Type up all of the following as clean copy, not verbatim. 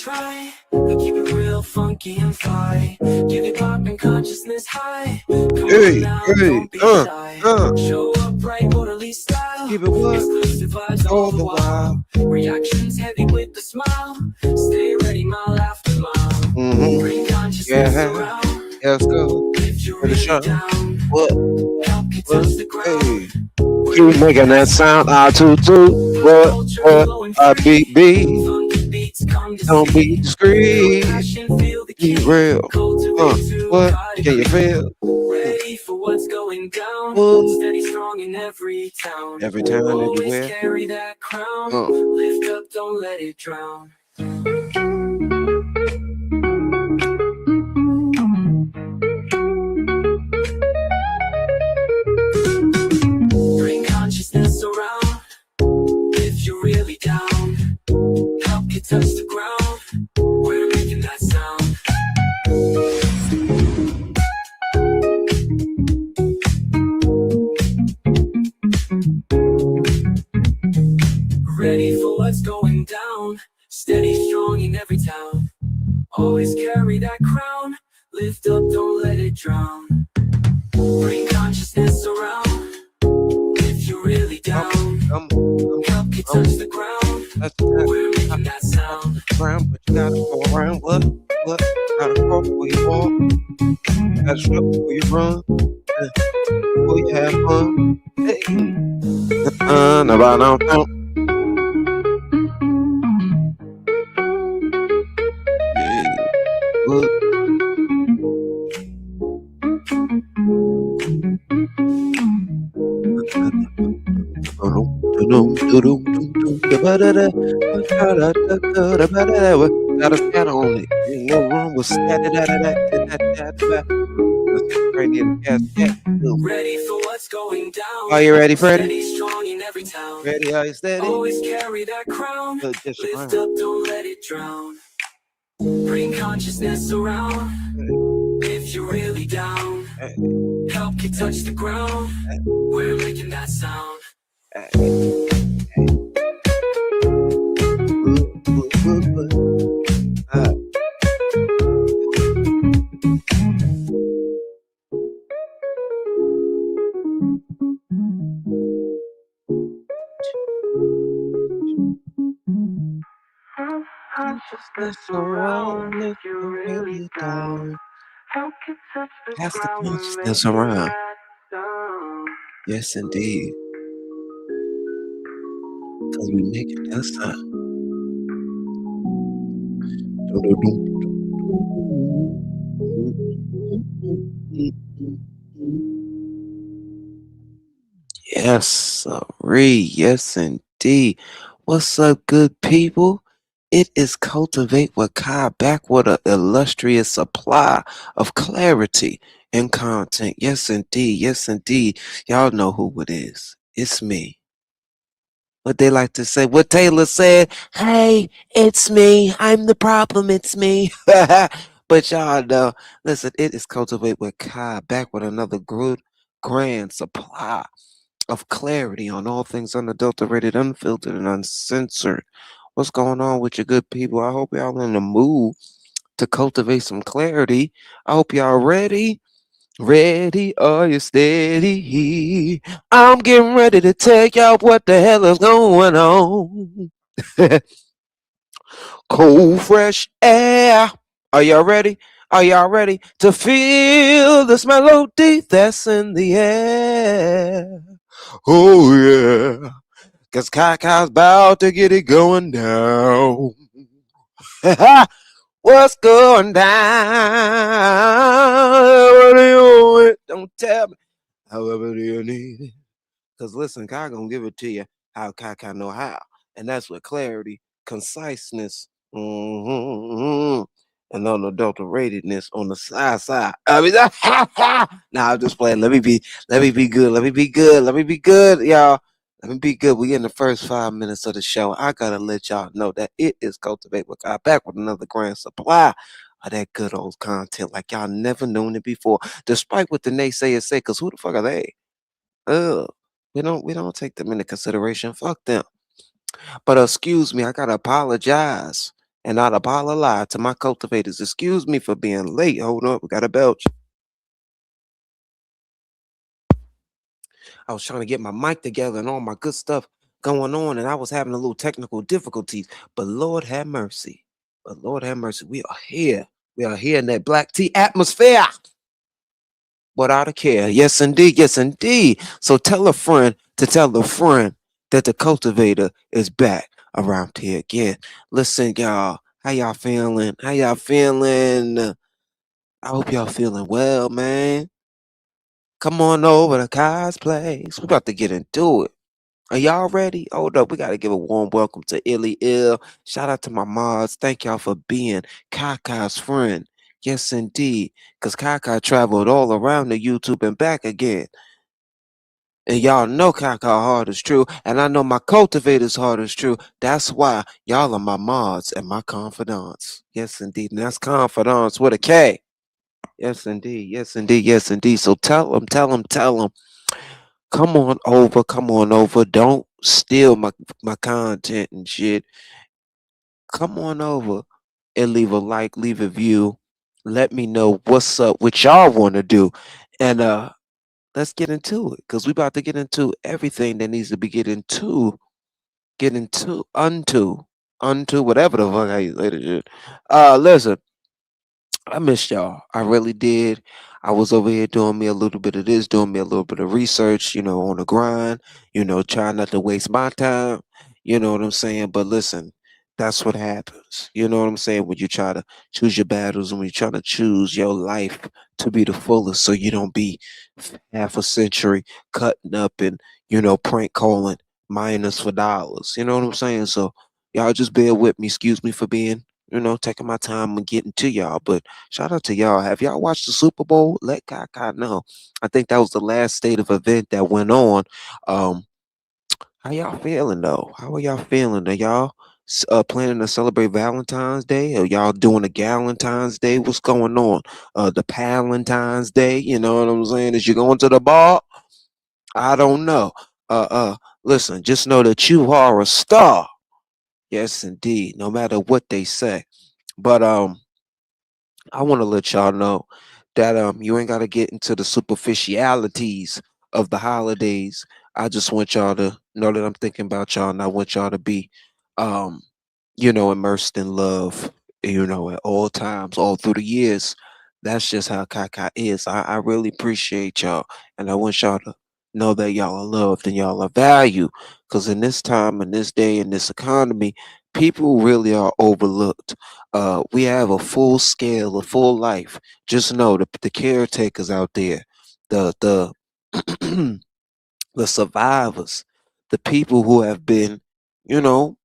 try. We keep it real funky and fly. Give it pop and consciousness high. Come on Hey, now, hey, don't be shy. uh. Show up right, orderly style. Keep it what? Exclusive vibes all the while. Reactions heavy with the smile. Stay ready, mile after mile. Bring consciousness Yeah. around. Let's go. If you're For the really show. down, What? help you What? touch the ground. Hey. Keep making that sound. I toot. What? Culture What? flowing I free. be. Funky beats come to Don't be see. Real discreet. passion, feel the Be key. real. Cultivate to a What? high Can you degree. feel? Ready for what's going down. What? Steady, strong in every town. Every time, Always everywhere. carry that crown. Uh. Lift up, don't let it drown. Bring consciousness around. If you're really down, help you touch the ground. We're making that sound. Ready for what's going down. Steady, strong in every town. Always carry that crown. Lift up, don't let it drown. Bring consciousness around. If you're really down, help you touch the ground. We're making that sound. Ground, but you gotta go around. What? Gotta go before you walk. Gotta show before you run. Before you have fun. Hey. No, don't. Yeah. What? Got a scat on it. Ain't no room with scat that. Let's get right near the gas. Ready for what's going down. Are you ready, Freddie? Steady, strong in every town. Ready? Are you steady? Always carry that crown. Lift up, don't let it drown. Bring consciousness around. If you're really down, help you touch the ground. We're making that sound. Consciousness around if you're really down. Help you touch the Pass the ground. consciousness around. Yes, indeed. Because we make it that sound. Yes, sirree. Yes, indeed. What's up, good people? It is Cultivate with Kai back with an illustrious supply of clarity and content. Yes, indeed. Yes, indeed. Y'all know who it is. It's me. What they like to say, what Taylor said, hey, it's me. I'm the problem. It's me. But y'all know, listen, it is Cultivate with Kai back with another good, grand supply of clarity on all things unadulterated, unfiltered, and uncensored. What's going on with you good people? I hope y'all in the mood to cultivate some clarity. I hope y'all ready. Ready? Are you steady? I'm getting ready to tell y'all what the hell is going on. Cold, fresh air. Are y'all ready? Are y'all ready to feel this melody that's in the air? Oh, yeah. Cause Kaka's about to get it going down. What's going down? What do you want? Don't tell me. However do you need it? Cause listen, Kai gonna give it to you how Kaka know how. And that's with clarity, conciseness, and unadulteratedness on the side. I mean, nah, I'm just playing. Let me be good. Let me be good, y'all. Let me be good. We in the first 5 minutes of the show. I gotta let y'all know that it is Cultivate with God back with another grand supply of that good old content like y'all never known it before. Despite what the naysayers say, cause who the fuck are they? We don't take them into consideration. Fuck them. But excuse me, I gotta apologize And not a bottle of lie to my cultivators. Excuse me for being late. Hold up, we got a belch. I was trying to get my mic together and all my good stuff going on, and I was having a little technical difficulties. But Lord have mercy. But Lord have mercy. We are here. We are here in that black tea atmosphere without a care. Yes, indeed. Yes, indeed. So tell a friend to tell a friend that the cultivator is back around here again. Listen, y'all. How y'all feeling? How y'all feeling? I hope y'all feeling well, man. Come on over to Kai's place. We're about to get into it. Are y'all ready? Hold up. We got to give a warm welcome to Illy Ill. Shout out to my mods. Thank y'all for being Kaka's friend. Yes, indeed. Because Kaka traveled all around the YouTube and back again. And y'all know Kaka heart is true. And I know my cultivator's heart is true. That's why y'all are my mods and my confidants. Yes, indeed. And that's confidants with a K. Yes, indeed. Yes, indeed. Yes, indeed. So tell them, tell them, tell them. Come on over. Come on over. Don't steal my content and shit. Come on over and leave a like, leave a view. Let me know what's up, what y'all want to do. And let's get into it. Cause we about to get into everything that needs to be unto whatever the fuck I say this shit. Listen. I missed y'all. I really did. I was over here doing me a little bit of this, doing me a little bit of research, on the grind, trying not to waste my time. You know what I'm saying? But listen, that's what happens. You know what I'm saying? When you try to choose your battles and when you try to choose your life to be the fullest so you don't be half a century cutting up and, prank calling minus for dollars. You know what I'm saying? So y'all just bear with me. Excuse me for being taking my time and getting to y'all. But shout out to y'all. Have y'all watched the Super Bowl? Let Kaka know. I think that was the last state of event that went on. Um, how y'all feeling though? How are y'all feeling? Are y'all planning to celebrate Valentine's Day? Are y'all doing a Galentine's Day? What's going on? The Palentine's Day? You know what I'm saying? Is you going to the bar? I don't know. Uh, uh, Listen, just know that you are a star. Yes, indeed. No matter what they say. But I want to let y'all know that you ain't got to get into the superficialities of the holidays. I just want y'all to know that I'm thinking about y'all and I want y'all to be um immersed in love, at all times, all through the years. That's just how Kaka is. I really appreciate y'all and I want y'all to know that y'all are loved and y'all are valued. Cause in this time, in this day, in this economy, people really are overlooked. We have a full scale, a full life. Just know the caretakers out there, the the survivors, the people who have you know,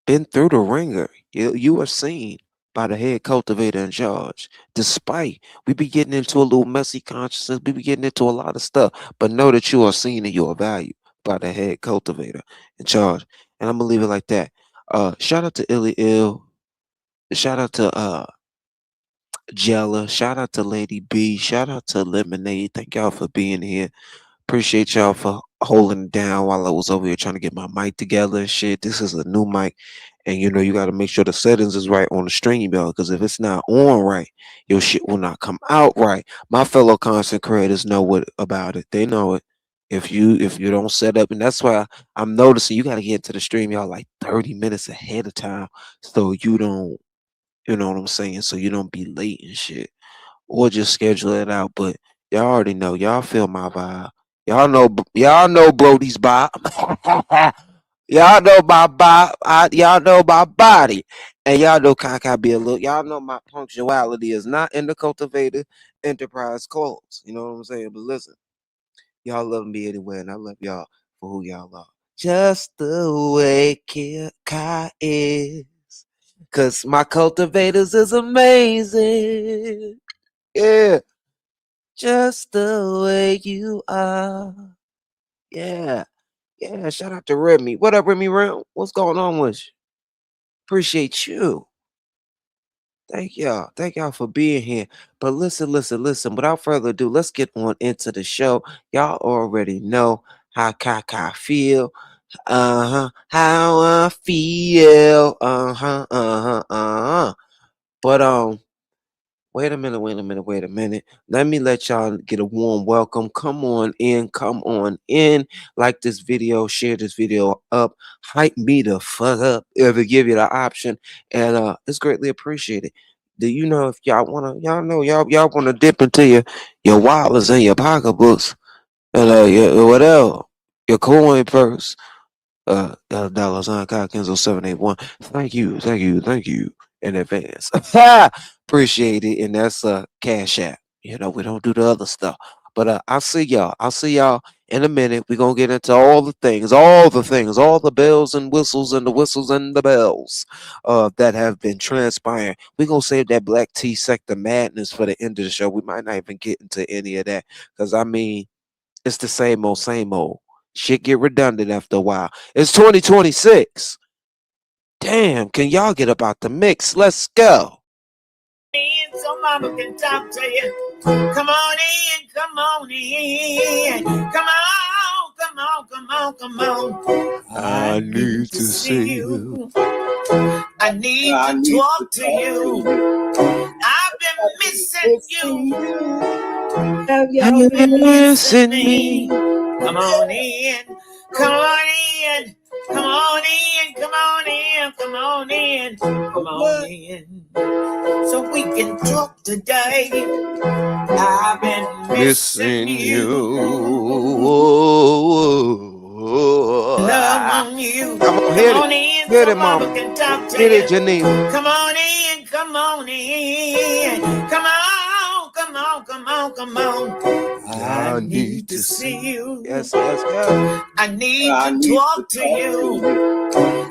been through the ringer. You are seen by the head cultivator in charge. Despite we be getting into a little messy consciousness, we be getting into a lot of stuff, but know that you are seen and you are valued by the head cultivator in charge. And I'm gonna leave it like that. Shout out to Illy Ill. Shout out to Jella. Shout out to Lady B. Shout out to Lemonade. Thank y'all for being here. Appreciate y'all for holding it down while I was over here trying to get my mic together and shit. This is a new mic. And you got to make sure the settings is right on the stringy bell because if it's not on right, your shit will not come out right. My fellow content creators know what about it. They know it. If you don't set up, and that's why I'm noticing you got to get into the stream y'all like 30 minutes ahead of time so you don't, you know what I'm saying, so you don't be late and shit or just schedule it out. But y'all already know. Y'all feel my vibe. Y'all know Brody's vibe. Y'all know my vibe. Y'all know my body. And y'all know Kaka be a little. Y'all know my punctuality is not in the cultivator enterprise clothes. You know what I'm saying? But listen, y'all love me anyway, and I love y'all for who y'all are. Just the way Kai is. Cause my cultivators is amazing. Yeah. Just the way you are. Yeah. Yeah. Shout out to Remy. What up, Remy Round? What's going on with you? Appreciate you. Thank y'all. Thank y'all for being here. But listen, listen, listen. Without further ado, let's get on into the show. Y'all already know how Kaka feel. How I feel. But wait a minute, wait a minute, wait a minute. Let me let y'all get a warm welcome. Come on in, come on in. Like this video, share this video up, hype me the fuck up if it give you the option, and it's greatly appreciated. Do you know if y'all know y'all wanna dip into your wallets and your pocketbooks and your whatever, your coin purse, dollar sign Kyle Kenzo 781. Thank you, thank you, thank you in advance. Appreciate it. And that's Cash App. You know, we don't do the other stuff. But I'll see y'all. I'll see y'all in a minute. We're gonna get into all the things, all the things, all the bells and whistles and the bells that have been transpiring. We're gonna save that black tea sector madness for the end of the show. We might not even get into any of that. Cause I mean it's the same old, same old. Shit get redundant after a while. It's 2026. Damn, can y'all get up out the mix? Let's go. So mama can talk to you. Come on in, come on in. Come on, come on, come on, come on. I I need need to to see see you. you. I need to talk to you. I've been missing you. Have Have y'all you been been missing missing me? me? Come on in, come on in, come on in, come on in, come on in, come on in. So we can talk today. I've been missing Missing you. you. Love on you. Come on, Come hit it. on in Hit so it, mama mama. can talk to Hit it, you. Geneva. Come on in, come on in. Come on, come on, come on, come on. I I need need to to see see you. you. Yes, yes, yes. I need to talk to you.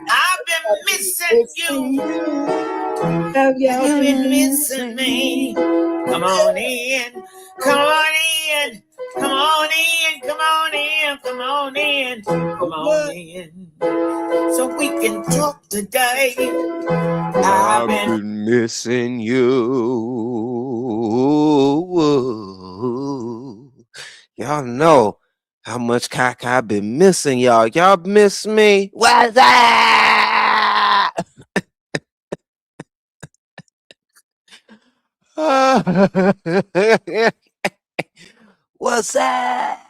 I've been missing you. Have Have y'all you been been missing missing me? me? Come on in, come on in, come on in, come on in, come on in, come on in. So we can talk today. I've I've been been missing you. Y'all know how much cock I've been missing y'all. Y'all miss me? What's that? What's that?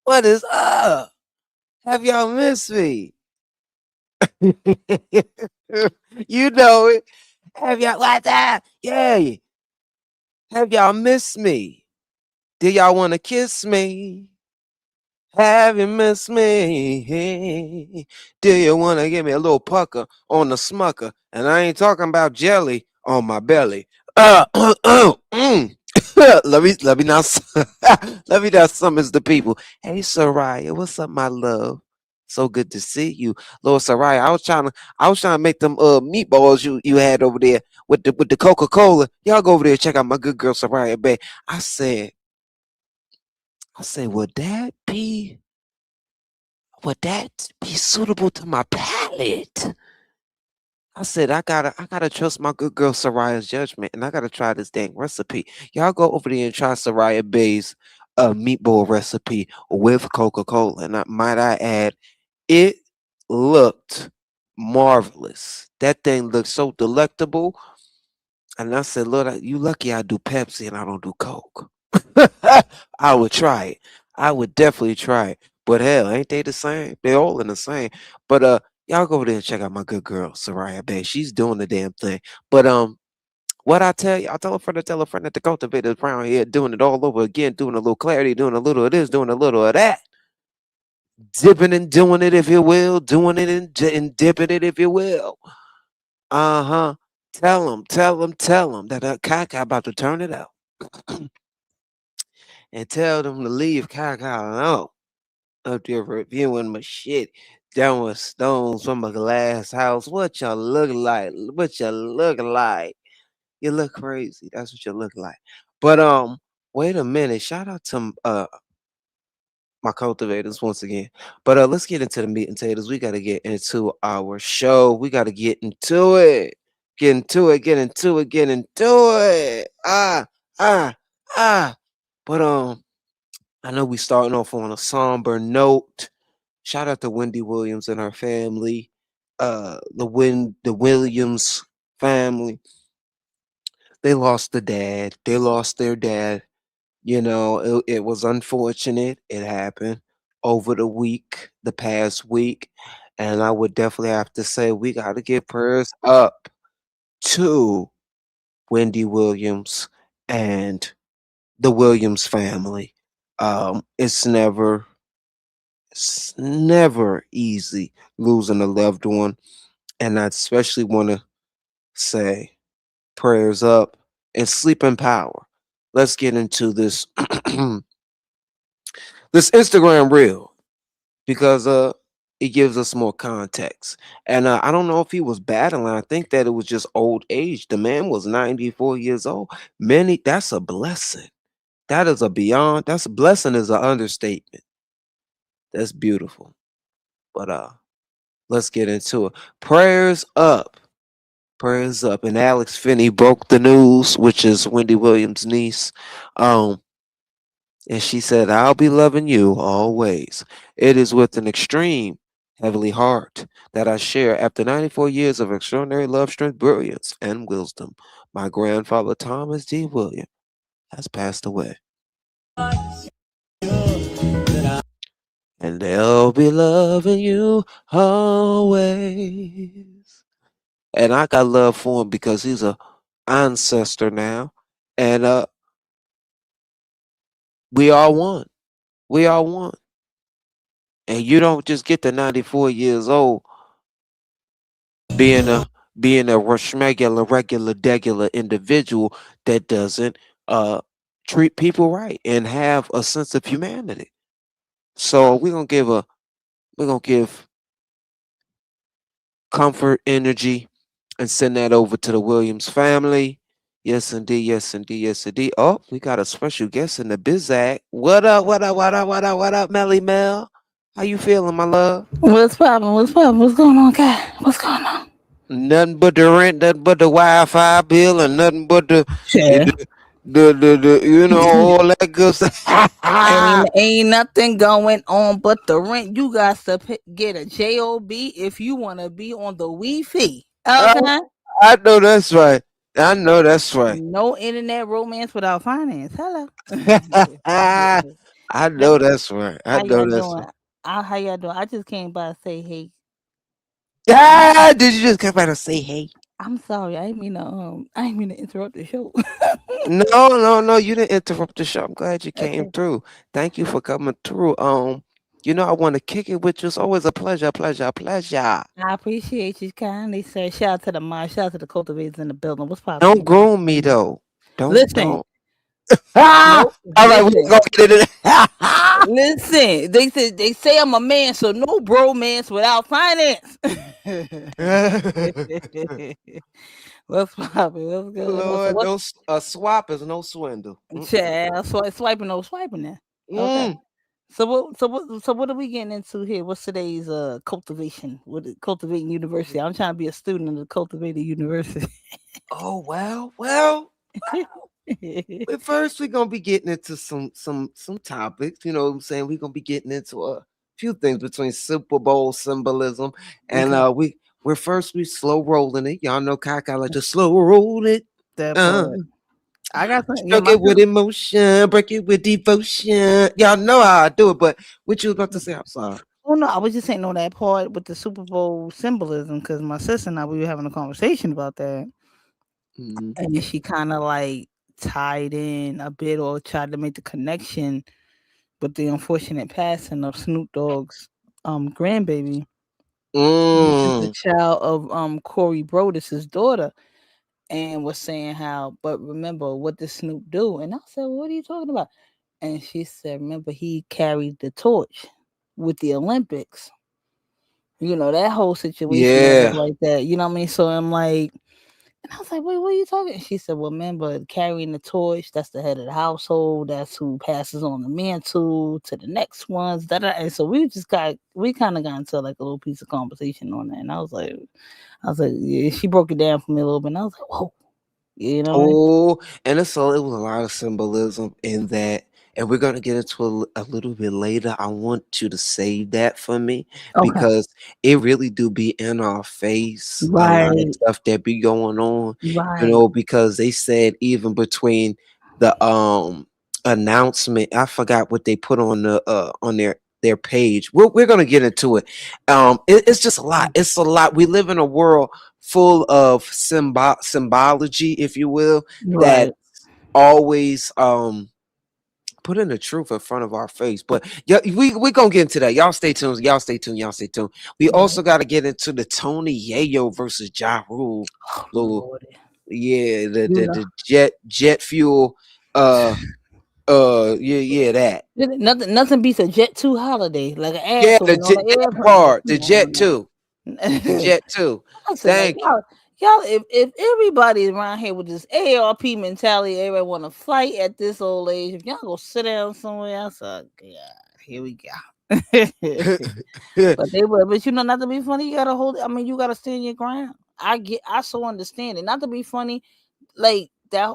What is up? Have y'all missed me? You know it. Have y'all what's that? Yeah. Have y'all missed me? Do y'all want to kiss me? Have you missed me? Do you want to give me a little pucker on the smucker? And I ain't talking about jelly on my belly. Mm. let me not let me not summons the people. Hey Soraya, what's up, my love? So good to see you, Lord Soraya. I was trying to make them meatballs you had over there with the Coca-Cola. Y'all go over there and check out my good girl Soraya Bay. I said, would that be suitable to my palate? I said, I gotta trust my good girl Soraya's judgment, and I gotta try this dang recipe. Y'all go over there and try Soraya Bay's meatball recipe with Coca-Cola. And might I add, it looked marvelous. That thing looked so delectable. And I said, Lord, you lucky I do Pepsi and I don't do Coke. I would try it. I would definitely try it. But hell, ain't they the same? They all in the same. But y'all go over there and check out my good girl, Soraya Bay. She's doing the damn thing. But what I tell you, I tell a friend that the cultivators around here doing it all over again, doing a little clarity, doing a little of this, doing a little of that. Dipping and doing it if you will, doing it and dipping it if you will. Uh-huh. Tell them that Kaka about to turn it out. And tell them to leave Kaka alone. Up there reviewing my shit. Down with stones from a glass house. What y'all look like? What you look like? You look crazy. That's what you look like. But wait a minute. Shout out to my cultivators once again. But let's get into the meat and potatoes. We gotta get into our show. We gotta get into it. Get into it, get into it, get into it. Ah, ah, ah. But I know we starting off on a somber note. Shout out to Wendy Williams and her family. The Williams family. They lost the dad. They lost their dad. You know, it was unfortunate. It happened over the past week. And I would definitely have to say we got to give prayers up to Wendy Williams and the Williams family. It's never easy losing a loved one. And I especially want to say prayers up and sleep in power. Let's get into this this Instagram reel because it gives us more context. And I don't know if he was battling. I think that it was just old age. The man was 94 years old. Many That's a blessing. That's a blessing is an understatement. That's beautiful. But let's get into it. Prayers up. Prayers up. And Alex Finney broke the news, which is Wendy Williams' niece. Um And she said, I'll be loving you always. It is with an extreme, heavily heart that I share after 94 years of extraordinary love, strength, brilliance, and wisdom. My grandfather, Thomas D. Williams, has passed away. And they'll be loving you always. And I got love for him because he's a ancestor now. And we are one. We are one. And you don't just get to 94 years old being a regular degular individual that doesn't uh treat people right and have a sense of humanity. So we're gonna give comfort, energy, and send that over to the Williams family. Yes indeed, yes indeed, yes indeed. Oh, we got a special guest in the Bizak. What up, what up, what up, what up, what up, Melly Mel? How you feeling, my love? What's poppin'? What's poppin'? What's going on, guy? What's going on? Nothing but the rent, nothing but the Wi-Fi bill, and nothing but the Yeah. all that good stuff. Ain't nothing going on but the rent. You got to get a job if you want to be on the Wi-Fi. I, Okay. I know that's right. I know that's right. No internet romance without finance. Hello. I Let know me- that's right. I how y'all know that's doing? right. How y'all doing? I just came by to say hey. Did you just come out and say hey? I'm sorry. I ain't mean to interrupt the show. No, no, no. You didn't interrupt the show. I'm glad you came Okay. through. Thank you for coming through. I want to kick it with you. It's always a pleasure, pleasure, pleasure. I appreciate you kindly, sir. Shout out to the mind. Shout out to the cultivators in the building. What's poppin'? Don't groom me though. Listen, Don't. Ah! no, All right, we're listen, gonna get into listen. They say I'm a man, so no bromance without finance. that. What's poppin'? What's good? So Lord, what's a swap is no swindle. Mm-mm. child? Swiping, no swiping there. Okay. Mm. So what are we getting into here? What's today's cultivation? What is cultivating university? I'm trying to be a student of the cultivated university. Oh well. But first we're gonna be getting into some topics. You know what I'm saying? We're gonna be getting into a few things between Super Bowl symbolism and Okay, we slow rolling it. Y'all know Kaka like to slow roll it. that Uh, part. I got some. Yeah, stroke my it with sister. emotion, break it with devotion. Y'all know how I do it, but what you was about to say? I'm sorry. Oh no, I was just saying on that part with the Super Bowl symbolism because my sister and I we were having a conversation about that, Mhm. and then she kind of like tied in a bit or tried to make the connection with the unfortunate passing of Snoop Dogg's grandbaby, which is the Mm. child of Corey Brodus's daughter, and was saying how, but remember what did Snoop do? And I said, well, what are you talking about? And she said, remember he carried the torch with the Olympics. That whole situation and stuff Yeah. like that. You know what I mean? So I'm like, and I was like, wait, what are you talking? And she said, well, remember carrying the torch, that's the head of the household, that's who passes on the mantle to the next ones. And so we kind of got into like a little piece of conversation on that. And I was like, yeah, she broke it down for me a little bit. And I was like, whoa, you know what I mean? Oh, and it was a lot of symbolism in that. and we're gonna get into a little bit later. I want you to save that for me Okay. because it really do be in our face a lot of Right. stuff that be going on, Right. because they said even between the announcement, I forgot what they put on the on their page. We're gonna get into it. It's just a lot. It's a lot. We live in a world full of symbology, if you will, that Right. always putting the truth in front of our face. But yeah, we gonna get into that. Y'all stay tuned. Y'all stay tuned. Y'all stay tuned. We Right. also got to get into the Tony Yayo versus Ja Rule. Oh Little, Lord. yeah, the You the, know. the jet fuel. Yeah, that. Nothing beats a Jet 2 holiday, like an Yeah, asshole on the that airplane. Like, part. come The jet on too. The now. jet too. I said, like, Thank you. y'all, if everybody around here with this ARP mentality, everybody want to fight at this old age, if y'all go sit down somewhere else, God, here we go. But they were, but not to be funny, you gotta hold. I mean, you gotta stand your ground. I so understand it. Not to be funny, like that.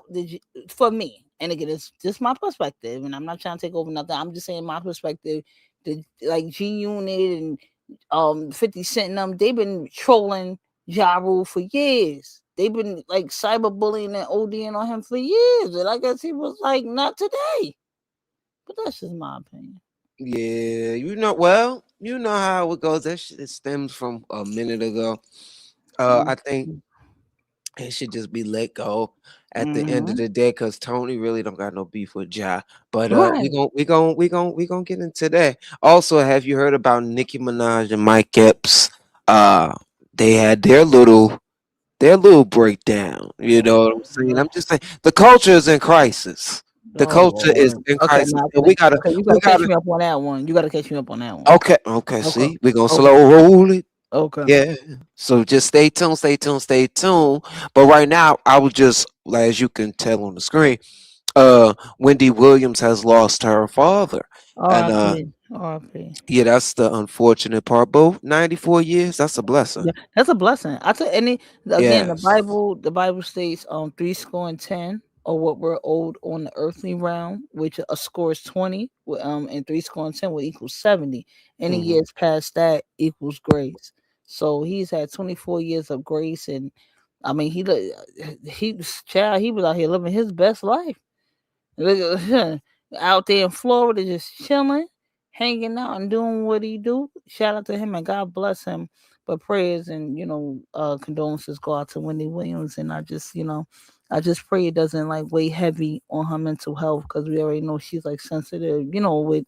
For me, and again, it's just my perspective, and I'm not trying to take over nothing. I'm just saying my perspective. Like G Unit and 50 Cent and them, they've been trolling Ja Rule for years. They've been like cyberbullying and ODing on him for years. And I guess he was like, not today. But that's just my opinion. Yeah, well, you know how it goes. That shit stems from a minute ago. I think it should just be let go at the end of Mm-hmm. the day because Tony really don't got no beef with Ja. But Right. we gonna get into that. Also, have you heard about Nicki Minaj and Mike Epps? Uh, they had their little breakdown. You know what I'm saying? Oh, I'm just saying the culture is in crisis. The oh culture is Lord. in Okay, crisis, now and okay, you we gotta catch gotta. me up on that one. You gotta catch me up on that one. Okay, okay. Okay. See, we gonna Okay. slow roll it. Okay. Yeah. So just stay tuned, stay tuned, stay tuned. But right now, I was just, like, as you can tell on the screen, Wendy Williams has lost her father. And R.I.P. R.I.P. yeah, that's the unfortunate part. Both 94 years, that's a blessing. Yeah, that's a blessing. I tell any again, Yes. The Bible states three score and ten or what we're owed on the earthly realm, which a score is 20, and three score and ten will equal 70. Any Hmm. years past that equals grace. So he's had 24 years of grace, and I mean he was out here living his best life. Look at out there in Florida, just chilling, hanging out, and doing what he do. Shout out to him and God bless him. But prayers and condolences go out to Wendy Williams, and I just pray it doesn't like weigh heavy on her mental health because we already know she's like sensitive, with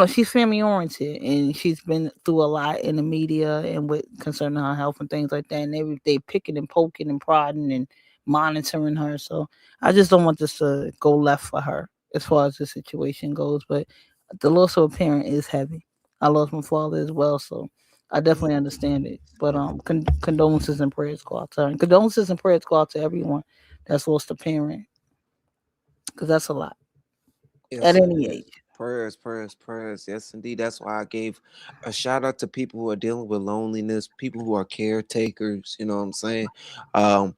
she's family oriented and she's been through a lot in the media and with concerning her health and things like that. And they picking and poking and prodding and monitoring her. So I just don't want this to go left for her as far as the situation goes. But the loss of a parent is heavy. I lost my father as well, so I definitely understand it. But condolences and prayers go out to her. And condolences and prayers go out to everyone that's lost a parent because that's a lot at Yes, it any is. age. Prayers, prayers, prayers. Yes, indeed. That's why I gave a shout out to people who are dealing with loneliness, people who are caretakers. You know what I'm saying? Um,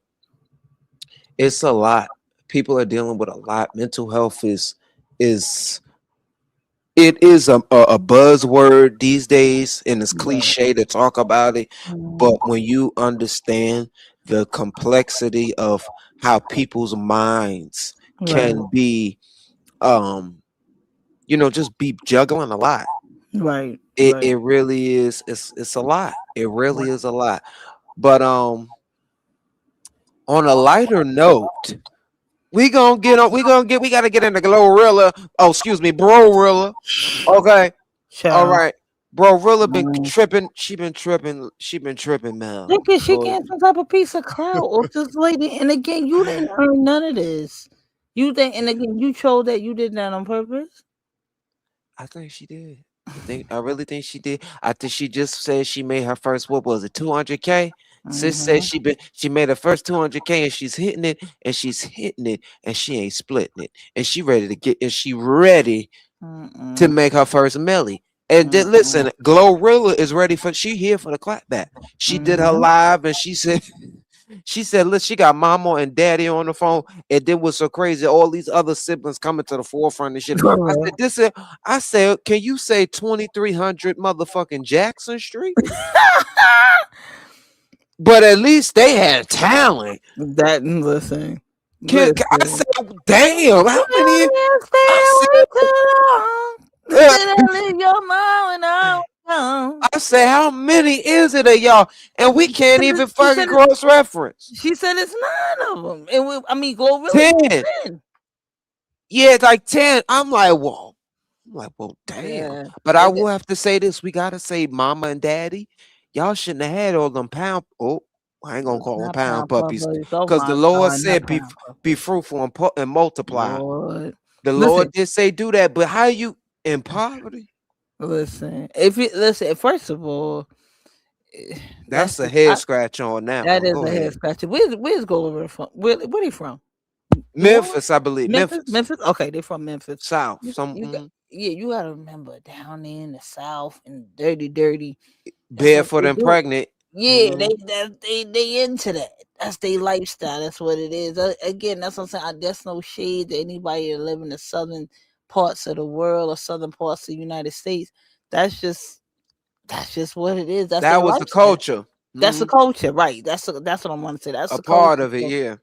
it's a lot. People are dealing with a lot. Mental health is it is a buzzword these days, and it's Right. cliche to talk about it. Mhm. But when you understand the complexity of how people's minds Right. can be, um, just be juggling a lot. Right. It Right. really is. It's a lot. It really is a lot. But on a lighter note, we gotta get into Glorilla. Oh, excuse me, Brorilla. Okay. All Child. right. Brorilla been Mm. tripping. She been tripping. She been tripping, Mel. Think that she Lord. getting some type of piece of clout or this lady. And again, you didn't earn none of this. You think, and again, you chose that you did that on purpose. I think she did. I really think she did. I think she just said she made her first, what was it, 200K? Sis said Mm-hmm. she made her first 200K and she's hitting it and she's hitting it and she ain't splitting it. And she ready to Mm-mm. make her first milli. And then Mm-mm. listen, Glorilla is ready she here for the clapback. She did her Mm-hmm. live and she said She said, look, she got mama and daddy on the phone, and then what's so crazy, all these other siblings coming to the forefront and shit. I said, this is, I said, can you say 2300 motherfucking Jackson Street? But at least they had talent. That listen, I listen. said, damn, how many? You stay I away said, too long. Did I leave your mind when I was gone? I said, how many is it of y'all? And we can't even She fucking said it. cross reference. She said it's 9 of them, and I mean, Glorilla said 10. 10. Yeah, it's like 10. I'm like, whoa. I'm like, well, damn. Yeah, But I and will have to say this. We gotta say mama and daddy. Y'all shouldn't have had all them pound. Oh, I ain't gonna call them not pound pound puppies. puppies. Oh Because the my Lord God, not said pound be puppies. fruitful and multiply. Lord, The listen, Lord did say do that, but how you in poverty? listen. If you listen, first of all, that's That's a just head scratch on that that one. is Go a head ahead. scratcher. Where's Glorilla from? Where they from? New Orleans? Memphis, I believe. Memphis? Memphis. Memphis? Okay, they from Memphis. South. You got Some yeah, you gotta remember down there in the South and dirty. That's what barefoot they and do. pregnant. Yeah, Mhm. they into that. That's their lifestyle. That's what it is. Again, that's what I'm saying. There's no shade to anybody that live in the southern parts of the world or southern parts of the United States. That's just that's just what it is. That's That their was the lifestyle. culture. That's the Mhm. culture, right? That's what I'm want to say. That's A the culture. part of it, yeah.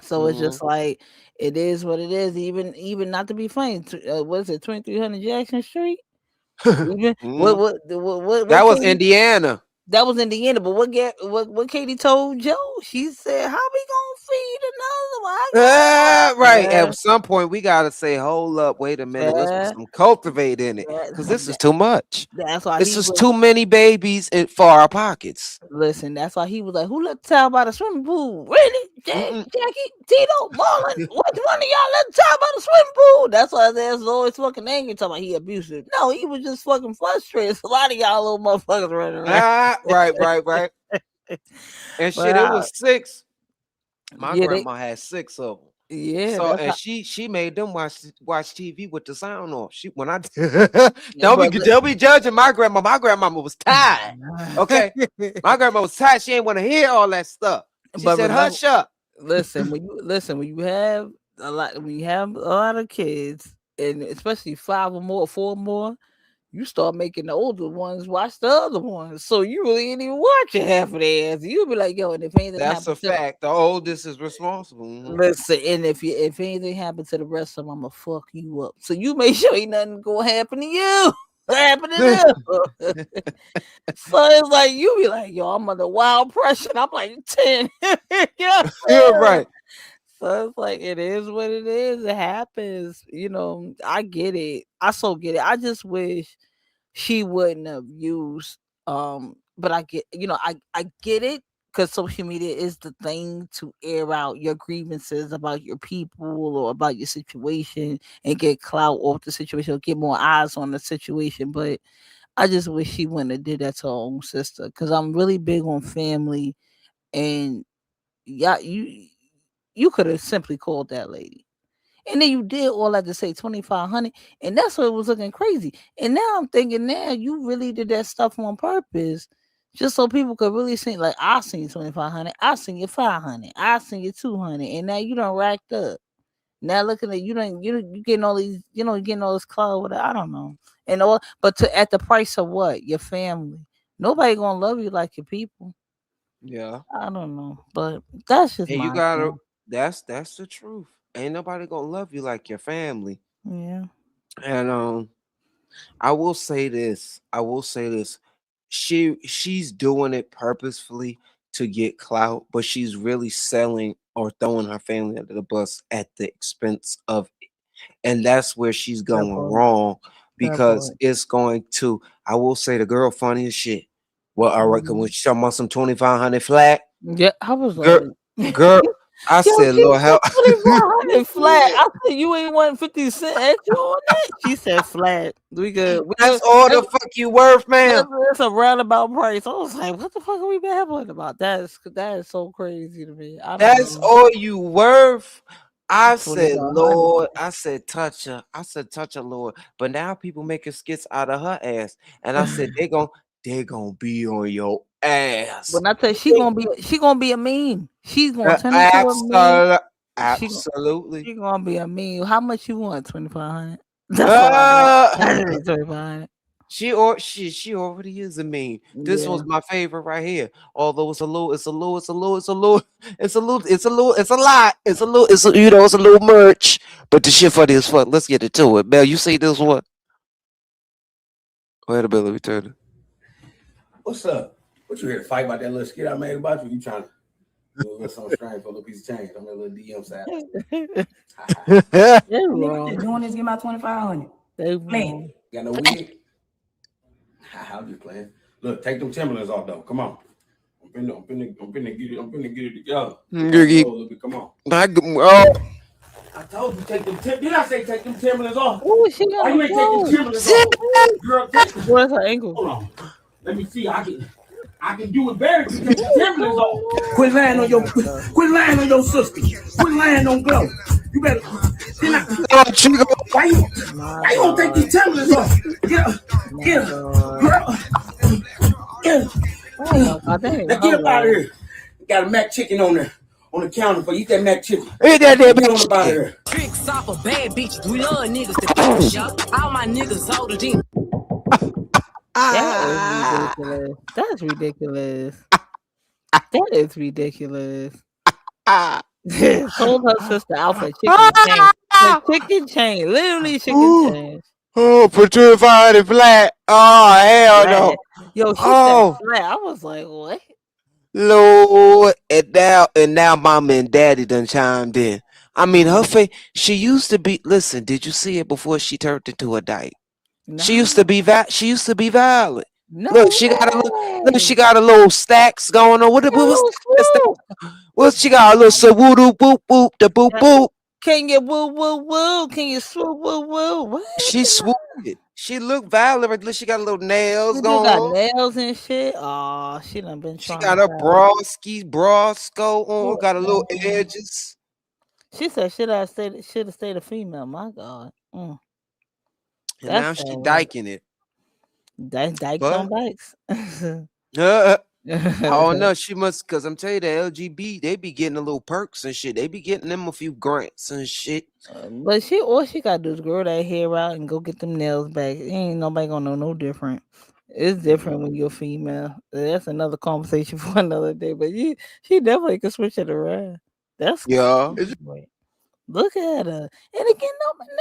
So it's Mhm. just like it is what it is. Even not to be funny, what is it? 2300 Jackson Street. Even Mhm. what That was Katie, Indiana. that was Indiana. But what Katie told Joe? She said, "How we gonna feed another one? I Right. got At some point, we gotta say, hold up, wait a minute, let's put yeah, some cultivate in it. Cause that, this is too much. that's why This he is was. too many babies for our pockets. Listen, that's why he was like, "Who let the child by the swimming pool? Really, Mm-mm. Jackie, Tito, Marlon? Which one of y'all let the child by the swimming pool?" That's why there's always fucking angry talking about he abusive. No, he was just fucking frustrated. A lot of y'all little motherfuckers running around. Right. And But shit, it was 6. My yeah, grandma had 6 of them. yeah, So that's and how. she made them watch TV with the sound off. She when I But don't be judging my grandma. My grandmama was tired. Okay, my grandma was tired. She ain't want to hear all that stuff. She but said, remember, "Hush up." when you have when you have a lot of kids, and especially 5 or more, 4 or more. You start making the older ones watch the other ones. So you really ain't even watching half of their ass. You'll be like, yo, and if anything That's a happens to the fact. The oldest is responsible. listen, and if anything happens to the rest of them, I'ma fuck you up. So you make sure ain't nothing gonna happen to you. Happen to Mhm. them. So it's like you be like, yo, I'm under wild pressure. And I'm like 10. You know what I'm You're saying? right. So it's like it is what it is. It happens. I get it. I so get it. I just wish she wouldn't have used but I get it because social media is the thing to air out your grievances about your people or about your situation and get clout off the situation or get more eyes on the situation. But I just wish she wouldn't have did that to her own sister because I'm really big on family. And yeah, you could have simply called that lady. And then you did all that to say 2,500, and that's what was looking crazy. And now I'm thinking, now you really did that stuff on purpose, just so people could really see. Like I seen 2,500, I seen your 500, I seen your 200, and now you done racked up. Now looking at you getting all these, getting all this clout with it. I don't know, and all, but at the price of what? Your family. Nobody gonna love you like your people. Yeah. I don't know, but that's just And you my gotta. thing. That's the truth. Ain't nobody gonna love you like your family. Yeah, And I will say this. I will say this. She's doing it purposefully to get clout, but she's really selling or throwing her family under the bus at the expense of it. And that's where she's that going part, wrong that because part. it's going to. I will say the girl funny as shit. Well, I reckon when Mhm. she talking about some 2,500 flat, Yeah, I was girl, like, girl. I yo, said, she Lord said help. 2,500 flat. I said, you ain't want 50 cent extra on that? She said flat. We good. We That's good. all the That's, fuck you worth, that's, ma'am. that's a roundabout price. I was like, what the fuck are we babbling about? That is so crazy to me. I don't That's know. all you worth. I said, 2,500. Lord, I said, touch her. I said, touch her, Lord. But now people making skits out of her ass. And I said, they gon' They gonna be on your ass. When I tell you, she gonna be a meme. She's gonna turn into a meme. Absolutely. She gon- Absolutely. she gonna be a meme. How much you want? 2,500. That's all I want. Uh, I need 2,500. she already is a meme. This Yeah. was my favorite right here. Although it's a lot. It's a little merch. But the shit funny as fuck. Let's get into it. Mel, you see this one? Wait a minute, let me turn it. What's up? What you here to fight about that little skit I made about you? You trying to do a little something strange for a little piece of change? I'm a little DM side. They're Nigga, what you wrong. doing is get my 2,500. They Man, wrong. Got no wig? I'm just playing. Look, take them Timberlands off though. Come on. I'm finna get it together. Giggy. A little bit. Come on. Oh, I told you take them. Did I say take them Timberlands off? Oh, she Why got you a ain't take them clothes. Timberlands off? Girl, take them. Where's her ankle? Hold on. Let me see. I can do it better if you take the What is Timberlands going off. on? Quit lying on your Oh my God. quit lying on your sister. Quit lying on Glow. You better why My you gonna take God. these Timberlands off? Get up, My get up, God. girl. Get up. Oh my God. That ain't Now even get her up out of wrong. here. Got a mac chicken on there on the counter for you. Eat that mac chicken. ain't that Get that on up out of chicken? here. Tricks off of bad bitches. We love niggas to pick the shot. All my niggas older than That is Ah, ridiculous. That's ridiculous. That is ridiculous. ah, Sold her sister out for chicken change. For ah. chicken change. Literally chicken Ooh, change. oh, for 25 and flat. Oh, hell Flat. no. Yo, she said Oh, flat. I was like, what? Lord. And now mama and daddy done chimed in. I mean, her face, she used to be, listen, did you see it before she turned into a dyke? She used to No. be she used to be violent. Look, No she got a little, look, she way. got a little stacks going on. She got a What's little that? swoop. Well, she got a little so woo doo boop boop the boop Yeah. boop. Can you woo woo woo? Can you swoop woo woo? What? She swooped. She looked violent. Look, she got little nails She do got going. nails and shit. Oh, she done been She got her traumatized. brosco on. Got a little Mm-mm. edges. She said, should have stayed a female. My God. And That's now sad she work. diking it. That's dykes on But bikes. uh, I don't know. She must, cause I'm telling you, the LGB, they be getting a little perks and shit. They be getting them a few grants and shit. But all she gotta do is grow that hair out and go get them nails back. Ain't nobody gonna know no different. It's different when you're female. That's another conversation for another day. But she definitely can switch it around. That's Yeah. crazy. Look at her. And again,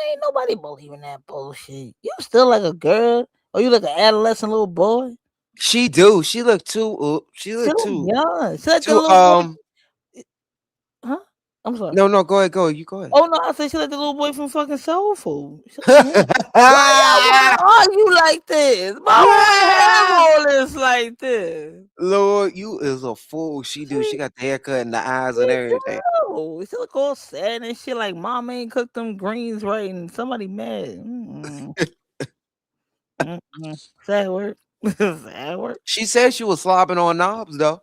ain't nobody believing that bullshit. You still like a girl, or you like an adolescent little boy. She do. She look too. She She look look too. young. She like the Too. little boy. Huh? I'm sorry. No, no. Go ahead. Go ahead. You go ahead. Oh no, I said she like the little boy from fucking Soul Food. She like him. Why y'all want to argue like this? Why would we have all this like this? Lord, you is a fool. She do. She She, got the haircut and the eyes and she everything. do. She look all sad and shit like mom ain't cooked them greens right and somebody mad. Sad work. Sad work. She said she was slobbing on knobs though.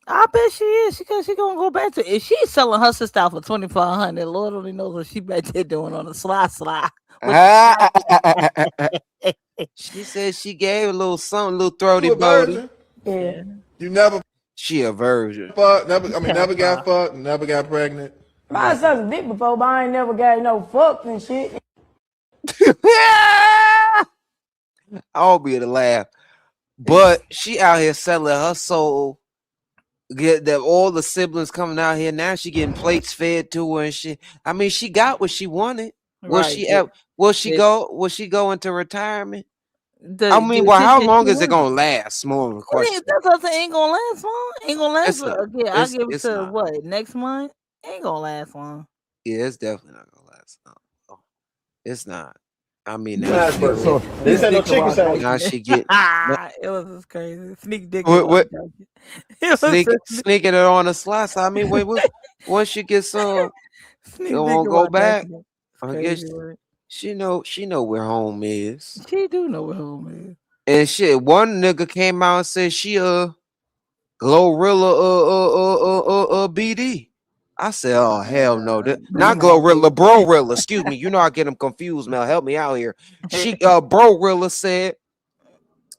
I bet she is. She gonna go back to if she's selling her sister out for 2,500. Lord only knows what she back there doing on the slide with the She said she gave a little something, a little throaty You a body. virgin? yeah. You never She a virgin. fucked, never got Pepper. fucked, never got pregnant. I sucked dick before, but I ain't never got no fucked and shit. I'll be to laugh. But she out here selling her soul. Get that all the siblings coming out here now. She getting plates fed to her and shit. I mean, she got what she wanted. Will Right. she ever? Will she go? Will she go into retirement? I mean, The well, shit how that long she is it wanted. gonna last? More of a It ain't, question. that's what I say. Ain't gonna last long. Ain't gonna last. It's not. Yeah, I'll give it It's to not. what next month. Ain't gonna last long. Yeah, it's definitely not gonna last. No, it's not. I mean, now she Smash get Burger. little. This Sneak ain't no dick chicken while sandwich. Now dunking. she get. It was just crazy. Sneak dick What, while what dunking. It was just sneaking it on the slice. I mean, once you get some, it sneak dick won't go while back. dunking. It's I crazy guess work. she know where home is. She do know what home is. And shit, one nigga came out and said she Glorilla BD. I said, oh hell no, not Glorilla, Brorilla. Excuse me, you know I get them confused. Mel, help me out here. She Brorilla said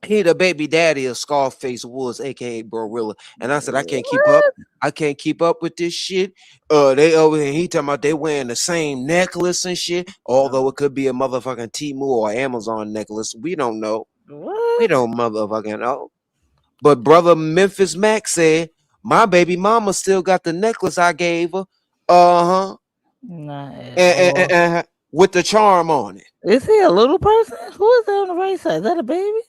He the baby daddy of Scarface Woods, aka Gorilla. And I said, I can't keep up. What? I can't keep up with this shit. They over here, he talking about they wearing the same necklace and shit. Although it could be a motherfucking Temu or Amazon necklace. We don't know. We What? don't motherfucking know. But brother Memphis Mac said, my baby mama still got the necklace I gave her. Uh-huh. Not at And, all. with the charm on it. Is he a little person? Who is that on the right side? Is that a baby?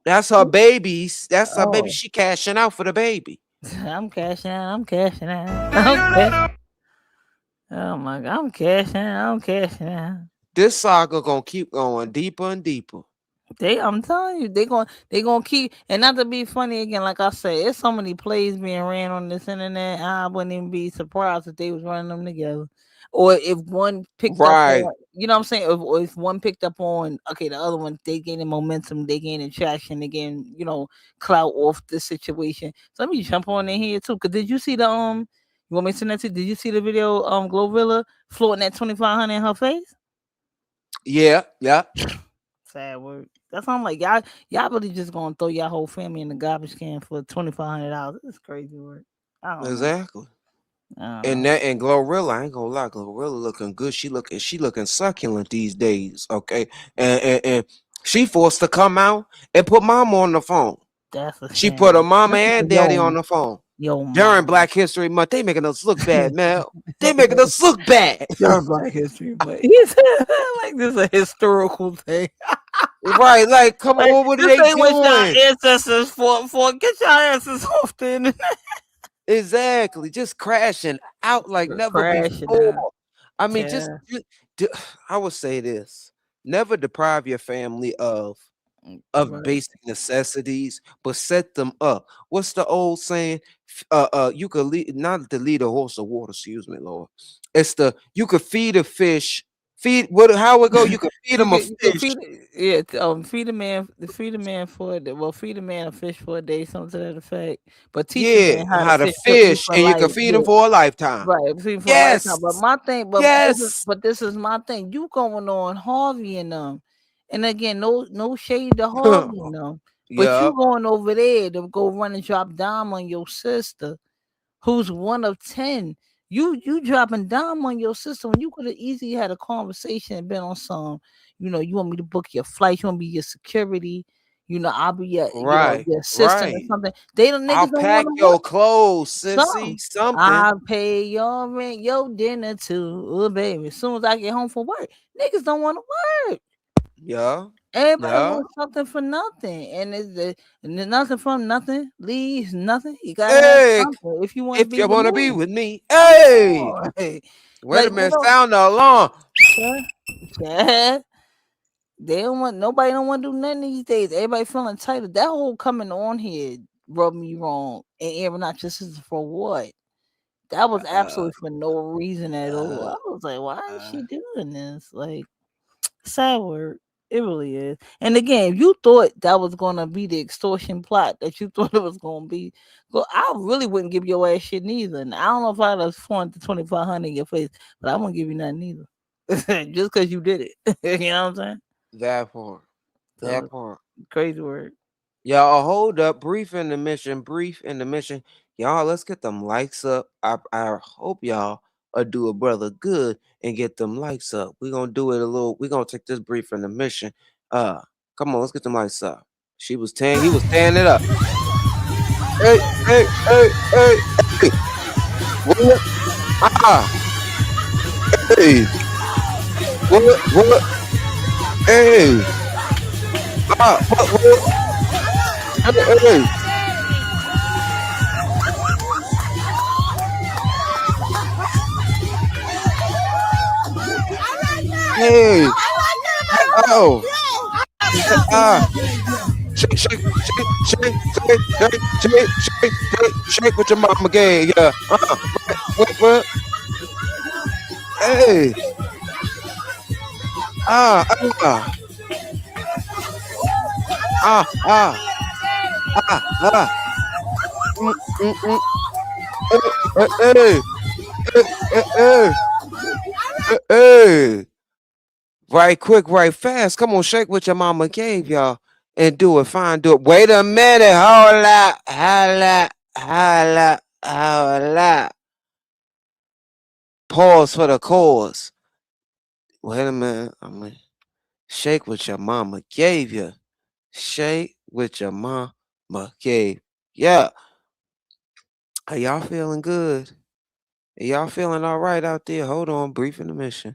That's her babies. That's her baby. Oh, She cashing out for the baby. I'm cashing out. I'm cashing out. Okay. Oh my God, I'm cashing out. I'm cashing out. This saga gonna keep going deeper and deeper. I'm telling you, they gonna keep, and not to be funny again. Like I said, it's so many plays being ran on this internet. I wouldn't even be surprised if they was running them together, or if one picked up Right, on, you know what I'm saying. Or if one picked up on, okay, the other one they gaining momentum, they gaining traction, they gaining clout off the situation. So let me jump on in here too. Cause did you see the You want me to send that to you? Did you see the video? Glorilla floating that 2,500 in her face. yeah, yeah, Sad word. That's why I'm like, y'all really just gonna throw your whole family in the garbage can for $2,500. It's crazy work. I don't know. exactly. I don't And know. that and Glorilla, I ain't gonna lie, Glorilla looking good. She looking succulent these days. Okay, and she forced to come out and put mama on the phone. That's a She put her shame. mama That's and daddy on yo, the phone yo, during mom. Black History Month. They making us look bad, man. They making us look bad. Your Black History, but he's like this is a historical thing. Right? Like, come Like on, what are this they ain't what y'all doing? ancestors for. Get your asses off the internet. Exactly, just crashing out like never Crashing out. before. I mean, Yeah. d- I would say this: never deprive your family of Right. basic necessities, but set them up. What's the old saying? You could lead, not to lead a horse to water. Excuse me, Lord. It's you could feed a fish. Feed what? How it go? You could feed You them a could fish. feed a man for a day. Well, feed a man a fish for a day, something to that effect. But teach a Yeah, man how to how to fish to eat fish, for and you life. can feed them Yeah, for a lifetime. right. Feed for a lifetime. Yes, But my thing, yes. but this is my thing. You going on Harvey and them, and again, no shade to Harvey and them, but Yeah, you going over there to go run and drop dime on your sister who's one of 10. You dropping down on your sister when you could have easily had a conversation and been on some, you want me to book your flight, you want to be your security, I'll be your, right, your assistant or right. something. They don't I'll niggas don't want pack to work your clothes, some. sissy. Something. I pay your rent, your dinner too. Oh baby. As soon as I get home from work, niggas don't want to work. Yeah, Everybody yeah. wants something for nothing, and and nothing from nothing leaves nothing. You gotta have Hey, something if you want to if be you with wanna be me. with me, Come hey. on. Wait a Like minute, sound the alarm. yeah, yeah. They don't want nobody don't want to do nothing these days. Everybody feeling entitled. That whole coming on here rubbed me wrong. And Aaron not just for what? That was Uh, absolutely for no reason at all. uh, I was like, why is uh, she doing this? Like sad word. It really is. And again, if you thought that was gonna be the extortion plot that you thought it was gonna be, well, I really wouldn't give your ass shit neither. And I don't know if I'd have fought the 2,500 in your face, but I won't give you nothing either. Just because you did it. You know what I'm saying? that part. That So part. crazy word. Y'all hold up. Brief in the mission. Brief in the mission. Y'all, let's get them likes up. I hope y'all do a brother good and get them likes up. We're gonna do it a little. We're gonna take this brief in the mission. Come on, let's get them likes up. He was tearing it up. Hey, hey, hey, hey, hey. What? Ah, hey. What? Hey. What? Hey, hey. Hey. Oh. Ah. Shake what your mama gave. Yeah. What? Hey. Ah, ah, ah, ah. Mm, mm, mm. Hey, hey, hey. Right quick, right fast. Come on, shake what your mama gave y'all. and do it. Fine, do it. Wait a minute. Hold up. Hold up. Hold up. Hold up. Pause for the cause. Wait a minute. I'm gonna shake what your mama gave you. Shake what your mama gave. Yeah. Are y'all feeling good? Are y'all feeling all right out there? Hold on. Brief intermission.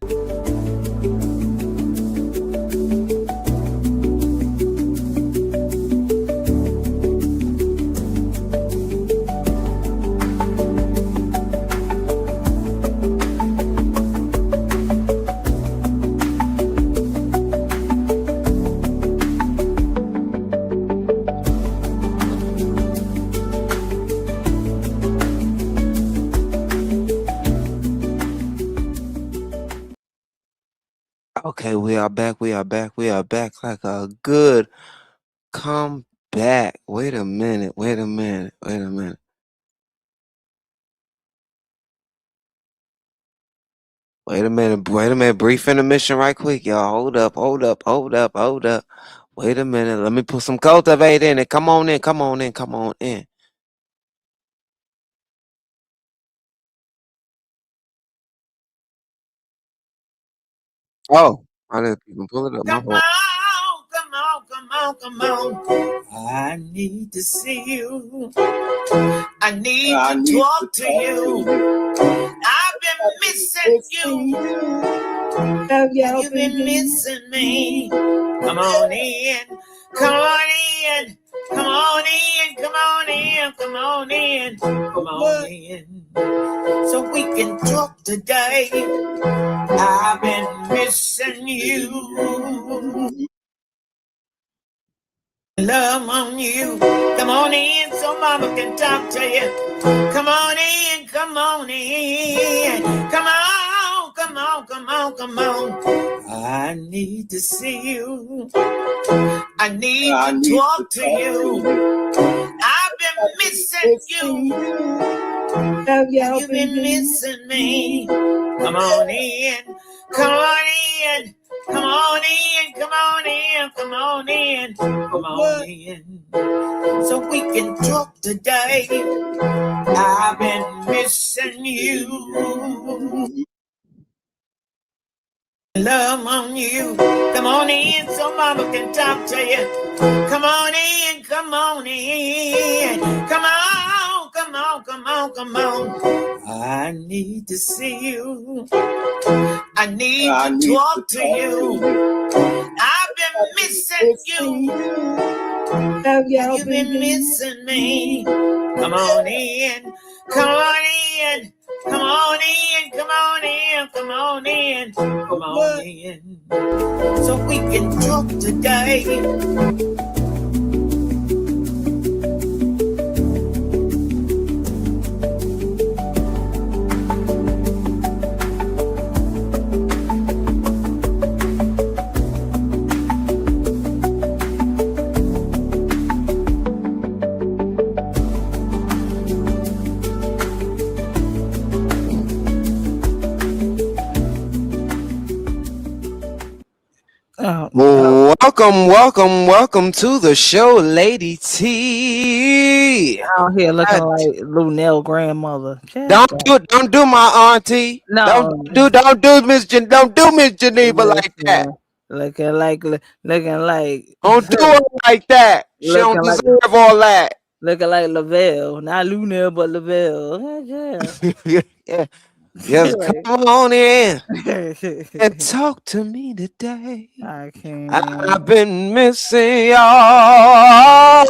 Okay, we are back. We are back. We are back like a good comeback. Wait a minute. Wait a minute. Wait a minute. Wait a minute. Wait a minute. Brief intermission right quick, y'all. Hold up. Hold up. Hold up. Hold up. Wait a minute. Let me put some cultivate in it. Come on in. Come on in. Come on in. Oh, I didn't even pull it up. My Come fault. on, come on, come on, come on. I need to see you. I need to talk to you. I've been missing you. Have you been missing me? Come on in, come on in, come on in, come on in, come on in, come on in. So we can talk today. I've been missing you. Love on you. Come on in so mama can talk to you. Come on in, come on in. Come on, come on, come on, come on. I need to see you. I need to talk to you. I've been missing you. Have you been missing me? Come on in, come on in, come on in, come on in, come on in, come on in. So we can talk today. I've been missing you. Love on you. Come on in so mama can talk to you. Come on in, come on in. Come on, come on, come on, come on. I need to see you. I need to talk to you. I've been missing you. Have you been missing me? Come on in, come on in, come on in, come on in, come on in, come on in. So we can talk today. Welcome, welcome, welcome to the show, Lady T. Out here looking God, like Lunell grandmother. don't do my auntie. No, Don't do Miss Geneva like that. listen, looking like Don't do her like that. She don't looking like deserve all that. looking like Lavelle, not Lunell, but Lavelle. Yeah, Yeah, yes, like, come on in and talk to me today. I I've can't. been missing y'all.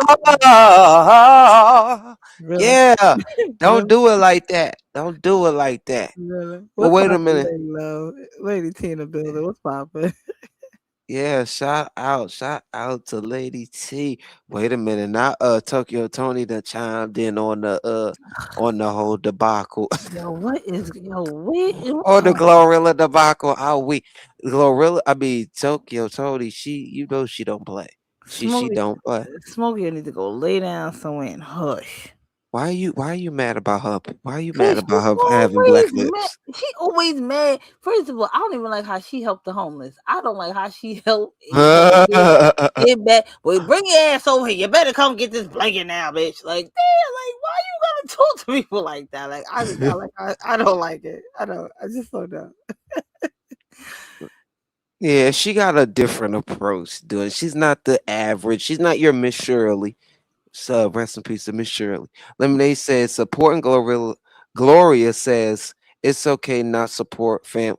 Really, Yeah, don't really, do it like that. Don't do it like that. really. But What's wait a poppin', minute. Lady Love? Lady Tina building. What's poppin'? Yeah, shout out to Lady T. Wait a minute, not Tokyo Tony that chimed in on the whole debacle. What's Or the wrong? Glorilla debacle. How we Glorilla I mean Tokyo Tony, she she don't play. She Smokey, don't play. Smokey need to go lay down somewhere and hush. Why are you mad about her? Why are you mad Cause about her having black lips? she always mad. First of all, I don't even like how she helped the homeless. I don't like how she helped, get back. Well, bring your ass over here. You better come get this blanket now, bitch. Like, damn, like why you gotta talk to people like that? Like, I don't like it. I just don't know. Yeah, she got a different approach to it. She's not the average. She's not your Miss Shirley. So rest in peace to Miss Shirley. Lemonade says supporting Glorilla. Gloria says it's okay not support fam.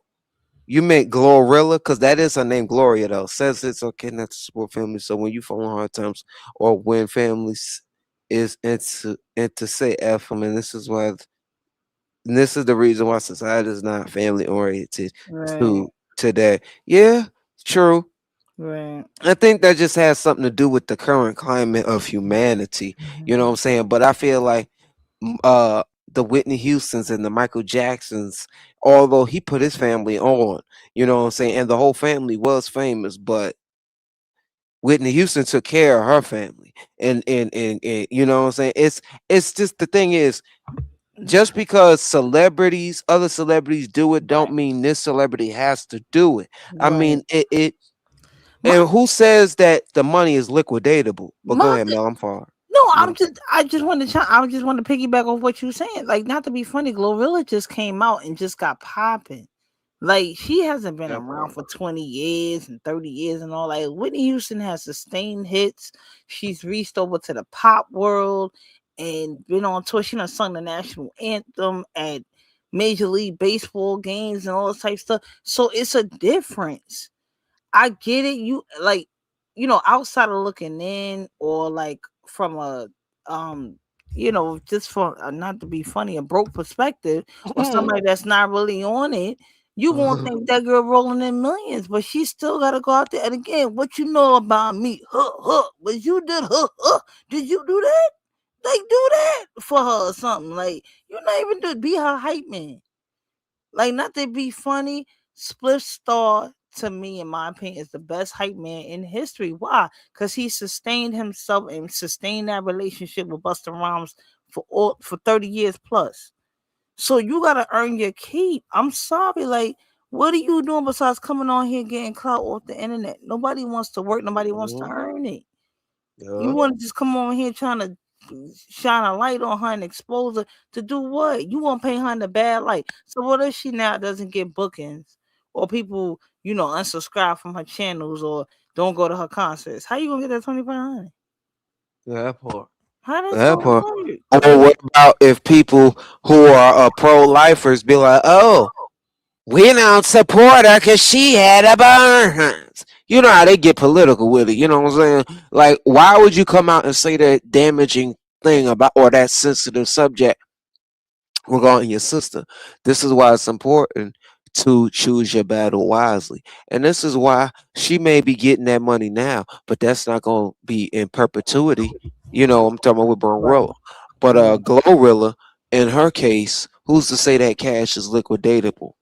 You meant Glorilla because that is her name, Gloria though. Says it's okay not to support family. So when you fall on hard times or when families is into say F them, and this is the reason why society is not family oriented Right, to today. Yeah, true. right. I think that just has something to do with the current climate of humanity. You know what I'm saying? But I feel like the Whitney Houstons and the Michael Jacksons, although he put his family on, you know what I'm saying, and the whole family was famous, but Whitney Houston took care of her family. And you know what I'm saying? It's just the thing is just because other celebrities do it, don't Right, mean this celebrity has to do it. I right. mean, it My and who says that the money is liquidatable? But go my ahead, Mel. I'm far. No, No. I just want to I just want to piggyback off what you were saying. Like, not to be funny, Glorilla just came out and just got popping. Like, she hasn't been That around part. for 20 years and 30 years and all. Like, Whitney Houston has sustained hits. She's reached over to the pop world and been on tour. She done sung the national anthem at Major League Baseball games and all this type of stuff. So it's a difference. I get it. Outside of looking in, or like from a um, just for not to be funny, a broke perspective, or somebody that's not really on it, you gonna think that girl rolling in millions, but she still gotta go out there. And again, what you know about me? Huh, huh. But you did huh, huh. Did you do that? Like, do that for her or something. Like, you're not even to be her hype man. Like, not to be funny, Spliff Star, to me, in my opinion, is the best hype man in history. Why? Because he sustained himself and sustained that relationship with Busta Rhymes for 30 years plus. So you gotta earn your keep. I'm sorry, like, what are you doing besides coming on here getting clout off the internet? Nobody wants to work, nobody wants to Mhm. earn it. You Yeah. want to just come on here trying to shine a light on her and expose her to do what? You want to paint her in the bad light. So what if she now doesn't get bookings, or people, unsubscribe from her channels, or don't go to her concerts? How you gonna get that 2,500? That part. How that's That gonna part. work? Or what about if people who are pro-lifers be like, "Oh, we don't support her because she had a burn." You know how they get political with it. You know what I'm saying? Like, why would you come out and say that damaging thing about or that sensitive subject regarding your sister? This is why it's important to choose your battle wisely. And this is why she may be getting that money now, but that's not going to be in perpetuity. You know, I'm talking about with Right, Glorilla. But right, Glorilla, in her case, who's to say that cash is liquidatable?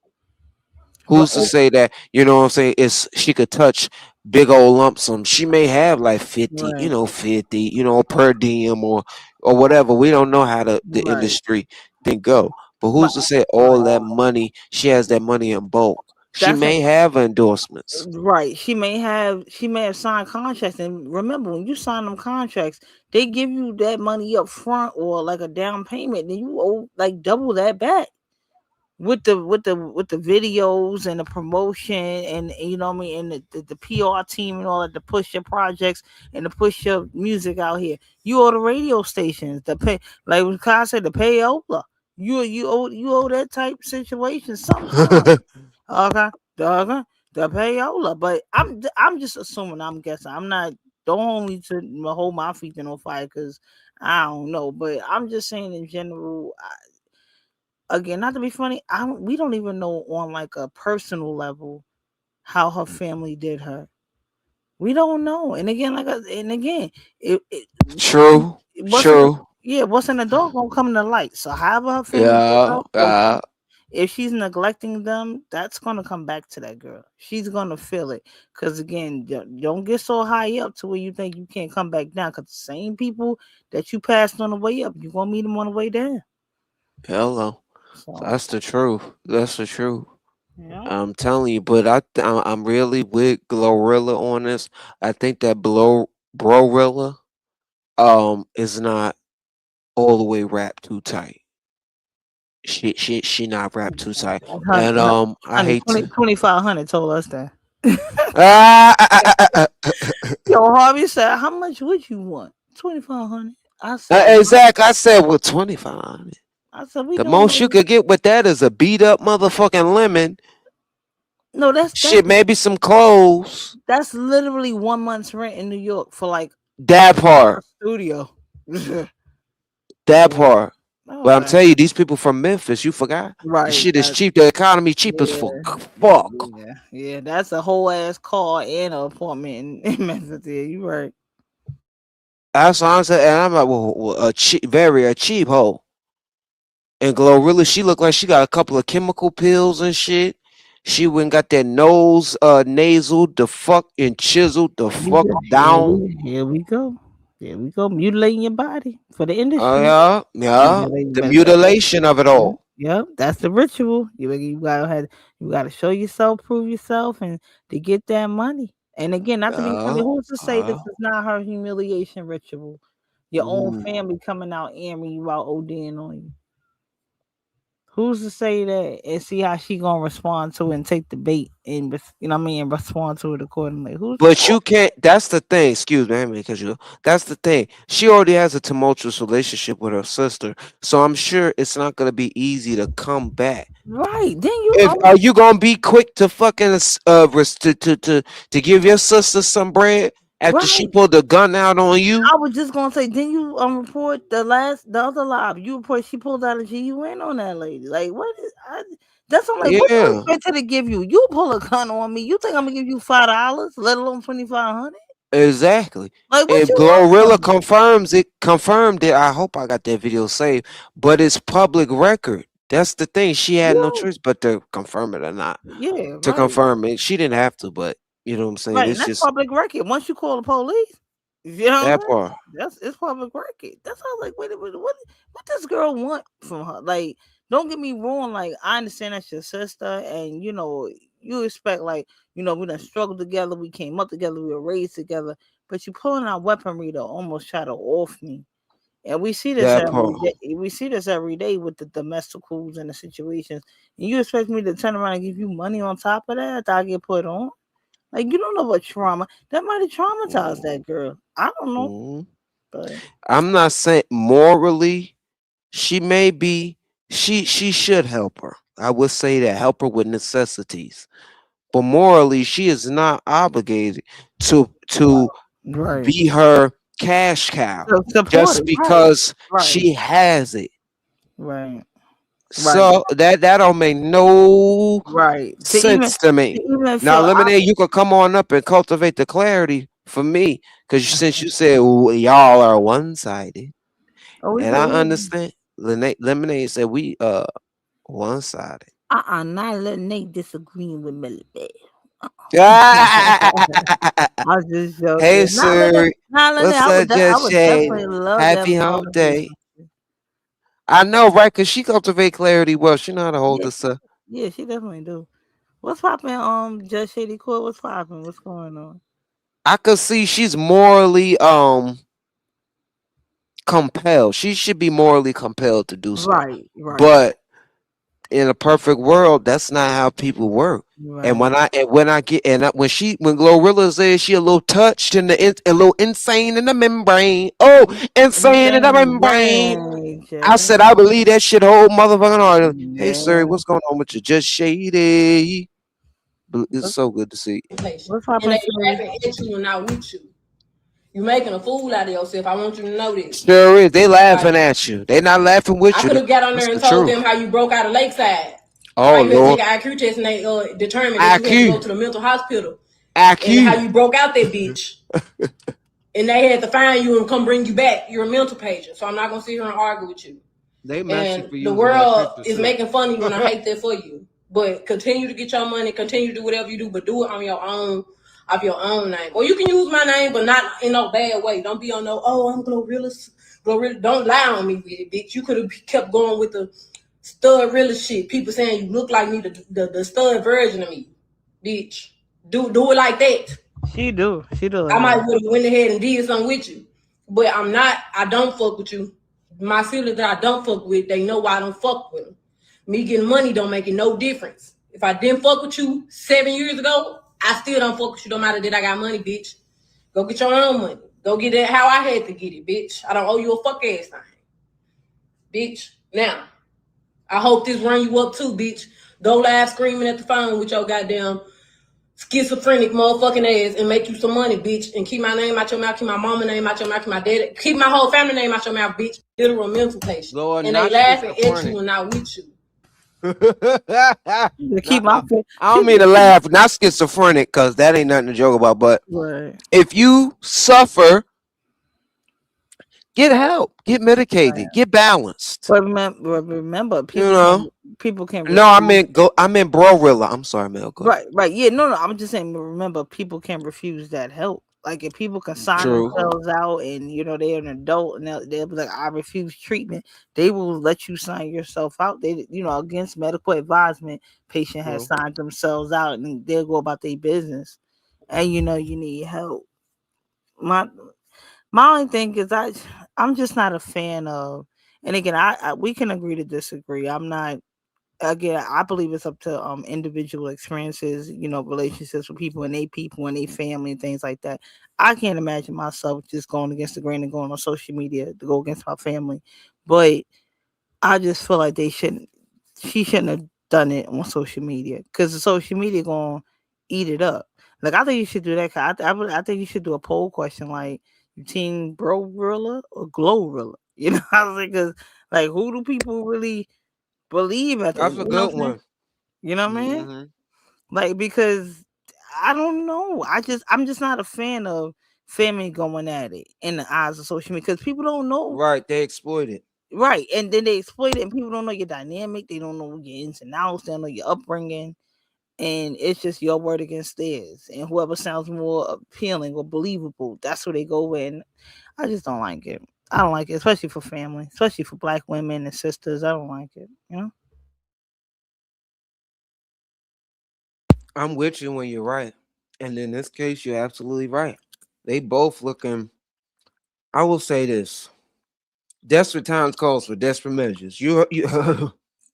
right. Who's to say that, you know what I'm saying, it's she could touch big old lump sum. She may have like 50, Right, 50, per diem or whatever. We don't know how the right. industry thing go. But But who's to say all right, that money, she has that money in bulk. She that's may have endorsements. right. She may have signed contracts, and remember, when you sign them contracts, they give you that money up front or like a down payment, then you owe like double that back with the videos and the promotion, and you know what I mean, and the PR team and all that, to push your projects and to push your music out here. You owe the radio stations the pay, like when Kai said, the payola. You owe that type situation sometime. Okay, okay, the payola. But I'm just assuming. I'm guessing. I'm not. Don't hold me to hold my feet to no fire, because I don't know. But I'm just saying in general. Again, not to be funny, we don't even know on like a personal level how her family did her. We don't know. And again, it True. wasn't. True. Yeah, what's in the dog gonna come to light. So however her family did her, Yeah. okay. if she's neglecting them, that's gonna come back to that girl. She's gonna feel it. Cause again, don't get so high up to where you think you can't come back down. Cause the same people that you passed on the way up, you're gonna meet them on the way down. Hello. So That's the truth. That's the truth. yeah. I'm telling you, but I'm really with Glorilla on this. I think that Brorilla is not all the way wrapped too tight. She not wrapped too tight. Honey, And I honey hate to 2500 told us that. ah, ah, ah, ah, ah, ah, Yo, Harvey said, "How much would you want?" 2500. I said, exactly. I said well 25. I said, we The doing most you it. could get with that is a beat up motherfucking lemon. No, Shit, maybe some clothes. that's literally 1 month's rent in New York for like That a part. studio. That Yeah. part. But I'm Okay. telling you, these people from Memphis, you forgot? The Right. shit is cheap. The economy cheap as Yeah. fuck. Yeah. That's a whole ass car and an apartment in Memphis. Yeah, you right. That's what I'm saying. And I'm like, well, a cheap hoe. And Glorilla, she looked like she got a couple of chemical pills and shit. She went got that nose, nasal, the fuck and chiseled the fuck down. Here we go. Here we go. Mutilating your body for the Oh industry. yeah, yeah. Mutilating The better. mutilation of it Yep, all. yep, that's the ritual. You gotta show yourself, prove yourself, and to get that money. And again, not to be funny, Yeah. who's to say this is not her humiliation ritual? Your own Ooh. family coming out airing you out, ODing on you. Who's to say that and see how she gonna respond to it and take the bait and and respond to it accordingly? Who's to But say? you can't. That's the thing. Excuse me, because you. That's the thing. She already has a tumultuous relationship with her sister, so I'm sure it's not gonna be easy to come back. Right. Then you If are you gonna be quick to fucking to give your sister some bread after she right. pulled the gun out on you? I was just gonna say, didn't you report the other live? You report she pulled out a GUN on that lady. Like what is that's I'm like, what you Yeah, expect her to give you? You pull a gun on me. You think I'm gonna give you $5, let alone 2500? exactly. Like what If you want Glorilla from me? confirmed it. I hope I got that video saved. But it's public record. That's the thing. She had no Right. choice but to confirm it or not. Yeah, To right. confirm it, she didn't have to, but you know what I'm saying. Right. And It's that's just public record. Once you call the police, you know what I'm that saying? part. It's public record. That's how I was like, wait a minute, what this girl want from her? Like, don't get me wrong, like I understand that's your sister, and you expect like, we done struggled together, we came up together, we were raised together, but you pulling out weaponry to almost try to off me. And we see this That every part. day. We see this every day with the domesticals and the situations. And you expect me to turn around and give you money on top of that after I get put on? Like you don't know what trauma that might have traumatized that girl. I don't know, Mhm. but I'm not saying morally she may be she should help her. I would say that help her with necessities. But morally she is not obligated to right, be her cash cow so support just it, right, because right, she has it. right, right, So that don't make no right. sense to To me. even Now, feel Lemonade, you could come on up and cultivate the clarity for me, because since you said y'all are one sided, oh, and I understand. Lemonade said we one sided. not letting Nate disagreeing with Melly Bear. I was just Hey, joking. sir, Not letting what's up, I Just would Shay? definitely love to have Happy a Hump conversation. Day. I know, right? Because she cultivate clarity well. She know how to hold Yeah, herself. yeah, she definitely do. What's popping? Judge Shady Court. What's popping? What's going on? I could see she's morally compelled. She should be morally compelled to do so. Right, right, But in a perfect world, that's not how people work. And right. when Glorilla says she a little touched and a little insane in the membrane. Oh, insane in the Dang, membrane. dang, I Jay. said I believe that shit whole motherfucking heart. Hey sir, Yeah. what's going on with you? Just shady. It's so good to see. What's And popping, they Sherry? laughing at you and not with you. You making a fool out of yourself. I want you to know this. Sure is. They laughing Like, at you. They not laughing with I you. could have got on That's there the and told them truth. how you broke out of Lakeside. How Oh you had to take Lord. an IQ test and they determined that you had to go IQ. to the mental hospital. And how IQ. you broke out that bitch. And they had to find you and come bring you back. You're a mental patient. So I'm not going to sit here and argue with you. They messy And for the using that world picture is too. making fun of you, and I hate that for you. But continue to get your money, continue to do whatever you do, but do it on your own, of your own name. Or you can use my name, but not in no bad way. Don't be on no, oh, I'm Glorilla. Glorilla. Don't lie on me with it, bitch. You could have kept going with the stud realist shit. People saying you look like me, the stud version of me, bitch. Do it like that. She do I like might that. would have went ahead and did something with you. But I'm not, I don't fuck with you. My siblings that I don't fuck with, they know why I don't fuck with them. Me getting money don't make it no difference. If I didn't fuck with you 7 years ago, I still don't fuck with you no matter that I got money, bitch. Go get your own money. Go get it how I had to get it, bitch. I don't owe you a fuck ass thing, bitch. Now, I hope this run you up too, bitch. Go live screaming at the phone with your goddamn schizophrenic motherfucking ass and make you some money, bitch, and keep my name out your mouth, keep my mama name out your mouth, keep my daddy, keep my whole family name out your mouth, bitch. Literal mental patient. Lord, And they not laughing at schizophrenic. you and not with you. To Nah, keep my I don't keep mean to laugh. Not schizophrenic, because that ain't nothing to joke about. But right, if you suffer, get help, get right. medicated, get balanced. But remember, You know. people can No, I refuse. meant go. I meant Brorilla. I'm sorry, Mel. Go ahead. Right. Yeah, no. I'm just saying. But remember, people can refuse that help. Like if people can sign True. themselves out, and they're an adult, and they'll be like, "I refuse treatment." They will let you sign yourself out. They, against medical advisement, patient has True. signed themselves out, and they'll go about their business. And you need help. My my only thing is I'm just not a fan of. And again, I we can agree to disagree. I'm not, again, I believe it's up to individual experiences, relationships with people and they family and things like that. I can't imagine myself just going against the grain and going on social media to go against my family. But I just feel like she shouldn't have done it on social media because the social media going to eat it up. Like I think you should do that. I think you should do a poll question like, you team bro gorilla or glow gorilla? I was like, cause like who do people really believe at the That's end? a You know good what I'm saying? one. You know what I mean? Hmm. Like because I don't know. I'm just not a fan of family going at it in the eyes of social media because people don't know. Right. They exploit it. Right. And then they exploit it and people don't know your dynamic. They don't know your ins and outs. They don't know your upbringing. And it's just your word against theirs. And whoever sounds more appealing or believable, that's where they go with. And I just don't like it. I don't like it, especially for family, especially for black women and sisters. I don't like it. I'm with you when you're right, and in this case, you're absolutely right. They both looking. I will say this: desperate times calls for desperate measures. You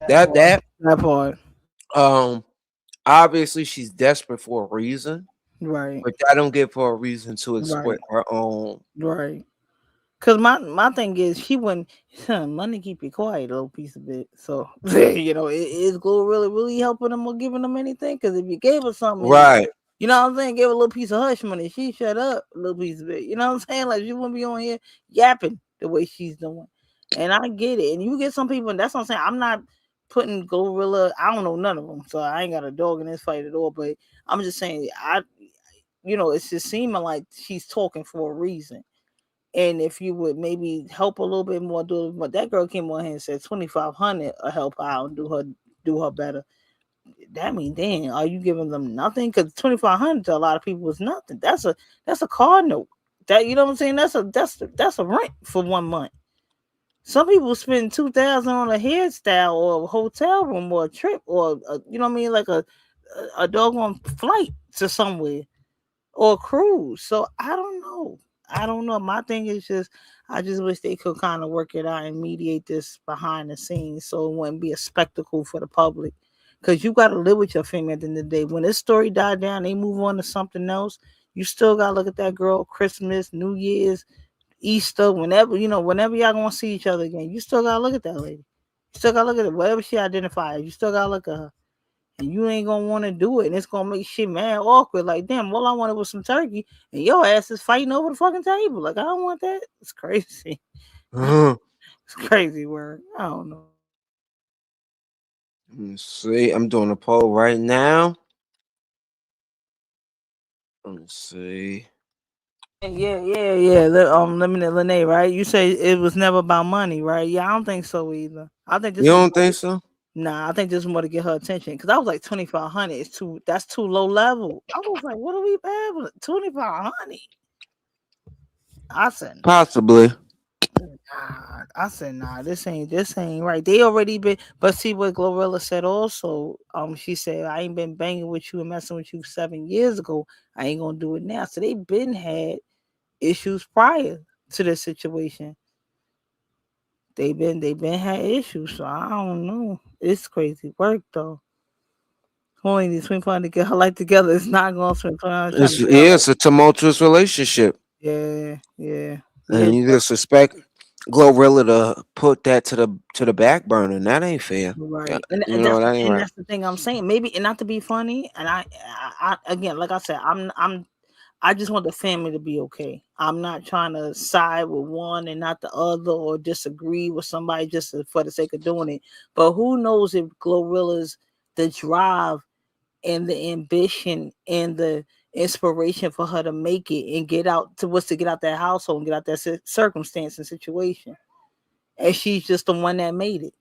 That that part. that That part. um. Obviously, she's desperate for a reason, Right. but I don't give her a reason to exploit Right. her own. Right. Cause my thing is she wouldn't money keep you quiet a little piece of it. So is Glow really helping them or giving them anything? Cause if you gave her something, Right. what I'm saying, gave her a little piece of hush money, she shut up a little piece of it. You know what I'm saying? Like she wouldn't be on here yapping the way she's doing. And I get it. And you get some people, and that's what I'm saying. I'm not putting Gorilla. I don't know none of them, so I ain't got a dog in this fight at all. But I'm just saying, it's just seeming like she's talking for a reason. And if you would maybe help a little bit more, but that girl came on here and said 2,500 will help out and do her better. That mean, damn, are you giving them nothing? Because 2,500 to a lot of people is nothing. That's a car note. That, you know what I'm saying? That's a rent for 1 month. Some people spend 2,000 on a hairstyle or a hotel room or a trip or you know what I mean, like a doggone flight to somewhere or a cruise. So I don't know. I don't know. My thing is just I just wish they could kind of work it out and mediate this behind the scenes so it wouldn't be a spectacle for the public. Cause you gotta live with your family at the end of the day. When this story died down, they move on to something else. You still gotta look at that girl Christmas, New Year's, Easter, whenever y'all gonna see each other again. You still gotta look at that lady. You still gotta look at it, whatever she identifies. You still gotta look at her and you ain't gonna want to do it, and it's gonna make shit mad awkward. Like, damn, all I wanted was some turkey, and your ass is fighting over the fucking table. Like, I don't want that. It's crazy. Mhm. It's crazy word. I don't know. Let me see. I'm doing a poll right now. Let me see. Yeah. Limited Lene, right? You say it was never about money, right? Yeah, I don't think so either. I think You this was don't think so? nah. I think this is more to get her attention because I was like 2,500. It's too. That's too low level. I was like, what are we having? 2,500. I said Possibly. nah. I said nah. This ain't right. They already been. But see what Glorilla said also. She said I ain't been banging with you and messing with you 7 years ago. I ain't gonna do it now. So they been had issues prior to this situation. They been had issues, so I don't know. It's crazy work though. Only these twin trying to get her life together. It's not going to swing. Trying to It's get her yeah, life. it's a tumultuous relationship. Yeah. And Live you just expect Glorilla to put that to the back burner. And that ain't fair. right, and You know, that's that ain't and right. that's the thing I'm saying. Maybe and not to be funny, and I again, like I said, I just want the family to be okay. I'm not trying to side with one and not the other, or disagree with somebody just for the sake of doing it. But who knows if Glorilla's the drive and the ambition and the inspiration for her to make it and get out to get out that household and get out that circumstance and situation. And she's just the one that made it.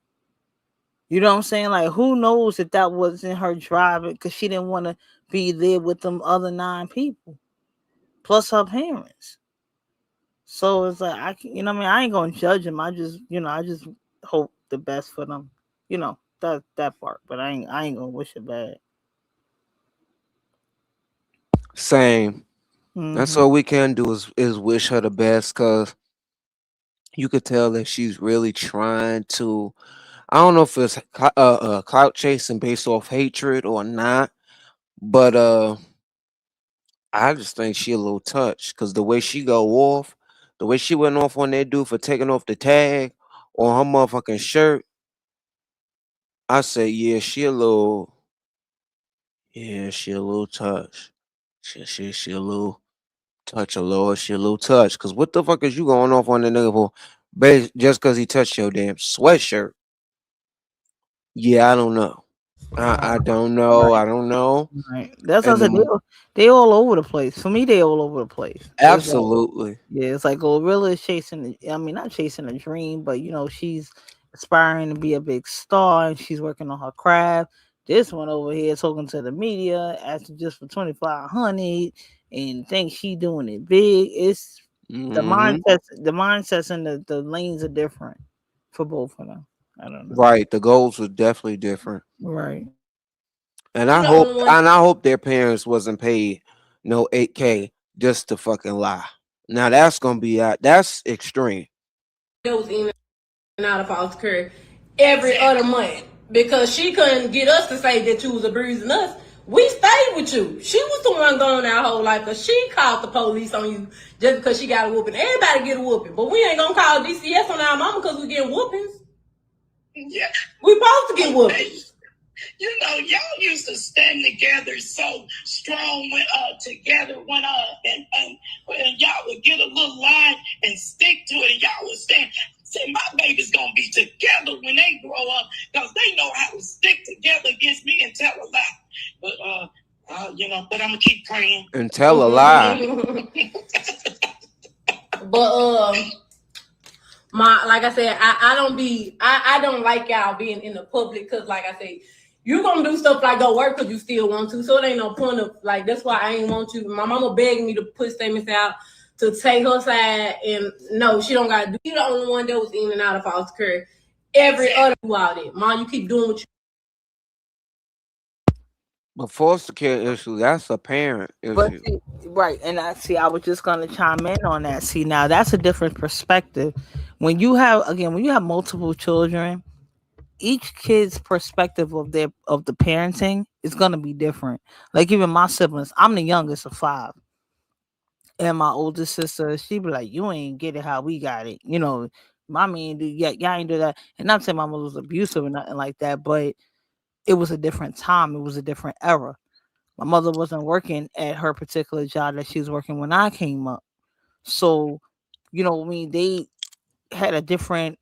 You know what I'm saying? Like, who knows if that wasn't her driving because she didn't want to be there with them other 9 people plus her parents. So it's like you know what I mean. I ain't gonna judge them. I just hope the best for them. That part. But I ain't gonna wish it bad. Same. That's Hmm. all we can do is wish her the best, cause you could tell that she's really trying to. I don't know if it's clout chasing based off hatred or not, but I just think she a little touched because the way she go off, the way she went off on that dude for taking off the tag on her motherfucking shirt, I say yeah, she a little touch. She a little touch a Lord, she a little touch. Cause what the fuck is you going off on the nigga for? Just cause he touched your damn sweatshirt? Yeah, I don't know. I don't know. Right. I don't know. Right. That's what I And said. They all over the place. For me, they all over the place. It's like absolutely. yeah, it's like Gorilla is chasing. I mean, not chasing a dream, but she's aspiring to be a big star, and she's working on her craft. This one over here talking to the media, asking just for 2,500, and thinks she doing it big. It's the Hmm. mindsets. The mindsets and the lanes are different for both of them. I don't know. Right. The goals were definitely different. Right. And You I the hope only one and I hope their parents wasn't paid no 8K just to fucking lie. Now that's gonna be that's extreme. that was in and out of foster every other month because she couldn't get us to say that you was abusing us. We stayed with you. She was the one going our whole life because she called the police on you just because she got a whooping. Everybody get a whooping, but we ain't gonna call DCS on our mama because we get whoopings. Yeah. We supposed to get whoopings. You know, y'all used to stand together so strong when together when y'all would get a little line and stick to it, and y'all would stand. Say, my baby's gonna be together when they grow up, because they know how to stick together against me and tell a lie. But I'm gonna keep praying. And tell a lie. But my like I said, I don't like y'all being in the public because like I said, you gonna do stuff like go work because you still want to. So it ain't no point of like that's why I ain't want you. My mama begging me to put statements out to take her side, and no, she don't gotta do. She the only one that was in and out of foster care. Every other out there. Mom, you keep doing what you But foster care issue, that's a parent But issue. see, right, and I was just gonna chime in on that. See, now that's a different perspective. When you have multiple children, each kid's perspective of the parenting is gonna be different. Like even my siblings, I'm the youngest of 5, and my older sister, she be like, "You ain't get it how we got it." Mommy ain't do yeah, y'all ain't do that. And not saying my mother was abusive or nothing like that, but it was a different time. It was a different era. My mother wasn't working at her particular job that she was working when I came up. So, they had a different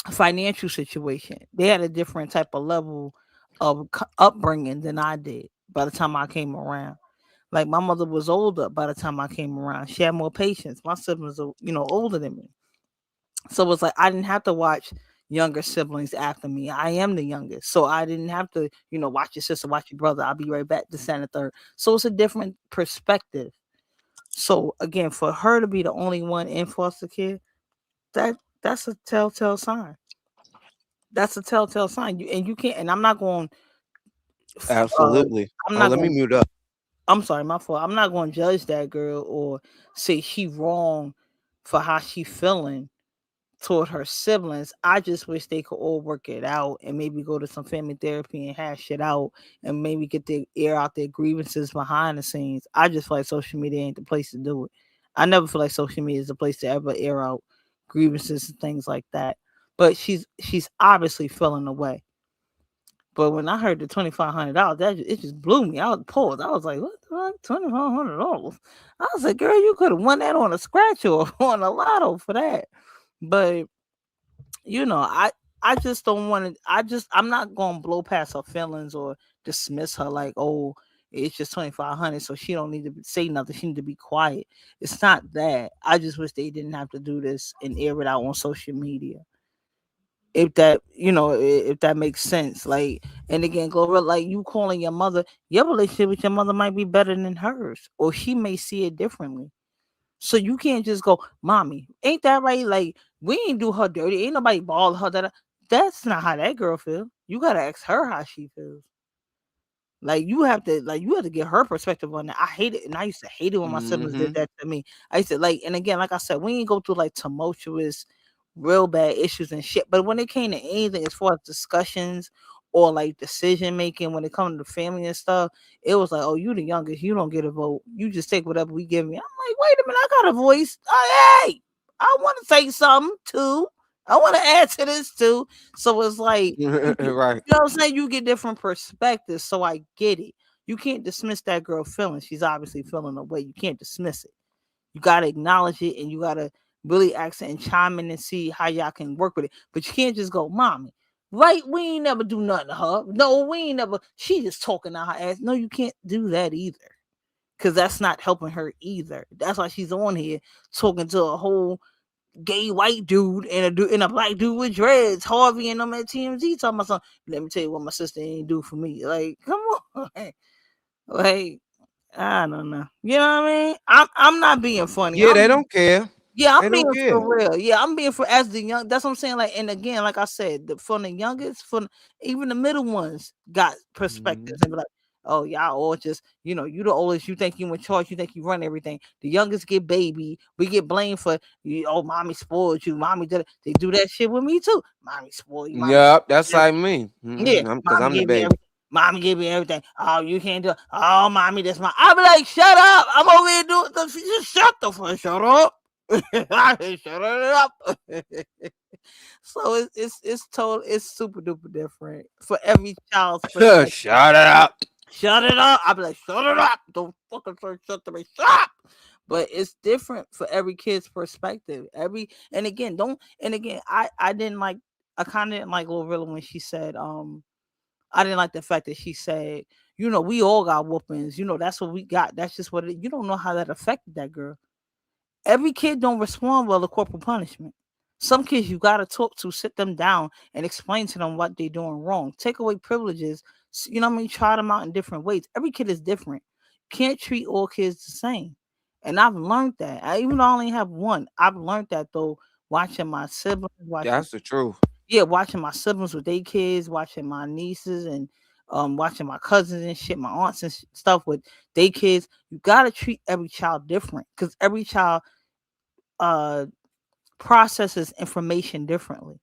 financial situation. They had a different type of level of upbringing than I did by the time I came around. Like my mother was older by the time I came around. She had more patience. My siblings are, older than me. So it's like I didn't have to watch younger siblings after me. I am the youngest. So I didn't have to, watch your sister, watch your brother. I'll be right back to Santa third. So it's a different perspective. So again, for her to be the only one in foster care, that's a telltale sign. That's a telltale sign. You can't, and I'm not going. Uh, Absolutely. I'm Oh, not let me going. mute up. I'm sorry, my fault. I'm not going to judge that girl or say she wrong for how she feeling toward her siblings. I just wish they could all work it out and maybe go to some family therapy and hash it out and maybe get their air out their grievances behind the scenes. I just feel like social media ain't the place to do it. I never feel like social media is the place to ever air out grievances and things like that. But she's obviously feeling away. But when I heard the $2,500, it just blew me. I was paused. I was like, "What the fuck? $2,500?" I was like, "Girl, you could have won that on a scratch or on a lotto for that." But I just don't want to. I'm not gonna blow past her feelings or dismiss her like, oh, it's just 2,500, so she don't need to say nothing. She need to be quiet. It's not that. I just wish they didn't have to do this and air it out on social media. If that makes sense. Like, and again, Gloria, like you calling your relationship with your mother might be better than hers, or she may see it differently. So you can't just go, mommy, ain't that right? Like, we ain't do her dirty. Ain't nobody ball her that. That's not how that girl feel. You gotta ask her how she feels. Like you have to get her perspective on that. I hate it, and I used to hate it when my siblings did Mm-hmm. that to me. I used to and again, like I said, we ain't go through like tumultuous, real bad issues and shit. But when it came to anything as far as discussions or like decision making, when it comes to family and stuff, it was like, oh, you the youngest, you don't get a vote. You just take whatever we give you. I'm like, wait a minute, I got a voice. Oh, hey, I want to say something too. I want to add to this too. So it's like Right. what I'm saying? You get different perspectives, so I get it. You can't dismiss that girl feeling. She's obviously feeling a way. You can't dismiss it. You gotta acknowledge it, and you gotta really ask it and chime in and see how y'all can work with it. But you can't just go, mommy. Right? We ain't never do nothing to her. No, we ain't never. She just talking out her ass. No, you can't do that either, because that's not helping her either. That's why she's on here talking to a whole gay white dude and a black dude with dreads, Harvey and them at TMZ talking about something. Let me tell you what my sister ain't do for me. Like, come on, like I don't know. You know what I mean? I'm not being funny. Yeah, they don't care. Yeah, I'm They being don't care. for real. Yeah, I'm being for as the young. That's what I'm saying. Like, and again, like I said, from the youngest, even the middle ones got perspectives and Mhm. be like, oh, y'all all just, you the oldest, you think you in charge, you think you run everything. The youngest get baby. We get blamed for, oh, mommy spoiled you. Mommy did it. They do that shit with me too. Mommy spoiled you. Mommy. Yep, that's like me. Yeah, Because mommy I'm the gave me baby. everything. Mommy gave me everything. Oh, you can't do it. Oh, mommy, that's my. I be like, shut up. I'm over here doing the. Just shut the fuck. Shut up. I said, shut it up. So it's total. It's super duper different for every child's perspective. Shout it out. Shut it up. I be like, shut it up. Don't fucking say shut to me. Shut up. But it's different for every kid's perspective. And again, don't and again, I didn't like I kind of didn't like Glorilla when she said, I didn't like the fact that she said, we all got whoopings. That's what we got. That's just what it. You don't know how that affected that girl. Every kid don't respond well to corporal punishment. Some kids you gotta talk to, sit them down, and explain to them what they're doing wrong. Take away privileges. You know what I mean? Try them out in different ways. Every kid is different. Can't treat all kids the same. And I've learned that. Even though I only have one, I've learned that though. Watching my siblings, That's the truth. watching my siblings with their kids, watching my nieces and watching my cousins and shit, my aunts and stuff with their kids. You gotta treat every child different because every child uh processes information differently.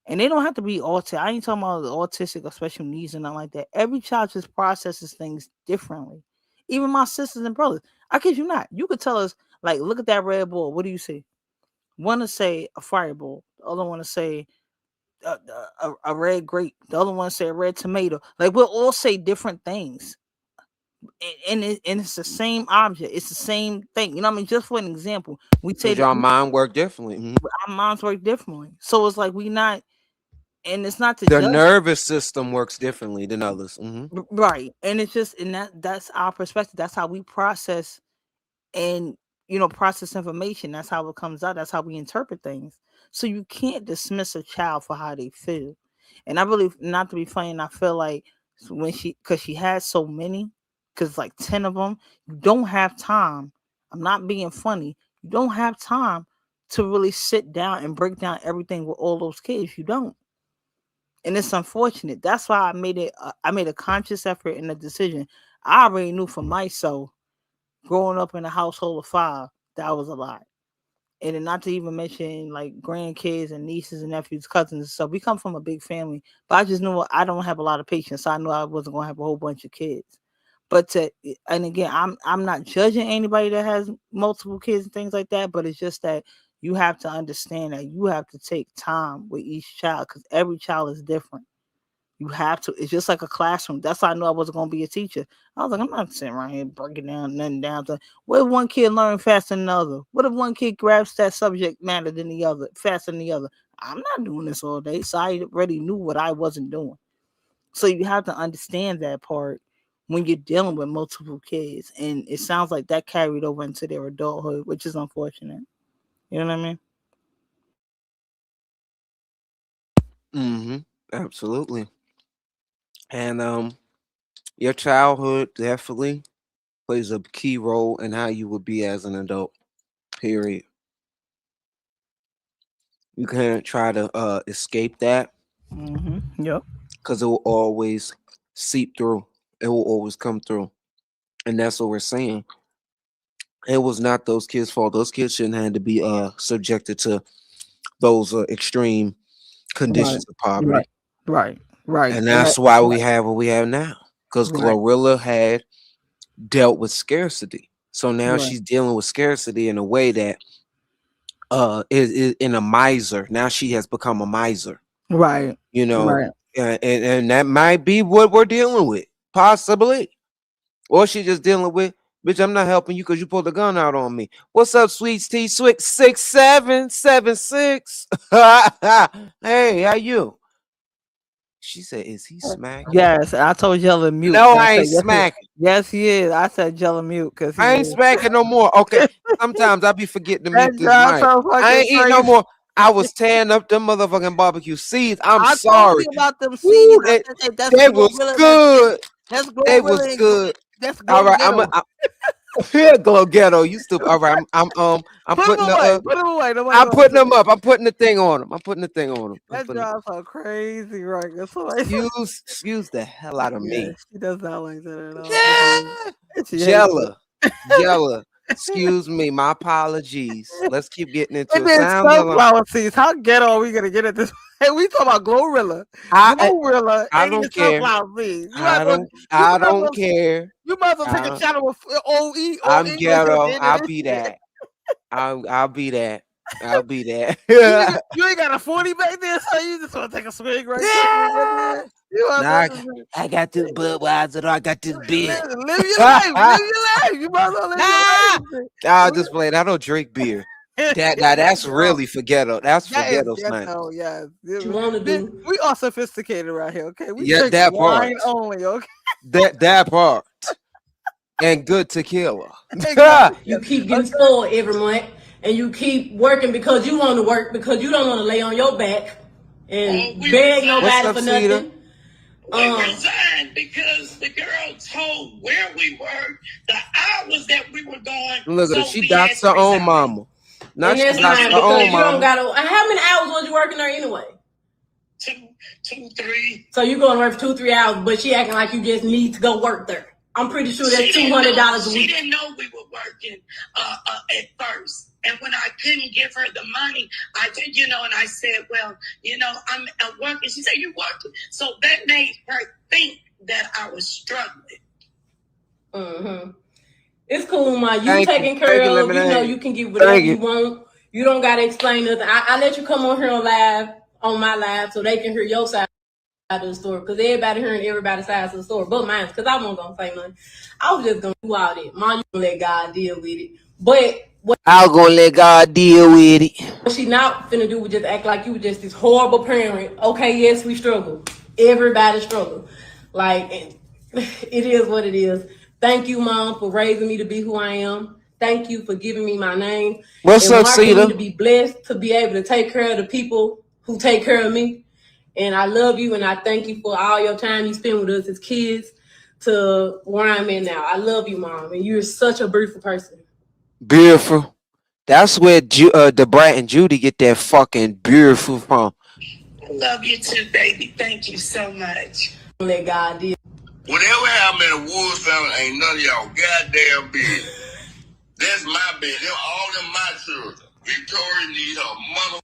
And they don't have to be autistic. I ain't talking about the autistic or special needs and nothing like that. Every child just processes things differently. Even my sisters and brothers. I kid you not. You could tell us, like, look at that red ball. What do you see? One to say a fireball. The other one to say a red grape. The other one say a red tomato. Like we'll all say different things, and it's the same object. It's the same thing. You know what I mean? Just for an example, we say Because that your mind work differently. our minds work differently. So it's like we not. and it's not to The judge. nervous system works differently than others. Right, and it's just, and that's our perspective. That's how we process and process information. That's how it comes out. That's how we interpret things. So you can't dismiss a child for how they feel. And I really, not to be funny, and I feel like when because she has so many, because like 10 of them, you don't have time. I'm not being funny. You don't have time to really sit down and break down everything with all those kids. You don't. And it's unfortunate. That's why I made it. I made a conscious effort in the decision. I already knew for myself, growing up in a household of 5, that was a lot. And then not to even mention like grandkids and nieces and nephews, cousins and stuff. We come from a big family, but I just knew I don't have a lot of patience. So I knew I wasn't gonna have a whole bunch of kids. But and again, I'm not judging anybody that has multiple kids and things like that. But it's just that you have to understand that you have to take time with each child because every child is different. You have to. It's just like a classroom. That's why I knew I wasn't going to be a teacher. I was like, I'm not sitting around here breaking down nothing down to. What if one kid learns faster than the other? What if one kid grabs that subject matter than the other, faster than the other? I'm not doing this all day. So I already knew what I wasn't doing. So you have to understand that part when you're dealing with multiple kids. And it sounds like that carried over into their adulthood, which is unfortunate. You know what I mean? Absolutely. And your childhood definitely plays a key role in how you would be as an adult. Period. You can't try to escape that Yep. because it will always seep through. It will always come through. And that's what we're saying. It was not those kids' fault. Those kids shouldn't have to be subjected to those extreme Right. conditions of poverty. Right. Right. Right. And And that's why we have what we have now. Because right. Glorilla had dealt with scarcity. So now Right. she's dealing with scarcity in a way that is in a miser. Now she has become a miser. Right. You know, Right. and that might be what we're dealing with, possibly. Or she just dealing with, bitch, I'm not helping you because you pulled the gun out on me. What's up, Sweets T? Swick 6776. Hey, how you? She said, is he smacking? Yes, I told Jella mute. No, I I said ain't yes, smacking. yes, he is. I said Jella mute because he I ain't is. smacking no more. Okay. Sometimes I be forgetting to That mute this drive mic. so I fucking ain't eating no crazy. more. I was tearing up them motherfucking barbecue seeds. I'm I told sorry. you about them Woo, seeds. I said, hey, that's they was Glorilla. good. That's They was Glorilla and good. that's All right, Glorilla. here go ghetto. You stupid. All right, I'm Put putting them away. the Put them away. Nobody I'm gonna putting see them up. I'm putting the thing on them. I'm putting the thing on them. I'm that putting drive so crazy, right? Somebody, excuse the hell out of yeah, me. she does not like that at all. Yeah. She hates it. Jella. Excuse me. My apologies. Let's keep getting into And it. then Sound me along. sunflower seeds. How ghetto are we gonna get at this? Hey, we talk about Glorilla. Glorilla I ain't don't even care. sunflower seeds. You might I as well. don't You I might as don't well. care. You might as well take a I, channel with OE or I'm English at the ghetto. end of I'll this be shit. that. I'll be that. I'll be that. You ain't got a 40 back there, so you just want to take a swig right quick. Yeah. You want Nah, to I got this Budweiser. I got this beer. live your life. Live your life. You might as well live Nah, your I'll life. just play it. I don't drink beer. Yeah, That's really for ghetto. That's for that is ghetto slang. ghetto, yes. What you want to do? We are sophisticated around here, okay? We Yeah, drink that part. wine only, okay? That part. And good tequila. Exactly. You keep getting spoiled every month, and you keep working because you want to work because you don't want to lay on your back and beg What's nobody up, for Cedar? nothing. We resigned because the girl told where we were, the hours that we were going. Look at her. So She we dots had her to own resign. mama. Now And she that's dots fine her own because you don't mama. gotta. How many hours was you working there anyway? Two, 3. So you going to work for 2-3 hours, but she acting like you just need to go work there. I'm pretty sure that's $200 a She week. didn't know we were working at first. And when I couldn't give her the money, I did, and I said, well, I'm working. She said, you working? So that made her think that I was struggling. Mm-hmm. It's cool, ma. You Thank taken you. care Thank you, of. lemonade. You can get whatever Thank you you. want. You don't gotta explain nothing. I let you come on here on my live, so they can hear your side of the story. Because everybody hearing everybody's side of the story, but mine. Because I wasn't gonna say nothing. I was just gonna do all that. Ma, you gonna let God deal with it. But I'm gonna let God deal with it. What she not finna do was just act like you were just this horrible parent. Okay, yes, we struggle. Everybody struggle. Like it is what it is. Thank you, Mom, for raising me to be who I am. Thank you for giving me my name What's and up, marking me Cedar? to be blessed to be able to take care of the people who take care of me. And I love you and I thank you for all your time you spend with us as kids to where I'm in now. I love you, Mom, and you're such a beautiful person. Beautiful. That's where the Brat and Judy get that fucking beautiful from. I love you too, baby. Thank you so much. Let God deal. Whatever happened in the Woods family ain't none of y'all goddamn business. That's my business. All them my children. Victoria needs her mother.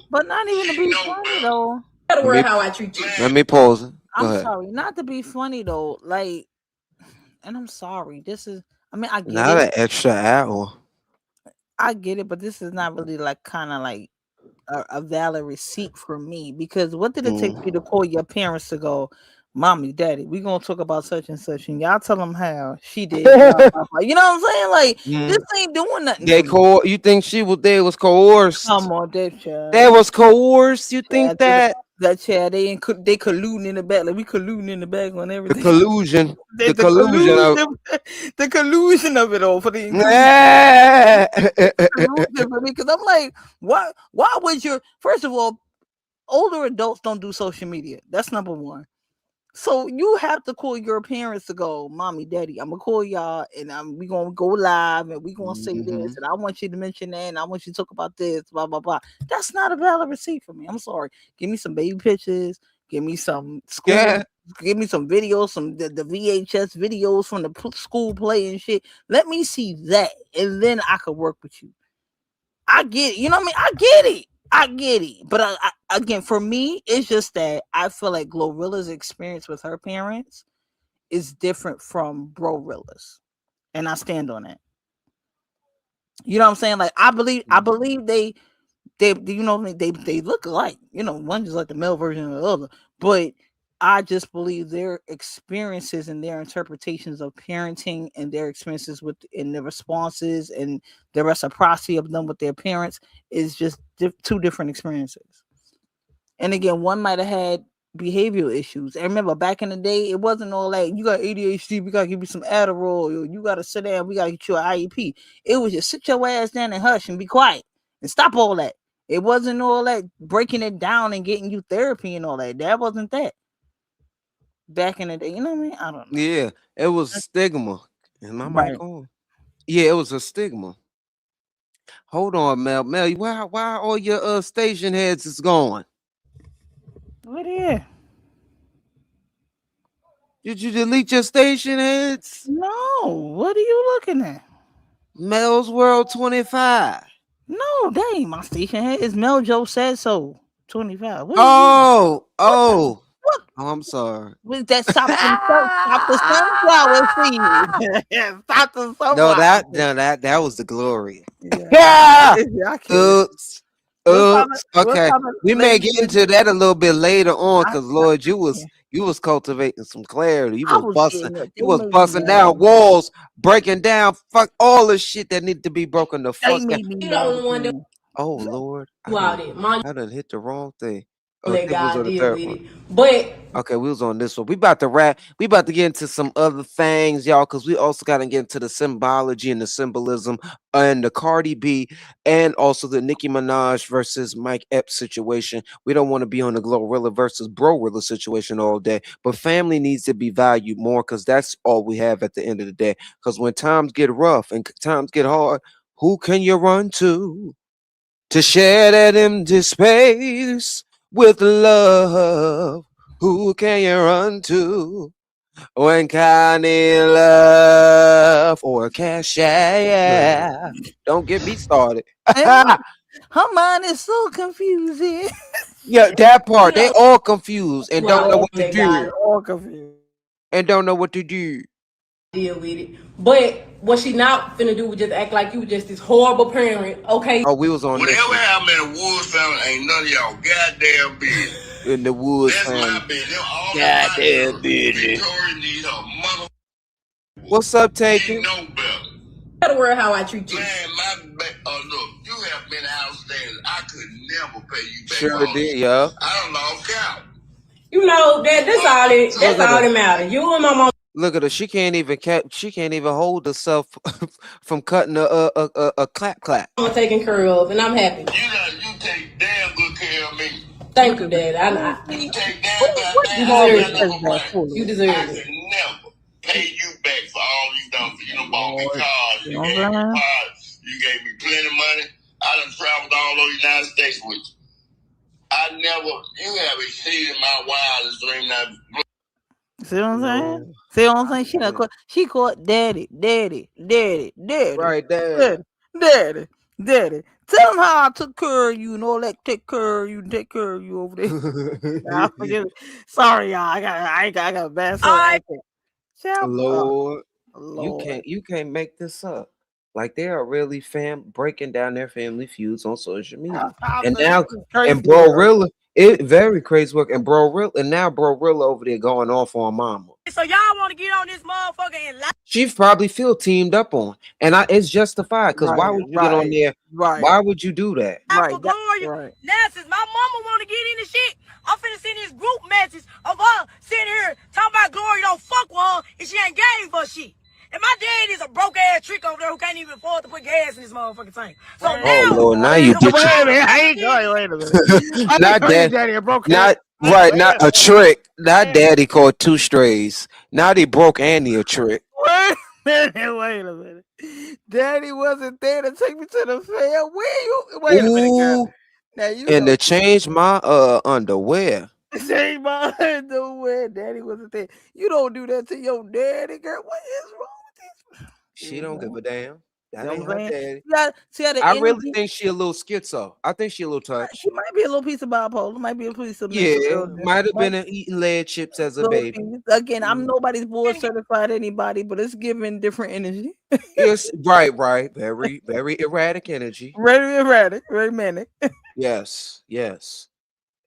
But not even to She be know funny better. though. Gotta Let worry me how I treat you. let me pause it. Go I'm ahead. sorry, not to be funny though. Like, and I'm sorry. This is. I mean, I get Not it. an extra hour. I get it, but this is not really like kind of like a valid receipt for me because what did it take for you to call your parents to go, mommy, daddy, we gonna talk about such and such, and y'all tell them how she did, blah, blah, blah. You know what I'm saying? Like this ain't doing nothing They for me. You think they was coerced? Come on, that child. They was coerced. You think that that child they colluding in the back, like we colluding in the back on the everything. collusion, the collusion, the collusion of it all for the collusion for me because I'm like, why would your first of all, older adults don't do social media. That's number one. So you have to call your parents to go, mommy, daddy, I'm gonna call y'all and we gonna go live and we gonna say this and I want you to mention that and I want you to talk about this, blah blah blah. That's not a valid receipt for me. I'm sorry. Give me some baby pictures, give me some school, give me some videos, some the VHS videos from the school play and shit. Let me see that, and then I could work with you. I get it. You know what I mean? I get it. But again, for me, it's just that I feel like Glorilla's experience with her parents is different from Brorilla's, and I stand on it. You know what I'm saying? Like I believe they you know they look alike. You know, one is like the male version of the other, but I just believe their experiences and their interpretations of parenting and their experiences with and their responses and the reciprocity of them with their parents is just two different experiences. And again, one might have had behavioral issues. And remember, back in the day, it wasn't all like you got ADHD, we gotta give you some Adderall, or you gotta sit down, we gotta get you an IEP. It was just sit your ass down and hush and be quiet and stop all that. It wasn't all that breaking it down and getting you therapy and all that. That wasn't that. Back in the day, you know what I mean? I don't know. Yeah, it was stigma. Is my mic on? Yeah, it was a stigma. Hold on, Mel. Why all your station heads is going? What is? Did you delete your station heads? No. What are you looking at? Mel's World 25. No, that ain't my station head. It's Mel Joe Said So 25. What Oh. What? Oh, I'm sorry. Was that stop the sunflower seed? Stop the sunflower. No, that was the glory. Yeah. Oops. Okay. We may get into that a little bit later on because Lord, you was cultivating some clarity. You was busting down walls, breaking down all the shit that need to be broken the fuck down. Oh Lord. I done hit the wrong thing. Oh, Let God deal with one. it. But okay, we was on this one. We about to wrap. We about to get into some other things, y'all, because we also got to get into the symbology and the symbolism and the Cardi B and also the Nicki Minaj versus Mike Epps situation. We don't want to be on the Glorilla versus Brorilla situation all day, but family needs to be valued more because that's all we have at the end of the day. Because when times get rough and times get hard, who can you run to share that empty space with love? Who can you run to when kind in love or cash? Yeah. Don't get me started. Her mind is so confusing. Yeah, that part. They all confused and don't know what to do. All confused. And don't know what to do. Deal with it. But what she not finna do was just act like you were just this horrible parent. Okay. Oh, we was on whatever happened in the Woods family ain't none of y'all goddamn business. In the Woods That's family. my business. All goddamn business. Victoria needs her mother. What's up, Taken? She know better. Gotta worry how I treat you. Man, pay you back Sure for all did, this. yeah. I don't lost count. You know that's all it. That's Look at all her. that matters. You and my mom Look at her. She can't even hold herself from cutting a clap clap. are taken care of, and I'm happy. You take damn good care of me. Thank you, Dad. You take What, damn goddamn. what You I Lori ain't deserve got it. no says that complaint. for? You I deserve it. can never pay you back for all you done for. You done bought me Lord, cars. you You know what gave I'm me saying? cars. You gave me plenty of money. I done traveled all over the United States with you. You have exceeded my wildest dream. Now, See what I'm saying? Lord. See what I'm saying? She caught daddy, daddy, daddy, daddy, Right there. daddy, daddy, daddy. Tell him how I took care of you and all that. Take care of you, take care of you over there. Nah, I forget it. Sorry, y'all. I got a bad soul accent. Child, Lord, Lord. you can't make this up. Like they are really breaking down their family feuds on social media. I And said, now this is and crazy bro work. Rilla, it very crazy work. And bro Rilla over there going off on mama. So y'all want to get on this motherfucker and lie? She probably feel teamed up on. And it's justified because why Right, would you get on right, there? right, Why would you do that? For right. That, Gloria. right. Now, since my mama want to get into shit, I'm finna send this group message of her sitting here talking about Gloria don't fuck with her and she ain't gave her shit. And my dad is a broke ass trick over there who can't even afford to put gas in his motherfucking tank. So Oh now, Lord, now you Wait ditching. a minute. I ain't going. Wait a minute. I think Not her that. daddy a broke ass. Not right, not a trick. Not daddy called two strays. Now they broke Annie a trick. Wait a minute, wait a minute. Daddy wasn't there to take me to the fair. Where you? Wait a minute, girl. Ooh, Now you and know, to change my underwear. say my underwear. Daddy wasn't there. You don't do that to your daddy, girl. What is wrong with this? She don't give a damn. See That what ain't I'm her saying? daddy. See how the I really energy. think she a little schizo. I think she a little touch. She might be a little piece of bipolar. Might be a piece of mental Yeah, illness. might have Might been eating lead chips as a little baby. piece. Again, I'm Mm. nobody's board certified anybody, but it's giving different energy. Yes, right. Very erratic energy. Very erratic, very manic. Yes.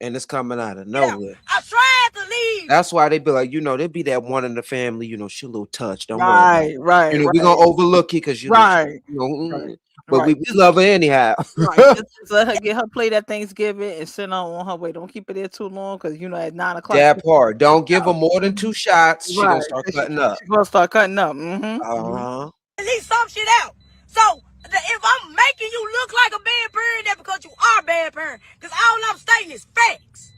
And it's coming out of yeah, nowhere. I tried to leave. That's why they be like, they be that one in the family, she a little touched. Don't worry about it. Right, right, We right, gonna overlook it because right, mm, right, but right. we love her anyhow. Right. Just let her get her plate at Thanksgiving and send her on her way. Don't keep it there too long because at 9 o'clock. That part. Don't give her more than 2 shots. She Right. gonna start cutting up. She's gonna start cutting up. Mm-hmm. Uh-huh. At least some shit out. So if I'm making you look like a bad parent, that's because you are a bad parent. Because all I'm stating is facts.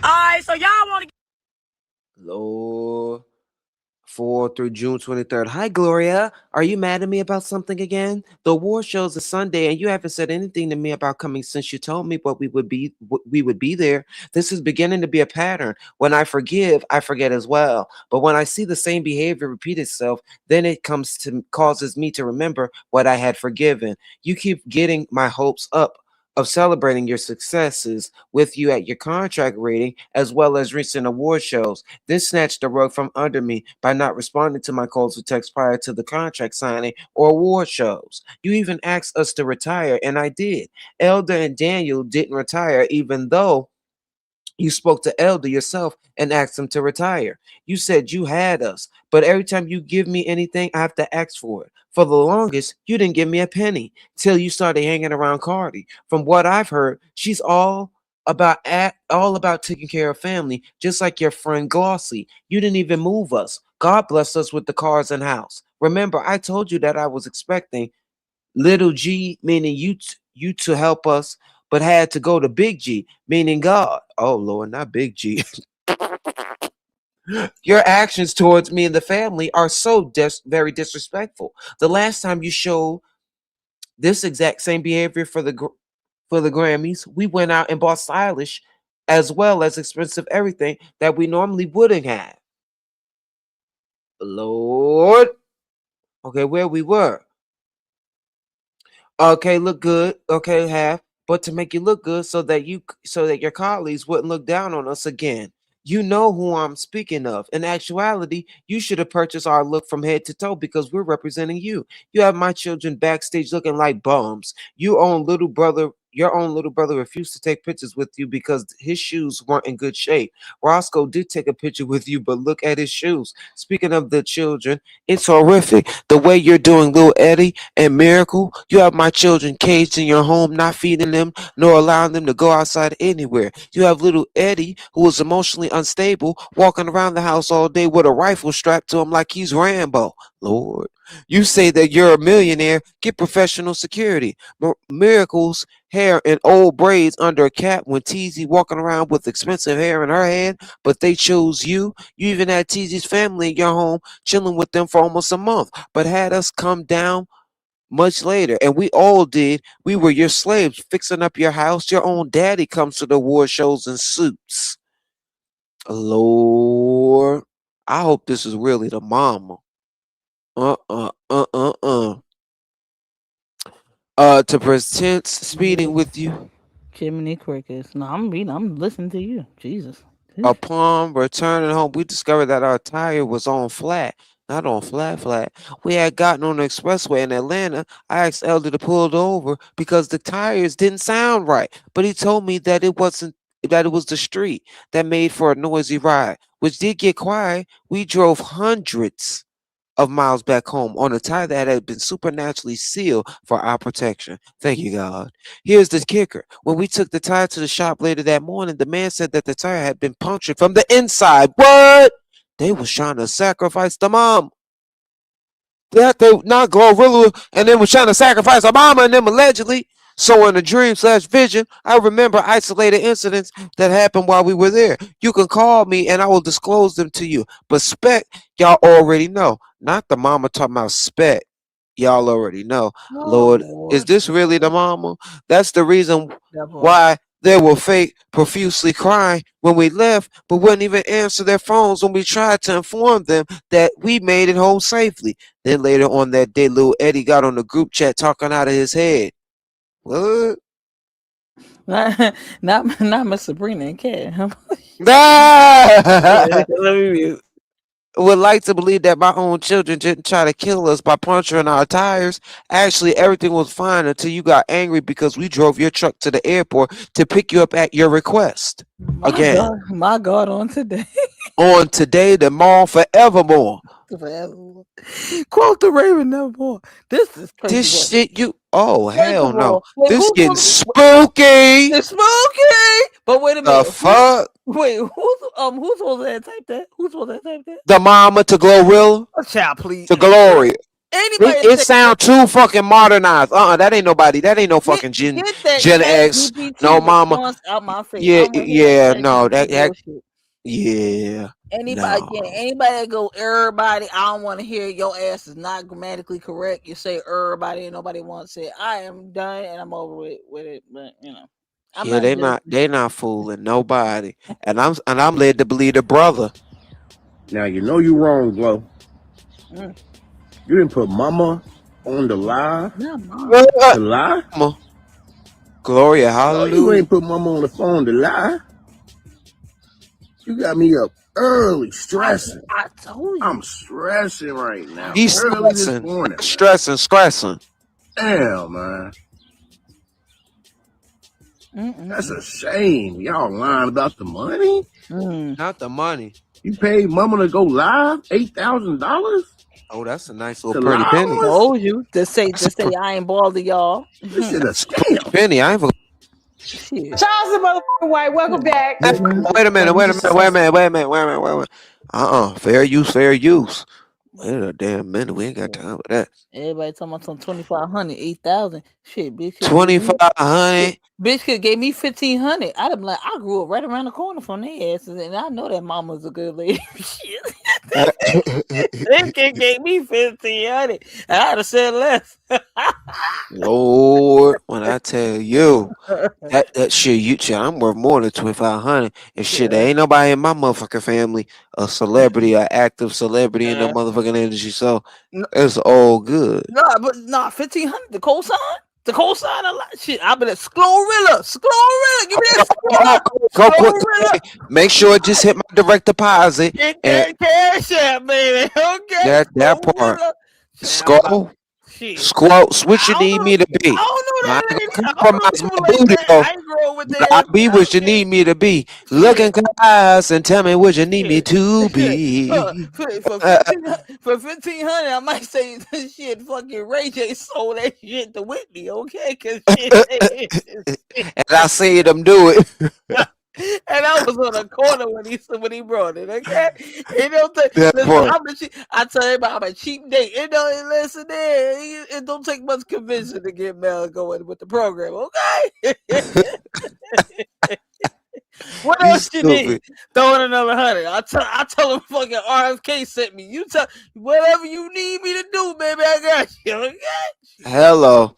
All right, so y'all want to. Lord. 4 through June 23rd. Hi, Gloria. Are you mad at me about something again? The award shows is Sunday, and you haven't said anything to me about coming since you told me we would be there. This is beginning to be a pattern. When I forgive, I forget as well. But when I see the same behavior repeat itself, then it causes me to remember what I had forgiven. You keep getting my hopes up of celebrating your successes with you at your contract rating as well as recent award shows. This snatched the rug from under me by not responding to my calls or texts prior to the contract signing or award shows. You even asked us to retire, and I did. Elder and Daniel didn't retire, even though you spoke to Elder yourself and asked him to retire. You said you had us, but every time you give me anything, I have to ask for it. For the longest, you didn't give me a penny till you started hanging around Cardi. From what I've heard, she's all about taking care of family, just like your friend Glossy. You didn't even move us. God bless us with the cars and house. Remember, I told you that I was expecting little G, meaning you to help us, but had to go to big G, meaning God. Oh Lord, not big G. Your actions towards me and the family are so very disrespectful. The last time you showed this exact same behavior for the Grammys, we went out and bought stylish as well as expensive everything that we normally wouldn't have. Lord. Okay, where we were. Okay, look good. Okay, half. But to make you look good so that your colleagues wouldn't look down on us again. You know who I'm speaking of. In actuality, you should have purchased our look from head to toe because we're representing you. You have my children backstage looking like bums. your own little brother refused to take pictures with you because his shoes weren't in good shape. Roscoe did take a picture with you, but look at his shoes. Speaking of the children, it's horrific. The way you're doing little Eddie and Miracle, you have my children caged in your home, not feeding them, nor allowing them to go outside anywhere. You have little Eddie, who is emotionally unstable, walking around the house all day with a rifle strapped to him like he's Rambo. Lord. You say that you're a millionaire, get professional security. Miracle's hair in old braids under a cap when Teasy walking around with expensive hair in her head, but they chose you. You even had Teasy's family in your home, chilling with them for almost a month, but had us come down much later, and we all did. We were your slaves, fixing up your house. Your own daddy comes to the award shows in suits. Lord, I hope this is really the mama. Uh uh uh uh uh. To present speeding with you. Jiminy Crickets. No, I'm reading. I'm listening to you. Jesus. Upon returning home, we discovered that our tire was on flat, not on flat. We had gotten on the expressway in Atlanta. I asked Elder to pull it over because the tires didn't sound right, but he told me that it wasn't. That it was the street that made for a noisy ride, which did get quiet. We drove hundreds of miles back home on a tire that had been supernaturally sealed for our protection. Thank you, God. Here's the kicker. When we took the tire to the shop later that morning, the man said that the tire had been punctured from the inside. What? They was trying to sacrifice the mom. That they not Glorilla and then was trying to sacrifice a mama and them allegedly. So in a dream/vision, I remember isolated incidents that happened while we were there. You can call me and I will disclose them to you. But spec, y'all already know. Not the mama talking about spec. Y'all already know. Oh Lord, is Lord. this really the mama? That's the reason That part. why they were fake profusely crying when we left, but wouldn't even answer their phones when we tried to inform them that we made it home safely. Then later on that day, little Eddie got on the group chat talking out of his head. What? Not Miss Sabrina and Cat. Ah! Let me mute. Would like to believe that my own children didn't try to kill us by puncturing our tires. Actually, everything was fine until you got angry because we drove your truck to the airport to pick you up at your request. Again, My God, on today. on today, tomorrow, forevermore. Quote the Raven nevermore. This is crazy. This shit, oh First hell of no, all, wait, this who's getting gonna- spooky. It's spooky. But wait a The minute. fuck? Who's supposed to have typed that? Who's supposed to have typed that? The mama to Glorilla Child, please. to Glory. Anybody It sound too fucking modernized. That ain't nobody. That ain't no fucking Gen X. No mama. response out my face. Yeah, I don't wanna hear that no, that bullshit. yeah. Anybody, No. anybody that go everybody, I don't want to hear your ass is not grammatically correct. You say everybody and nobody wants it. I am done and I'm over with it. But I'm Yeah, not they not fooling nobody. And I'm led to believe the brother. Now you know you wrong, Glo. Mm. You didn't put mama on the lie. Not mom. To lie? Mama. Gloria, No, hallelujah. you ain't put mama on the phone to lie. You got me up early, stressing. I told you. I'm stressing right now. He's early stressing. this morning. Stressing. Damn, man. That's a shame. Y'all lying about the money? Not the money. You paid mama to go live? $8,000? Oh, that's a nice little pretty penny. Told you. Just say I ain't balled to y'all. This shit a scam. Penny, I ain't for Shit. Charles the motherfucking White, welcome back. Wait a minute. Fair use. Wait a damn minute. We ain't got time for that. Everybody talking about some 2,500, 8,000. Shit, bitch. 2,500. Bitch could gave me 1,500. I'd have been like, I grew up right around the corner from their asses, and I know that mama's a good lady. Shit. This kid gave me 1,500. I'd have said less. Lord, when I tell you that shit, I'm worth more than 2,500. And shit, there ain't nobody in my motherfucking family a celebrity, an active celebrity in the motherfucking industry. So it's all good. No, but 1,500. The cosign a lot. Shit, I been at Glorilla. Give me that. Go quick. Make sure it just hit my direct deposit. Get that cash out, baby. Okay. That part. Skull. Shit. Squats, what you I don't need me know. to I be? don't know I that ain't lady. gonna I don't know compromise people my like booty that. though. I ain't grow up with But I that. be I what you shit. need me to be. Look in Shit. eyes and tell me what you need me Shit. to for be. for 1500, I might say this shit. Fucking Ray J sold that shit to Whitney, okay? Cause shit, And I see them do it. and I was on the corner when he brought it, okay? You know, That listen, part. I tell you about I'm a cheap date. You know, listen there. It don't take much convincing to get Mel going with the program, okay? What You else you need? stupid. Throw in another 100. I tell him fucking RFK sent me. You tell whatever you need me to do, baby. I got you. Okay? Shit. Hello.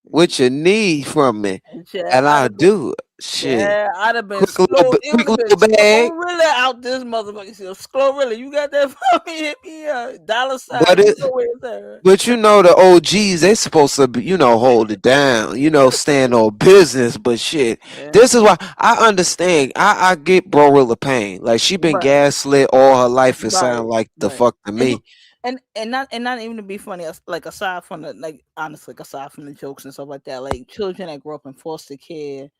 What you need from me. Yeah, And I do it. Shit. yeah, I'd have been Quick little, slow. It would quick have been little bag. Glorilla out this motherfucker. Glorilla, you got that for me? Hit me up. Dollar sign. But You it know where it's at. But you know the OGs, they supposed to be, hold it down, stand on business. But shit, Yeah, this is why I understand. I get Brorilla pain. Like she been right, gaslit all her life. It right, sound like the right. fuck to And me. not even to be funny. Like aside from the like honestly, aside from the jokes and stuff like that, like children that grow up in foster care,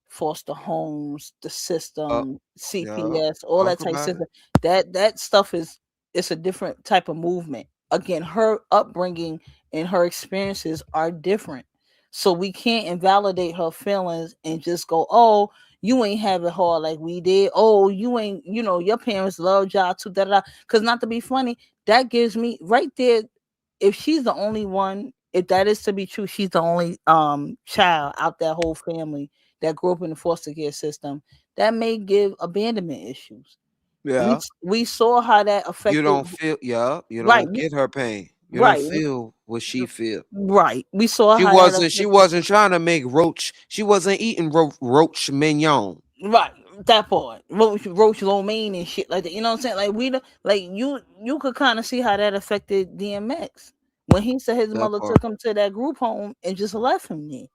foster homes, the Uh, system, yeah, CPS, all that talk type of about it. system. That stuff is it's a different type of movement. Again, her upbringing and her experiences are different. So we can't invalidate her feelings and just go, oh, you ain't have it hard like we did. Oh, you ain't, your parents loved y'all too. Because not to be funny, that gives me right there. If she's the only one, if that is to be true, she's the only child out that whole family that grew up in the foster care system, that may give abandonment issues. We Yeah, we saw how that you affected. don't feel. Yeah, you Right, don't get her pain. You don't right, feel what she feel. right. We saw She how that wasn't. She affected. wasn't trying to make roach. She wasn't eating roach mignon. Right, that part. Roach lo mein and shit like that. You know what I'm saying? Like like you could kind of see how that affected DMX when he said his That mother part. took him to that group home and just left him there.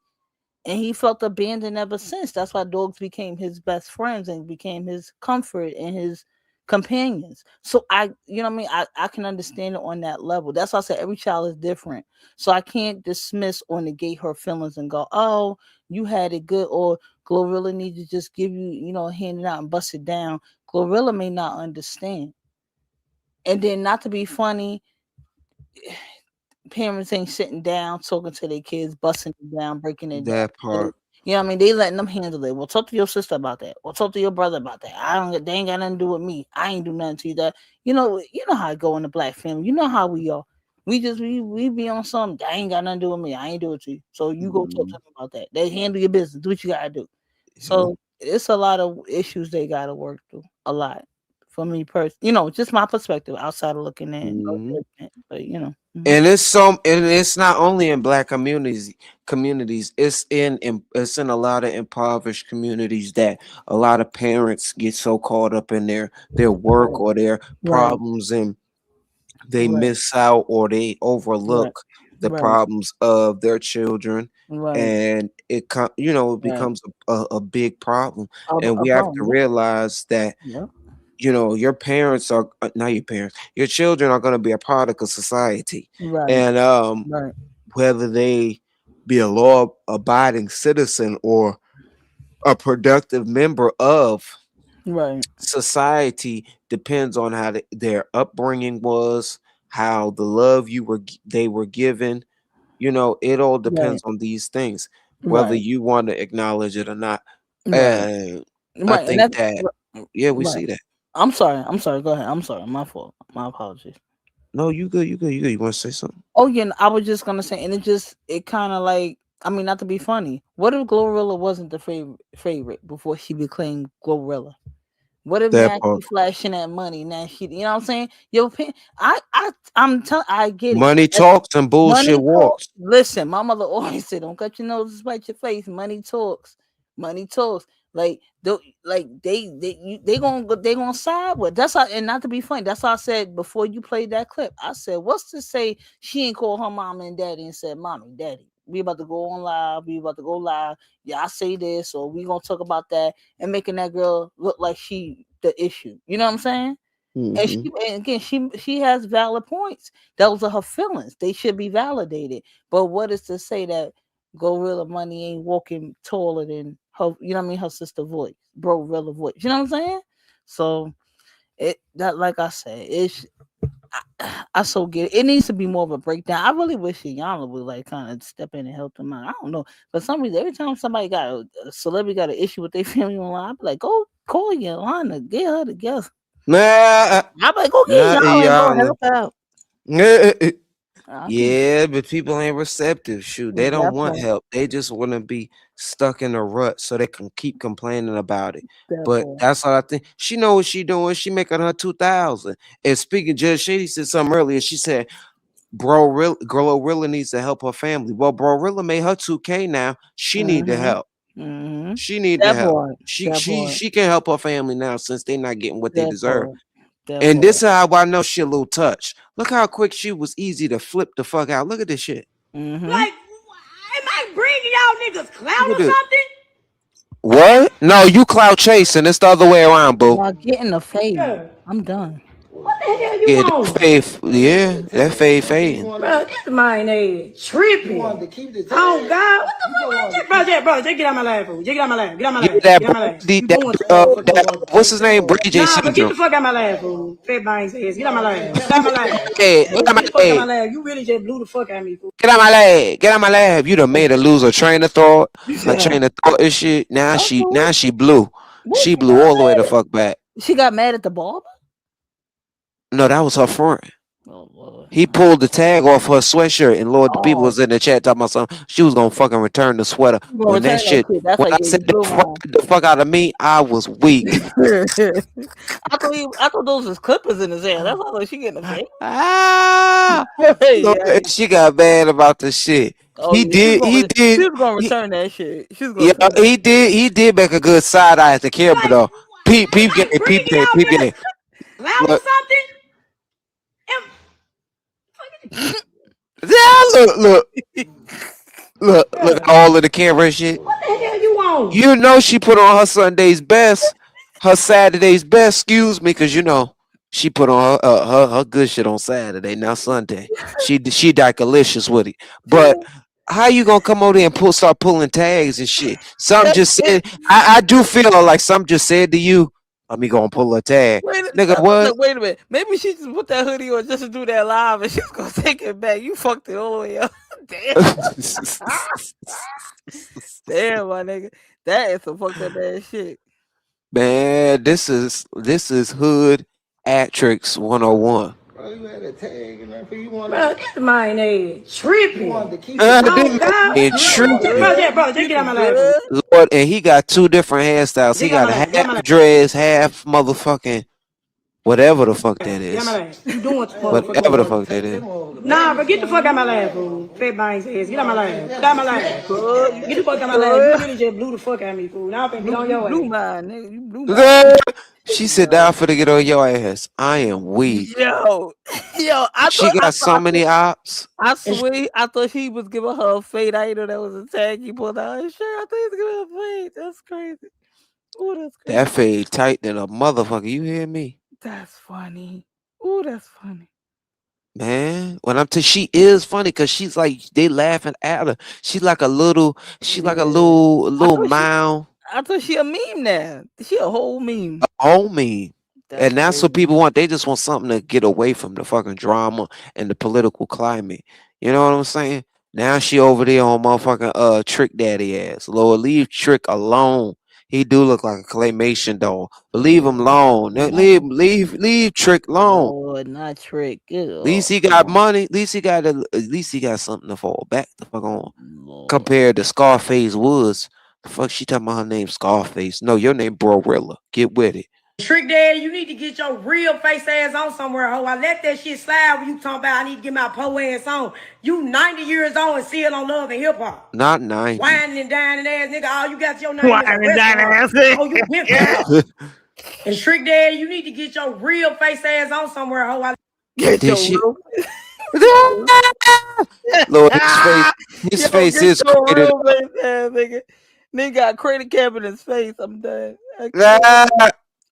And he felt abandoned ever since. That's why dogs became his best friends and became his comfort and his companions. So you know what I mean? I can understand it on that level. That's why I said every child is different. So I can't dismiss or negate her feelings and go, oh, you had it good, or Glorilla need to just give you, hand it out and bust it down. Glorilla may not understand. And then not to be funny, parents ain't sitting down talking to their kids, busting it down, breaking it down. That part. You know what I mean? They letting them handle it. Well, talk to your sister about that. Or talk to your brother about that. They ain't got nothing to do with me. I ain't do nothing to you. That you know how it go in the black family. You know how we are. We be on something. That ain't got nothing to do with me. I ain't do it to you. So you go talk to Mhm. them about that. They handle your business. Do what you gotta do. Yeah. So it's a lot of issues they gotta work through. A lot. For me personally. Just my perspective outside of looking in. No Mhm. judgment, but mhm. And it's not only in black communities, it's in a lot of impoverished communities that a lot of parents get so caught up in their work Right. or their Right. problems, and they Right. miss out or they Right. overlook the Right. problems of their children, Right. and it Right. becomes a big problem. And A we have to problem. realize that Yep. your parents are not your parents, your children are going to be a product of society. Right. And Right. whether they be a law abiding citizen or a productive member of Right. society depends on how their upbringing was, how the love they were given. It all Right. depends on these things, whether Right. you want to acknowledge it or not. Right. And I Right. And think that's that, yeah, we right. see that. I'm sorry. I'm sorry. Go ahead. I'm sorry. My fault. My apologies. No, you good, you good, you good. You want to say something? Oh yeah, I was just gonna say, and it kind of like, I mean, not to be funny. What if Glorilla wasn't the favorite before she became Glorilla? What if That now part. she flashing that money? Now you know what I'm saying? I'm telling, I get it. Money talks and bullshit Money talk. walks. Listen, my mother always said, "Don't cut your nose to spite your face." Money talks. Money talks. Like they gonna side with. That's how, and not to be funny. That's how I said before you played that clip. I said, "What's to say she ain't called her mom and daddy and said, Mommy, Daddy, we about to go on live. We about to go live. Yeah, I say this, or we gonna talk about that, and making that girl look like she the issue. You know what I'm saying?" And Mm-hmm. and again, she has valid points. Those are her feelings. They should be validated. But what is to say that Gorilla Money ain't walking taller than her? You know what I mean? Her sister voice, Gorilla voice. You know what I'm saying? So that, like I said, I so get it. It needs to be more of a breakdown. I really wish Yana would like kind of step in and help them out. I don't know. For some reason, every time somebody got a celebrity got an issue with their family online, I'm like, go call Yana, get her together. Nah, I'm like, go get nah, Yana and go y'all. help out. I can Yeah, but people ain't receptive. Shoot, they don't that want part, help. They just want to be stuck in a rut so they can keep complaining about it. that But part. that's all I think. She know what she doing. She making her 2,000. And speaking, Judge Shady said something earlier. She said, "Bro, Girl Rilla needs to help her family." Well, Bro Rilla made her 2K now. She need to Mm-hmm. help. Mm-hmm. She need to That help. part. She That she part. she can help her family now since they not getting what they That deserve. part. That And this part. is how I know she a little touch. Look how quick she was easy to flip the fuck out. Look at this shit. Mm-hmm. Like, am I bringing y'all niggas clout Look at or this. something? What? No, you clout chasing. It's the other way around, boo. Y'all getting the fade. Yeah. I'm done. What the hell you Yeah, that want? fade. Yeah, that fading. Bro, this mine ass tripping. Oh God, what the fuck? Bro, just get out my life, fool. Just get out my life. Get out my Yeah, life. that Get out my life. Brady, You doing too uh, motherfucking that much. what's his name? Brady J Nah, but get the syndrome. fuck out my life, fool. Fat bangs ass. Get out my life. Get out my life. Hey, Fool, get out my get the fuck out my leg. life. You really just blew the fuck out of me, fool. Get out my leg. Get out my leg. You done made her lose her train of thought. Her Yeah. train of thought and shit. Okay. Now she blew. What She she blew got all the way the mad fuck back. at? She got mad at the barber? No, that was her friend. Oh Lord. He pulled the tag off her sweatshirt, and Lord, the people Oh, was in the chat talking about something. She was gonna fucking return the sweater. you gonna When that return that shit, shit. That's when like, I yeah, said you that blew frustrated the fuck out of me, I was weak. I thought those was clippers in his hair. That's why like, she getting a fade. Ah, Lord, Yeah. she got mad about the shit. Oh yeah, He she did, was gonna he, return that shit. She was gonna yeah, return that. he did make a good side eye at the camera Like, though. am I bringing y'all Peep niggas game. clout or Look, something? yeah, look at all of the camera and shit. What the hell you want? You know she put on her Sunday's best, her Saturday's best. Excuse me, because you know she put on her good shit on Saturday, not Sunday. She delicious with it. But how you gonna come over there and start pulling tags and shit? Some just said I do feel like some just said to you, "Let me go and pull a tag, nigga." What? Look, wait a minute. Maybe she just put that hoodie on just to do that live, and she's gonna take it back. You fucked it all the way up. Damn, damn, my nigga. That is some fucked up ass shit. Man, this is hood Atrix 101. Bro, you had a tag and everything. You want Bro, this mine ass tripping. to keep it. Oh God. And tripping. Bro, just get out my life, fool. Lord, and he got two different hairstyles. Just He get out got my a life. Get out my half life. dreads, half motherfucking whatever the fuck that Get out my is. life. You doing too motherfucking Whatever the much. fuck that is. Nah, but get the fuck out my life, fool. Fat bangs ass. Get out my life. Get out my life. Good, Get the fuck out my life. You really just blew the fuck out of me, fool. Now I'm finna get on you your blew ass. mine, nigga. You blew mine. She said down for to get on your ass. I am weak. Yo, yo, She got so many ops. I swear, I thought he was giving her a fade. I didn't know that was a tag he pulled out his shirt. I thought he was giving her a fade. That's crazy. Oh, that's That crazy. fade tight than a motherfucker. You hear me? That's funny. Oh, that's funny. Man, when she is funny because she's like they laughing at her. She's like a little, a I little thought she, mound, I thought she a meme now. She a whole meme. homie. That's And that's what crazy. people want. They just want something to get away from the fucking drama and the political climate. You know what I'm saying? Now she over there on motherfucking Trick Daddy ass. Lord, leave Trick alone. He do look like a claymation doll. But leave him alone. Leave Trick alone. Lord, not trick. Good. At least he got money. At least he got something to fall back the fuck on. Lord. Compared to Scarface Woods. The fuck she talking about her name Scarface. No, your name Brorilla. Get with it. Trick Daddy, you need to get your real face ass on somewhere, ho. I let that shit slide when you talking about I need to get my po ass on. You 90 years old and still on love and hip hop. Not 90. Whining and dining ass nigga. All you got to your name Whining and is a dining restaurant. ass. Oh, you been for And Trick Daddy, you need to get your real face ass on somewhere, ho. Get Did your she? real. Lord, his face Get is your crated real face, ass nigga. Nigga got crater cap in his face. I'm done. up.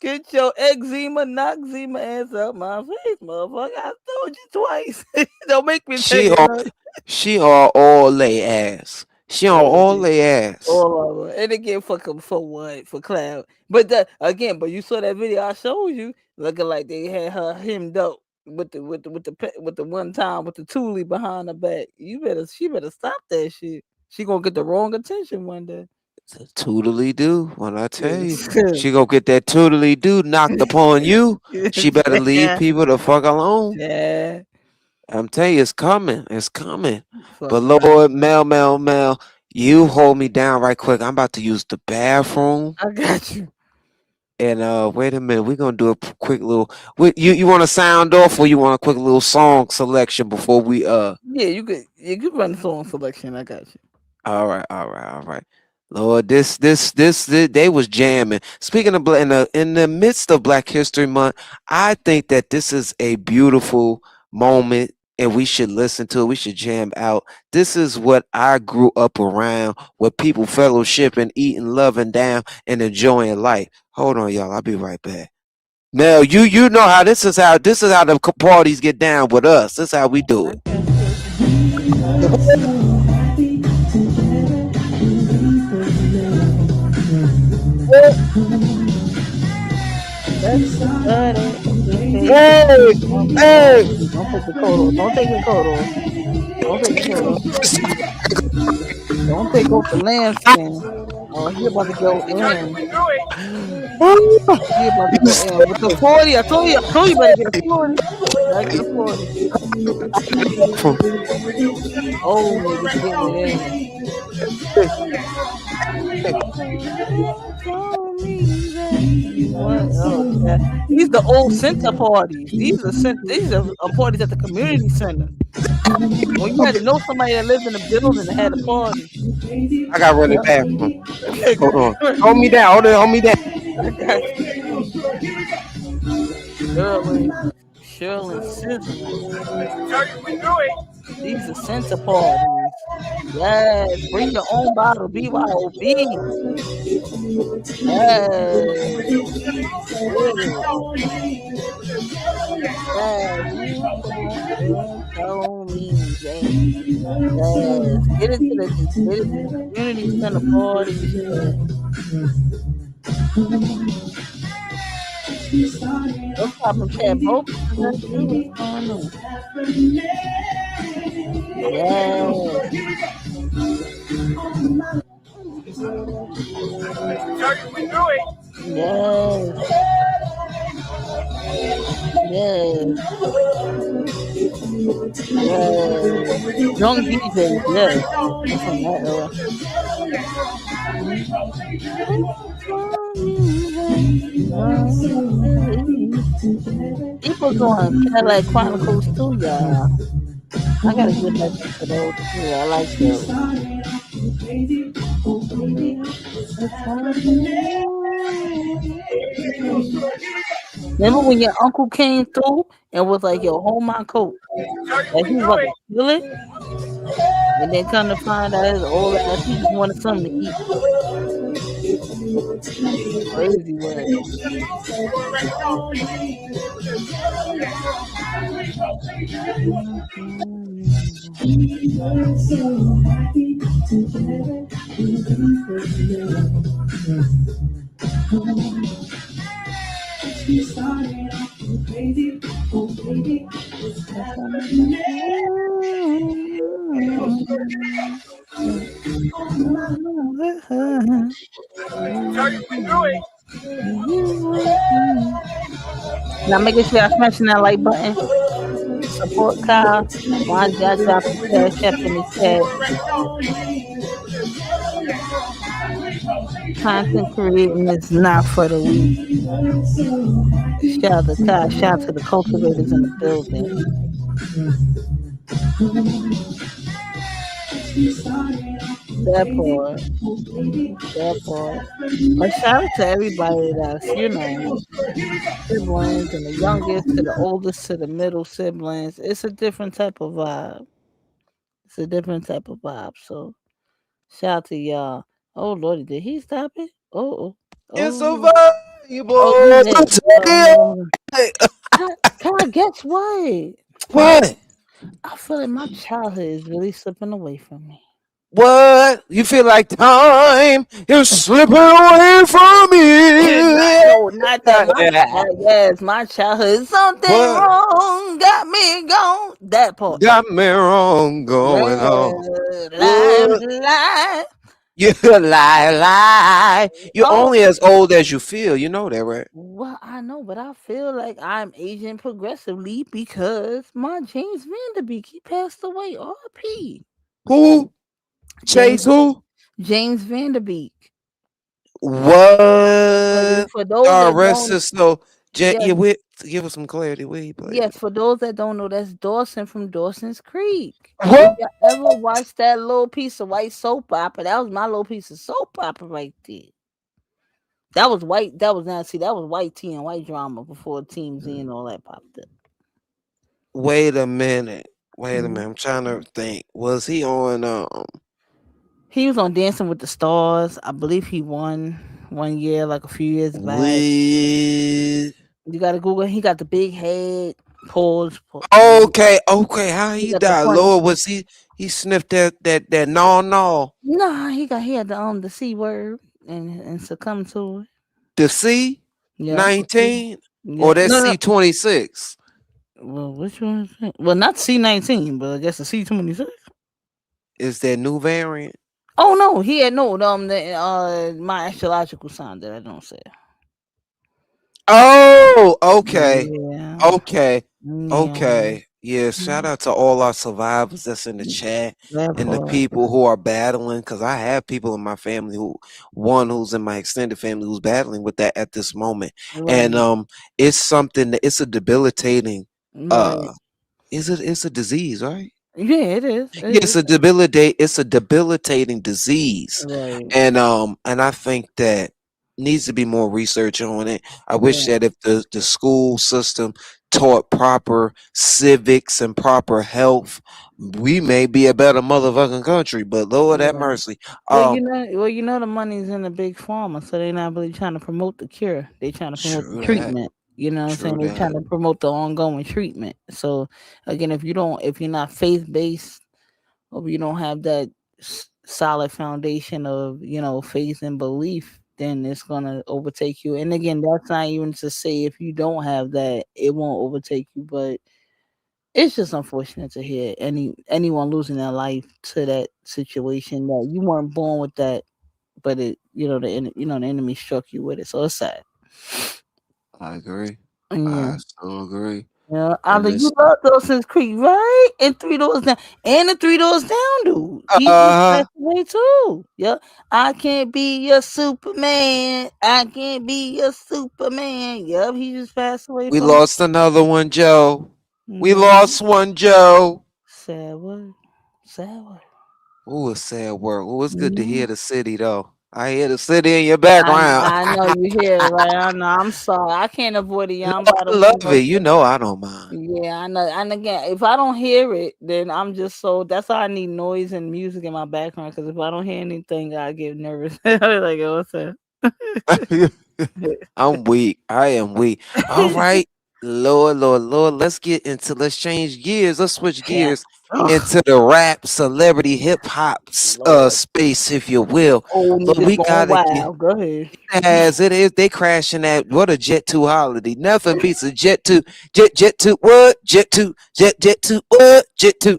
Get your eczema, noxema ass out my face, motherfucker. I told you twice. Don't make me take She it. on she on all they ass. She on Oh, all yeah. they ass. All of it. And again, for what? For cloud. But again, but you saw that video I showed you, looking like they had her hemmed up with the one time with the toolie behind her back. She better stop that shit. She gonna get the wrong attention one day. Toodly do. When I tell you, Yes. she go get that toodly do knocked upon you. She better leave yeah. people the fuck alone. Yeah. I'm telling you, it's coming. It's coming. But Fucking right. Lord, Mel, you hold me down right quick. I'm about to use the bathroom. I got you. And wait a minute, we're gonna do a quick little. You want to sound off, or you want a quick little song selection before we Yeah, you could run song selection. I got you. All right. Lord, this they was jamming. Speaking of in the midst of Black History Month, I think that this is a beautiful moment, and we should listen to it. We should jam out. This is what I grew up around, where people fellowshipping, eating, loving down, and enjoying life. Hold on, y'all. I'll be right back. Now, you know how this is how the parties get down with us. This is how we do I it. got you. Let's get started. Get paid. Hey, hey. Don't take the coat off. Don't take the coat off. Don't take the coat off. Don't take off the lambskin. Oh, he about to go in. He about to go in with the 40. I told you better get a 40. Gotta get a 40. Old niggas getting it in. Told me that you want. Oh, yeah. These the old center parties. These are parties at the community center. When you had to know somebody that lived in the building that had a party. I got to run the Yep. bathroom. Hold on. I Hold me down. Hold me down. got you. Shirley, Shirley sizzling. These are center parties. Yes, bring your own bottle. BYOB. Yes, get it. Yes, you and told me that. Yes, get it to the community center parties. Yeah. What's poppin', Chad? Both is that you? What's going on? Yes, yes, yes, yes. Young DJs, yes. I'm from that era. Mhm. He was on Cadillac Chronicles too, y'all. I gotta get back into those too. I like those. Remember when your uncle came through and was like, "Yo, hold my coat," like he was about to steal it, and then come to find out his old ass, he just wanted something to eat. Crazy word. Now making sure I smashing that like button. Support Kyle. Why I drop the cash up in the chat. Content creating is not for the weak. Shout out to Kyle. Shout out to the cultivators in the building. That part. That part. But shout out to everybody that's, siblings and the youngest to the oldest to the middle siblings. It's a different type of vibe. It's a different type of vibe. So shout out to y'all. Oh Lordy, did he stop it? Oh, It's oh, over. You Oh, you boy, did. God, guess what? what? I feel like my childhood is really slipping away from me. What? You feel like time is slipping away from Not, me? no, not that. Yeah. Yes, my childhood. Something What? wrong got me gone. That part. Got me wrong going on. Yeah, lie, What? lie. You lie. You're Oh, only as old as you feel. You know that, right? well, I know, but I feel like I'm aging progressively because my James Vanderbeek, he passed away. R.P. Who? James Chase who? James Vanderbeek. What? For those that Rest don't, his soul. yes, Yeah, give us some clarity. Where he played yes, it? for those that don't know, that's Dawson from Dawson's Creek. If What? you ever watched that little piece of white soap opera, that was my little piece of soap opera right there. That was white. That was not see. That was white tea and white drama before Team Z and all that popped up. Wait a minute. Wait a Mhm. minute. I'm trying to think. Was he on He was on Dancing with the Stars. I believe he won 1 year, like a few years back. with You got to Google. He got the big head. Pause. okay. How He he got the died? funny. Lord, was he sniffed that no. Nah, he had the C word and succumbed to it. The C Yeah. 19 or Yeah. that No, no. C 26? Well, which one is it? Well, not C-19, but I guess the C-26. Is that new variant? Oh no, he had no my astrological sign that I don't say. Oh, okay. Yeah. Okay. Yeah. Okay. Yeah, shout out to all our survivors that's in the chat That and the part. people who are battling because I have people in my family who's in my extended family who's battling with that at this moment. And Right. it's something that it's a debilitating Right. uh it's a disease, right? Yeah, it is. Yeah, It is. it's a debilitating disease. Right. And I think that needs to be more research on it. I wish Right. that if the school system taught proper civics and proper health, we may be a better motherfucking country. But Lord have Right. mercy. Um, The money's in the big pharma, so they're not really trying to promote the cure. They're trying to promote the true that. treatment. You know what I'm saying? True They're trying that. to promote the ongoing treatment. So again, if you're not faith based, or you don't have that solid foundation of faith and belief, then it's gonna overtake you. And again, that's not even to say if you don't have that, it won't overtake you. But it's just unfortunate to hear anyone losing their life to that situation that you weren't born with that, but the enemy struck you with it. So it's sad. I agree. Yeah. I so agree. Yeah, And Aldo, you this love Dawson's Creek, right? And Three Doors Down, and the Three Doors Down dude, he just uh passed away too. Yeah, I can't be your Superman. I can't be your Superman. Yep, he just passed away we from. lost another one, Joe. We Yeah, lost one, Joe. sad word, sad word. Ooh, a sad word. Ooh, it's good to Yeah. hear the city though. I hear the city in your I background. I know you hear it, right? I know. I'm sorry. I can't avoid it. No, Yeah, I'm by I the love window. it. You know I don't mind. Yeah, I know. And again, if I don't hear it, then I'm just so that's why I need noise and music in my background. Because if I don't hear anything, I get nervous. Like, oh, what's that? I'm weak. I am weak. All right. Lord. Let's change gears. Let's switch Yeah. gears Ugh, into the rap celebrity hip hop Lord. space, if you will. Old But niggas we going gotta get wild. Go ahead. as it is, they crashing at what a Jet 2 holiday. Nothing beats a Jet 2, Jet 2, what? Jet 2, what?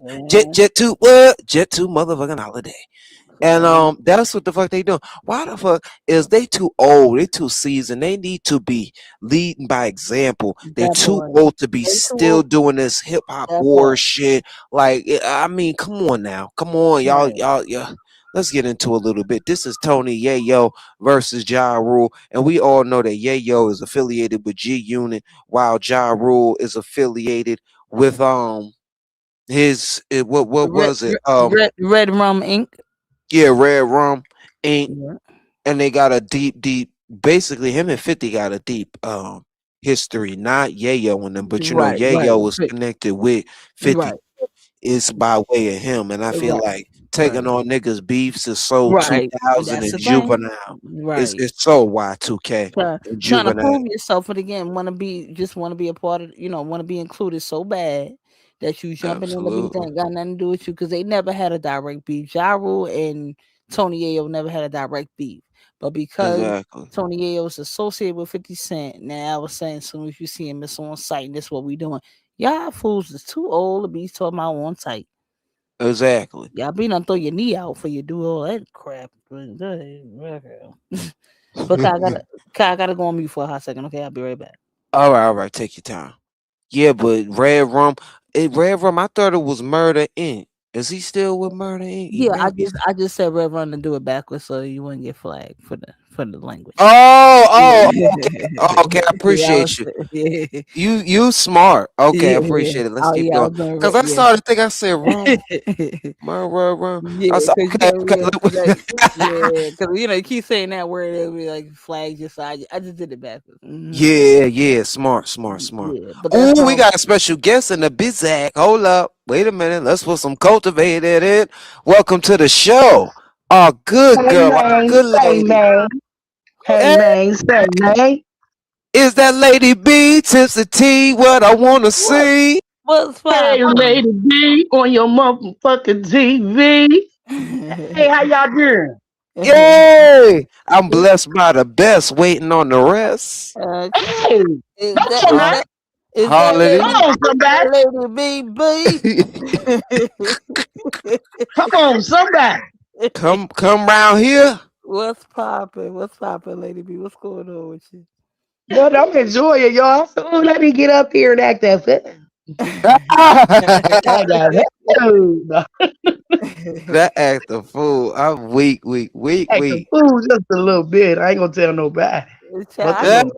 Man, Jet 2, what? Jet 2 motherfucking holiday. And so, that's what the fuck they doing. Why the fuck is they too old? They too seasoned. They need to be leading by example. They're that too part. old to be They too still old. doing this hip hop That war part. shit. Like, I mean, come on now, come on, y'all, Right. y'all, yeah. Let's get into a little bit. This is Tony Yayo versus Ja Rule, and we all know that Yayo is affiliated with G Unit, while Ja Rule is affiliated with what Red, was it red rum ink. yeah, Red Rum Inc. Yeah. And they got a deep basically him and 50 got a deep history, not Yayo and them, but you know Right. Right. Yayo was connected with 50 Right. is by way of him. And I feel Right. like taking on niggas beefs is so Right. 2000 That's and the thing. juvenile. It's Right. it's so Y2K and Trying to juvenile. prove yourself, but again, want to be a part of, want to be included so bad that you jumping in the beef that Absolutely. ain't got nothing to do with you because they never had a direct beef. Ja Rule and Tony Ayo never had a direct beef, but because Exactly. Tony Ayo is associated with 50 Cent, now I was saying, as soon as you see him, it's on site, and this what we doing. Y'all fools is too old to be talking about on site. Exactly. Y'all be done throw your knee out for you do all that crap. But I gotta go on mute for a hot second. Okay, I'll be right back. All right, take your time. Yeah, but Red Rum, I thought it was Murder Inc. Is he still with Murder Inc? He Yeah, may be. I just said Rev Run to do it backwards so you wouldn't get flagged for the language. Okay. I Yeah, appreciate you. You smart. Okay, I yeah. appreciate it. Let's Oh keep yeah, I going. was doing Cause I yeah. started to think I said rum. Rum. Yeah, I said because okay, okay. yeah, because you keep saying that word, it'll be like flags your side. I just did it backwards. Yeah. Smart. Yeah, but that's Ooh, we how. got a special guest in the Bizak. Hold up. Wait a minute. Let's put some cultivated in. Welcome to the show. Our good Hey girl, our man, good say lady. man, hey Hey, man, say man. is that Lady B? Tips the T, what I wanna What see. what's Hey poppin'? lady B on your motherfucking TV. Hey, how y'all doing? Yay! I'm blessed by the best, waiting on the rest. Okay, Hey, is come that on is now, Huh? that is that Holiday. come on somebody, lady BB? come on somebody. come round here. What's poppin'? What's poppin', Lady B? What's going on with you? But I'm enjoying y'all. So let me get up here and act that fool. I got that. That act a fool. I'm Act a weak. fool just a little bit. I ain't gonna tell nobody but the Child, Lord.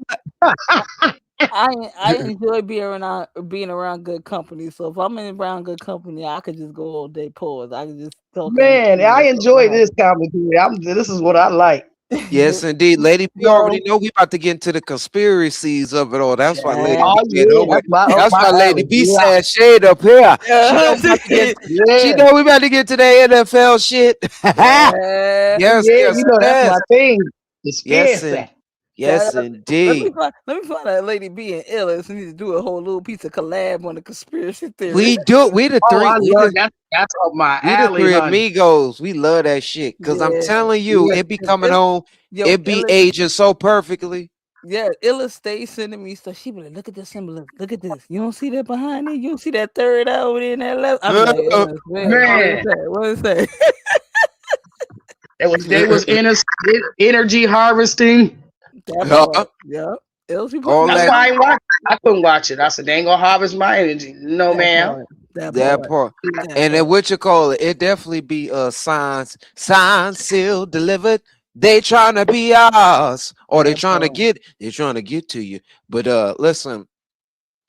I enjoy being around good company. So if I'm in around good company, I could just go all day. Pause. I can just talk and Man, I talk my enjoy this commentary. This is what I like. Yes, indeed. Lady P already Yo, know we about to get into the conspiracies of it all. That's why Lady child. Oh B get yeah, over it. up That's my why Lady alley. B Yeah, said shade up here. Yeah. She yeah. know we about to get to the NFL shit. Yeah. Oh Yes, yeah, yes, you know that's yes. my thing. Yes, Conspiracy. yes, indeed. Let me find that Lady B and Illis. We need to do a whole little piece of collab on the conspiracy theory. We do. We the Oh, three. I love that's up my We the alley, three honey. amigos. We love that shit. Cause I'm Yeah. telling you, Yeah. it be 'Cause coming on. Yo, It be aging so perfectly. yeah, Illa stays sending me stuff. She be like, look at this symbolism. Look at this. You don't see that behind it? You don't see that third eye over there in that left? I'm like, Illa, man, what is Man, that? What is that? they was energy harvesting. That Huh? part. Yeah. Ills be putting All me That's that why I on. ain't watch. I couldn't watch it. I said they ain't gonna harvest my energy. No, That ma'am. part. That that part. part. That And then part. what you call it? It definitely be signs sealed, delivered. They trying to be ours. Or That part. they're trying to get to you. But listen,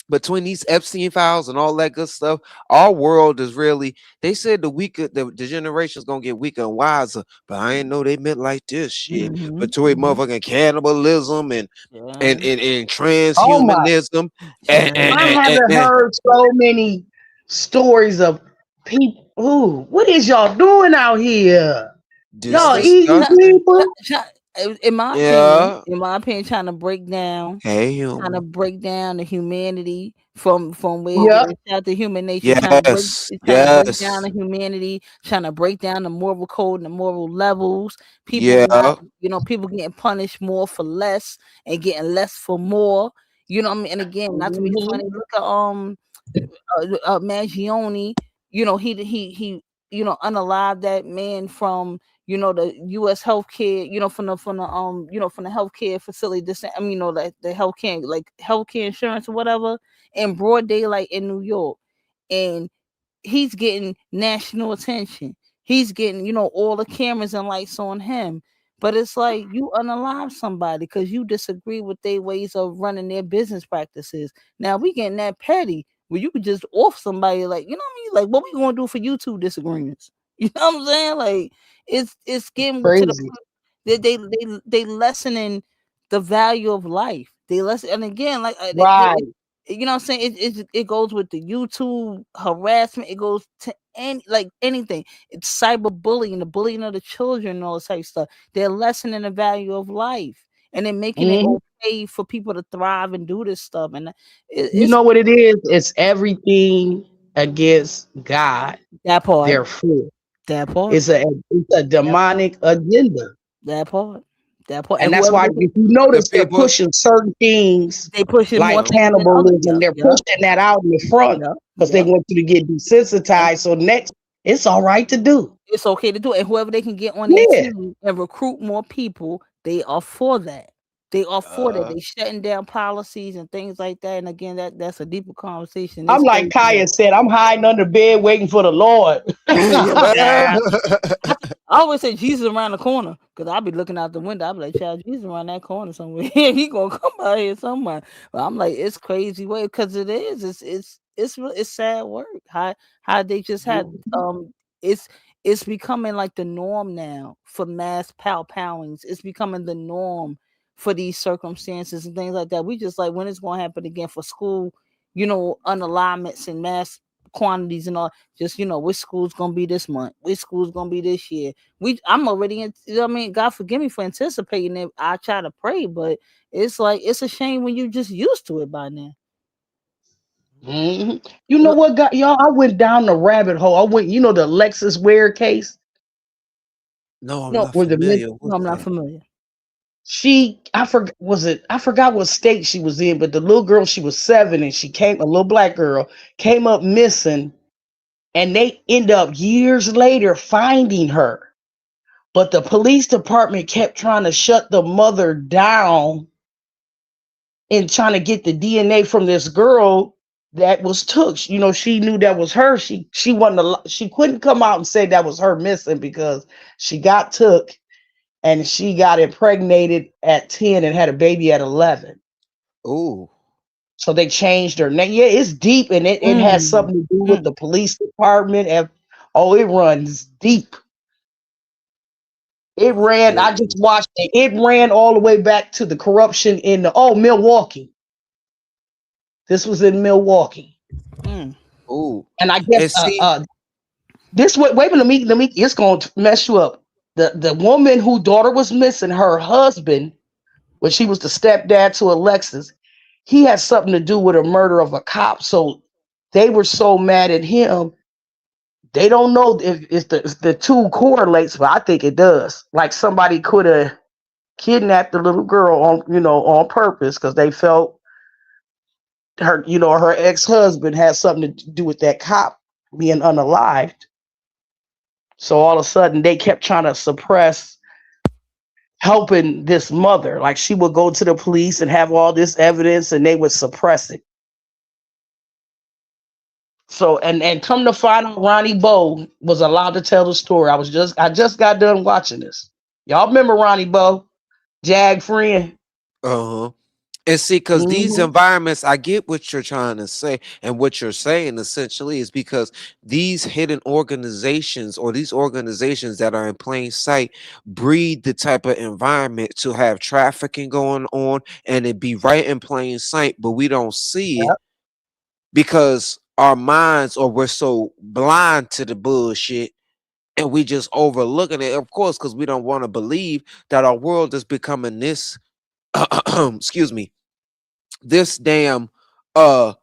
between these Epstein files and all that good stuff, our world is really. They said the generation's gonna get weaker and wiser, but I ain't know they meant like this shit. Between motherfucking cannibalism and Yeah. Oh my! transhumanism Yeah. I haven't and heard so many stories of people. Ooh, what is y'all doing out here? this Y'all They eating try, disgusting. people? Yeah. in my opinion, Hey trying to human. break down the humanity from where Yep. it's out the human nature, Yes. trying to break down the Yes. humanity, trying to break down the moral code and the moral levels. People not, Yeah. people getting punished more for less and getting less for more. You know what I mean? And again, not to be Mhm. funny, look at Mangione, he unalived that man from the U.S. healthcare, from the healthcare facility. This, I mean, the healthcare, like healthcare insurance or whatever, in broad daylight in New York, and he's getting national attention. He's getting, all the cameras and lights on him. But it's like you unalive somebody because you disagree with their ways of running their business practices. Now we getting that petty where you could just off somebody, like, you know what I mean? Like, what we gonna do for you two disagreements? You know what I'm saying? Like, it's getting to the Crazy. point that they lessening the value of life. They lessen, and again, like, Right. you know what I'm saying? It goes with the YouTube harassment. It goes to like anything. It's cyberbullying, the bullying of the children, and all this type of stuff. They're lessening the value of life, and they're making it okay for people to thrive and do this stuff. And You it's know what it is? It's everything against God. that part, Therefore, that part, it's a that part, demonic agenda. that part, that part. And And that's whoever why, they if you The notice, they're people. pushing certain things they push it more like things than others. cannibalism. They're Yeah, pushing that out in the front yeah, because yeah, they want you to get yeah. desensitized. So next, it's all right to do. It's okay to do it. And whoever they can get on their Yeah. team and recruit more people, they are for that. They are for that. Uh, They shutting down policies and things like that. And again, that's a deeper conversation. I'm It's like crazy Kaya work. said, I'm hiding under bed waiting for the Lord. Yeah. I always say Jesus around the corner because I'll be looking out the window. I'll be like, child, Jesus around that corner somewhere. He gonna come out here somewhere. But I'm like, it's crazy way because it is. It's sad work. How they just had it's it's becoming like the norm now for mass powings. It's becoming the norm for these circumstances and things like that. We just like when it's gonna happen again for school, unalignments and mass quantities and all. Just which school's gonna be this month, which school's gonna be this year. I'm already in. I mean, God forgive me for anticipating it. I try to pray, but it's like it's a shame when you just used to it by now. Mhm. You know what, got y'all? I went down the rabbit hole. I went, the Alexis Ware case. no, I'm No, not Where the familiar no, with I'm not that. familiar. I forgot what state she was in, but the little girl, she was 7, and a little black girl, came up missing, and they end up years later finding her. But the police department kept trying to shut the mother down and trying to get the DNA from this girl that was took. She knew that was her. She wasn't she couldn't come out and say that was her missing because she got took and she got impregnated at 10 and had a baby at 11. Ooh. So they changed her name. Yeah, it's deep, and it has Mm, something to do with mm. the police department. And it runs deep. It ran. I just Ooh. watched it. It ran all the way back to the corruption in Milwaukee. This was in Milwaukee, Mm. Ooh. and I guess And see, this way. Wait a minute. Let me. It's going to mess you up. The woman whose daughter was missing, her husband, when she was the stepdad to Alexis, he had something to do with a murder of a cop. So they were so mad at him. They don't know if the two correlates, but I think it does. Like somebody could have kidnapped the little girl on purpose because they felt her ex-husband had something to do with that cop being unalived. So all of a sudden they kept trying to suppress helping this mother. Like she would go to the police and have all this evidence and they would suppress it. So and come to find out Ronnie Bowe was allowed to tell the story. I just got done watching this. Y'all remember Ronnie Bowe, Jag friend? uh-huh. And see, because these Hmm. environments, I get what you're trying to say, and what you're saying essentially is because these hidden organizations or these organizations that are in plain sight breed the type of environment to have trafficking going on and it be right in plain sight, but we don't see it because our minds or we're so blind to the bullshit and we just overlooking it, of course, because we don't want to believe that our world is becoming this excuse me, this damn uh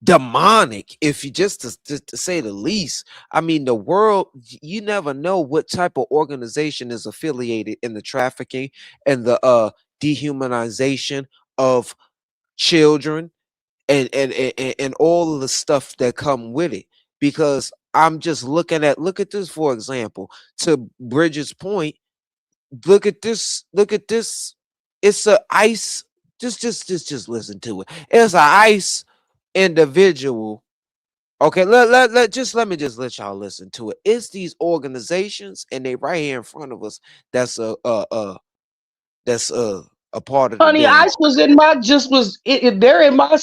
demonic, if you just to say the least. I mean, the world, you never know what type of organization is affiliated in the trafficking and the dehumanization of children and all of the stuff that come with it. Because I'm just look at this, for example, to Bridget's point. Look at this. It's a ice. Just listen to it. It's a ice individual. Okay, let me just let y'all listen to it. It's these organizations, and they right here in front of us. That's that's a part of the Honey, damn. Ice was they're in my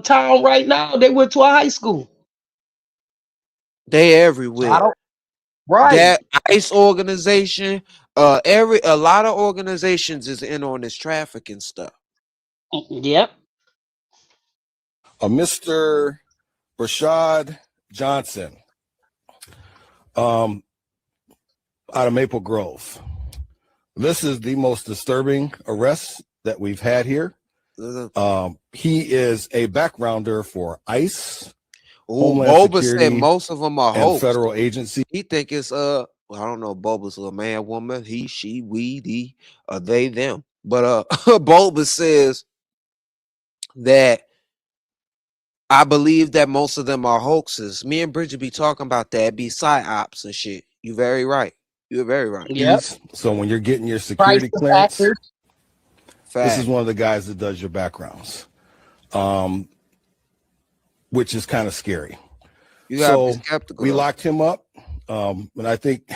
town right now. They went to a high school. They So I everywhere. don't right. That ICE organization, a lot of organizations is in on this trafficking stuff. Yep. A Mr. Rashad Johnson out of Maple Grove. This is the most disturbing arrest that we've had here. He is a backgrounder for ICE, Homeland Boba said Security, most of them are and hoax. federal agencies. He think it's I don't know, Boba's a man, woman, he, she, we, the, they, them. But Boba says that I believe that most of them are hoaxes. Me and Bridget be talking about that, be psyops and shit. You very right. You're very right. Yep. So when you're getting your security Crisis clearance, actors. this is one of the guys that does your backgrounds, which is kind of scary. You gotta be So skeptical. we though. locked him up, and I think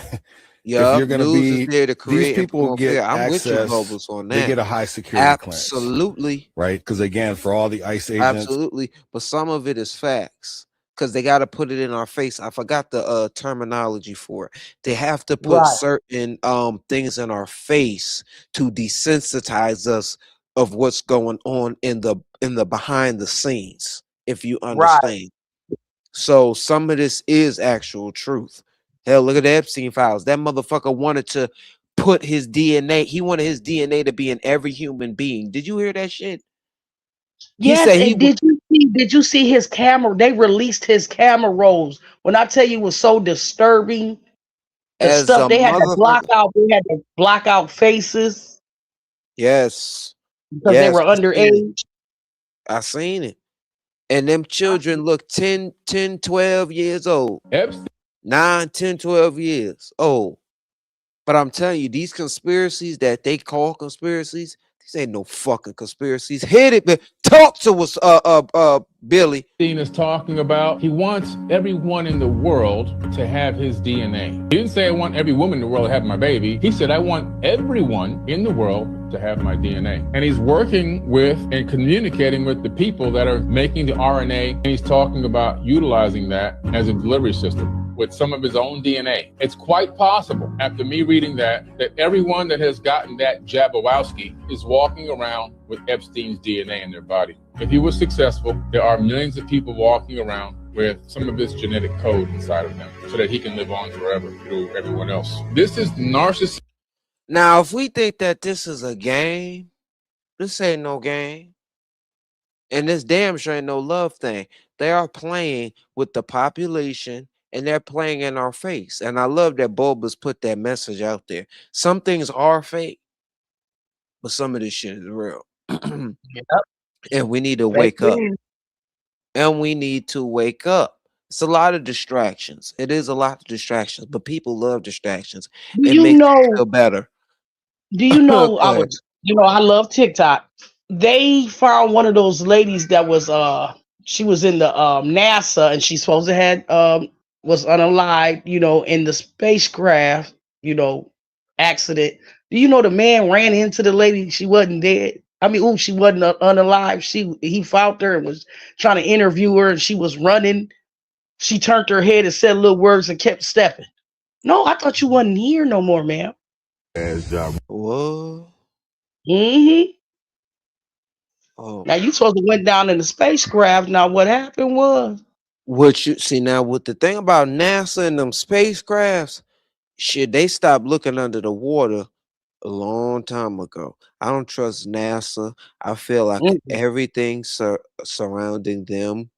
Yeah, if you're going to news is be, there to these create and people promote get fear. I'm with you, access, Bobus, on they that. get a high security clearance, Absolutely. right? Because again, for all the ICE agents, Absolutely. But some of it is facts because they got to put it in our face. I forgot the terminology for it. They have to put Right. certain things in our face to desensitize us of what's going on in the behind the scenes, if you Right. understand. So some of this is actual truth. Hell, look at the Epstein files. That motherfucker wanted to put his DNA. He wanted his DNA to be in every human being. Did you hear that shit? He Yes, said he and did you see his camera? They released his camera rolls. When I tell you it was so disturbing, the as a stuff they had to block motherfucker. out, they had to block out faces Yes. because they Yes. were I seen it. underage. I seen it. And them children look 10, 12 years old. 9, 10, 12 years old. But I'm telling you, these conspiracies that they call conspiracies, these ain't no fucking conspiracies. Hit it, man. Talk to us, Billy. Is talking about he wants everyone in the world to have his DNA. He didn't say I want every woman in the world to have my baby. He said I want everyone in the world to have my DNA. And he's working with and communicating with the people that are making the RNA. And he's talking about utilizing that as a delivery system with some of his own DNA. It's quite possible, after me reading that everyone that has gotten that Jabberwowski is walking around with Epstein's DNA in their body. If he was successful, there are millions of people walking around with some of his genetic code inside of them so that he can live on forever through everyone else. This is narcissism. Now, if we think that this is a game, this ain't no game. And this damn sure ain't no love thing. They are playing with the population and they're playing in our face. And I love that Bulbas put that message out there. Some things are fake, but some of this shit is real. And we need to wake up. And we need to wake up. It's a lot of distractions. It is a lot of distractions, but people love distractions. Do It you makes them know? feel better. Do you Go know? ahead. I love TikTok. They found one of those ladies that was she was in the NASA and she supposed to had was unalive, in the spacecraft, accident. Do you know the man ran into the lady? She wasn't dead. I mean, she wasn't unalive. He found her and was trying to interview her, and she was running. She turned her head and said little words and kept stepping. No, I thought you wasn't here no more, ma'am. Whoa. Mm-hmm. Oh. Now you supposed to went down in the spacecraft. Now what happened was What you see now with the thing about NASA and them spacecrafts, shit, they stopped looking under the water a long time ago. I don't trust NASA. I feel like everything surrounding them,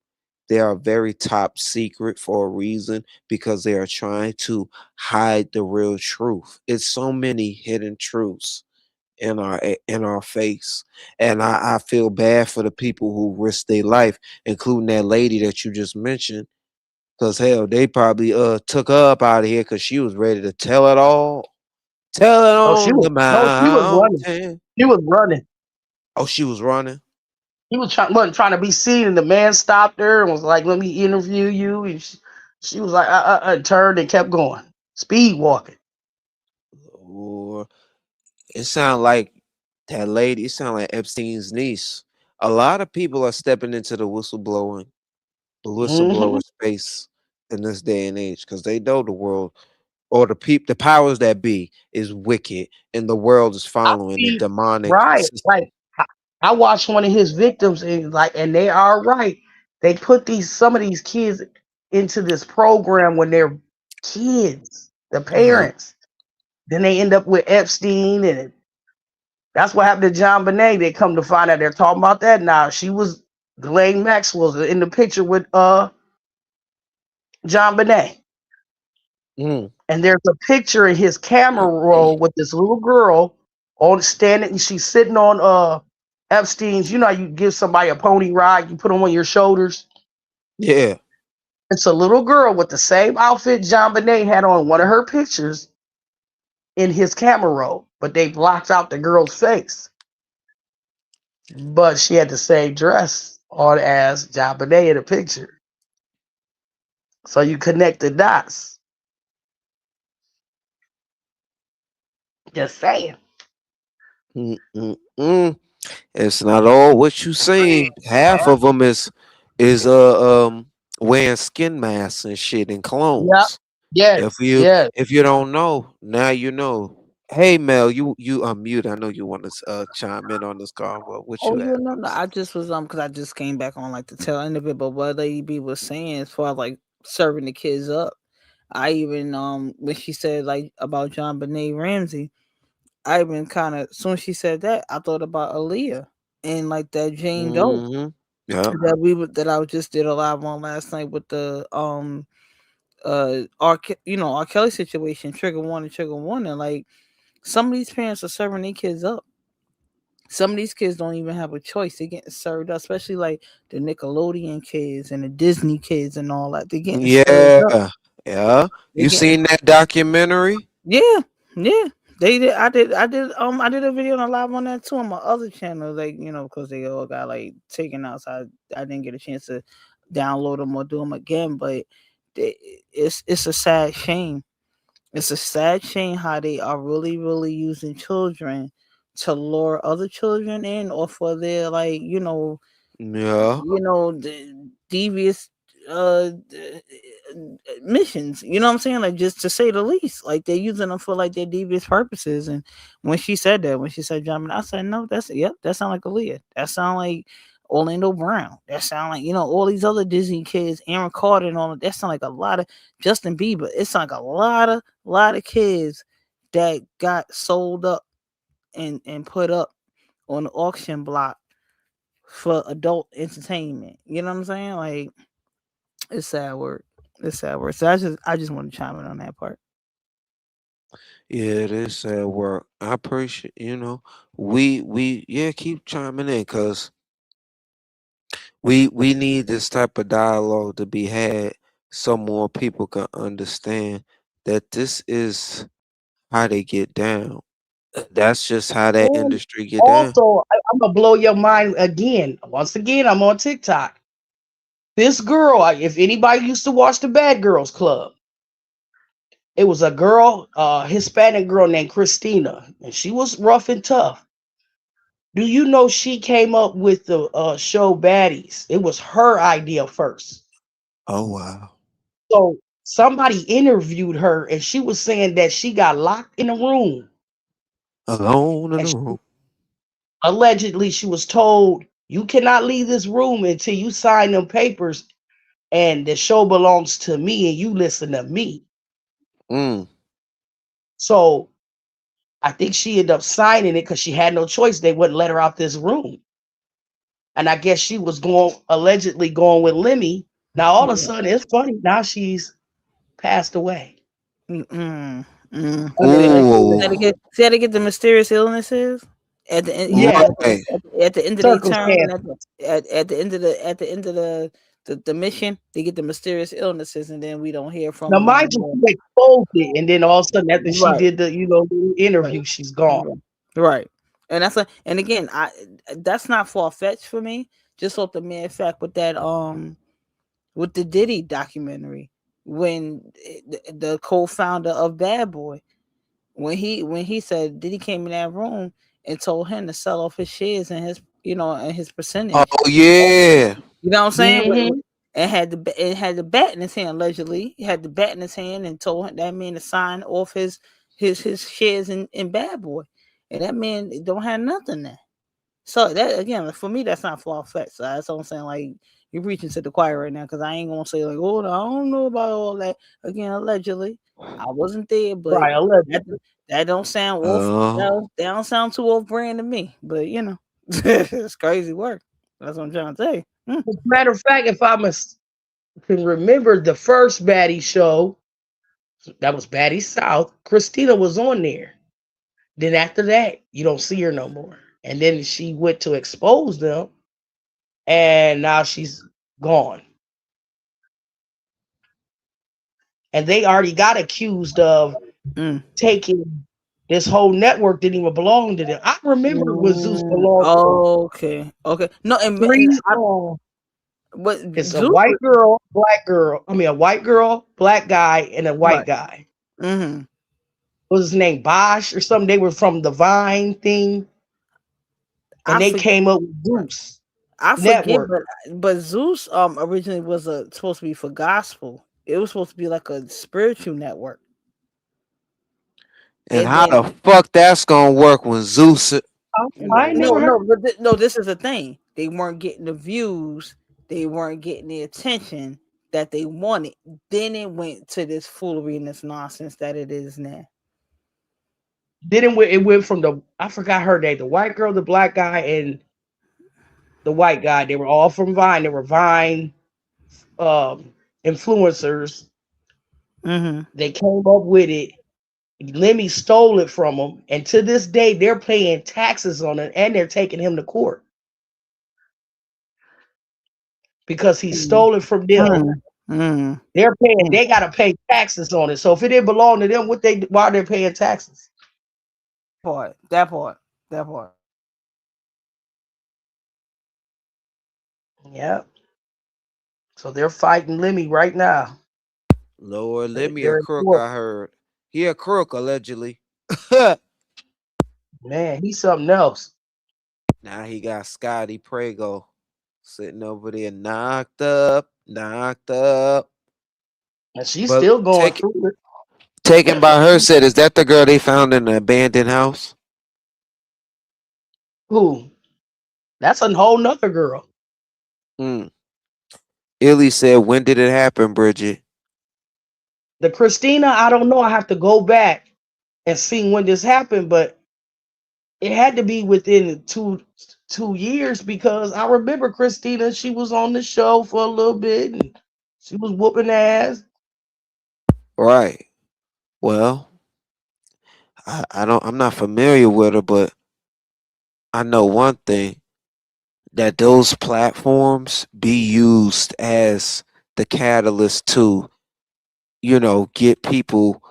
they are very top secret for a reason because they are trying to hide the real truth. It's so many hidden truths in our face. And I feel bad for the people who risk their life, including that lady that you just mentioned. Cause hell, they probably took her up out of here because she was ready to tell it all. Tell it on the she was running. mountain. She was running. Oh, she was running. He wasn't trying to be seen, and the man stopped her and was like, "Let me interview you." And she was like, turned and kept going, speed walking. Or it sounded like that lady. It sounded like Epstein's niece. A lot of people are stepping into the whistleblower space in this day and age because they know the world or the powers that be is wicked and the world is following the demonic Right. system. Like I watched one of his victims and they are right. They put some of these kids into this program when they're kids, the Yeah. parents. Then they end up with Epstein, and that's what happened to John Bonet. They come to find out they're talking about that now. Ghislaine Maxwell's in the picture with John Bonet. Mm. And there's a picture in his camera roll with this little girl on standing. She's sitting on Epstein's. You know, how you give somebody a pony ride, you put them on your shoulders. Yeah. It's a little girl with the same outfit John Bonet had on one of her pictures in his camera roll, but they blocked out the girl's face. But she had the same dress on as John Bonet in the picture. So you connect the dots. Just saying. Mm-mm-mm. It's not all what you seen. Half of them is wearing skin masks and shit and Yep. clones. If Yes. you Yes. if you don't know, now you know. Hey Mel, you unmute. I know you want to chime in on this convo. What Oh you yeah, have? no, I just was because I just came back on like the tail end of it. But what Lady B was saying as far as like serving the kids up, I even when she said like about John Benet Ramsey, I even kind of soon as she said that I thought about Aaliyah and like that Jane Doe Mm-hmm. Yeah. that I just did a live on last night with the R. Kelly situation, trigger warning. Like some of these parents are serving their kids up. Some of these kids don't even have a choice. They're getting served up, especially like the Nickelodeon kids and the Disney kids and all that. They're getting served up. Yeah. Yeah. They're You getting seen that documentary? yeah, yeah. They did. I did a video on a live on that too on my other channel. Like because they all got like taken out, so I didn't get a chance to download them or do them again. But they, it's a sad shame. It's a sad shame how they are really, really using children to lure other children in, or for their like Yeah. the devious missions. You know what I'm saying? Like just to say the least, like they're using them for like their devious purposes. And when she said John, I said no, that sound like Aaliyah. That sound like Orlando Brown. That sound like all these other Disney kids, Aaron Carter and all that sound like a lot of Justin Bieber. It's like a lot of kids that got sold up and put up on the auction block for adult entertainment. You know what I'm saying? Like it's sad work. It's sad work. So I just want to chime in on that part. Yeah, it is sad work. I appreciate, we yeah, keep chiming in because we need this type of dialogue to be had so more people can understand that this is how they get down. That's just how that And industry get down. also, I'm gonna blow your mind again. Once again, I'm on TikTok. This girl, if anybody used to watch the Bad Girls Club, it was a girl, Hispanic girl named Christina, and she was rough and tough. Do you know she came up with the show Baddies? It was her idea first. Oh wow. So somebody interviewed her, and she was saying that she got locked in a room, Alone in and the room. allegedly she was told you cannot leave this room until you sign them papers, and the show belongs to me, and you listen to me. Mm. So I think she ended up signing it because she had no choice. They wouldn't let her out this room. And I guess she was allegedly going with Lemmy. Now all of a Yeah. sudden, it's funny. Now she's passed away. Mm-mm. Mm. Ooh. See how to get the mysterious illnesses at the end. Yeah, Right. At the end of their term, and circumstances. at the end of the mission, they get the mysterious illnesses, and then we don't hear from Now, them no mind you, more. she exposed it, and then all of a sudden, after she Right. did the the Right. interview, she's gone. Right. And and again, that's not far fetched for me. Just off the mere fact with the Diddy documentary, when the co-founder of Bad Boy, when he said Diddy came in that room and told him to sell off his shares and his Oh percentage. yeah. You know what I'm saying? Hmm. And had the bat in his hand. Allegedly, he had the bat in his hand and told that man to sign off his shares in Bad Boy, and that man don't have nothing there. So that again, for me, that's not far fetched. So that's what I'm saying. Like You're preaching to the choir right now because I ain't gonna say like, oh, I don't know about all that. Again, allegedly, I wasn't there, but Right, allegedly. that, that don't sound off. Oh, That don't sound too off brand to me. But it's crazy work. That's what I'm trying to say. Matter of fact, if I can remember the first Baddie show, that was Baddie South. Christina was on there. Then after that, you don't see her no more. And then she went to expose them, and now she's gone. And they already got accused of Mm. taking this whole network didn't even belong to them. I remember when Zeus belonged to Okay. No, and three songs. but It's a Zeus. white girl, black girl. I mean, a white girl, black guy, and a white Right. guy. Mm-hmm. What was his name? Bosch or something. They were from the Vine thing, and I they forget. came up with Zeus I forget, Network. but Zeus originally was supposed to be for gospel. It was supposed to be like a spiritual network, and and how then the fuck that's gonna work when Zeus? I ain't never heard. no. This is the thing. They weren't getting the views. They weren't getting the attention that they wanted. Then it went to this foolery and this nonsense that it is now. Then it went from I forgot her name, the white girl, the black guy, and the white guy. They were all from Vine. They were Vine influencers. Mm-hmm. They came up with it. Lemmy stole it from them, and to this day, they're paying taxes on it, and they're taking him to court because he stole it from them. Mm-hmm. They're paying. They got to pay taxes on it. So if it didn't belong to them, why are they paying taxes? That part. Yeah. So they're fighting Lemmy right now. Lord, let me a They're in crook. court. I heard he a crook allegedly. Man, he's something else. Now he got Scotty Prego sitting over there, knocked up. And she's But still going through it. taken by her said, is that the girl they found in the abandoned house? Who? That's a whole nother girl. Hmm. Illy said, when did it happen, Bridget? The Christina, I don't know. I have to go back and see when this happened, but it had to be within two years because I remember Christina. She was on the show for a little bit and she was whooping ass. Right. Well, I'm not familiar with her, but I know one thing, that those platforms be used as the catalyst to, get people,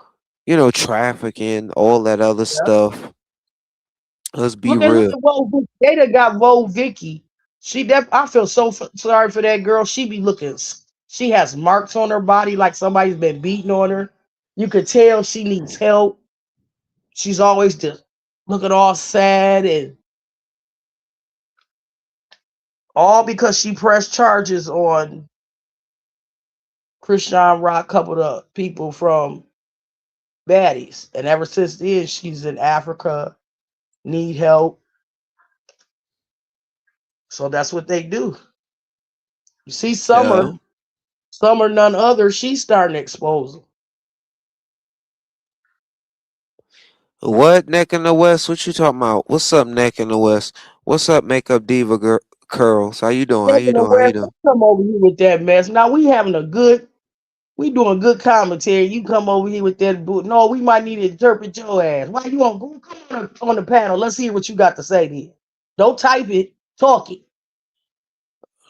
trafficking, all that other Yeah. stuff. Let's be Look real. at Wo Vicky. They done got Wo Vicky. I feel so sorry for that girl. She be looking. She has marks on her body like somebody's been beating on her. You could tell she needs help. She's always just looking all sad and all because she pressed charges on Christian Rock, couple of people from Baddies. And ever since then, she's in Africa, need help. So that's what they do. You see, Yeah. Summer, none other, she's starting to expose them. What, Neck in the West? What you talking about? What's up, Neck in the West? What's up, Makeup Diva Curls? How you doing? How Neck you in the doing? How you West, doing? don't come over here with that mess. Now we doing good commentary. You come over here with that boot. No, we might need to interpret your ass. Why you want go come on the panel? Let's hear what you got to say then. Don't type it, talk it.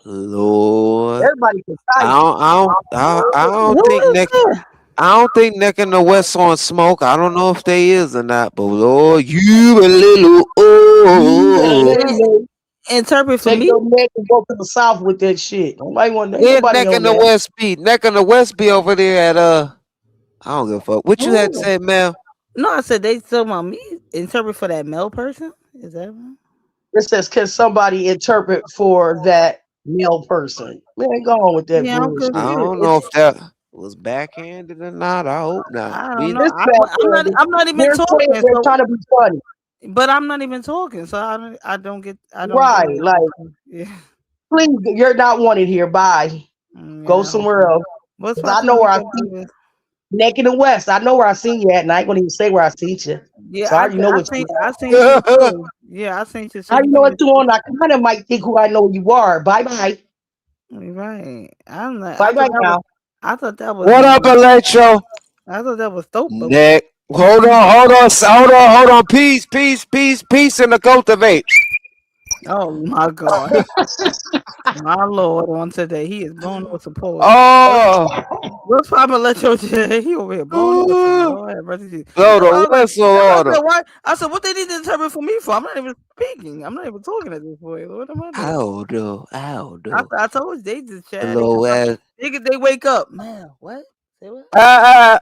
Lord, Everybody can I type. don't, I don't, I don't Who think is Neck. that? I don't think Neck in the West on smoke. I don't know if they is or not, but Lord, you a little You a oh. little Interpret for take me. your neck and go to the south with that shit. Nobody want ain't Where nobody Neck in on the that. West be? Neck in the West be over there at I don't give a fuck. What you had Oh. said, Mel? No, I said they talking about me. Interpret for that male person. Is that right? It says, can somebody interpret for that male person? Man, go on with that Yeah, I'm bullshit. I confused. don't know if that was backhanded or not. I hope not. I don't We know. This I'm not. backhanded. I'm not even They're saying talking. they're So, trying to be funny. but I'm not even talking. So I don't get. I don't get Right. it. Like Yeah. Please, you're not wanted here. Bye. Go Yeah. somewhere else. What's 'Cause I popping know where with I your see Davis? neck in the west. I know where I seen you at, and I ain't gonna even say where I seen you. So Yeah, I already know what you. I seen you too. Yeah, I seen you too. How you You know been what you on? I kind of might think who I know you are. Bye bye. right. I'm like, Bye bye now. I thought that was What up, Electro? I thought that was dope. Nick. Hold on. Peace in the cultivate. Oh my God. My Lord, on today. He is blown with support. Oh, What's Papa Electro today? He over here blown with some blow Lord have mercy. the I whistle said, order. why? I said, what they need to determine for me for? I'm not even speaking. I'm not even talking at this point. What am I doing? I'll do. I told you they just chat. They Blow come up. as They wake up. Man, what? Say what? uh,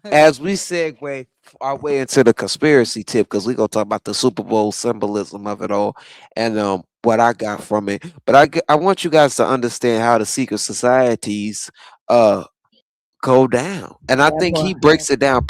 as we segue our way into the conspiracy tip, because we're gonna talk about the Super Bowl symbolism of it all and what I got from it. But I want you guys to understand how the secret societies go down. And I That think he part. breaks it down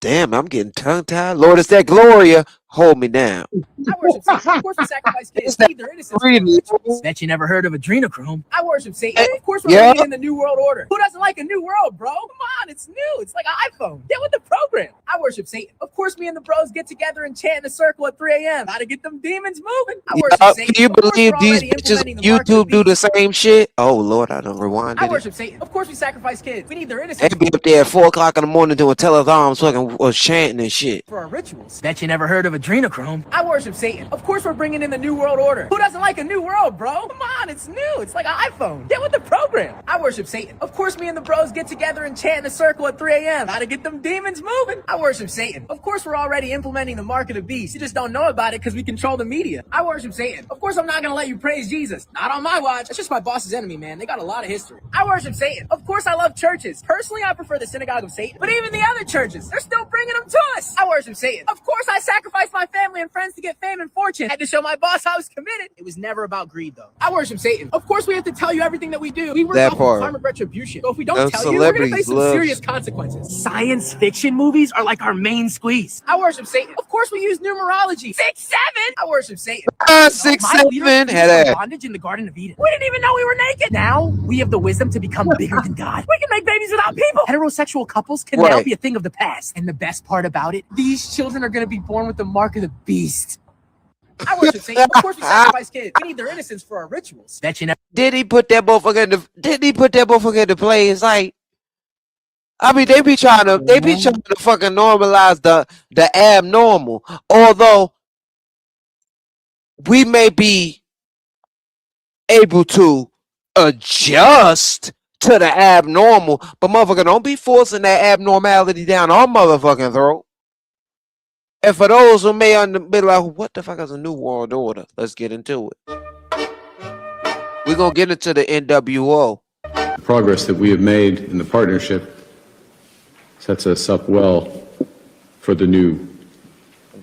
damn, I'm getting tongue tied. Lord, it's that Gloria. Hold me down. I worship Satan. Of course, we sacrifice kids. It's We that need their innocence for free our rituals. Bet you never heard of adrenochrome. I worship Satan. Of course, we're yeah. bringing in the new world order. Who doesn't like a new world, bro? Come on, it's new. It's like an iPhone. Get with the program. I worship Satan. Of course, me and the bros get together and chant in a circle at 3 a.m. Gotta get them demons moving. I worship Satan. Can you Of course, we're believe these already bitches implementing the on mark of the YouTube do the beast. same shit? Oh Lord, I done I rewinded it. worship Satan. Of course, we sacrifice kids. We need their They innocence be up there at 4 o'clock in the morning doing telethons, fucking was chanting and shit. for our rituals. Bet you never heard of adrenochrome. I worship Satan. Of course, we're bringing in the new world order. Who doesn't like a new world, bro? Come on, it's new. It's like an iPhone. Get with the program. I worship Satan. Of course, me and the bros get together and chant in a circle at 3 a.m. Gotta get them demons moving. I worship Satan. Of course, we're already implementing the mark of the beast. You just don't know about it because we control the media. I worship Satan. Of course, I'm not gonna let you praise Jesus. Not on my watch. That's just my boss's enemy, man. They got a lot of history. I worship Satan. Of course, I love churches. Personally, I prefer the synagogue of Satan. But even the other churches, they're still bringing them to us. I worship Satan. Of course, I sacrifice my family and friends to get fame and fortune. I had to show my boss I was committed. It was never about greed, though. I worship Satan. Of course, we have to tell you everything that we do. We work That off part. of karmic retribution. So if we don't Those tell you, we're gonna face celebrities some love serious consequences. Science fiction movies are like our main squeeze. I worship Satan. Of course, we use numerology. 6, 7. I worship Satan. You know, 6, my leaders 7 freed had us from that. bondage in the Garden of Eden. We didn't even know we were naked. Now we have the wisdom to become bigger than God. We can make babies without people. Heterosexual couples can now Right. be a thing of the past. And the best part about it, these children are going to be born with the mark of the beast. I worship Satan. Of course, we sacrifice kids. We need their innocence for our rituals. Bet you never. Did he put that motherfucker into play? It's like, I mean, they be trying to fucking normalize the abnormal. Although we may be able to adjust to the abnormal, but motherfucker, don't be forcing that abnormality down our motherfucking throat. And for those who may be like, what the fuck is a new world order? Let's get into it. We're gonna get into the NWO. The progress that we have made in the partnership sets us up well for the new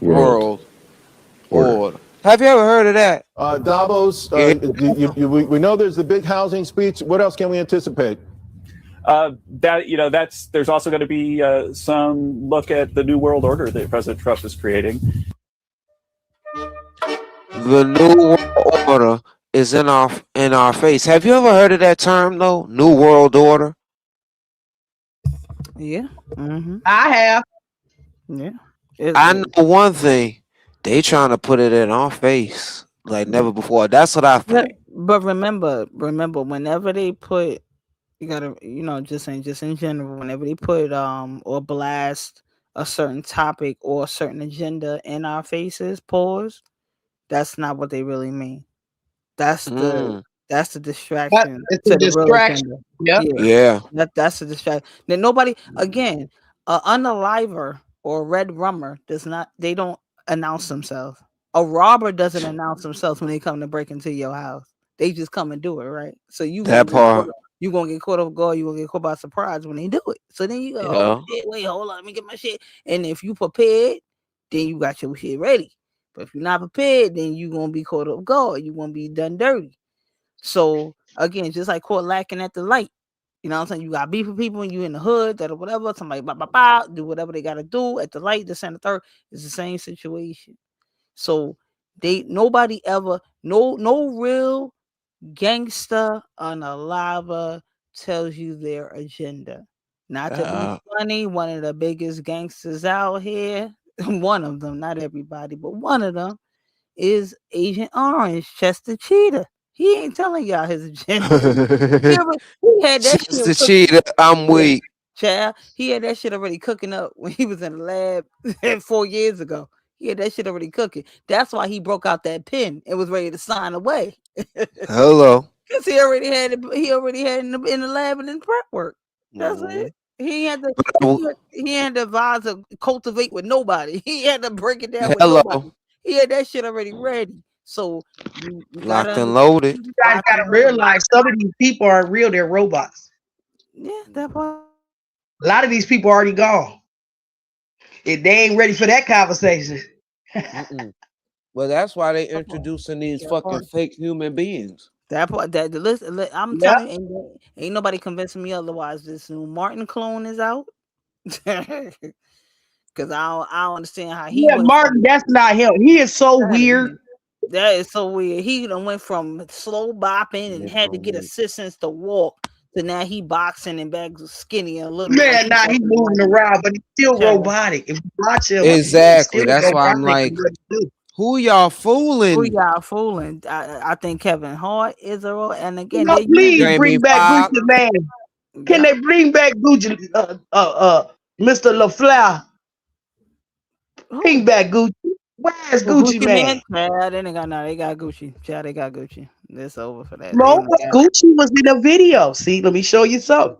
world order. Have you ever heard of that? Davos, we know there's the big housing speech. What else can we anticipate? There's also going to be some look at the new world order that President Trump is creating. The new world order is in our face. Have you ever heard of that term though? New world order. Yeah. Mm-hmm. I have. Yeah. I know one thing. They trying to put it in our face like never before. That's what I think. But remember, whenever they put, you gotta, just in general, whenever they put or blast a certain topic or a certain agenda in our faces, pause. That's not what they really mean. That's the distraction It's to a the real distraction. agenda. Yep. Yeah. That's the distraction. Then nobody, again, a unaliver or a red rummer they don't announce themselves. A robber doesn't announce themselves when they come to break into your house. They just come and do it, right? So you That part. you gonna get caught off guard. You gonna get caught by surprise when they do it. So then you go, oh shit, wait, hold on, let me get my shit. And if you prepared, then you got your shit ready. But if you're not prepared, then you gonna be caught off guard. You gonna be done dirty. So again, just like caught lacking at the light. You know what I'm saying? You got beef with people and you in the hood, that or whatever. Somebody do whatever they gotta do at the light, this and the third. It's the same situation. So Nobody ever, no real gangster on a lava tells you their agenda. Not to be funny, one of the biggest gangsters out here, one of them, not everybody, but one of them is Agent Orange, Chester Cheetah. He ain't telling y'all his agenda. He had that shit Sister Cheetah, I'm weak. child. He had that shit already cooking up when he was in the lab 4 years ago. He had that shit already cooking. That's why he broke out that pen and was ready to sign away. Hello. Because he already had it. He already had it in the lab and in prep work. That's it. He had to. He had to advise to cultivate with nobody. He had to break it down with nobody. He had that shit already ready. So you locked and loaded. You guys gotta realize some of these people aren't real, they're robots. Yeah, that part. A lot of these people are already gone. If they ain't ready for that conversation. Well, that's why they introducing these fucking fake human beings. That part, that the list. I'm telling you, ain't nobody convincing me otherwise. This new Martin clone is out. Because I don't understand how he went. Martin, that's not him. He is so weird. That is so weird. He done went from slow bopping and had to get assistance to walk to now he boxing and back skinny a little. Man, now he's moving around, but he's still robotic. If you watch him, exactly. That's why I'm like, who y'all fooling? Who y'all fooling? I think Kevin Hart is a role. And again, please bring back Gucci Man. Can they bring back Gucci? Mr. LaFleur. Bring back Gucci. Where's Gucci Man? Child, they got Gucci. Child, they got Gucci. It's over for that. No, Gucci was in a video. See, let me show you something.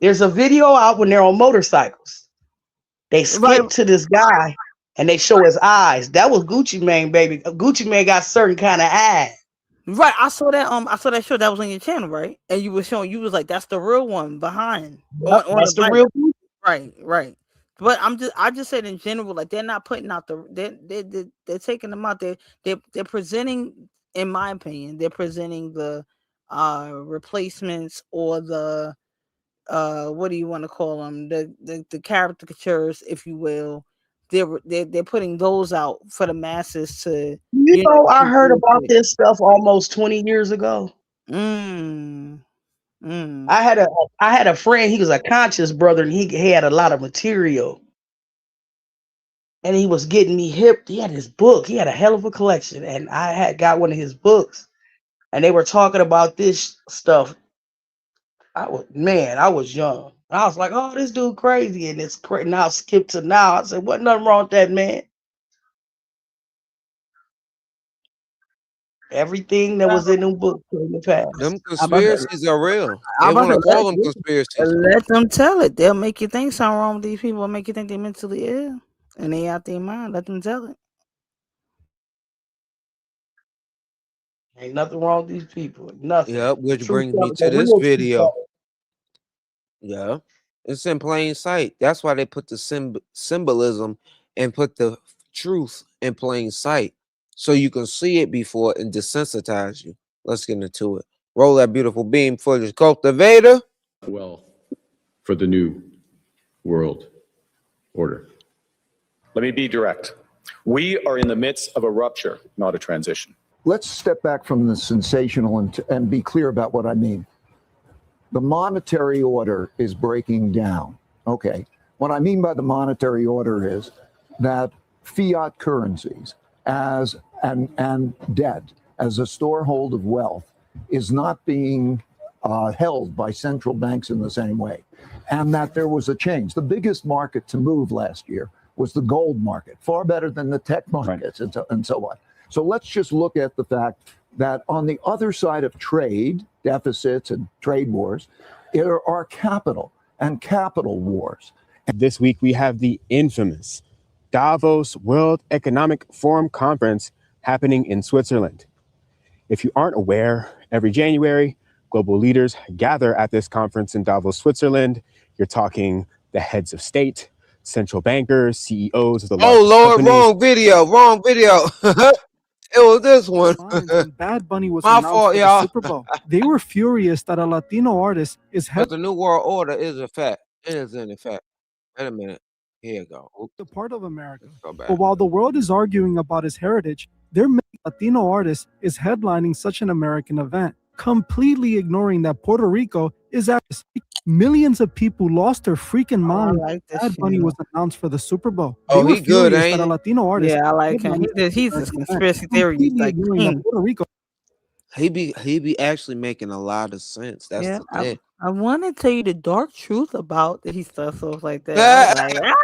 There's a video out when they're on motorcycles. They skip to this guy and they show his eyes. That was Gucci Man, baby. Gucci Man got certain kind of eyes. Right, I saw that show that was on your channel, right? And you were showing, you was like, that's the real one behind. Yep, that's the real one. Right. But I just said in general, like they're not putting out they're taking them out. They're presenting, in my opinion, they're presenting the replacements or the what do you want to call them? The caricatures, if you will. They're putting those out for the masses to. You know, I heard about this stuff almost 20 years ago. I had a friend, he was a conscious brother, and he had a lot of material. And he was getting me hip. He had his book. He had a hell of a collection. And I had got one of his books. And they were talking about this stuff. I was young. I was like, oh, this dude crazy. And it's crazy. Now skip to now. I said, what nothing wrong with that, man? Everything that was in them books in the past. Them conspiracies are real. They want to call them conspiracies. Let them tell it. They'll make you think something wrong with these people. Make you think they're mentally ill. And they out their mind. Let them tell it. Ain't nothing wrong with these people. Nothing. Yep, which brings me to this video. Yeah, it's in plain sight. That's why they put the symbolism and put the truth in plain sight, so you can see it before and desensitize you. Let's get into it. Roll that beautiful beam footage. Cultivator. Well, for the new world order. Let me be direct. We are in the midst of a rupture, not a transition. Let's step back from the sensational and be clear about what I mean. The monetary order is breaking down. Okay. What I mean by the monetary order is that fiat currencies and debt as a storehold of wealth is not being held by central banks in the same way. And that there was a change. The biggest market to move last year was the gold market, far better than the tech markets and so on. So let's just look at the fact that on the other side of trade deficits and trade wars, there are capital and capital wars. This week, we have the infamous Davos World Economic Forum Conference happening in Switzerland. If you aren't aware, every January, global leaders gather at this conference in Davos, Switzerland. You're talking the heads of state, central bankers, CEOs of the largest Lord, companies. wrong video. It was this one. Bad Bunny was My announced fault, for y'all. the Super Bowl. They were furious that a Latino artist is But the new world order is a fact. It is in effect. Wait a minute. Here you go. Oops, A part of America. let's go But back. while the world is arguing about his heritage, their main Latino artist is headlining such an American event, completely ignoring that Puerto Rico is actually millions of people lost their freaking Oh, I mind. like this Bad Bunny channel. was announced for the Super Bowl. Oh, They were he good, furious that ain't a he? Latino artist Yeah, I like him. headlining He's such this an event, conspiracy theory completely like ignoring that king. Puerto Rico. He be actually making a lot of sense. That's Yeah, the thing. I want to tell you the dark truth about that he stuff off like that. I was like, ah!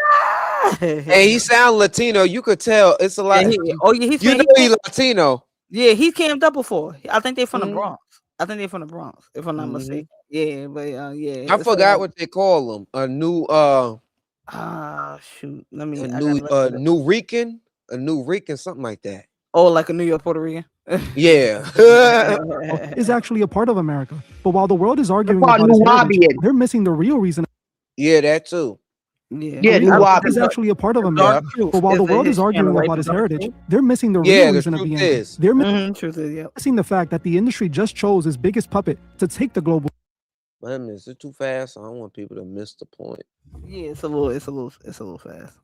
And he sound Latino. You could tell. It's a Yeah, lot. he's You man, know he he came, Latino. yeah, he camped up before. I think they from the Mhm. Bronx. I think they're from the Bronx, if I'm not Mhm. mistaken. Yeah, but yeah, I it's forgot what they call him. A new shoot. I gotta new look it up. New Rican, something like that. Oh, like a New York Puerto Rican. Yeah. Is actually a part of America. But while the world is What arguing about about his heritage, Nubian? they're missing the real reason. Yeah, that too. Yeah, Yeah, Puerto Rico Nubian. is actually a part of the dark America. truth. But while the world is His channel, arguing right? about The his dark heritage, truth. they're missing the real Yeah, the reason of truth being there. is. They're Truth is, yeah. missing the fact that the industry just chose its biggest puppet to take the global Wait a minute, is it too fast? I don't want people to miss the point. Yeah, it's a little fast.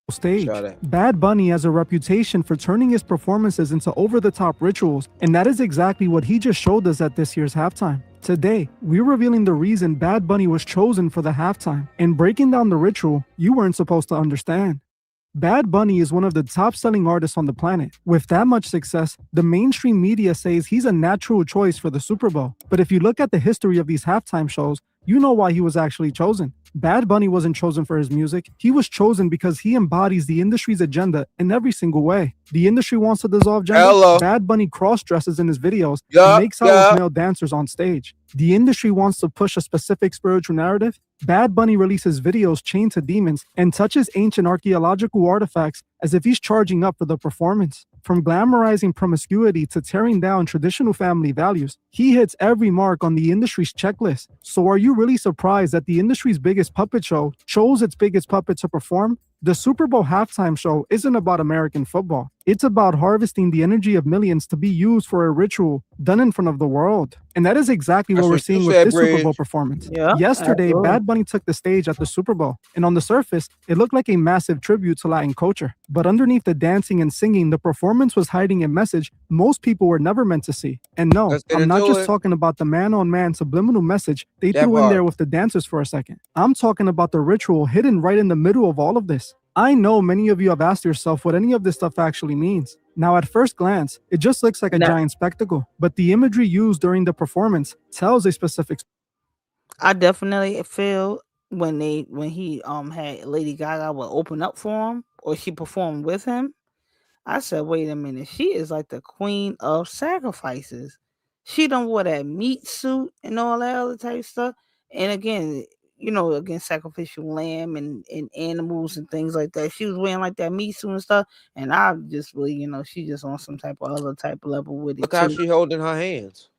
stage. Try that. Bad Bunny has a reputation for turning his performances into over-the-top rituals, and that is exactly what he just showed us at this year's halftime. Today, we're revealing the reason Bad Bunny was chosen for the halftime, and breaking down the ritual you weren't supposed to understand. Bad Bunny is one of the top-selling artists on the planet. With that much success, the mainstream media says he's a natural choice for the Super Bowl. But if you look at the history of these halftime shows, you know why he was actually chosen. Bad Bunny wasn't chosen for his music. He was chosen because he embodies the industry's agenda in every single way. The industry wants to dissolve gender. Hello. Bad Bunny cross-dresses in his videos and Yup, makes out with yup. male dancers on stage. The industry wants to push a specific spiritual narrative. Bad Bunny releases videos chained to demons and touches ancient archaeological artifacts as if he's charging up for the performance. From glamorizing promiscuity to tearing down traditional family values, he hits every mark on the industry's checklist. So are you really surprised that the industry's biggest puppet show chose its biggest puppet to perform? The Super Bowl halftime show isn't about American football. It's about harvesting the energy of millions to be used for a ritual done in front of the world. And that is exactly what That's we're what you seeing with said, this Super Bowl Bridge. performance. Yeah, Yesterday, absolutely. Bad Bunny took the stage at the Super Bowl, and on the surface, it looked like a massive tribute to Latin culture. But underneath the dancing and singing, the performance was hiding a message most people were never meant to see. And no, Let's get I'm not into just it. talking about the man-on-man subliminal message they That threw in part. there with the dancers for a second. I'm talking about the ritual hidden right in the middle of all of this. I know many of you have asked yourself what any of this stuff actually means. Now, at first glance, it just looks like a No. giant spectacle, but the imagery used during the performance tells a specific I definitely feel when he had Lady Gaga would open up for him or she performed with him. I said, wait a minute, she is like the queen of sacrifices. She done wore that meat suit and all that other type of stuff. And again, again, sacrificial lamb and animals and things like that. She was wearing like that meat suit and stuff. And I just really, she just on some type of other type of level with it Look how too. she holding her hands.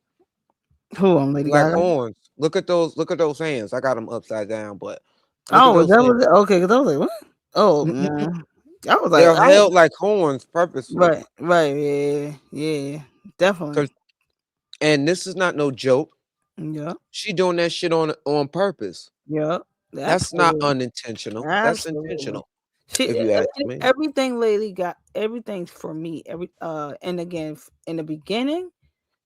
Who on Lady Like Gaga? horns. Look at those hands. I got them upside down, but look at Oh, those that hands. was okay. Cause I was like, what? Oh, I was like, They're held like horns purposely. right, yeah, definitely. And this is not no joke. Yeah, She doing that shit on purpose. yeah. That's not Absolutely. unintentional. That's Absolutely. intentional. She If you ask me. everything Lady got everything's for me. And again in the beginning,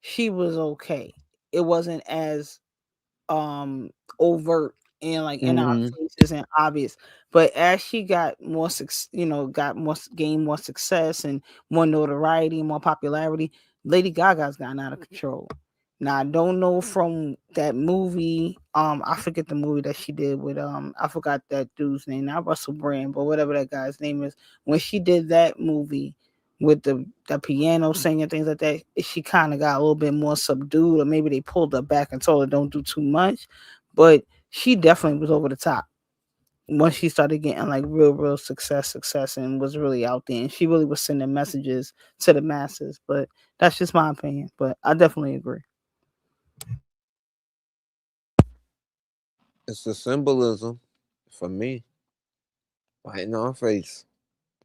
she was okay. It wasn't as overt and like in our Mhm. faces and obvious. But as she got more gained more success and more notoriety, more popularity, Lady Gaga's gotten out of control. Now I don't know from that movie. I forget the movie that she did with I forgot that dude's name, not Russell Brand, but whatever that guy's name is. When she did that movie with the piano singing things like that, she kind of got a little bit more subdued, or maybe they pulled her back and told her don't do too much. But she definitely was over the top once she started getting like real success, and was really out there, and she really was sending messages to the masses. But that's just my opinion. But I definitely agree. It's the symbolism for me. Right in our face.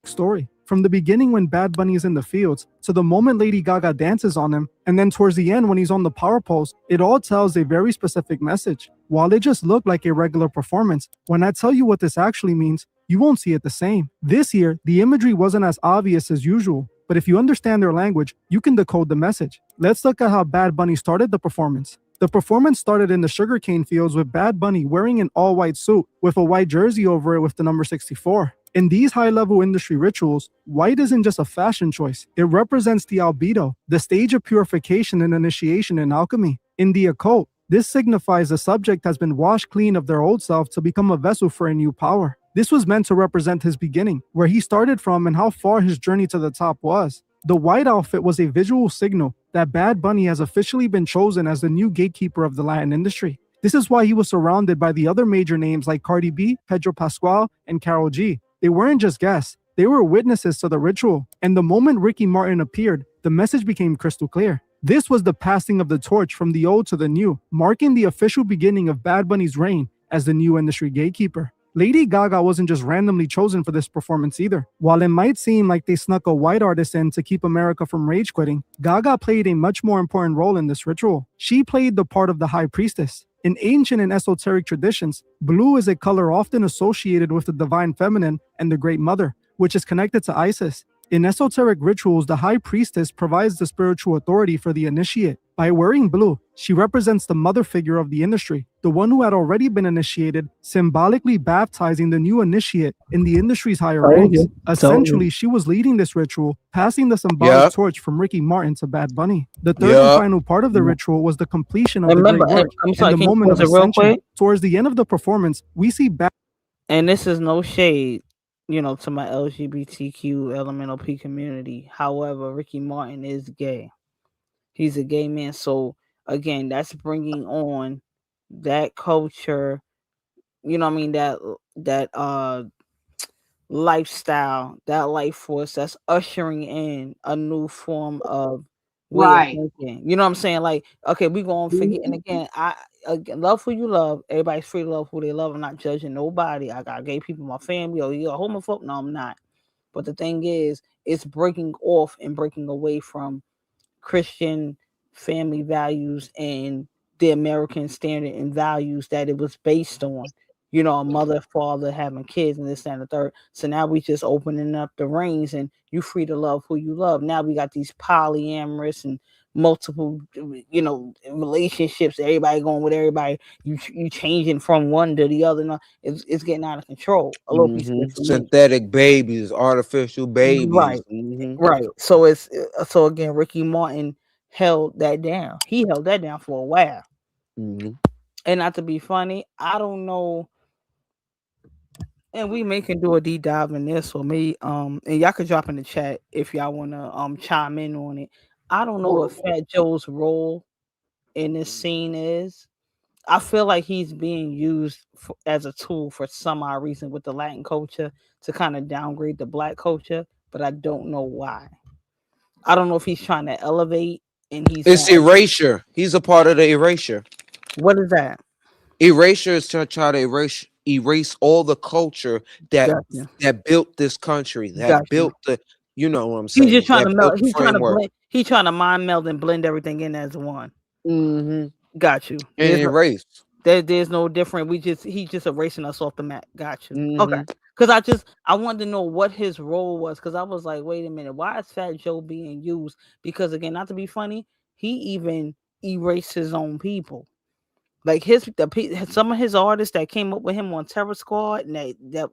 story. From the beginning when Bad Bunny is in the fields, to the moment Lady Gaga dances on him, and then towards the end when he's on the power pose, it all tells a very specific message. While it just looked like a regular performance, when I tell you what this actually means, you won't see it the same. This year, the imagery wasn't as obvious as usual, but if you understand their language, you can decode the message. Let's look at how Bad Bunny started the performance. The performance started in the sugarcane fields with Bad Bunny wearing an all-white suit with a white jersey over it with the number 64. In these high-level industry rituals, white isn't just a fashion choice. It represents the albedo, the stage of purification and initiation in alchemy. In the occult, this signifies the subject has been washed clean of their old self to become a vessel for a new power. This was meant to represent his beginning, where he started from and how far his journey to the top was. The white outfit was a visual signal that Bad Bunny has officially been chosen as the new gatekeeper of the Latin industry. This is why he was surrounded by the other major names like Cardi B, Pedro Pascal, and Karol G. They weren't just guests, they were witnesses to the ritual. And the moment Ricky Martin appeared, the message became crystal clear. This was the passing of the torch from the old to the new, marking the official beginning of Bad Bunny's reign as the new industry gatekeeper. Lady Gaga wasn't just randomly chosen for this performance either. While it might seem like they snuck a white artist in to keep America from rage quitting, Gaga played a much more important role in this ritual. She played the part of the high priestess. In ancient and esoteric traditions, blue is a color often associated with the divine feminine and the Great Mother, which is connected to Isis. In esoteric rituals, the high priestess provides the spiritual authority for the initiate. By wearing blue, she represents the mother figure of the industry, the one who had already been initiated, symbolically baptizing the new initiate in the industry's higher ranks. Essentially, she was leading this ritual, passing the symbolic torch from Ricky Martin to Bad Bunny. The third and final part of the ritual was the completion of the great work and the moment of ascension. Towards the end of the performance, we see Bad. And this is no shade, to my LGBTQ LMNOP community. However, Ricky Martin is gay. He's a gay man. So again, that's bringing on that culture, that lifestyle, that life force that's ushering in a new form of way of thinking. You know what I'm saying? Like, okay, we gonna forget. And again, love who you love. Everybody's free to love who they love. I'm not judging nobody. I got gay people in my family. Oh, you're a homophobe? No, I'm not. But the thing is, it's breaking off and breaking away from Christian family values and the American standard and values that it was based on. A mother, father having kids and this and the third. So now we just opening up the reins and you free to love who you love. Now we got these polyamorous and multiple, relationships. Everybody going with everybody. You changing from one to the other. No, it's getting out of control. A little piece of synthetic babies, artificial babies. Right. Right. So so again, Ricky Martin held that down. He held that down for a while. And not to be funny, I don't know. And we can do a deep dive in this or me. And y'all could drop in the chat if y'all wanna chime in on it. I don't know what Fat Joe's role in this scene is. I feel like he's being used as a tool for some odd reason with the Latin culture to kind of downgrade the Black culture, but I don't know why. I don't know if he's trying to elevate and it's erasure. He's a part of the erasure. What is that? Erasure is to try to erase all the culture that built this country, that built the, you know what I'm saying? He's just trying to meld. He's trying to blend. He's trying to mind meld and blend everything in as one. Got you. And erase. There's no different. He's just erasing us off the map. Got you. Okay. Because I wanted to know what his role was. Because I was like, wait a minute, why is Fat Joe being used? Because again, not to be funny, he even erased his own people. Like some of his artists that came up with him on Terror Squad and that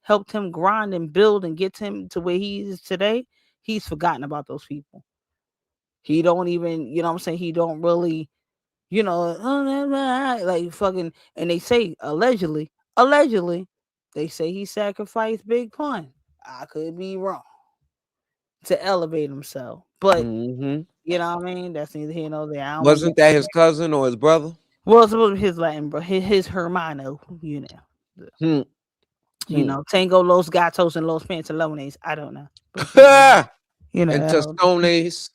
helped him grind and build and get him to where he is today. He's forgotten about those people. He don't even, what I'm saying? He don't really, like fucking. And they say allegedly, they say he sacrificed Big Pun. I could be wrong. To elevate himself, but you know what I mean. That's neither here nor there. Wasn't that his cousin or his brother? Well, it's supposed to be his Latin, bro. His hermano, Tango, Los Gatos, and Los Pantalones. I don't know. But, and Tostones.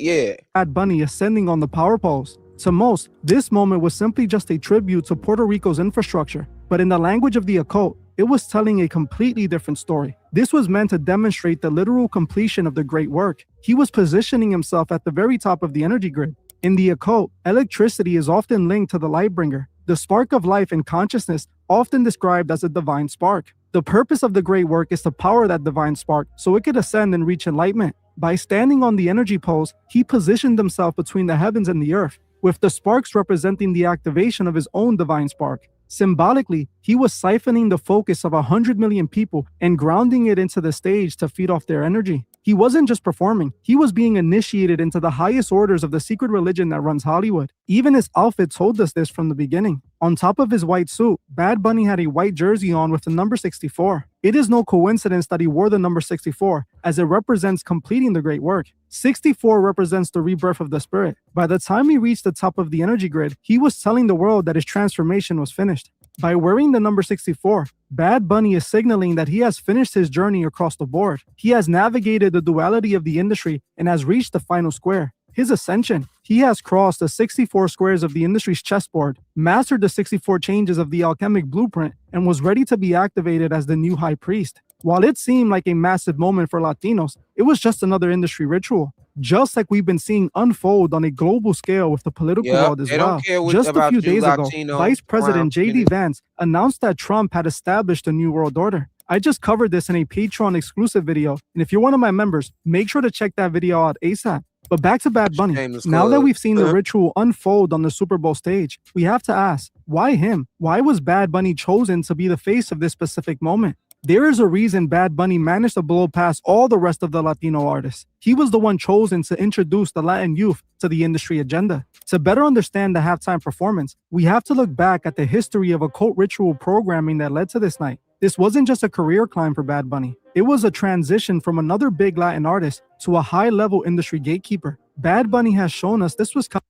Yeah. Bad Bunny ascending on the power poles. To most, this moment was simply just a tribute to Puerto Rico's infrastructure. But in the language of the occult, it was telling a completely different story. This was meant to demonstrate the literal completion of the great work. He was positioning himself at the very top of the energy grid. In the occult, electricity is often linked to the light bringer, the spark of life and consciousness, often described as a divine spark. The purpose of the great work is to power that divine spark so it could ascend and reach enlightenment. By standing on the energy poles, he positioned himself between the heavens and the earth, with the sparks representing the activation of his own divine spark. Symbolically, he was siphoning the focus of 100 million people and grounding it into the stage to feed off their energy. He wasn't just performing, he was being initiated into the highest orders of the secret religion that runs Hollywood. Even his outfit told us this from the beginning. On top of his white suit, Bad Bunny had a white jersey on with the number 64. It is no coincidence that he wore the number 64, as it represents completing the great work. 64 represents the rebirth of the spirit. By the time he reached the top of the energy grid, he was telling the world that his transformation was finished. By wearing the number 64, Bad Bunny is signaling that he has finished his journey across the board. He has navigated the duality of the industry and has reached the final square. His ascension. He has crossed the 64 squares of the industry's chessboard, mastered the 64 changes of the alchemic blueprint, and was ready to be activated as the new high priest. While it seemed like a massive moment for Latinos, it was just another industry ritual, just like we've been seeing unfold on a global scale with the political world as They well. don't care Just a about few you, days ago, Latino, Vice President brown, J.D. Vance announced that Trump had established a new world order. I just covered this in a Patreon exclusive video, and if you're one of my members, make sure to check that video out ASAP. But back to Bad Bunny. Shameless Now that plug. we've seen the ritual unfold on the Super Bowl stage, we have to ask, why him? Why was Bad Bunny chosen to be the face of this specific moment? There is a reason Bad Bunny managed to blow past all the rest of the Latino artists. He was the one chosen to introduce the Latin youth to the industry agenda. To better understand the halftime performance, we have to look back at the history of occult ritual programming that led to this night. This wasn't just a career climb for Bad Bunny. It was a transition from another big Latin artist to a high-level industry gatekeeper. Bad Bunny has shown us this was Because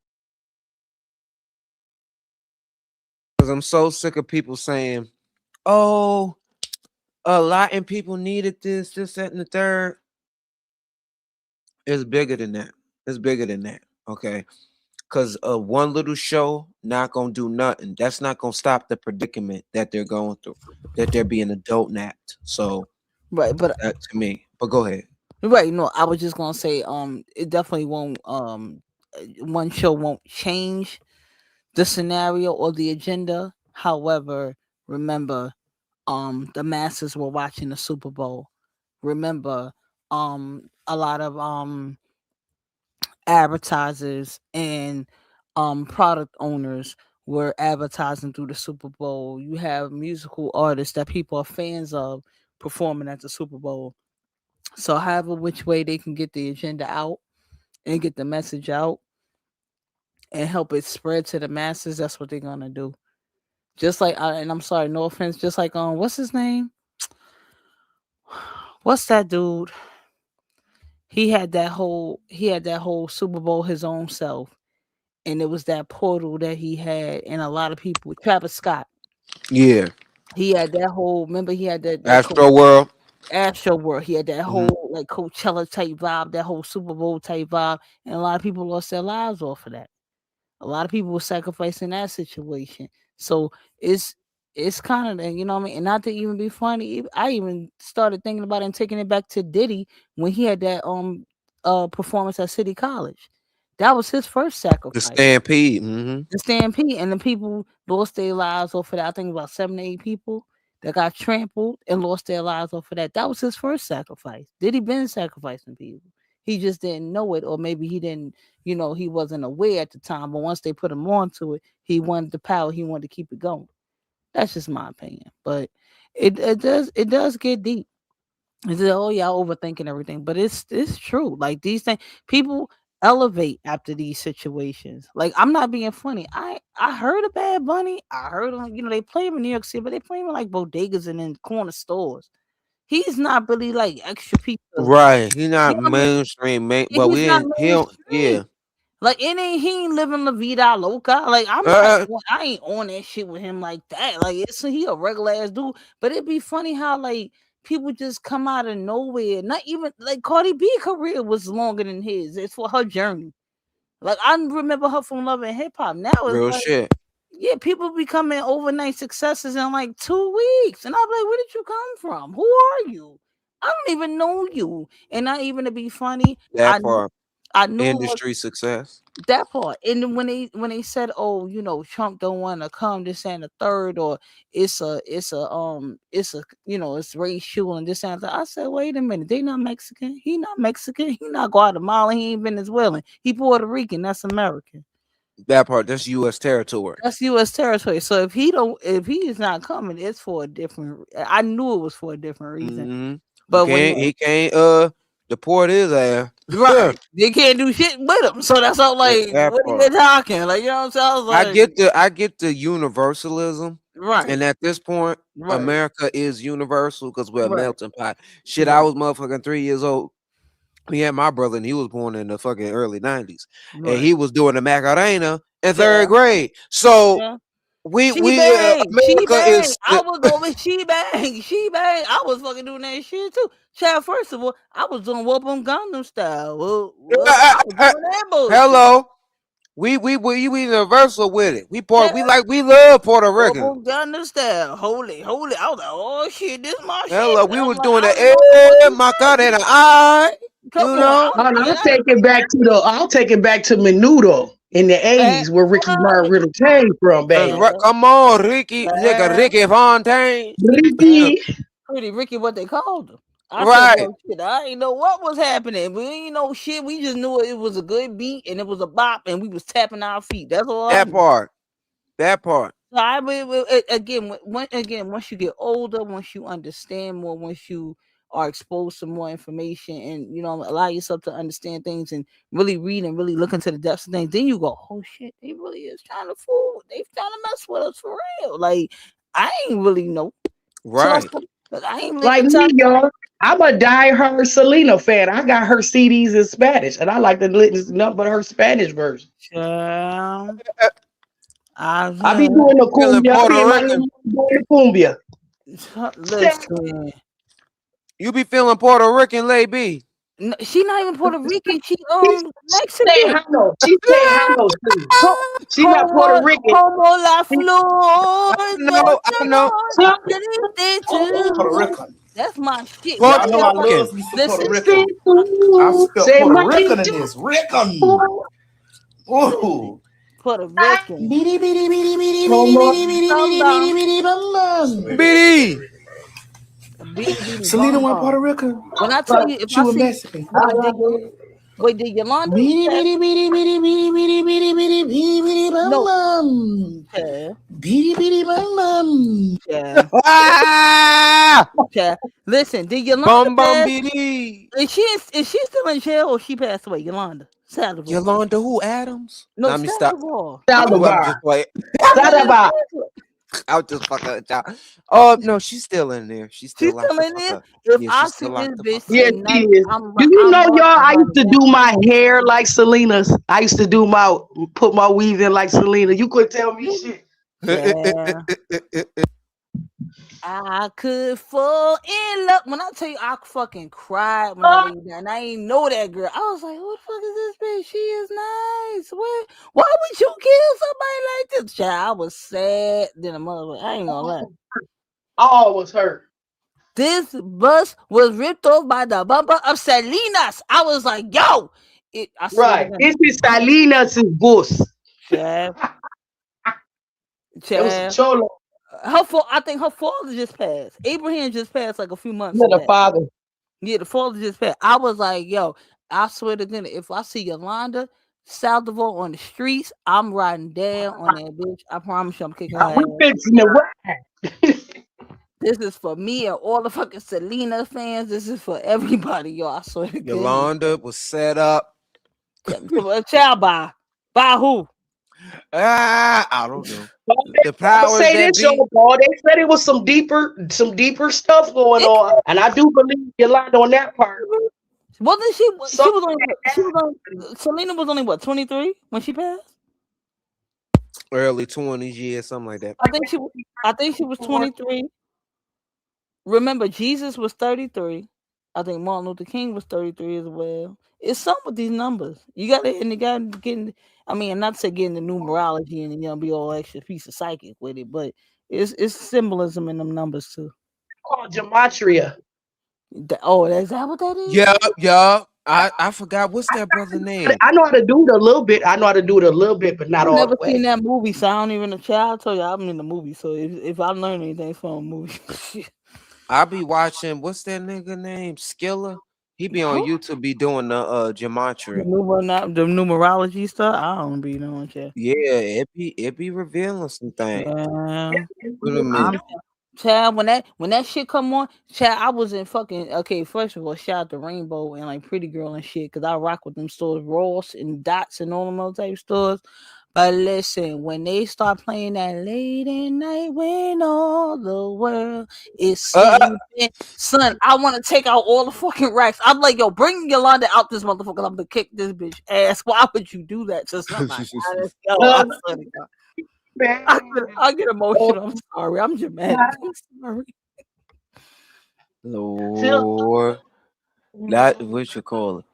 I'm so sick of people saying, oh, Latin people needed this, that, and the third. It's bigger than that. It's bigger than that. Okay. Because one little show not gonna do nothing. That's not gonna stop the predicament that they're going through, that they're being adult napped. So Right, but that to me. But go ahead. right, no, I was just gonna say, it definitely won't, one show won't change the scenario or the agenda. However, remember, the masses were watching the Super Bowl. Remember, a lot of advertisers and product owners were advertising through the Super Bowl. You have musical artists that people are fans of performing at the Super Bowl. So however which way they can get the agenda out and get the message out and help it spread to the masses, that's what they're gonna do. Just like and I'm sorry, no offense, just like what's his name? What's that dude? He had that whole Super Bowl his own self. And it was that portal that he had, and a lot of people. Travis Scott, Yeah. he had that whole. Remember, he had that Astro World. Astro World. He had that Mhm. whole like Coachella type vibe, that whole Super Bowl type vibe, and a lot of people lost their lives off of that. A lot of people were sacrificing that situation. So it's kind of, you know what I mean, and not to even be funny. I even started thinking about it and taking it back to Diddy when he had that performance at City College. That was his first The sacrifice. Stampede. Mm-hmm. The stampede, and the people lost their lives off of that. I think about 7 to 8 people that got trampled and lost their lives off of that. That was his first sacrifice. Did he been sacrificing people? He just didn't know it, or maybe he didn't, he wasn't aware at the time. But once they put him onto it, he wanted the power. He wanted to keep it going. That's just my opinion. But it does get deep. It's oh y'all overthinking everything, but it's true. Like these things, people elevate after these situations. Like I'm not being funny. I heard of Bad Bunny. I heard him. They play him in New York City, but they play him in like bodegas and in corner stores. He's not really like extra people. Right. He's not You know what I mean? mainstream, Yeah, but we he's not didn't. He don't. Yeah. mainstream. Like he ain't living La Vida Loca. Like I ain't on that shit with him like that. Like he a regular ass dude. But it'd be funny how like people just come out of nowhere. Not even like Cardi B career was longer than his. It's for her journey. Like I remember her from Love and Hip Hop. Now it's Real like, shit. Yeah, people becoming overnight successes in like 2 weeks, and I'm like, where did you come from? Who are you? I don't even know you. And not even to be funny, That part. I knew it was Industry success. that part. And then when they said, oh, Trump don't want to come, this and the third, or it's it's racial and this and that. I said, wait a minute, they not Mexican. He not Mexican. He not Guatemalan. He ain't Venezuelan. He Puerto Rican. That's American. That part. That's U.S. territory. That's U.S. territory. So if he is not coming, it's for a different. I knew it was for a different reason. Mm-hmm. But He can't deport his ass. right, they can't do shit with him. So that's all. Like, That what are you part. talking? Like, you know what I'm saying? I was like, I get the universalism. right, And at this point, right, America is universal because we're a right, melting pot. Shit, I right, was motherfucking 3 years old. We had my brother, and he was born in the fucking early 90s. And right. he was doing the Macarena in Yeah, third grade. So yeah. we She America bang. is I was over she bang, she bang. I was fucking doing that shit too. Child, first of all, I was doing whoop 'em Gangnam style. I was doing that bullshit. hello. We universal with it. Yeah, We love Puerto whoop Rican. 'em Gangnam style. Holy. I was like, oh shit, this my Hello, shit. we I'm was like, doing I the don't know what you Macarena. talking. I, Come you on, know. I'll take it back to Menudo in the man, 80s where Ricky Martin right. really came from, That's baby. right. Come on, Ricky, nigga, Man, Ricky Fontaine. Ricky. Pretty Ricky, what they called him. I said, Right. well, shit, I ain't know what was happening. We ain't know shit. We just knew it was a good beat and it was a bop and we was tapping our feet. That's all I That knew. part. That part. So I mean, again, once you get older, once you understand more, once you are exposed to more information and allow yourself to understand things and really read and really look into the depths of things, then you go, oh shit, they really is trying to fool. They trying to mess with us for real. Like I ain't really know. So Right. I ain't really Like gonna me, tell. y'all. I'm a diehard Selena fan. I got her CDs in Spanish, and I like to listen nothing but her Spanish version. Child, I be doing the Feeling cumbia. I be Puerto in my Rican. room doing the cumbia. listen. You be feeling Puerto Rican, lady. She not even Puerto Rican. She Mexican. Tejano. She's Tejano too. She's not Puerto Rican. Como la flor, I know. Puerto Rican. That's my shit. Puerto Y'all know I love me some Puerto Listen, Rican. I spelled Say Puerto my Rican in this. Rican. Ooh. Puerto Rican. Bitty bitty bitty bitty bitty Como bitty bitty bitty bitty bitty bum bum. Bitty. Bitty Selena bum went bum. Puerto Rican. When I tell you, if She I was see, Mexican. wait, did Yolanda? Bitty bitty bitty bitty bitty bitty bitty bitty bitty bitty bum No. bum. Yeah. Bitty bitty bum bum. Yeah. Ah! Yeah. Listen, did Yolanda Bum bum pass? bitty. Is she still in jail or she passed away? Yolanda Saldivar. Yolanda who Adams? No, Let me stop. Saldivar. I'm Saldivar. just playing. Saldivar. I'll just fuck with y'all. Oh no, she's still in there. She's still She's locked still the in fuck there. up. If Yeah, I she's see still this locked the fuck bitch up. Yes, she tonight, is. Do you know, y'all? I used to do my hair like Selena's. I used to put my weave in like Selena. You couldn't tell me shit. Yeah. I could fall in love. When I tell you, I fucking cried when I laid down. I ain't know that girl. I was like, "Who the fuck is this bitch? She is nice. What? Why would you kill somebody like this?" Child, I was sad than a mother. I ain't gonna lie. All was hurt. This bus was ripped off by the bumper of Salinas. I was like, "Yo!" I swear to Right. God. This is Salinas' bus. Child. It was a Child. cholo. I think her father just passed. Abraham just passed like a few months Yeah, the back. father. Yeah, the father just passed. I was like, yo, I swear to goodness, if I see Yolanda Saldivar on the streets, I'm riding down on that bitch. I promise you I'm kicking her We ass. fixing the ride. This is for me and all the fucking Selena fans. This is for everybody, yo. I swear to goodness. Yolanda was set up. Child by who? I don't know. The I'm gonna powers say that this, be. y'all, Paul. They said it was some deeper stuff going on, and I do believe Yolanda on that part. Wasn't she? She was on. Selena was only what 23 when she passed. Early 20s, yeah, something like that. I think she was 23. Remember, Jesus was 33. I think Martin Luther King was 33 as well. It's something with these numbers. You gotta get. I mean, not to say get into numerology and be all extra piece of psychic with it, but it's symbolism in them numbers too. Called gematria. Is that what that is? Yeah. I forgot what's that brother name. I know how to do it a little bit. I know how to do it a little bit, but not I've all the never way. seen that movie, so I don't even know. Child, I told you I'm in the movie, so if I learn anything from a movie, I be watching. What's that nigga name? Skiller. He be on YouTube. Be doing the gematria. the numerology stuff, I don't be knowing shit. Yeah, it be revealing some things. Yeah. What a minute. Child, when that shit come on, child, I was in fucking first of all, shout out to Rainbow and like Pretty Girl and shit, cause I rock with them stores, Ross and Dots and all them other type stores. But listen, when they start playing that late at night when all the world is sleeping, son, I want to take out all the fucking racks. I'm like, yo, bring Yolanda out this motherfucker. I'm gonna kick this bitch ass. Why would you do that to somebody? I swear to God. I get emotional. I'm sorry. I'm dramatic. I'm sorry. Lord, that what you call it?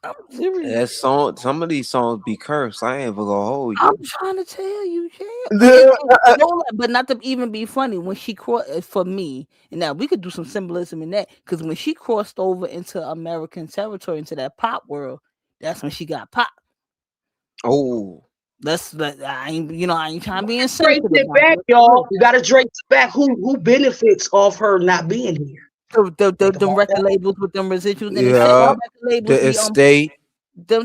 I'm serious. That song. Some of these songs be cursed. I ain't even gonna hold I'm you. trying to tell you, but not to even be funny. When she crossed, for me, and now we could do some symbolism in that, because when she crossed over into American territory, into that pop world, that's when she got pop. Oh, I ain't trying to be Trace insensitive. it back, y'all. You gotta trace it back. Who benefits off her not being here? Them record labels with them residuals, and they said yeah. them record labels The estate.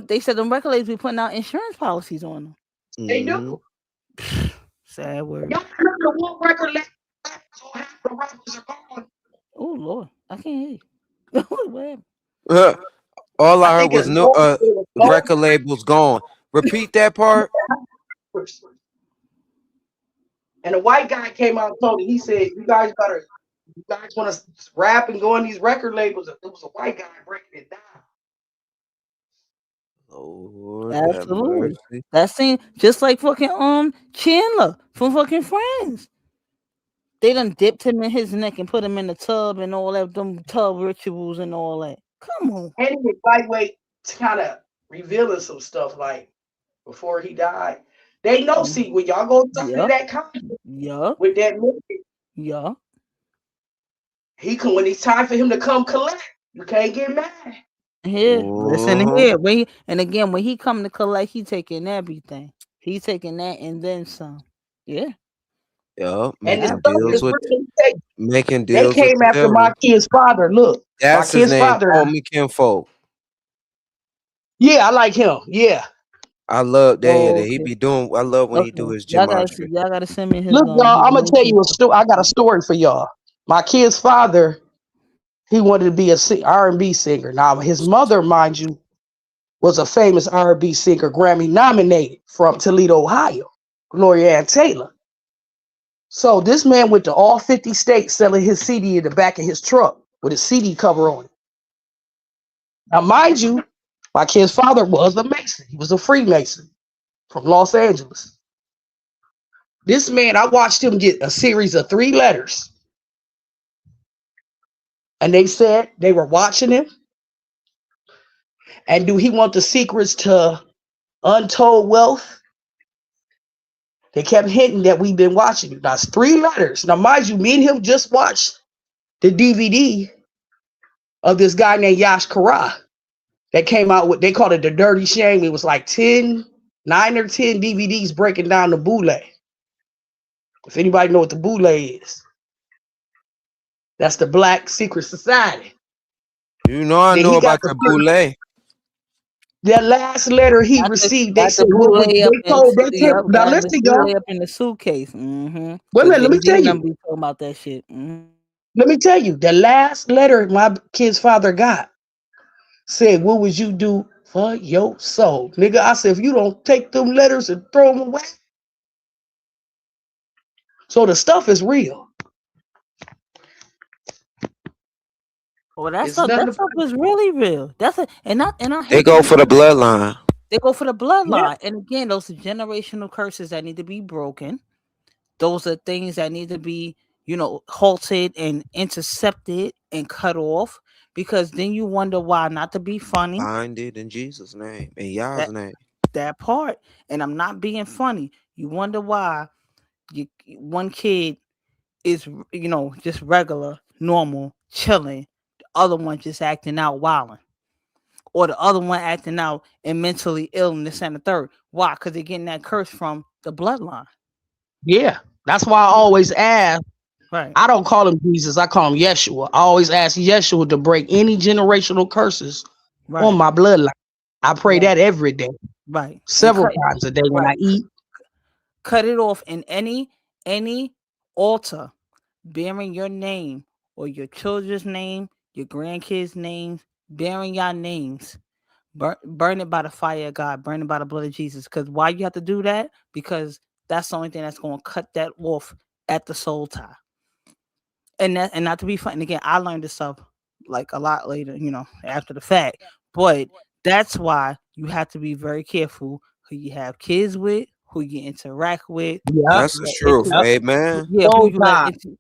they said them record labels be putting out insurance policies on them. They do. Sad word. Y'all heard the one record label, so half the rappers are gone. Oh Lord, I can't hear you. All I heard think was it's no gold. record labels gone. Repeat that part. And a white guy came out and told me, he said, you guys want to rap and go on these record labels. It was a white guy breaking it down. Lord, Absolutely. That scene just like fucking Chandler from fucking Friends. They done dipped him in his neck and put him in the tub and all that, them tub rituals and all that. Come on. And he was lightweight, kind of revealing some stuff like before he died. They know, see, when y'all go to that content with that movie, when it's time for him to come collect, you can't get mad. Here, listen here. When he come to collect, he taking everything. He taking that and then some. Yeah. Yeah, And making they deals with came the after devil. my kid's father. Look, That's my his kid's name. father. Call me Kinfolk. Yeah, I like him. Yeah. I love that. Okay. He be doing. I love when he do his Y'all gematria. gotta send me his. Look, y'all, I'm gonna tell you a story. I got a story for y'all. My kid's father, he wanted to be a R&B singer. Now, his mother, mind you, was a famous R&B singer, Grammy nominated from Toledo, Ohio, Gloria Ann Taylor. So this man went to all 50 states selling his CD in the back of his truck with a CD cover on it. Now, mind you, my kid's father was a Mason. He was a Freemason from Los Angeles. This man, I watched him get a series of 3 letters. And they said they were watching him. And do he want the secrets to untold wealth? They kept hinting that we've been watching you. That's 3 letters. Now, mind you, me and him just watched the DVD of this guy named Yash Kara that came out with, they called it The Dirty Shame. It was like 9 or 10 DVDs breaking down the boule. If anybody know what the boule is, that's the Black Secret Society. You know I know about the boule. That last letter he received, they said, now listen, y'all. Up in the suitcase. Mm-hmm. Wait a minute, let me tell you. Be talking about that shit. Mm-hmm. Let me tell you, the last letter my kid's father got said, what would you do for your soul? Nigga, I said, if you don't take them letters and throw them away. So the stuff is real. Well, that stuff was really real. They go for the bloodline. They go for the bloodline. Yeah. And again, those are generational curses that need to be broken. Those are things that need to be, halted and intercepted and cut off, because then you wonder why. Not to be funny, Bind it in Jesus' name, in Yah's that name. that part, and I'm not being funny. You wonder why one kid is just regular, normal, chilling. The other one just acting out, wilding, or the other one acting out and mentally ill, and this and the third. Why? Because they're getting that curse from the bloodline. Yeah, that's why I always ask. Right. I don't call him Jesus. I call him Yeshua. I always ask Yeshua to break any generational curses on Right. my bloodline. I pray Right. that every day, Right. And several times a day when I right. eat. Cut it off in any altar bearing your name or your children's name, your grandkids' names, bearing your names. Burn it by the fire of God, burn it by the blood of Jesus. Because why you have to do that? Because that's the only thing that's going to cut that off at the soul tie. And not to be funny. And again, I learned this stuff like a lot later, after the fact. But that's why you have to be very careful who you have kids with, who you interact with, who Yep. That's you the let truth. into, Amen. who Soul you let tie. into,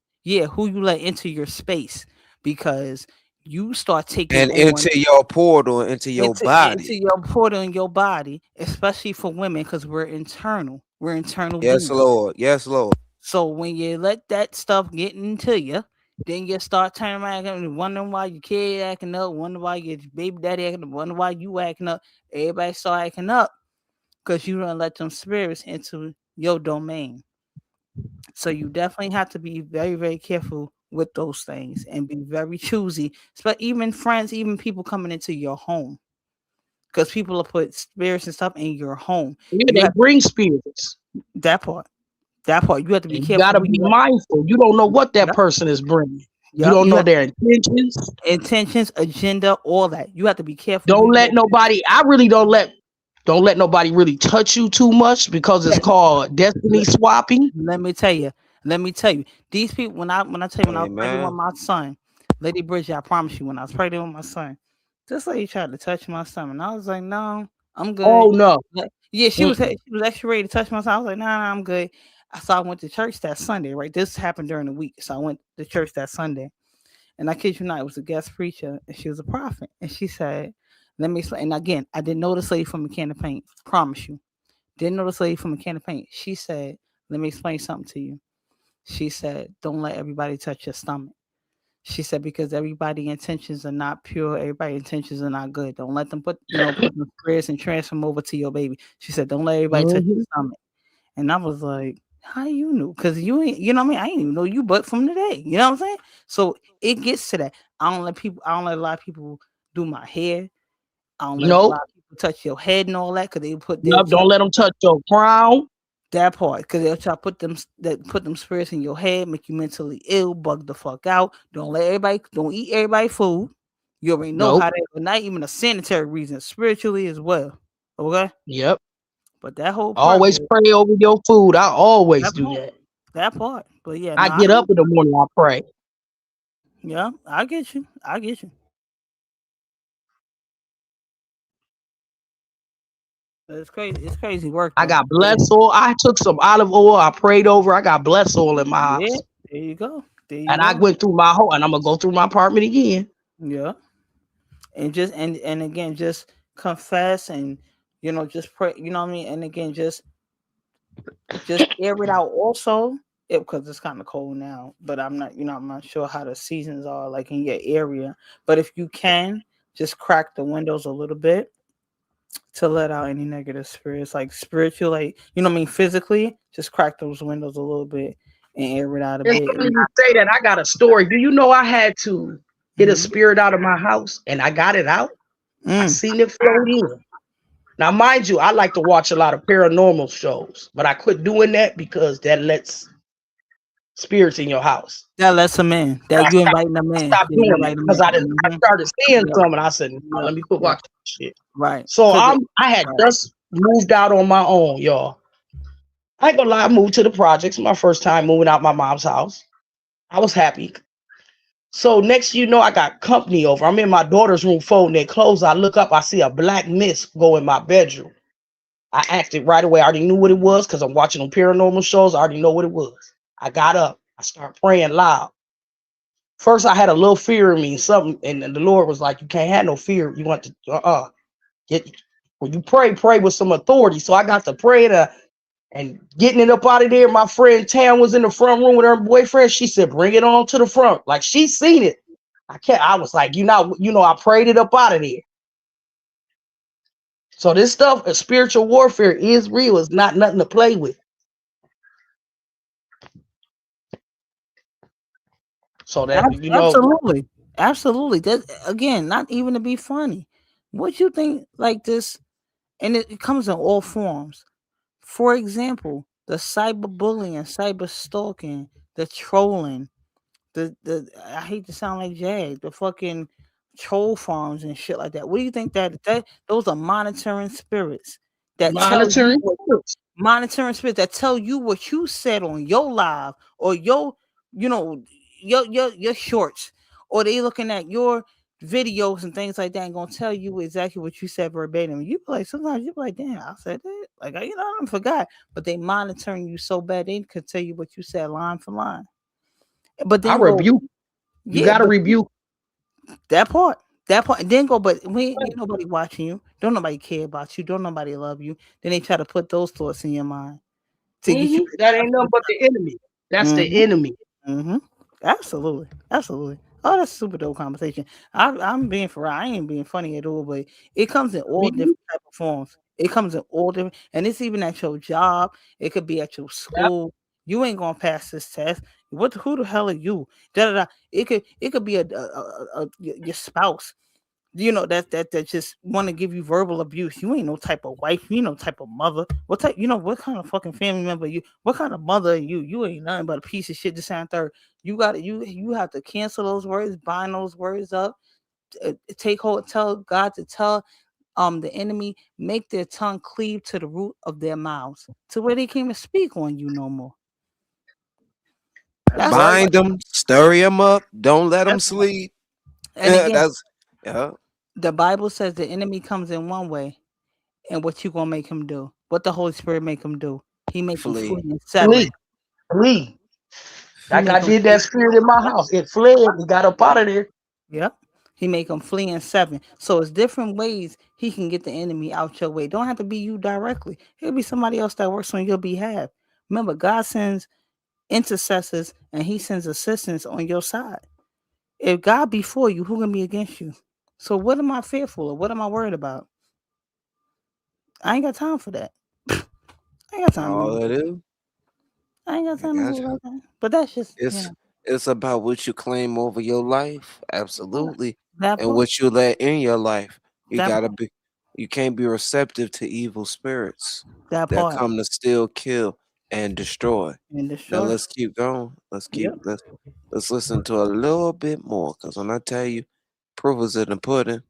who you let into your space, because you start taking And on into your portal, into your into body. your portal in your body, especially for women, because we're internal. We're internal Yes, beings. Lord. Yes, Lord. So when you let that stuff get into you, then you start turning around and wondering why your kid acting up, wonder why your baby daddy acting up, wonder why you acting up. Everybody start acting up because you don't let them spirits into your domain. So you definitely have to be very, very careful with those things and be very choosy. But even friends, even people coming into your home, because people will put spirits and stuff in your home. Yeah, You they have bring spirits. that part. That part. You have to be And you careful gotta who be you let. mindful. You don't know what that Yep. person is bringing. You Yep. don't You know have their intentions. intentions, agenda, all that. You have to be careful who Don't you let let. nobody. I really don't let nobody really touch you too much because it's called destiny Let, swapping. let me tell you. Let me tell you. These people. When I was pregnant with Amen. my son, Lady Bridget, I promise you, when I was pregnant with my son, this lady tried to touch my stomach, and I was like, no, I'm Oh good. no. Yeah, she was Mm-mm. she was actually ready to touch my son. I was like, nah, I'm good. So I went to church that Sunday. Right, this happened during the week, so I went to church that Sunday. And I kid you not, it was a guest preacher, and she was a prophet. And she said, "Let me explain." And again, I didn't know this lady from a can of paint. Promise you, didn't know this lady from a can of paint. She said, "Let me explain something to you." She said, "Don't let everybody touch your stomach." She said, "Because everybody intentions are not pure. Everybody intentions are not good. Don't let them put the spirits and transfer them over to your baby." She said, "Don't let everybody touch your Mhm. stomach." And I was like, how you knew? Because you ain't, you know what I mean? I didn't even know you but from today. You know what I'm saying? So it gets to that. I don't let a lot of people do my hair. I don't let a lot Nope. of people touch your head and all that because they'll Nope. try Don't let them touch your crown. that part because they'll try to put them spirits in your head, make you mentally ill, bug the fuck out. Don't eat everybody food. You already know Nope. how that, but not even a sanitary reason, spiritually as well. Okay? Yep. But that whole part, Always but pray over your food. I always that do part, that. that part. But yeah, I no, get up in the morning. I pray. yeah, I get you. I get you. It's crazy. It's crazy work I though. got But blessed oil. I took some olive oil. I prayed over. I got blessed oil in my yeah, house. there you go. There you And I go. went through my whole, and I'm gonna go through my apartment again. Yeah. And just and again, just confess and just pray, you know what I mean? And again, just air it out also. Because it's kind of cold now, but I'm not sure how the seasons are like in your area. But if you can, just crack the windows a little bit to let out any negative spirits, like spiritual, like you know what I mean, physically, just crack those windows a little bit and air it out a It's bit. funny you say that. I got a story. Do you know I had to get a Mhm. spirit out of my house and I got it out? I Mm. seen it float in. Now, mind you, I like to watch a lot of paranormal shows, but I quit doing that because that lets spirits in your house. That lets them in. And That you inviting them I in. stopped Yeah, you doing it invite them because in. I Hmm. started seeing Yep. some and I said, no, Yep. let me quit Yep. watching this shit. Right. So Cause I had right. just moved out on my own, y'all. I ain't gonna lie, I moved to the projects. My first time moving out my mom's house. I was happy. So next you know, I got company over. I'm in my daughter's room folding their clothes. I look up, I see a black mist go in my bedroom. I acted right away. I already knew what it was because I'm watching them paranormal shows. I already know what it was. I got up. I start praying loud. first I had a little fear in me, something, and the Lord was like, "You can't have no fear. You want to get when you pray with some authority." So I got to pray and getting it up out of there. My friend Tam was in the front room with her boyfriend. She said, "Bring it on to the front." Like she seen it. I was like, I prayed it up out of there. So this stuff, spiritual warfare is real. It's not nothing to play with. So that Absolutely. That again, not even to be funny. What you think like this, and it comes in all forms. For example, the cyberbullying, cyber stalking, the trolling, the I hate to sound like Jag, the fucking troll farms and shit like that. What do you think that those are monitoring spirits that tell you monitoring. monitoring spirits that tell you what you said on your live or you know your shorts, or they looking at your videos and things like that and gonna tell you exactly what you said verbatim. You be like, sometimes you be like, damn, I said that, like, I forgot, but they monitoring you so bad they could tell you what you said line for line. But I then go, rebuke. You yeah, gotta but rebuke. that part, and then go, but we ain't nobody watching you, don't nobody care about you, don't nobody love you. Then they try to put those thoughts in your mind to get you That ain't nothing but the enemy. That's the enemy. Absolutely, absolutely. Oh, that's a super dope conversation. I'm being for real. I ain't being funny at all, but it comes in all different type of forms. It comes in all different, and it's even at your job. It could be at your school. You ain't gonna pass this test. Who the hell are you? Da da da. It could be your spouse. That just want to give you verbal abuse. You ain't no type of wife. You ain't no type of mother. What type? What kind of fucking family member you? What kind of mother are you? You ain't nothing but a piece of shit. This and third. You got to you have to cancel those words, bind those words up, take hold, tell God to tell the enemy, make their tongue cleave to the root of their mouths, to where they can't even speak on you no more. That's right. Bind them, stir them up, don't let them sleep. And again, Yeah. the Bible says the enemy comes in one way, and what you gonna make him do? What the Holy Spirit make him do? He make him flee in seven. Flee. He Like make I him did flee. that spirit in my house. It fled. We got up out of there. Yep. He make him flee in seven. So it's different ways he can get the enemy out your way. Don't have to be you directly. It'll be somebody else that works on your behalf. Remember, God sends intercessors and he sends assistants on your side. If God be for you, who can be against you? So what am I fearful of? What am I worried about? I ain't got time for that. I ain't got time to All move. it is. I ain't got I time to got move you. like that. But that's just, It's about what you claim over your life, absolutely, that and part. what you let in your life. You That gotta part. be. You can't be receptive to evil spirits That that part. come to steal, kill, and destroy. And Now destroy. let's keep going. Yep. Let's listen to a little bit more, because when I tell you, proof is in the pudding.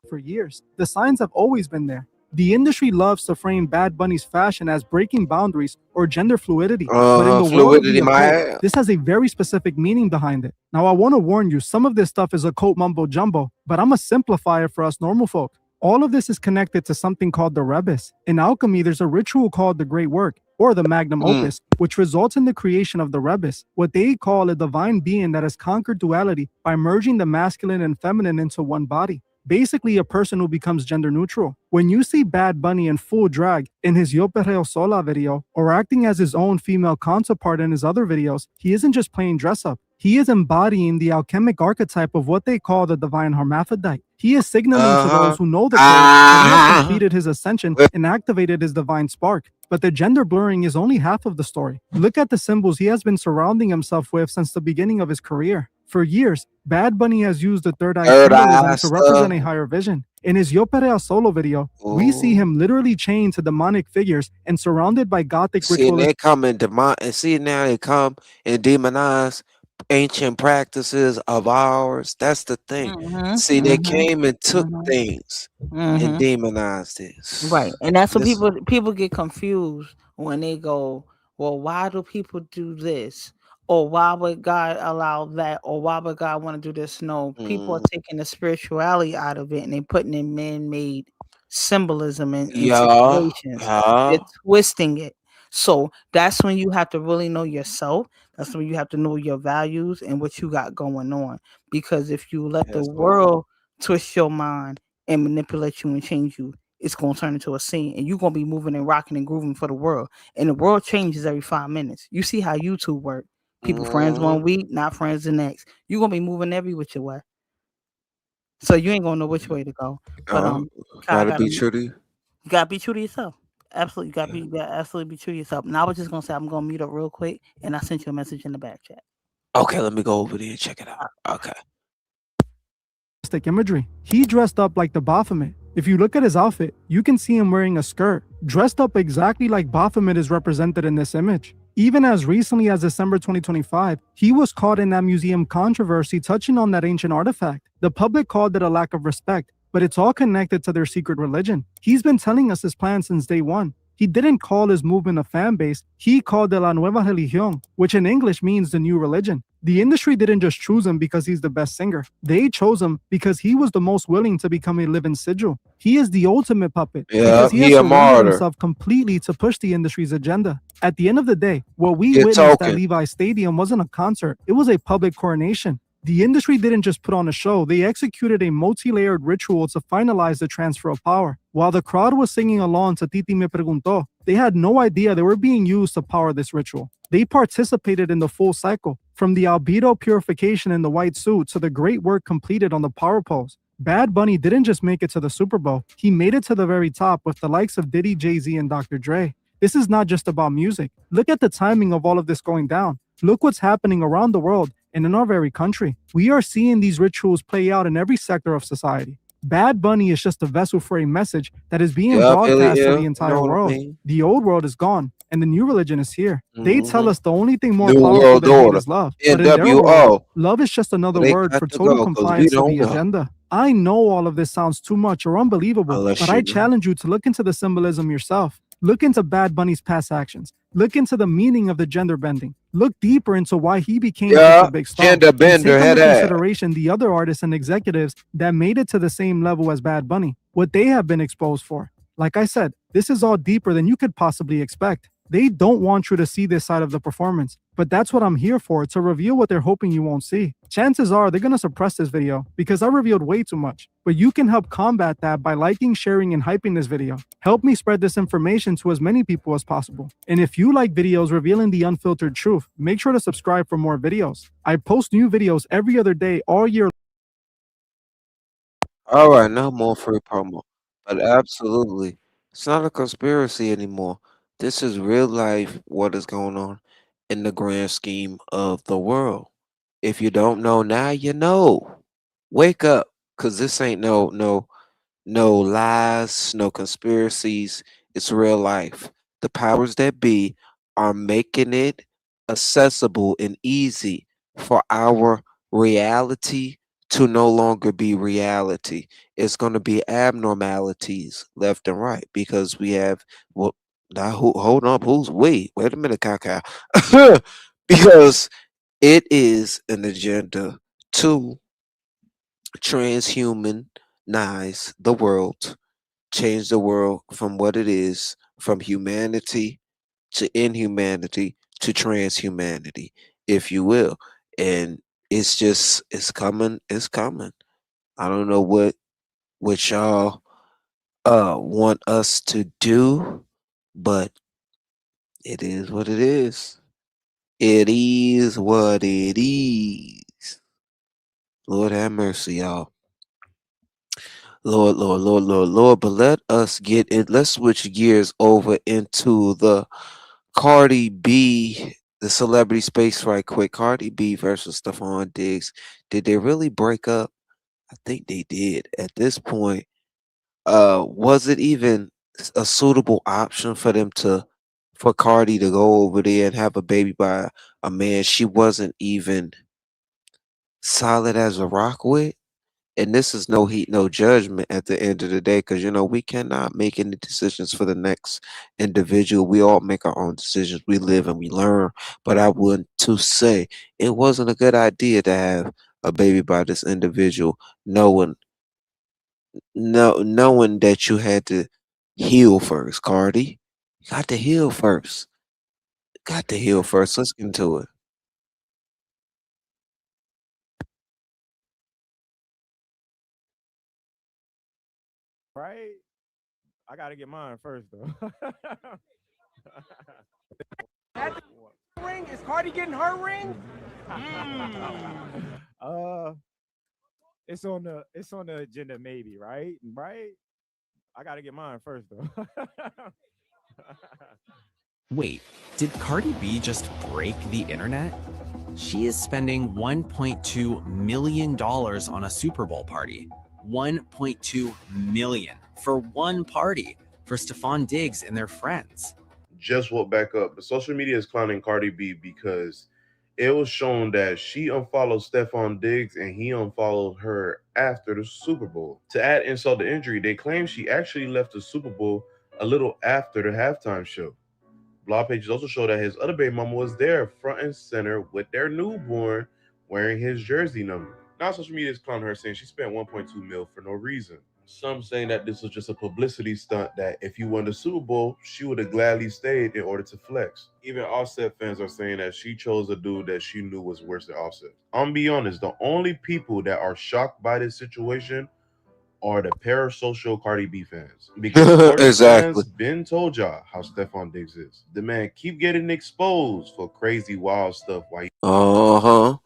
For years. The signs have always been there. The industry loves to frame Bad Bunny's fashion as breaking boundaries or gender fluidity. But in the world of the Fluidity, my occult, ass. this has a very specific meaning behind it. Now, I want to warn you, some of this stuff is occult mumbo jumbo, but I'm going to simplify it for us normal folk. All of this is connected to something called the rebus. In alchemy, there's a ritual called the Great Work, or the Magnum Opus, which results in the creation of the rebus, what they call a divine being that has conquered duality by merging the masculine and feminine into one body. Basically, a person who becomes gender neutral. When you see Bad Bunny in full drag in his Yo Perreo Sola video, or acting as his own female counterpart in his other videos, he isn't just playing dress up. He is embodying the alchemic archetype of what they call the divine hermaphrodite. He is signaling to those who know the code that he has completed his ascension and activated his divine spark. But the gender blurring is only half of the story. Look at the symbols he has been surrounding himself with since the beginning of his career. For years, Bad Bunny has used the third eye Third eye symbolism to represent a stuff. higher vision. In his Yo Perea solo video, we see him literally chained to demonic figures and surrounded by gothic See, and ritualistic. they come and and see now they come and demonize ancient practices of ours. That's the thing. See, they came and took things and demonized it. Right. And that's what This people get confused when they go, well, why do people do this? Or why would God allow that? Or why would God want to do this? No, people are taking the spirituality out of it and they're putting in man-made symbolism in yeah, situations. They're yeah. twisting it. So that's when you have to really know yourself. That's when you have to know your values and what you got going on. Because if you let the Yes. world twist your mind and manipulate you and change you, it's gonna turn into a scene, and you're gonna be moving and rocking and grooving for the world. And the world changes every 5 minutes. You see how YouTube work. People friends Mhm. 1 week, not friends the next. You're gonna be moving every which way. So you ain't gonna know which way to go. But Uh, Kai, I gotta gotta be true to you. you gotta be true to yourself. Absolutely, you gotta absolutely be true to yourself. And I was just gonna say I'm gonna mute up real quick, and I sent you a message in the back chat. Okay, let me go over there and check it out. Okay. Imagery. He dressed up like the Baphomet. If you look at his outfit, you can see him wearing a skirt, dressed up exactly like Baphomet is represented in this image. Even as recently as December 2025, he was caught in that museum controversy touching on that ancient artifact. The public called it a lack of respect, but it's all connected to their secret religion. He's been telling us his plan since day one. He didn't call his movement a fan base, he called it La Nueva Religión, which in English means the new religion. The industry didn't just choose him because he's the best singer. They chose him because he was the most willing to become a living sigil. He is the ultimate puppet Yeah, because he he has a surrendered martyr. himself completely to push the industry's agenda. At the end of the day, what we He a witnessed at token. Levi's Stadium wasn't a concert, it was a public coronation. The industry didn't just put on a show, they executed a multi-layered ritual to finalize the transfer of power. While the crowd was singing along to Titi Me Preguntó, they had no idea they were being used to power this ritual. They participated in the full cycle, from the albedo purification in the white suit to the great work completed on the power pose. Bad Bunny didn't just make it to the Super Bowl, he made it to the very top with the likes of Diddy, Jay-Z, and Dr. Dre. This is not just about music. Look at the timing of all of this going down. Look what's happening around the world and in our very country. We are seeing these rituals play out in every sector of society. Bad Bunny is just a vessel for a message that is being Yeah, Billy, broadcast to yeah, the you entire know what I world. mean? The old world is gone, and the new religion is here. They tell Hmm. us the only thing more New powerful World than hate Order. is love. But in their world, NWO. love is just another They word got for to total go because we compliance to don't the know. agenda. I know all of this sounds too much or unbelievable, Unless but you I know. challenge you to look into the symbolism yourself. Look into Bad Bunny's past actions. Look into the meaning of the gender bending. Look deeper into why he became such a Yeah, big star. gender And bender take had into that. consideration the other artists and executives that made it to the same level as Bad Bunny, what they have been exposed for. Like I said, this is all deeper than you could possibly expect. They don't want you to see this side of the performance, but that's what I'm here for, to reveal what they're hoping you won't see. Chances are they're gonna suppress this video because I revealed way too much, but you can help combat that by liking, sharing, and hyping this video. Help me spread this information to as many people as possible. And if you like videos revealing the unfiltered truth, make sure to subscribe for more videos. I post new videos every other day all year. All right, no more free promo. But absolutely, it's not a conspiracy anymore. This is real life what is going on in the grand scheme of the world. If you don't know now, you know. Wake up, cause this ain't no lies, no conspiracies. It's real life. The powers that be are making it accessible and easy for our reality to no longer be reality. It's going to be abnormalities left and right because we have well now hold on, who's we? Wait a minute, Kaka. Because it is an agenda to transhumanize the world, change the world from what it is, from humanity to inhumanity to transhumanity, if you will. And it's coming, it's coming. I don't know what y'all want us to do, but it is what it is. It is what it is. Lord have mercy, y'all. Lord, Lord, Lord, Lord, Lord. But let us get it. Let's switch gears over into the Cardi B, the celebrity space right quick. Cardi B versus Stephon Diggs. Did they really break up? I think they did. At this point, was it even a suitable option for them to for Cardi to go over there and have a baby by a man she wasn't even solid as a rock with? And this is no heat, no judgment at the end of the day, because we cannot make any decisions for the next individual. We all make our own decisions. We live and we learn. But I would to say it wasn't a good idea to have a baby by this individual, knowing knowing that you had to heal first, Cardi. You got to heal first. Got to heal first. Let's get into it. Right? I gotta get mine first though. Ring? Is Cardi getting her ring? It's on the agenda maybe, right? Right? I gotta get mine first though. Wait, did Cardi B just break the internet? She is spending $1.2 million on a Super Bowl party. $1.2 million for one party for Stephon Diggs and their friends. Just woke back up. The social media is clowning Cardi B because it was shown that she unfollowed Stephon Diggs and he unfollowed her after the Super Bowl. To add insult to injury, they claim she actually left the Super Bowl a little after the halftime show. Blog pages also show that his other baby mama was there front and center with their newborn wearing his jersey number. Now social media is clowning her saying she spent 1.2 mil for no reason. Some saying that this was just a publicity stunt, that if you won the Super Bowl, she would have gladly stayed in order to flex. Even Offset fans are saying that she chose a dude that she knew was worse than Offset. I'm be honest, the only people that are shocked by this situation are the parasocial Cardi B fans. Because sports Exactly. fans been told y'all how Stephon Diggs is. The man keep getting exposed for crazy wild stuff while Uh-huh.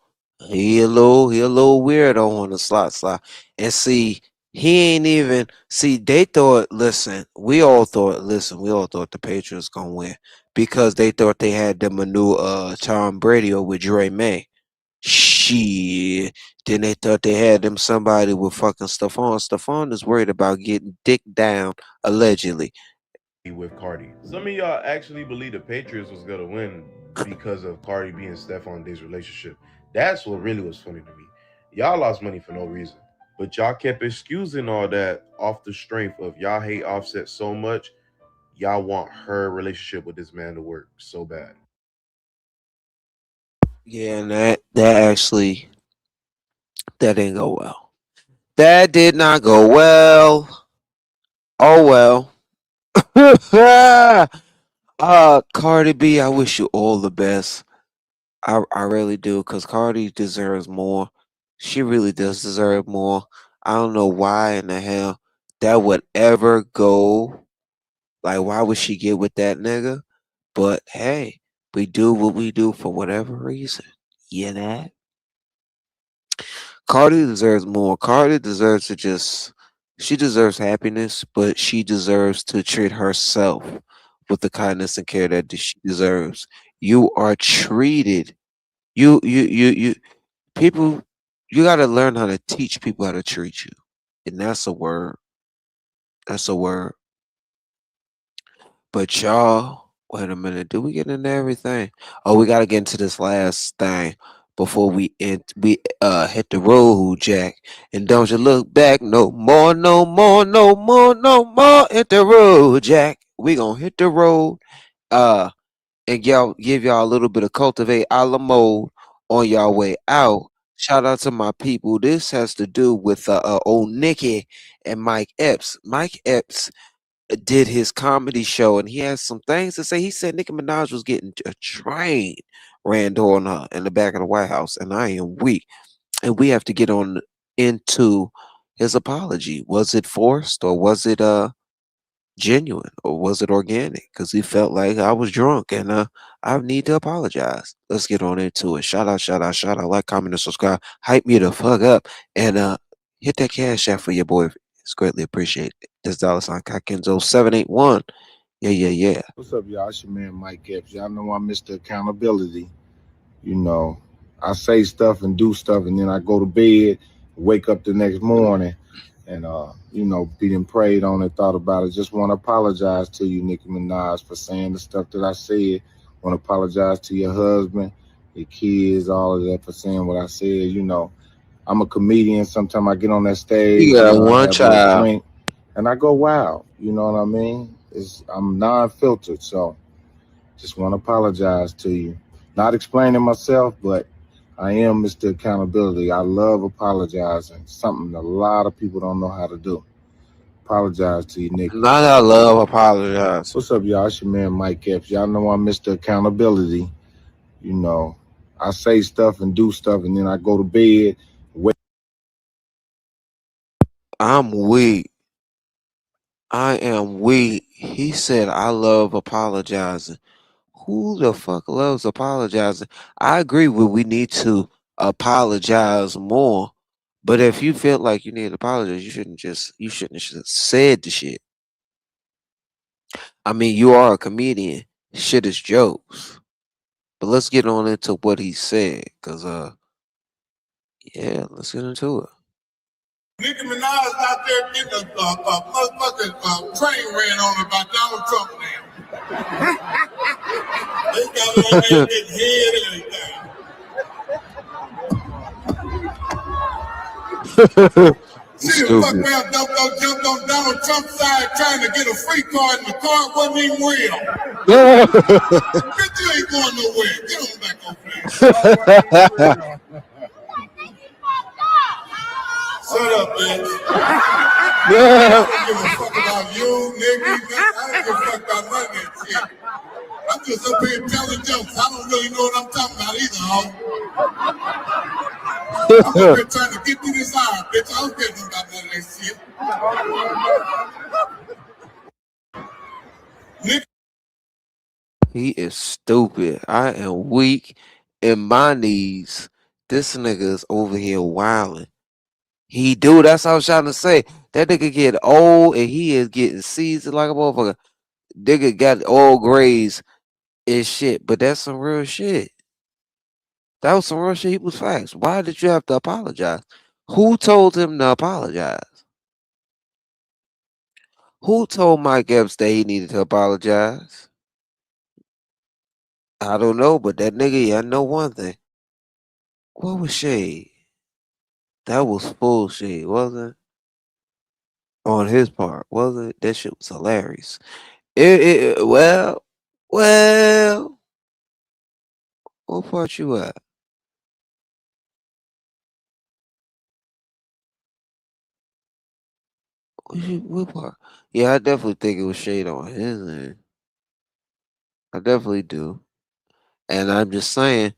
He a little weirdo on the slot. And see, he ain't even they thought, we all thought the Patriots gonna win because they thought they had them a new Tom Brady or with Dre May. Shit. Then they thought they had them somebody with fucking Stephon. Stephon is worried about getting dick down, allegedly. with Cardi. Some of y'all actually believe the Patriots was gonna win because of Cardi B and Stephon Diggs' relationship. That's what really was funny to me. Y'all lost money for no reason, but y'all kept excusing all that off the strength of y'all hate Offset so much. Y'all want her relationship with this man to work so bad. Yeah, and that didn't go well. That did not go well. Oh well. Cardi B, I wish you all the best. I really do, because Cardi deserves more. She really does deserve more. I don't know why in the hell that would ever go. Like, why would she get with that nigga? But hey, we do what we do for whatever reason. You know? Cardi deserves more. Cardi deserves she deserves happiness, but she deserves to treat herself with the kindness and care that she deserves. You are treated. You people. You got to learn how to teach people how to treat you, and that's a word. That's a word. But y'all, wait a minute. Do we get into everything? Oh, we gotta get into this last thing before we hit the road, Jack. And don't you look back no more, no more, no more, no more. Hit the road, Jack. We gonna hit the road. Uh, and y'all give y'all a little bit of cultivate a la mode on y'all way out. Shout out to my people. This has to do with old Nikki and Mike Epps. Mike Epps did his comedy show, and he has some things to say. He said Nicki Minaj was getting a train ran on her in the back of the White House, and I am weak. And we have to get on into his apology. Was it forced, or was it genuine, or was it organic? Because he felt like I was drunk, and I need to apologize. Let's get on into it. Shout out, shout out, shout out. Like, comment, and subscribe. Hype me the fuck up, and hit that cash app for your boy. It's greatly appreciated. This $sign Kenzo 781. Yeah. What's up, y'all? It's your man Mike Epps. Y'all know I'm Mr. Accountability. You know, I say stuff and do stuff, and then I go to bed, wake up the next morning, and being prayed on and thought about it. Just want to apologize to you, Nicki Minaj, for saying the stuff that I said. Want to apologize to your husband, your kids, all of that for saying what I said. You know, I'm a comedian. Sometimes I get on that stage, You got I one have a child. drink, and I go wild. You know what I mean? I'm non-filtered, so just want to apologize to you. Not explaining myself, but I am Mr. Accountability. I love apologizing, something a lot of people don't know how to do. apologize to you, Nikki. Not I love apologize. What's up, y'all? It's your man Mike Epps. Y'all know I'm Mr. Accountability. You know, I say stuff and do stuff, and then I go to bed. I'm weak. I am weak. He said I love apologizing. Who the fuck loves apologizing? I agree with we need to apologize more. But if you feel like you need to apologize, you shouldn't have said the shit. I mean, you are a comedian. Shit is jokes. But let's get on into what he said, cause yeah, let's get into it. Nicki Minaj out there getting a motherfucking train ran on her by Donald Trump now. They got her out there getting head and everything. She done fucked around, jumped on Donald Trump's side trying to get a free card, and the card wasn't even real. Bitch, you ain't going nowhere. Get on back over there. Shut up, bitch. I don't give a fuck about you, nigga. I don't give a fuck about none of that shit. I'm just up here telling jokes. I don't really know what I'm talking about either, ho. I'm up here trying to get through this hour, bitch. I don't care about none of that shit. Nigga. He is stupid. I am weak in my knees. This nigga is over here wilding. He do. That's what I was trying to say. That nigga get old and he is getting seasoned like a motherfucker. Nigga got old grays and shit. But that's some real shit. That was some real shit. He was facts. Why did you have to apologize? Who told him to apologize? Who told Mike Epps that he needed to apologize? I don't know, but that nigga, yeah, I know one thing. What was shade? That was full shade, wasn't it? On his part, wasn't it? That shit was hilarious. Well, what part you at? What part? Yeah, I definitely think it was shade on his end. I definitely do. And I'm just saying,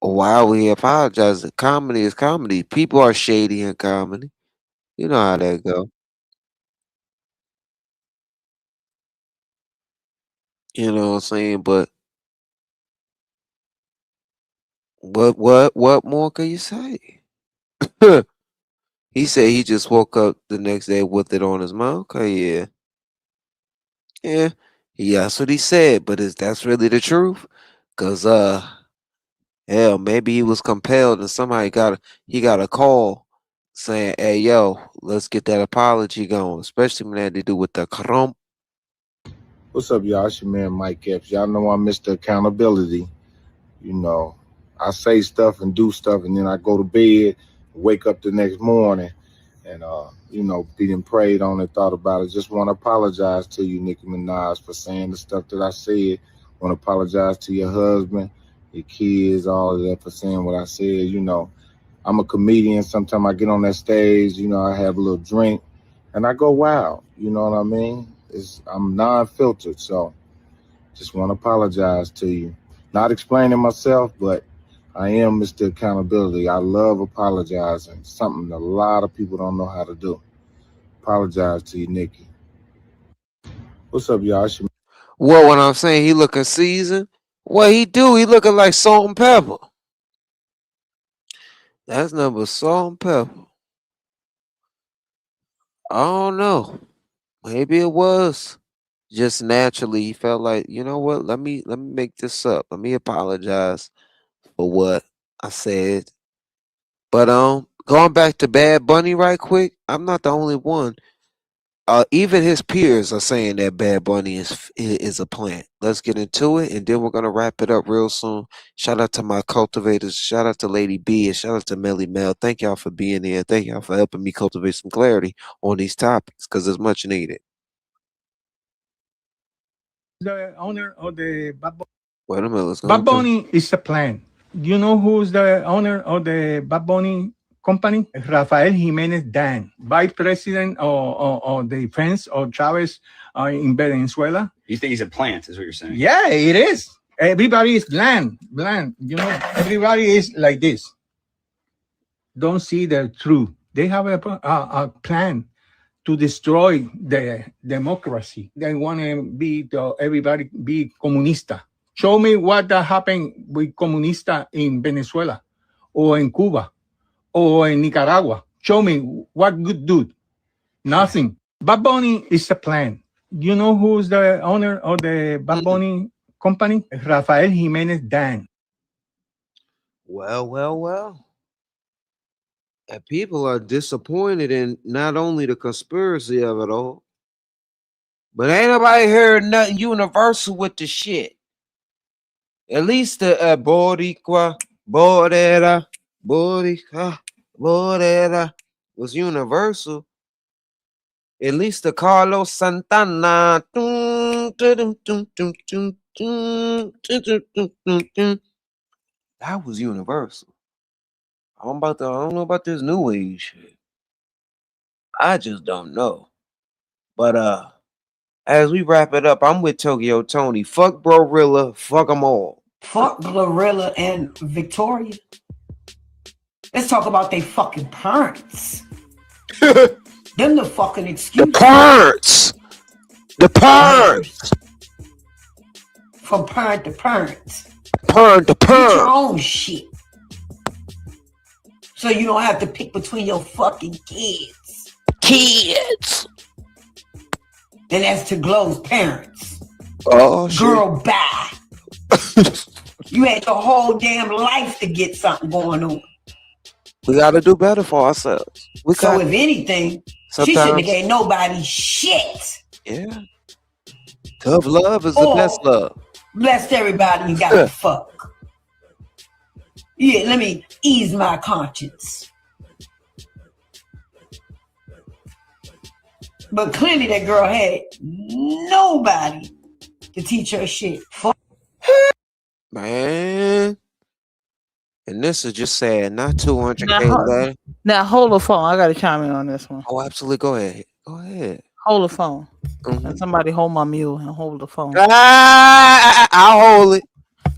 why we apologizing? Comedy is comedy. People are shady in comedy. You know how that go. You know what I'm saying? But what more can you say? He said he just woke up the next day with it on his mouth. Okay, yeah. Yeah. Yeah, that's what he said, but is that's really the truth? Cause hell, maybe he was compelled and somebody got a call saying, "Hey, yo, let's get that apology going," especially when it had to do with the crump. What's up, y'all? It's your man Mike Epps. Y'all know I'm Mr. Accountability. You know, I say stuff and do stuff, and then I go to bed, wake up the next morning, and you know, being prayed on and thought about it. Just want to apologize to you, Nicki Minaj, for saying the stuff that I said. Want to apologize to your husband, your kids, all of that for saying what I said. You know, I'm a comedian. Sometimes I get on that stage, you know, I have a little drink, and I go wild. You know what I mean? I'm non-filtered, so just want to apologize to you. Not explaining myself, but I am Mr. Accountability. I love apologizing. Something a lot of people don't know how to do. Apologize to you, Nikki. What's up, y'all? Well, when I'm saying he looking seasoned, what he do? He looking like salt and pepper. That's number salt and pepper. I don't know. Maybe it was just naturally he felt like, you know what? Let me make this up. Let me apologize for what I said. But going back to Bad Bunny right quick, I'm not the only one. Even his peers are saying that Bad Bunny is a plant. Let's get into it, and then we're gonna wrap it up real soon. Shout out to my cultivators. Shout out to Lady B, and shout out to Melly Mel. Thank y'all for being here. Thank y'all for helping me cultivate some clarity on these topics because it's much needed. The owner of the Bad Bunny. Wait a minute, let's go Bad into Bunny is a plan. Do you know who's the owner of the Bad Bunny company, Rafael Jimenez Dan, vice president of the defense of Chavez in Venezuela. You think he's a plant, is what you're saying? Yeah, it is. Everybody is bland. You know, everybody is like this. Don't see the truth. They have a plan to destroy the democracy. They want to everybody be comunista. Show me what happened with comunista in Venezuela or in Cuba or in Nicaragua. Show me what good do. Nothing. Bad Bunny is a plan. You know who's the owner of the Bad Bunny company? Rafael Jimenez Dan. Well. And people are disappointed in not only the conspiracy of it all, but ain't nobody heard nothing universal with the shit. At least the Boricua, Borera, Borica, Borera was universal. At least the Carlos Santana. That was universal. I don't know about this new age shit. I just don't know. But as we wrap it up, I'm with Tokyo Tony. Fuck Brorilla, fuck them all. Fuck Glorilla and Victoria. Let's talk about they fucking parents. Them the fucking excuse. The parents. From parent to parent. Parent to parent. Get your own shit. So you don't have to pick between your fucking kids. And that's to Glow's parents. Oh, shit. Girl, bye. You had your whole damn life to get something going on. We got to do better for ourselves. So if anything, she shouldn't have gave nobody shit. Yeah. Tough love is the best love. Blessed everybody you got to fuck. Yeah, let me ease my conscience. But clearly that girl had nobody to teach her shit. Fuck. Man. And this is just sad. Not 200K left. Now hold the phone. I got to chime in on this one. Oh, absolutely. Go ahead. Hold the phone. And somebody hold my mule and hold the phone. I'll hold it.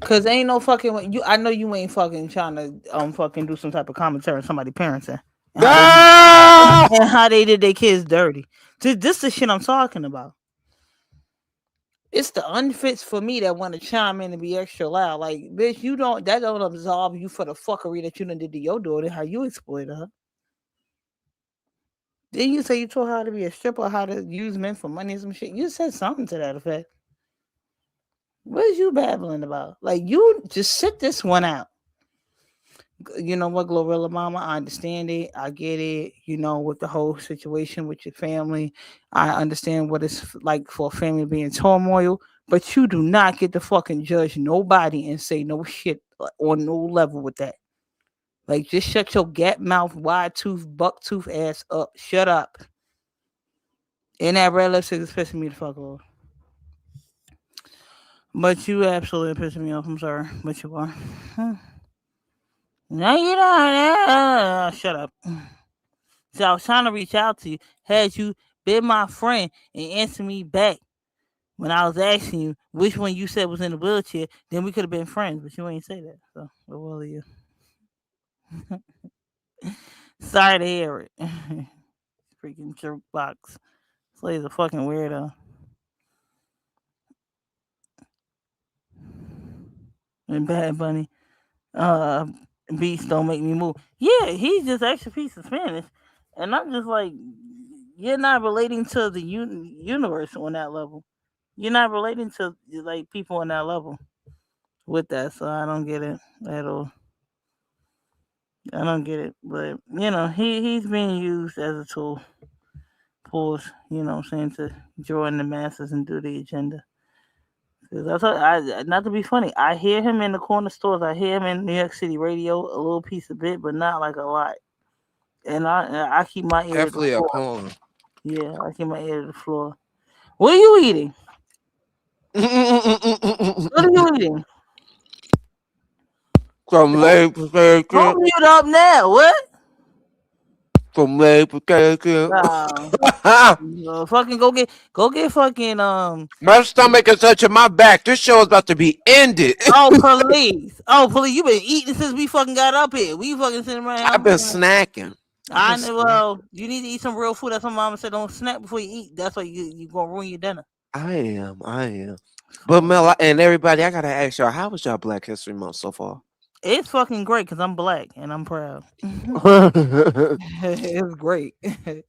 Cause ain't no fucking way. I know you ain't fucking trying to fucking do some type of commentary on somebody parenting. And how they did their kids dirty. This is the shit I'm talking about. It's the unfits for me that want to chime in and be extra loud. Like, bitch, that don't absolve you for the fuckery that you done did to your daughter, how you exploited her. Didn't you say you told her how to be a stripper, how to use men for money and some shit? You said something to that effect. What is you babbling about? Like, you just sit this one out. You know what, Glorilla Mama, I understand it. I get it. You know, with the whole situation with your family, I understand what it's like for a family to be in turmoil. But you do not get to fucking judge nobody and say no shit on no level with that. Like, just shut your gap mouth, wide tooth, buck tooth ass up. Shut up. And that red lipstick is pissing me the fuck off. But you absolutely pissing me off. I'm sorry, but you are. No, you don't. Shut up. So I was trying to reach out to you. Had you been my friend and answer me back when I was asking you which one you said was in the wheelchair, then we could have been friends. But you ain't say that. So what will you? Sorry to hear it. Freaking jerk box. Slay's a fucking weirdo. And Bad Bunny. Beats don't make me move. Yeah, he's just extra piece of Spanish. And I'm just like, you're not relating to the universe on that level. You're not relating to like people on that level with that. So I don't get it at all. I don't get it. But, you know, he's being used as a tool for, you know what I'm saying, to join the masses and do the agenda. Not to be funny, I hear him in the corner stores. I hear him in New York City radio a little piece of bit, but not like a lot. And I keep my ear Definitely to a the poem. floor. Yeah, I keep my ear to the floor. What are you eating? What are you eating? Some leg potato. Don't mute up now. What? From Maple No, fucking go get fucking My stomach is touching my back. This show is about to be ended. Oh police. Oh police, you been eating since we fucking got up here. We fucking sitting I've around. been snacking. I know. Well, you need to eat some real food. That's what mama said. Don't snack before you eat. That's why you gonna ruin your dinner. I am. But Mel and everybody, I gotta ask y'all, how was y'all Black History Month so far? It's fucking great because I'm black and I'm proud. It's great.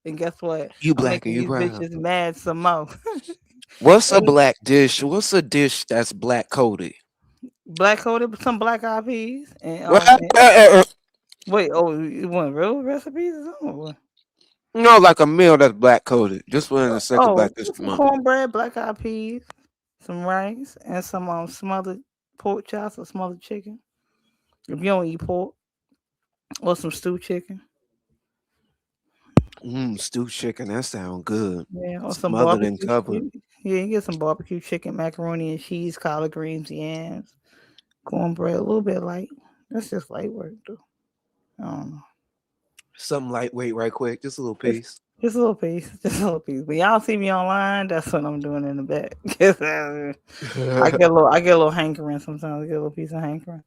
And guess what? You I'm black and making you these proud. bitches mad some more. What's a black dish? What's a dish that's black coated? Black coated with some black eyed peas and wait, oh, you want real recipes or something? No, like a meal that's black coated. Just for the sake of Black History Some Month. cornbread, black eyed peas, some rice, and some smothered pork chops or smothered chicken. If you don't eat pork, or some stewed chicken. Stewed chicken. That sounds good. Yeah, or some Smothered and barbecue. covered. Yeah, you get some barbecue chicken, macaroni and cheese, collard greens, yams, cornbread, a little bit light. That's just light work, though. Something lightweight, right quick. Just a little piece. Just a little piece. Just a little piece. But y'all see me online, that's what I'm doing in the back. I get a little hankering sometimes. I get a little piece of hankering.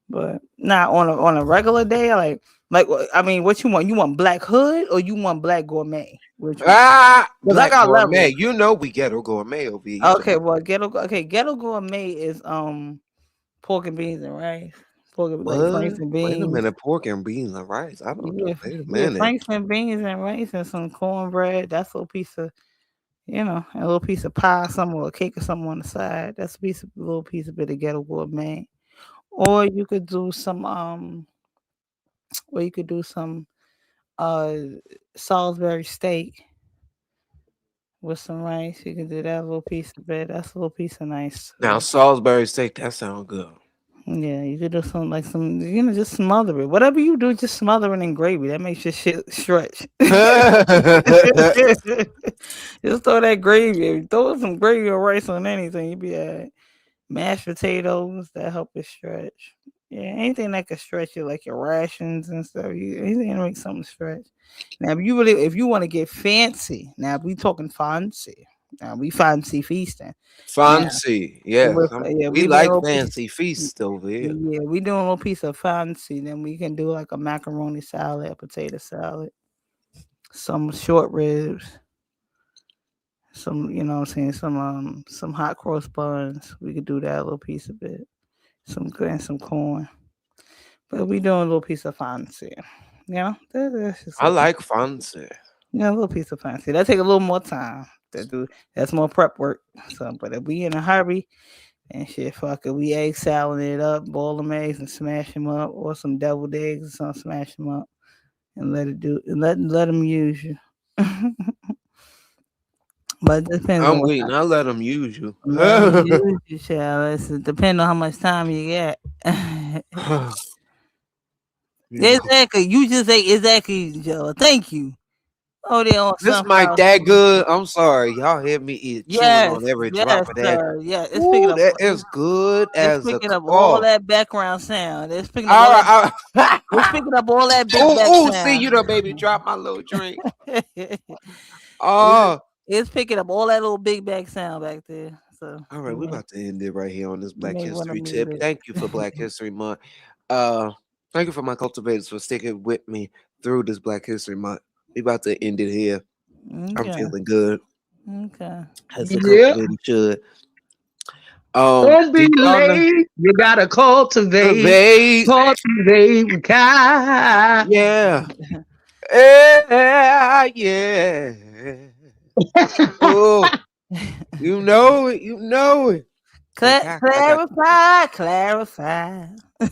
But not on a regular day, like I mean, what you want? You want black hood or you want black gourmet? Black got gourmet. levels. You know we ghetto gourmet over here. Okay, well ghetto gourmet is pork and beans and rice. Like Franks and beans. Wait a minute, pork and beans and rice. I don't know. Wait a minute. Franks and beans and rice and some cornbread. That's a little piece of, a little piece of pie, something or a cake or something on the side. That's a little piece of bit of ghetto gourmet. Or you could do some Salisbury steak with some rice. You can do that little piece of bread. That's a little piece of nice. Now Salisbury steak, that sounds good. Yeah, you could do something like just smother it. Whatever you do, just smother it in gravy. That makes your shit stretch. Just throw that gravy. Throw some gravy or rice on anything. You be all right. Mashed potatoes that help it stretch. Yeah, anything that can stretch it, like your rations and stuff. Anything to make something stretch. Now, if you want to get fancy, now we talking fancy. Now we fancy feasting. Fancy, yes. We like fancy feasts over here. Yeah, we doing a little piece of fancy. Then we can do like a macaroni salad, a potato salad, some short ribs, some some hot cross buns. We could do that, a little piece of it. Some corn. But we doing a little piece of fancy. I like fancy. Yeah, a little piece of fancy. That take a little more time to do. That's more prep work. So, but if we in a hurry and shit, fuck it, we egg salad it up, boil them eggs and smash them up, or some deviled eggs or something, smash them up, and let them use you. But it depends. I'm waiting. I'll let them use you. It depends on how much time you get. Exactly. You just say exactly, Joe. Thank you. Oh, they on this mic that good. I'm sorry, y'all hear me chewing on every drop of that. Sir. Yeah, it's picking up. That is good as picking a up all that background sound. It's picking up it's picking up all that big sound. See you though, baby. Drop my little drink. It's picking up all that little big back sound back there. So all right, we're about to end it right here on this Black History tip. Thank you for Black History Month. Thank you for my cultivators for sticking with me through this Black History Month. We about to end it here. Okay. I'm feeling good. Okay. As the cultivator should. Don't be late. You gotta cultivate. Cultivate with Kai. Yeah. Yeah. Oh, you know it. You know it. Clarify. Clarify. I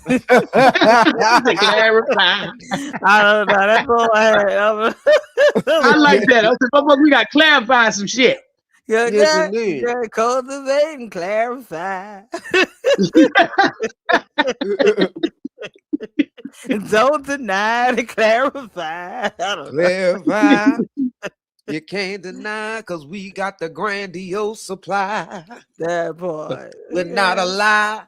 don't know. That's all I had. I like that. I said, we got to clarify some shit. Yeah, cultivate and clarify. Don't deny to clarify. Clarify. You can't deny because we got the grandiose supply. That boy. But not a lie.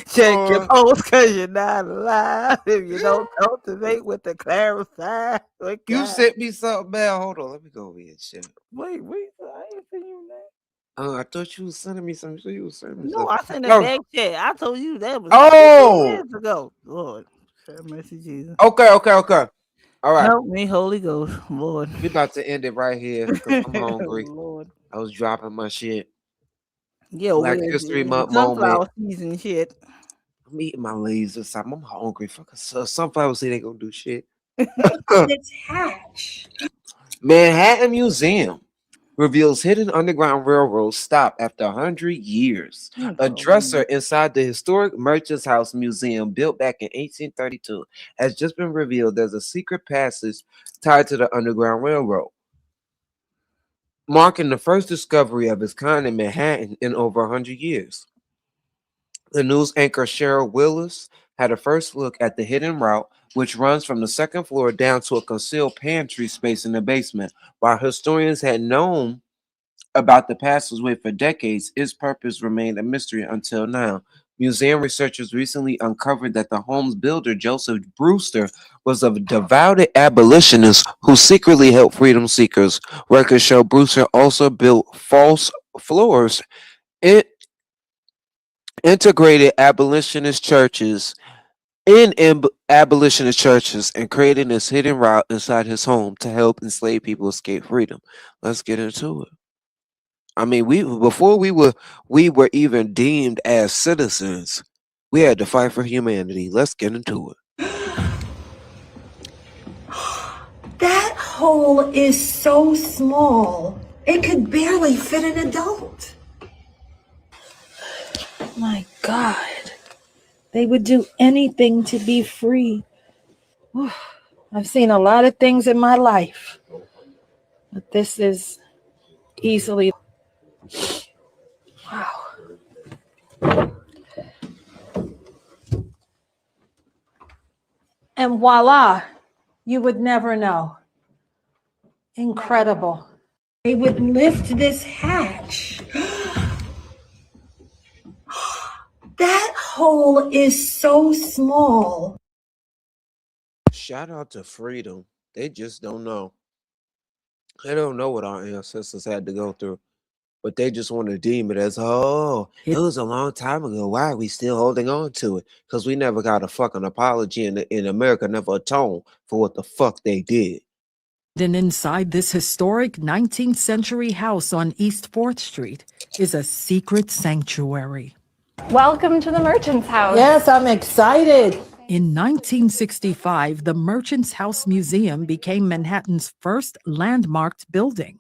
Check your pulse because you're not alive. If you don't cultivate with the clarify. You sent me something, man. Hold on, let me go over here and shit. Wait, I ain't seen you that. I thought you was sending me something. So you was sending me No, something. I sent it No. back chat. I told you that was 15 minutes ago. Lord, have mercy, Jesus. Okay. All right. Help me, Holy Ghost, Lord. We about to end it right here because I'm hungry. Lord. I was dropping my shit. Yo, Black where's History the Month moment. sunflower season shit? I'm eating my leaves or something. I'm hungry. Fuck sunflower seed ain't gonna do shit. It's hatch. Manhattan Museum reveals hidden underground railroad stop after 100 years. A dresser inside the historic Merchants House Museum, built back in 1832, has just been revealed as a secret passage tied to the Underground Railroad, marking the first discovery of its kind in Manhattan in over 100 years. The news anchor Cheryl Willis had a first look at the hidden route, which runs from the second floor down to a concealed pantry space in the basement. While historians had known about the passageway for decades, its purpose remained a mystery until now. Museum researchers recently uncovered that the home's builder, Joseph Brewster, was a devout abolitionist who secretly helped freedom seekers. Records show Brewster also built false floors, integrated abolitionist churches abolitionist churches, and created this hidden route inside his home to help enslaved people escape freedom. Let's get into it. I mean, before we were even deemed as citizens, we had to fight for humanity. Let's get into it. That hole is so small, it could barely fit an adult. My God. They would do anything to be free. Whew. I've seen a lot of things in my life, but this is easily. Wow. And voila, you would never know. Incredible. They would lift this hatch. That hole is so small. Shout out to freedom. They just don't know. They don't know what our ancestors had to go through, but they just want to deem it as, oh, it was a long time ago. Why are we still holding on to it? Because we never got a fucking apology, in America never atoned for what the fuck they did. And inside this historic 19th century house on East 4th Street is a secret sanctuary. Welcome to the Merchants House. Yes, I'm excited. In 1965, the Merchants House Museum became Manhattan's first landmarked building.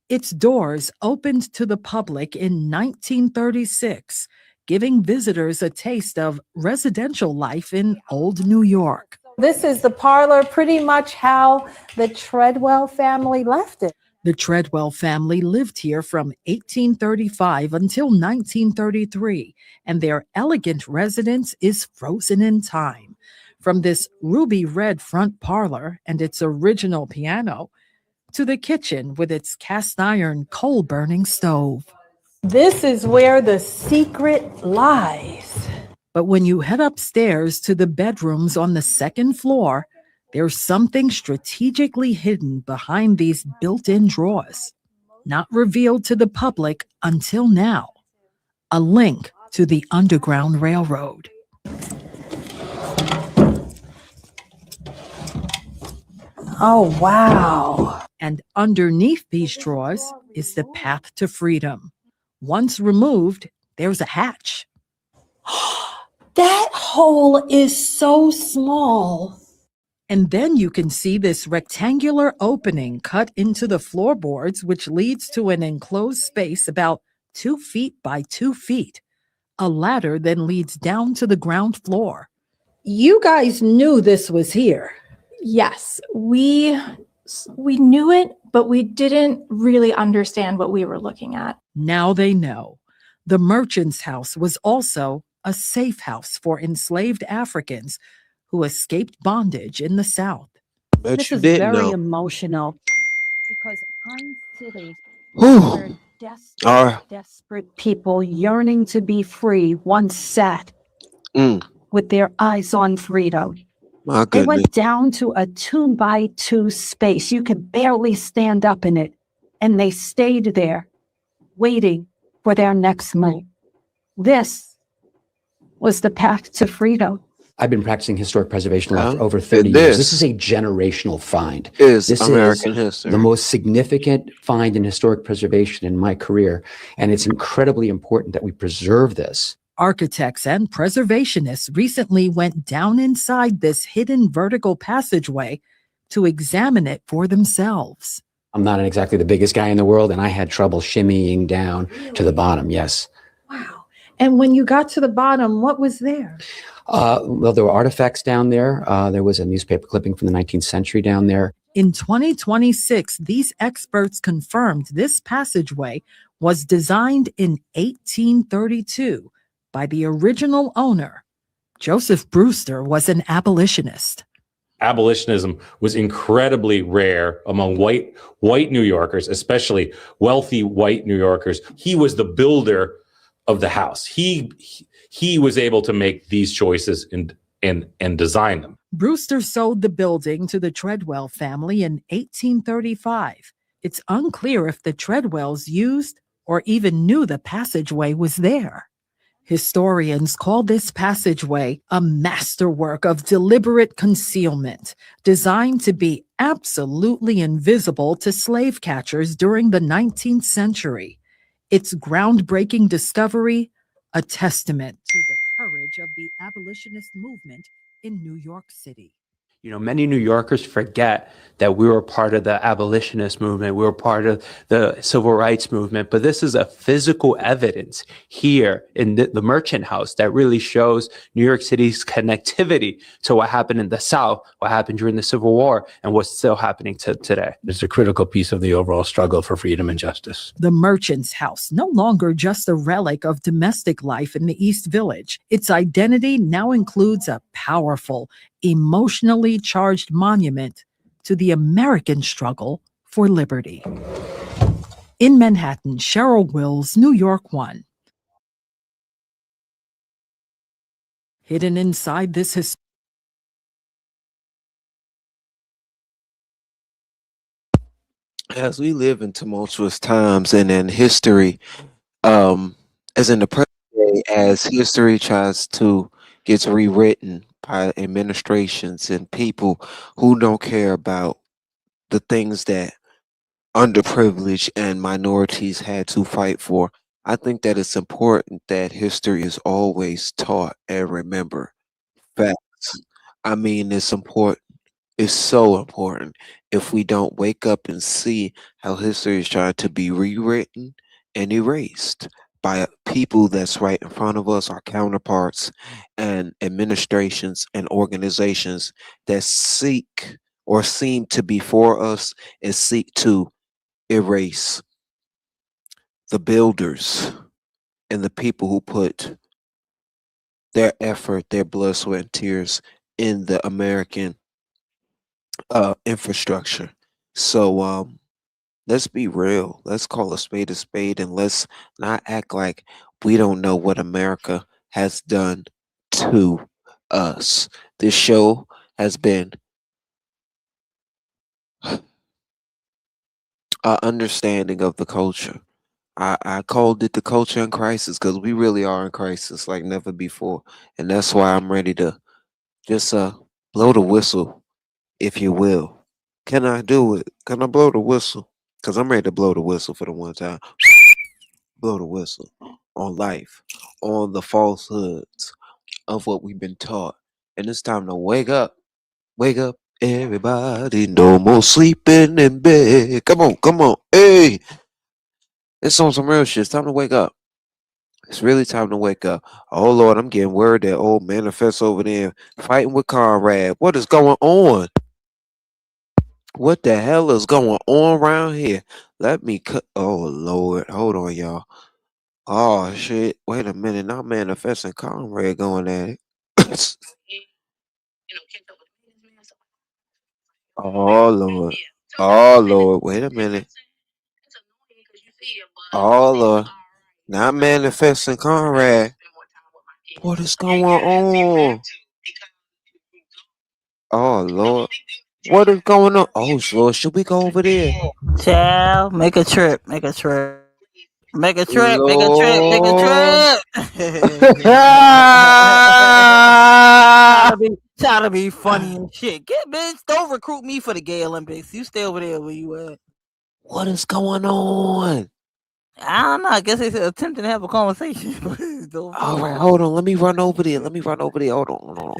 Its doors opened to the public in 1936, giving visitors a taste of residential life in old New York. This is the parlor, pretty much how the Treadwell family left it. The Treadwell family lived here from 1835 until 1933, and their elegant residence is frozen in time. From this ruby red front parlor and its original piano, to the kitchen with its cast iron coal burning stove. This is where the secret lies. But when you head upstairs to the bedrooms on the second floor, there's something strategically hidden behind these built-in drawers, not revealed to the public until now. A link to the Underground Railroad. Oh, wow. And underneath these drawers is the path to freedom. Once removed, there's a hatch. That hole is so small. And then you can see this rectangular opening cut into the floorboards, which leads to an enclosed space about 2 feet by 2 feet. A ladder then leads down to the ground floor. You guys knew this was here. Yes, we knew it, but we didn't really understand what we were looking at. Now they know. The Merchants House was also a safe house for enslaved Africans who escaped bondage in the South. This is very emotional because I'm sitting where desperate people yearning to be free once sat with their eyes on freedom. My They goodness. went down to a 2x2 space. You could barely stand up in it. And they stayed there, waiting for their next move. This was the path to freedom. I've been practicing historic preservation law for Huh? over 30 And years. This is this a generational find. is This American is history. the most significant find in historic preservation in my career, and it's incredibly important that we preserve this. Architects and preservationists recently went down inside this hidden vertical passageway to examine it for themselves. I'm not exactly the biggest guy in the world, and I had trouble shimmying down to the bottom, yes. And when you got to the bottom, what was there? Well, there were artifacts down there. There was a newspaper clipping from the 19th century down there. In 2026, these experts confirmed this passageway was designed in 1832 by the original owner. Joseph Brewster was an abolitionist. Abolitionism was incredibly rare among white New Yorkers, especially wealthy white New Yorkers. He was the builder of the house. He was able to make these choices and design them. Brewster sold the building to the Treadwell family in 1835. It's unclear if the Treadwells used or even knew the passageway was there. Historians call this passageway a masterwork of deliberate concealment, designed to be absolutely invisible to slave catchers during the 19th century. Its groundbreaking discovery, a testament to the courage of the abolitionist movement in New York City. You know, many New Yorkers forget that we were part of the abolitionist movement. We were part of the civil rights movement. But this is a physical evidence here in the Merchant House that really shows New York City's connectivity to what happened in the South, what happened during the Civil War, and what's still happening today. It's a critical piece of the overall struggle for freedom and justice. The Merchant's House, no longer just a relic of domestic life in the East Village. Its identity now includes a powerful, emotionally charged monument to the American struggle for liberty. In Manhattan, Cheryl Wills, New York 1. Hidden inside this As we live in tumultuous times and in history, as in the present day, as history tries to gets rewritten by administrations and people who don't care about the things that underprivileged and minorities had to fight for, I think that it's important that history is always taught and remembered. Facts. I mean, it's important. It's so important. If we don't wake up and see how history is trying to be rewritten and erased by people that's right in front of us, our counterparts, and administrations and organizations that seek or seem to be for us and seek to erase the builders and the people who put their effort, their blood, sweat, and tears in the American infrastructure. So let's be real. Let's call a spade, and let's not act like we don't know what America has done to us. This show has been our understanding of the culture. I called it the culture in crisis because we really are in crisis like never before. And that's why I'm ready to just blow the whistle, if you will. Can I do it? Can I blow the whistle? Because I'm ready to blow the whistle for the one time. Blow the whistle on life, on the falsehoods of what we've been taught. And it's time to wake up. Wake up, everybody. No more sleeping in bed. Come on, come on. Hey, it's on some real shit. It's time to wake up. It's really time to wake up. Oh Lord, I'm getting word that old manifest over there fighting with Conrad. What is going on? What the hell is going on around here? Let me cut. Oh Lord, hold on, y'all. Oh shit! Wait a minute, not manifesting Conrad going at it. Oh Lord, oh Lord, wait a minute. Oh Lord, not manifesting Conrad. What is going on? Oh Lord. What is going on? Oh Lord, should we go over there? Child, make a trip. Make a trip. Make a trip. Make a trip. Make a Lord. trip. Trying to be funny and shit. Bitch, don't recruit me for the gay Olympics. You stay over there where you at. What is going on? I don't know. I guess they're attempting to have a conversation. All right, hold on. Let me run over there. Hold on.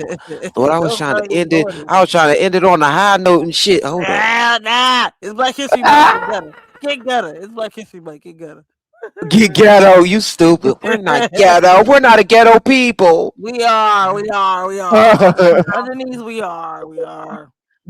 Lord, I was Don't trying to tell end you it. I was trying to end it on a high note and shit. Hold on. Nah. It's Black History Month. Get gutter. It's Black History Month. Get gutter. Get ghetto, you stupid. We're not ghetto. We're not a ghetto people. We are. Underneath, we are. Oh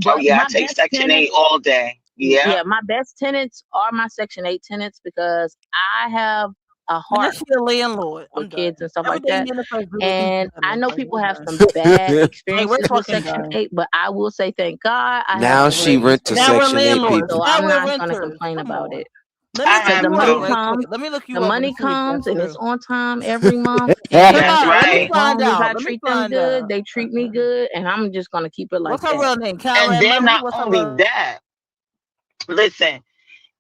But yeah, I my take best Section 8 tenants, all day. Yeah. yeah, my best tenants are my Section 8 tenants because I have a Man, heart that shit a landlord. I'm with done. kids and stuff like Everything that. you in the first do And I know like, people we're have done. some bad Like, we're experiences with fucking Section done. 8, but I will say thank God I have Now some she great rent to Now we're Section 8 experiences. landlords. So people. Now I'm we're not going to renters. complain Come about on. it. Let me Because look the you money up right comes, quick. Let me look the you up and money see if comes, that's and it's true. on time every month. Come And That's on, let me right. as find long as out. I Let me treat them find good, out. they treat me good, and I'm just going to keep it like What's her that. real name? And Conrad then Memory? not What's her only real that, listen,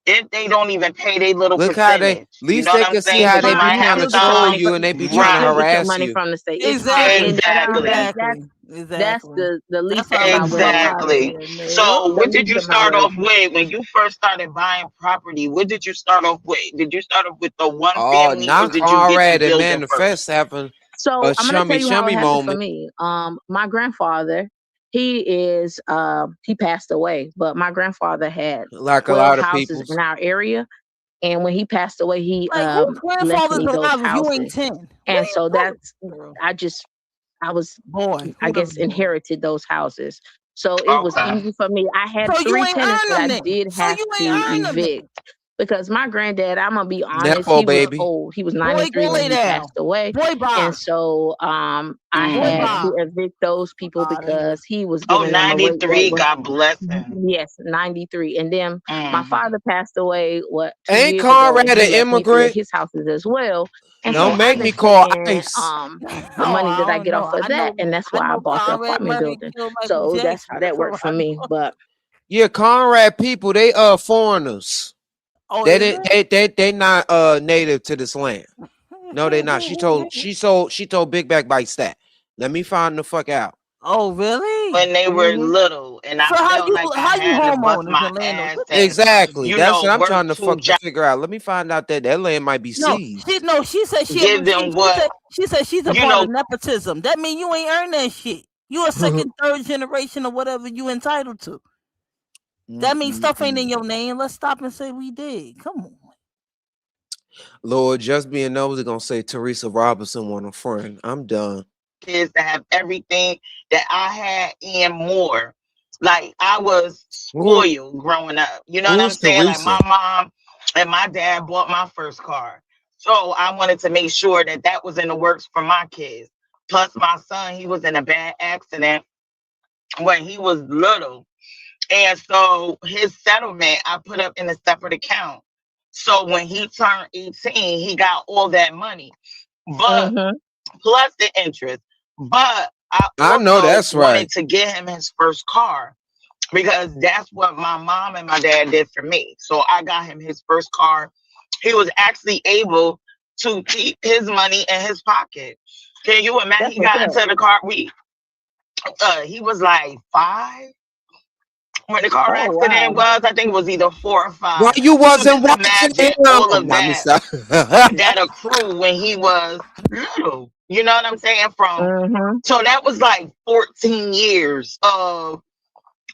if they don't even pay their little Look how they, at percentage, you least know what they I'm can see saying? how Because you they be might Fine, you have trying to still get your troll some money you from and they be trying to you still right. get your harass money you. from the state. It's fine, Exactly. and Exactly. that's Exactly. the That's least why of I'm my like, fuck worries. out of Exactly. here. Nope. So The what did least you of my start worries. off with when you first started buying property? What did you start off with? Did you start off with the one Oh, family or now did you get the Conrad and building Manifest first? having So a I'm gonna tell shummy you how it shummy happened for moment. me. My grandfather, he passed away, but my grandfather had Like a 12 lot of houses people's. in our area, and when he passed away, he Like, who left grandfather's me those alive if you ain't houses, 10? What are and you so talking that's about? I was Boy, I whoever guess boy. inherited those houses. So it was Okay. easy for me. I had So you three ain't tenants earn that them I then. did So have you ain't to earn them then. evict because my granddad, I'm gonna be honest, Nepo he was baby. old. He was Boy, go 93 when lay he down. passed away. Boy, And bye. so I Boy, had Mm. to bye. evict those people Out of here. because he was Oh, giving them a rate that 93. was God bless him. yes, 93. And then my Mm. father passed away 2 Ain't years ago, and Conrad he an left me 3 of immigrant? his houses as well. And so Don't Mm. I've make been me call paying ICE. the No, money I that I don't get know. off of that, and that's I why I know bought the Conrad apartment Murray building. killed Michael So that's Jackson. how That's that all worked for I me. know. But Yeah, Conrad people, they foreigners. Oh, They is didn't they not native to this land. No, they not. She told Big Back Bites that. Let me find the fuck out. Oh, really? When they were mhm. little, and I So felt like I how you had to bust homeowners my and landowners? ass What the and, fuck? Exactly. That's what I'm work trying to two fuck to jobs, figure out. Let me find out that land might be seized. She said give them what, she said she's a you part of know, nepotism. That means you ain't earned that shit. You a second, third generation or whatever you entitled to. That means stuff ain't in your name. Let's stop and say we did. Come on. Lord, just being nosy gonna say Teresa Robinson want a friend. I'm done. kids to have everything that I had and more. Like I was Who, spoiled growing up. You know what I'm who's saying? Like Teresa? my mom and my dad bought my first car. So I wanted to make sure that that was in the works for my kids. Plus my son, he was in a bad accident when he was little. And so his settlement I put up in a separate account. So when he turned 18, he got all that money. But Mhm. plus the interest. But I I know also that's right. wanted to get him his first car because that's what my mom and my dad did for me. So I got him his first car. He was actually able to keep his money in his pocket. Can you imagine? That's He what's got up. into the car. He was like 5 when the car Oh accident wow. was. I think it was either 4 or Why 5. you So wasn't just watching him? imagine all of Let me that stop. that accrued when he was little. You know what I'm saying? Mhm. So that was like 14 years of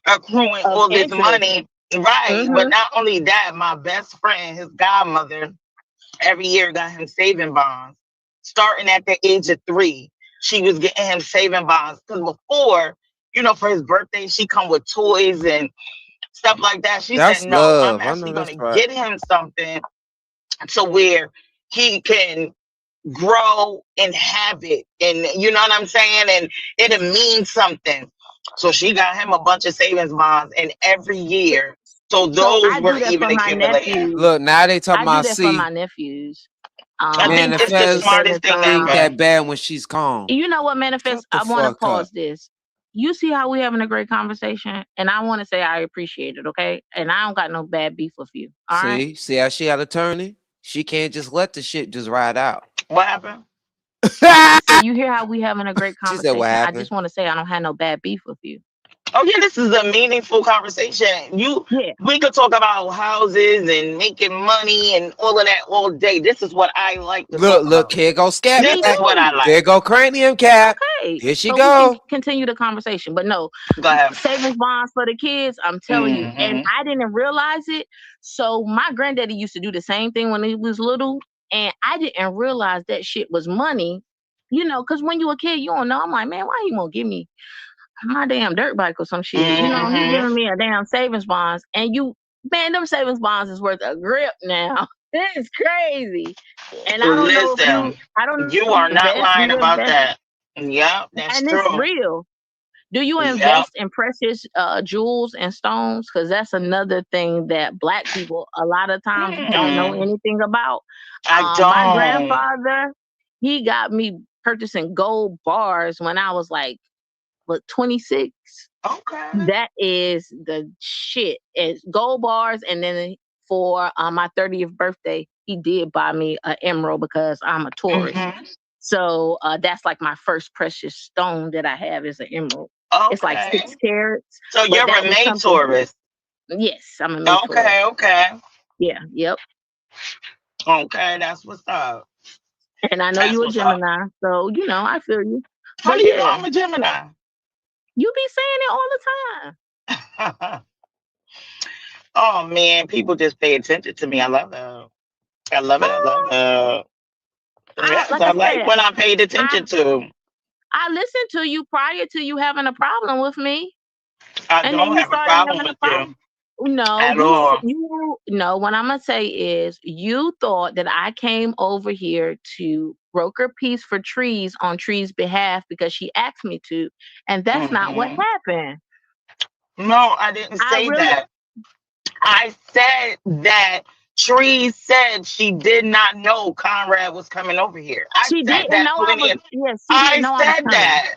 accruing Of all this interest. money. Right. But Mhm. not only that, my best friend, his godmother, every year got him saving bonds. Starting at the age of 3, she was getting him saving bonds. Because before, for his birthday, she come with toys and stuff like that. She said, That's no, I'm love. I know actually going that's to right. get him something to where he can grow and habit, and you know what I'm saying, and it'll mean something. So she got him a bunch of savings bonds, and every year, so So those I do were that even for my accumulating. nephews. Look, now they talking I do about that for see. my nephews. I think it's the Manifest smartest thing ain't ever. that bad when she's calm. You know what, Manifest? the I want to fuck up. pause this. You see how we having a great conversation, and I want to say I appreciate it, okay? And I don't got no bad beef with you. All right. See how she had a turning? She can't just let the shit just ride out. What happened? So you hear how we having a great She said, what conversation. I happened? just want to say I don't have no bad beef with you. Oh yeah, this is a meaningful conversation. We could talk about houses and making money and all of that all day. This is what I like to talk Look, about. here go Scat. This is what I like. There go Cranium Cap. Okay. Here she so go. we can continue the conversation. But no, Go ahead. savings bonds for the kids, I'm telling you. And I didn't realize it. So my granddaddy used to do the same thing when he was little. And I didn't realize that shit was money. You know, because when you a kid, you don't know. I'm like, man, why he won't give me my damn dirt bike or some shit? You know, he giving me a damn savings bonds. And them savings bonds is worth a grip now. It's crazy. And I don't know if you are not lying you about invest, that. Yep, that's and true. it's real. Do you invest in precious jewels and stones? Because that's another thing that Black people a lot of times don't know anything about. I don't. My grandfather, he got me purchasing gold bars when I was like, 26. Okay. That is the shit. It's gold bars, and then for my 30th birthday, he did buy me an emerald because I'm a Taurus. So that's like my first precious stone that I have is an emerald. Okay. It's like 6 carats. So you're a May Taurus. Yes, I'm a May Taurus. Okay. Yeah, yep. Okay, that's what's up. And I know you a Gemini, so you know I feel you. How do you know I'm a Gemini? You be saying it all the time. Oh man, people just pay attention to me. I love that. I love it. Yes, I like when I'm paid attention to. I listened to you prior to you having a problem with me. I don't have a problem with you. No, at all. No, what I'm gonna say is you thought that I came over here to broker peace for trees on trees' behalf because she asked me to, and that's not what happened. No, I didn't say that. I said that Trees said she did not know Conrad was coming over here. She didn't know I was. Yes, she didn't know I was coming. That.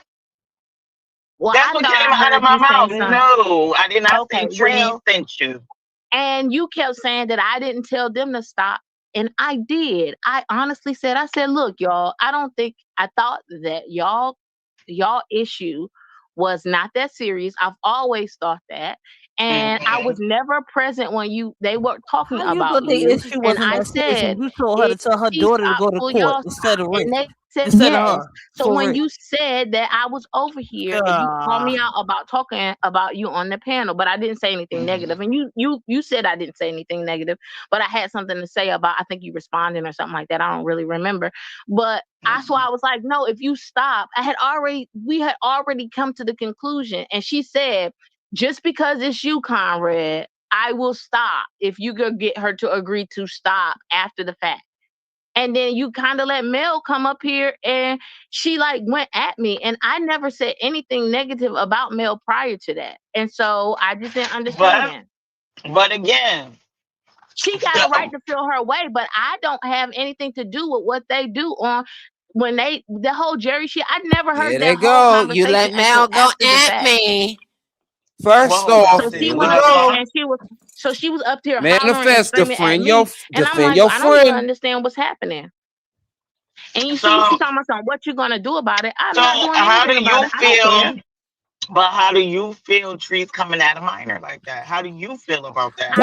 Well, That's what came out of my mouth. No, I did not say Trees sent you. And you kept saying that I didn't tell them to stop. And I did. I honestly said, look, y'all, I thought that y'all issue was not that serious. I've always thought that. And I was never present when they were talking about the you. issue wasn't And I that serious said, when you told her to tell her daughter to go to court instead of and they said instead yes. of her. So when you said that I was over here and you called me out about talking about you on the panel, but I didn't say anything negative. And you said I didn't say anything negative, but I had something to say about, I think you responding or something like that. I don't really remember. But that's why I was like, no, if you stop, we had already come to the conclusion. And she said, just because it's you, Conrad, I will stop if you could get her to agree to stop after the fact. And then you kind of let Mel come up here and she like went at me. And I never said anything negative about Mel prior to that. And so I just didn't understand. But again, she got a right to feel her way, but I don't have anything to do with what they do on when the whole Jerry shit. I never heard Here that they whole go. conversation. You let Mel go at me. First So off, she here went we up go. there and she was up here hollering and Manifest, screaming at me. And I'm like, I don't even understand what's happening. And she talking about something, what you gonna do about it? I'm not doing anything about it. I don't care. But how do you feel Trees coming at a minor like that? How do you feel about that?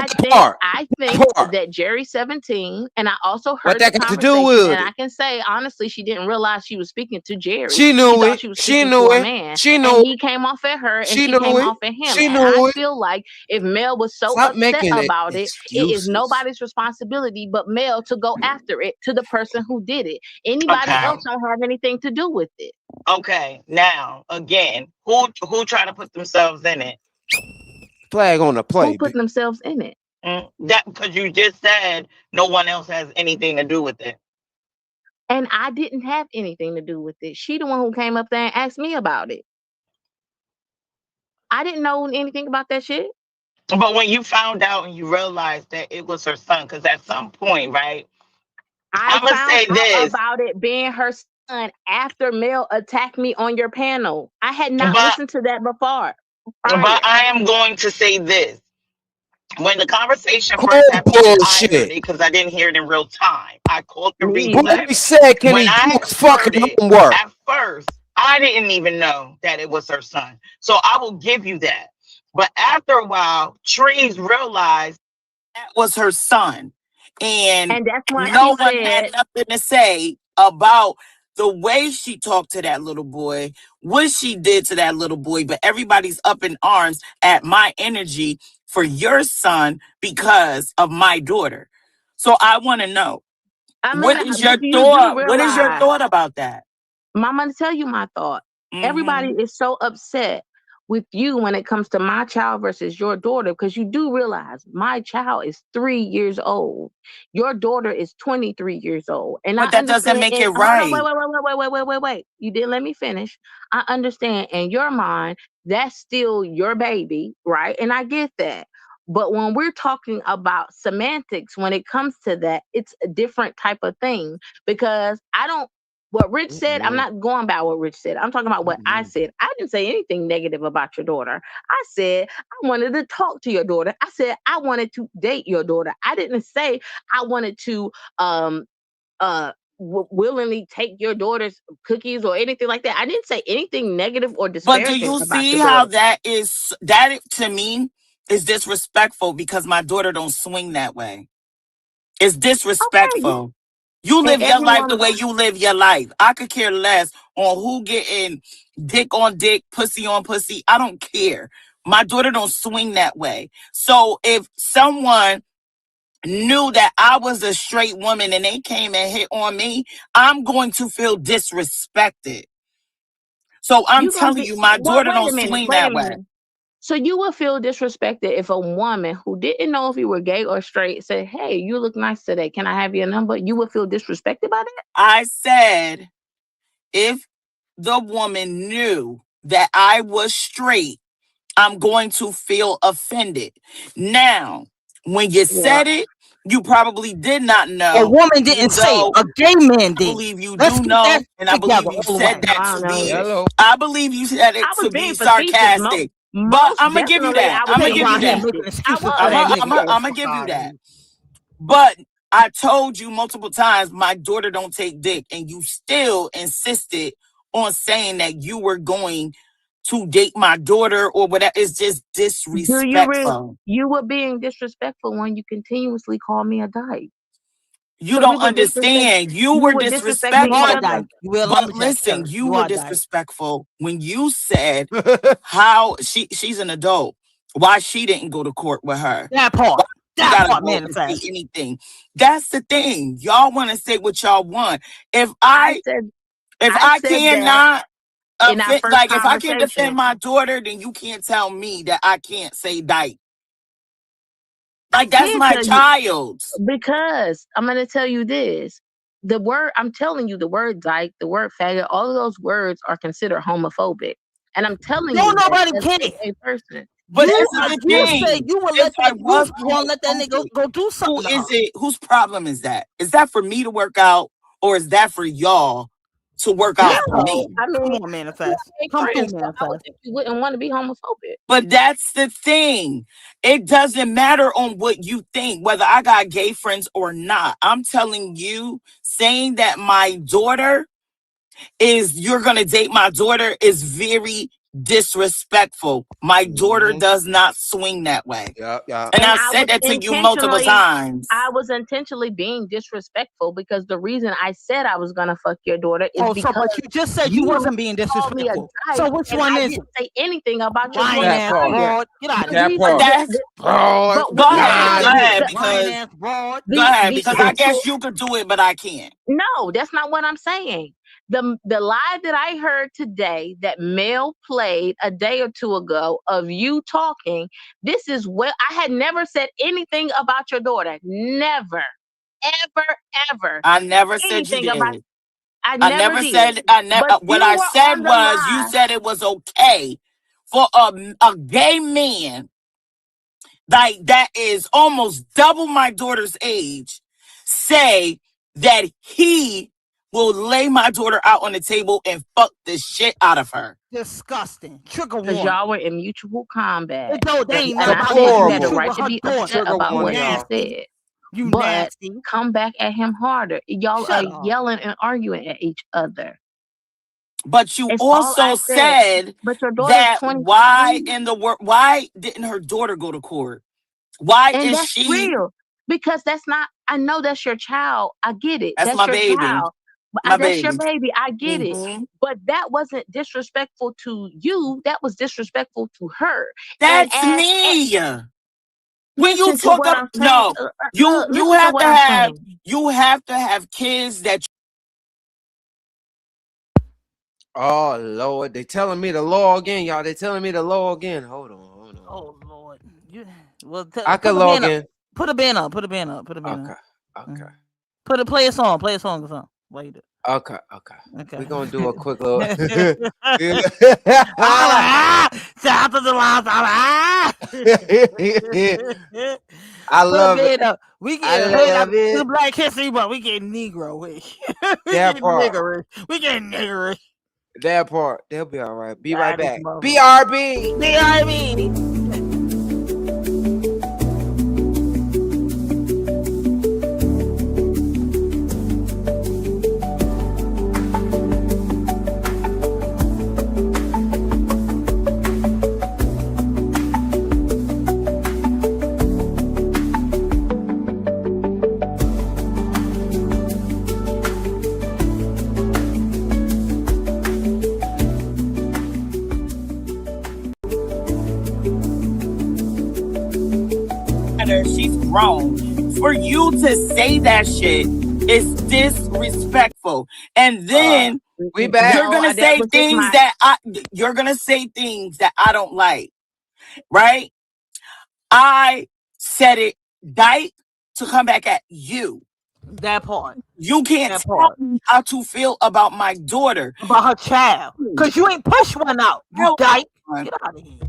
I think that Jerry's 17, and I also heard the conversation, and I can say honestly, she didn't realize she was speaking to Jerry. She knew thought it. she was She speaking knew to a it. man. She knew and it. he came off at her, and She she knew came it. off at him. She And knew I it. feel like if Mel was so Stop upset making it about it, it is nobody's responsibility but Mel to go after it to the person who did it. Anybody else don't have anything to do with it. Okay, now again, who try to put themselves in it? Flag on the play. Who put themselves in it? That because you just said no one else has anything to do with it. And I didn't have anything to do with it. She the one who came up there and asked me about it. I didn't know anything about that shit. But when you found out and you realized that it was her son, because at some point, right, I I'ma found say out this, about it being her son after Mel attacked me on your panel. I had not but listened to that before. but Prior. I am going to say this. When the conversation Cool first happened, and I heard bullshit. it because I didn't hear it in real time. I called the Me Boy either. replay. said, can When he do I his heard fucking it homework? at first, I didn't even know that it was her son. So I will give you that. But after a while, Trees realized that was her son. And And that's why she no one had said, nothing to say about the way she talked to that little boy, what she did to that little boy. But everybody's up in arms at my energy for your son because of my daughter. So I want to know, I mean, what is but your you do thought? What is your realize, thought about that? I'm going to tell you my thought. Everybody Mm-hmm. is so upset with you when it comes to my child versus your daughter, because you do realize my child is 3 years old. Your daughter is 23 years old. And I But that doesn't understand, make and it hold on, right. wait. You didn't let me finish. I understand in your mind, that's still your baby, right? And I get that. But when we're talking about semantics, when it comes to that, it's a different type of thing, because I don't, what Rich said, I'm not going by what Rich said. I'm talking about what I said. I didn't say anything negative about your daughter. I said I wanted to talk to your daughter. I said I wanted to date your daughter. I didn't say I wanted to willingly take your daughter's cookies or anything like that. I didn't say anything negative or But do disparaging you about see your how daughter. that to me is disrespectful because my daughter don't swing that way. It's Okay, disrespectful. You and live your life the everyone, way you live your life. I could care less on who getting dick on dick, pussy on pussy. I don't care. My daughter don't swing that way. So if someone knew that I was a straight woman and they came and hit on me, I'm going to feel disrespected. So I'm you gonna telling be, you, my well, daughter don't swing wait a that way. minute. So you would feel disrespected if a woman who didn't know if you were gay or straight said, "Hey, you look nice today. Can I have your number?" You would feel disrespected by that? I said, if the woman knew that I was straight, I'm going to feel offended. Now, when you Yeah. said it, you probably did not A know, woman even didn't say it. though A gay man I did. believe you Let's do get that know, and I together believe you all the way. said that I don't to know be, either. I believe you said it I was to be being facetious. sarcastic. But Most I'm gonna give you definitely, that. I was I'm They gonna being give you around here that. making facetious. I excuses for was. that nigga. Oh, I'm gonna fuck give you out of that. here. But I told you multiple times my daughter don't take dick, and you still insisted on saying that you were going to date my daughter or whatever. It's just Do you disrespectful. you were being disrespectful when you continuously called me a dyke. You So you don't were disrespect. understand. You You were were You disrespecting each are a other. disrespectful. dyke. You wear But lumberjack listen, shirts. you You were are a dyke. disrespectful when you said how she's an adult. Why she didn't go to court with her. That Why part. she That gotta part go and say manifest. anything. That's the thing. Y'all want to say what y'all want. If I I said if I I said that cannot in our first like if I can't defend conversation. my daughter, then you can't tell me that I can't say dyke. I Like that's can my tell you child's. because I'm going to tell you this. The word, I'm telling you, the word dyke, the word faggot, all of those words are considered homophobic. And I'm telling you Don't that nobody as care. a person. But You this is the you say thing. you will If let I that was you gonna let that nigga homophobic, go do who something to her. is it? Whose problem is that? Is that for me to work out, or is that for y'all to work out for Her. me? I Come mean, on, you're manifest. a Come through, friend, so I would manifest. think you wouldn't want to be homophobic. But that's the thing. It doesn't matter on what you think, whether I got gay friends or not. I'm telling you, saying that my daughter you're going to date my daughter is very disrespectful. My daughter does not swing that way. Yeah. And And I said that to you multiple I times. was intentionally being disrespectful because the reason I said I was gonna fuck your daughter is Oh, so because but you just said you you wasn't being called me a disrespectful. dyke So which and one I is it? didn't say anything about your Lying daughter ass prior. broad. Get out of The here. reason, But that's Broad. but go what Get ahead. out Go of here. ahead Lying because ass broad. the I actual, guess you could do it, but I can't. no, that's not what I'm saying. The lie that I heard today that Mel played a day or two ago of you talking, this is what I had never said anything about your daughter. Never, ever, ever I never said you anything about, did. I I never never did. said I never But what you I were said on the was you lie. said it was okay for a gay man like that is almost double my daughter's age say that he will lay my daughter out on the table and fuck the shit out of her. Disgusting. Trigger Because warning. y'all were in mutual combat. They ain't And never I about think you to had the do right with to her be daughter. upset about You what he nasty. said. You But nasty. come back at him harder. Y'all Shut are up. yelling and arguing at each other. But you It's all also I said. said But your daughter's that 23. why didn't her daughter go to court? Why And is that's she? real. Because that's not, I know that's your child. I get it. That's That's my your baby. child. But My that's your baby. baby. I get it. Mhm. But that wasn't disrespectful to you. That was disrespectful to her. And That's me. When you listen to talk what up, I'm saying. no, you Listen to what I'm saying. have to have kids that. Oh Lord, they telling me to log in, y'all. They telling me to log in. Hold on. Oh Lord. I can log in. Put a band up. Put a band up. Okay. Play a song. Play a song or something. Why you do? Okay. We're gonna do a quick little. Shout to the lost. I love it. We I get hood love after the it. Black History, but we get Negro. We That get part. niggerish. We get niggerish. That part. They'll be all right. Be right That is back. motherfucker. BRB. BRB. She's grown. For you to say that shit is disrespectful. And then we back. you're gonna say things that I don't like. Right? I said it right to come back at you. That part. You can't tell me how to feel about my daughter. About her child. Because you ain't push one out. You dyke. Get out of here.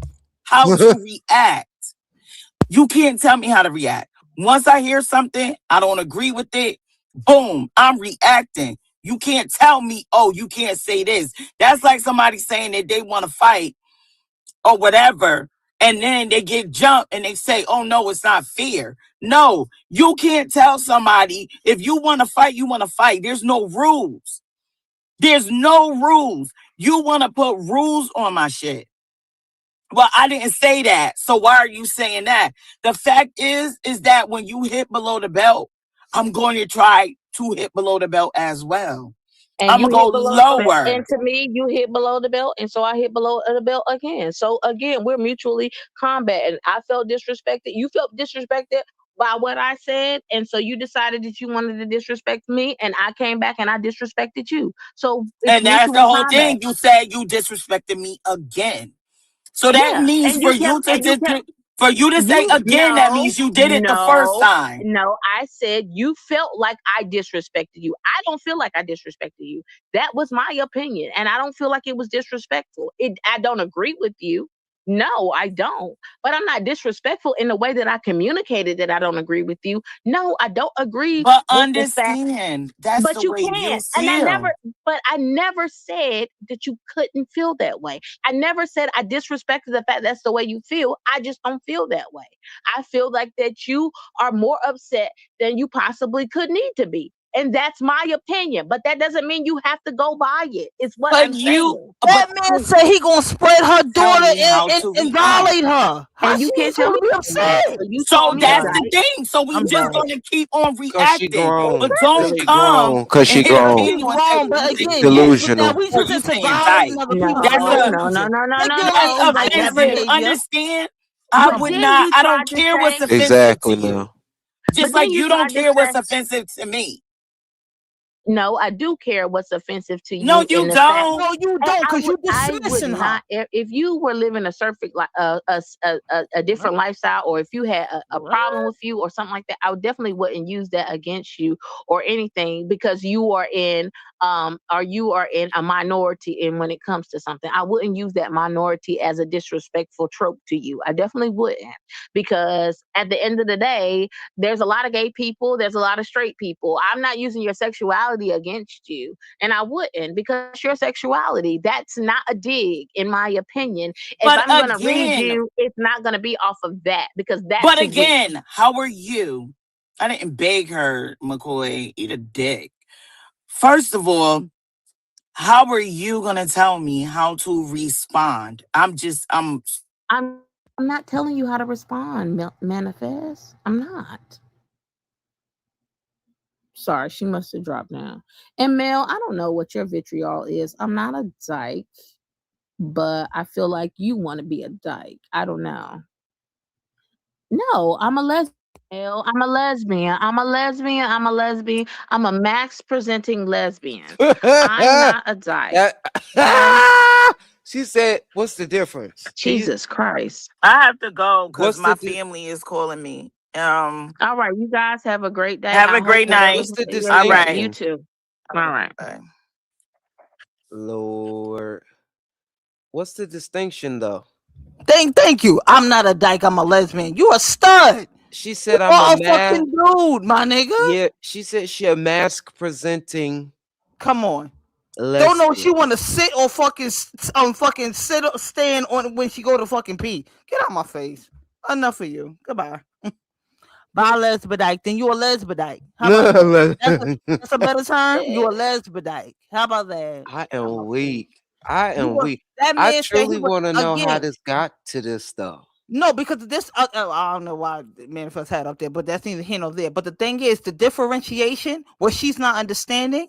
How to react. You can't tell me how to react. Once I hear something, I don't agree with it. Boom, I'm reacting. You can't tell me, oh, you can't say this. That's like somebody saying that they want to fight or whatever. And then they get jumped and they say, oh, no, it's not fair. No, you can't tell somebody if you want to fight, you want to fight. There's no rules. There's no rules. You want to put rules on my shit. Well, I didn't say that. So why are you saying that? The fact is that when you hit below the belt, I'm going to try to hit below the belt as well. And I'm you going to hit go below the belt. lower. And to me, you hit below the belt. And so I hit below the belt again. So again, we're mutually combating. I felt disrespected. You felt disrespected by what I said. And so you decided that you wanted to disrespect me. And I came back and I disrespected you. So it's And that's the mutual whole combat. thing. You said you disrespected me again. So that means And for you to say again, that means you did it the first time. No, I said you felt like I disrespected you. I don't feel like I disrespected you. That was my opinion. And I don't feel like it was disrespectful. I don't agree with you. No, I don't. But I'm not disrespectful in the way that I communicated that I don't agree with you. No, I don't agree But with the fact. understand, that's But the you way you can't. feel. And I never said that you couldn't feel that way. I never said I disrespected the fact that's the way you feel. I just don't feel that way. I feel like that you are more upset than you possibly could need to be. And that's my opinion. But that doesn't mean you have to go by it. It's what I'm saying. That man said he gonna spread her daughter and violate her. And you can't tell me be upset. So that's the thing. So we just gonna keep on reacting. grown. But don't come Cause she and grown. hit me with that But again, Delusional. we just into saying violating dyke. other people's That's offensive. Understand? I But would then not. you I tried don't to care say- what's offensive Exactly to you. now. Just But then like you you don't tried to care what's say- offensive to me. No, I do care what's offensive to you. No, you in the fact- don't. No, you don't, because you I would dismissing her. not. If you were living a a different lifestyle, or if you had a problem with you or something like that, I would definitely wouldn't use that against you or anything, because you are in a minority. And when it comes to something, I wouldn't use that minority as a disrespectful trope to you. I definitely wouldn't, because at the end of the day, there's a lot of gay people, there's a lot of straight people. I'm not using your sexuality against you, and I wouldn't, because your sexuality, that's not a dig, in my opinion. But if I'm gonna read again- you, it's not gonna be off of that, because that's But his again, how are you? I didn't beg her, McCoy, eat a dick. First of all, how are you gonna tell me how to respond? I'm not telling you how to respond, Manifest. I'm not. Sorry, she must have dropped down. And Mel, I don't know what your vitriol is. I'm not a dyke, but I feel like you want to be a dyke. I don't know. No, I'm a lesbian. I'm a lesbian. I'm a lesbian. I'm a lesbian. I'm a max presenting lesbian. I'm not a dyke. She said, "What's the difference?" Jesus Christ. I have to go because What's my the family is calling me. All right, you guys have a great day. Have I a great hope night. What's the All right. distinction? You too. All right. Lord, what's the distinction though? Thank you. I'm not a dyke. I'm a lesbian. You a stud. She said, You "I'm are a a fucking dude, my nigga. Yeah, she said she a mask presenting. Come on. Lesbian. Don't know if she want to sit or fucking sit or stand on when she go to fucking pee. Get out my face. Enough of you. Goodbye. Bye, lesbidike. Then you a lesbidike. How about that? That's a better term. You a lesbidike. How about that? I am weak. I am weak. That I man said he truly was want to know how again. this got to this stuff. No, because this I don't know why Manifest had up there, but that's neither here nor there. But the thing is, the differentiation, what she's not understanding,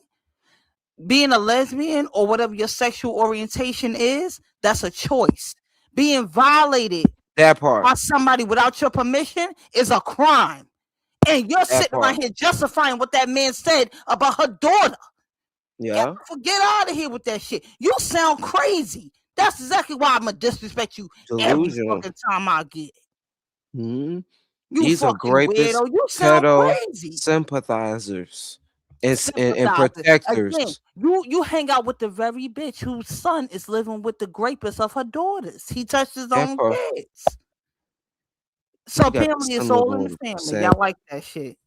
being a lesbian or whatever your sexual orientation is, that's a choice. Being violated That part. by somebody without your permission is a crime. And you're sitting part. around here justifying what that man said about her daughter. Yeah. Get out of here with that shit. You sound crazy. That's exactly why I'm gonna disrespect you every Delusional. fucking time I get it. Hmm. You These are fucking rapists, weirdo. You sound pedo crazy. sympathizers and Sympathizer. protectors. Again, you hang out with the very bitch whose son is living with the rapist of her daughters. He touched his That own part. kids. So You got apparently it's some all in the little family. sad- Y'all like that shit.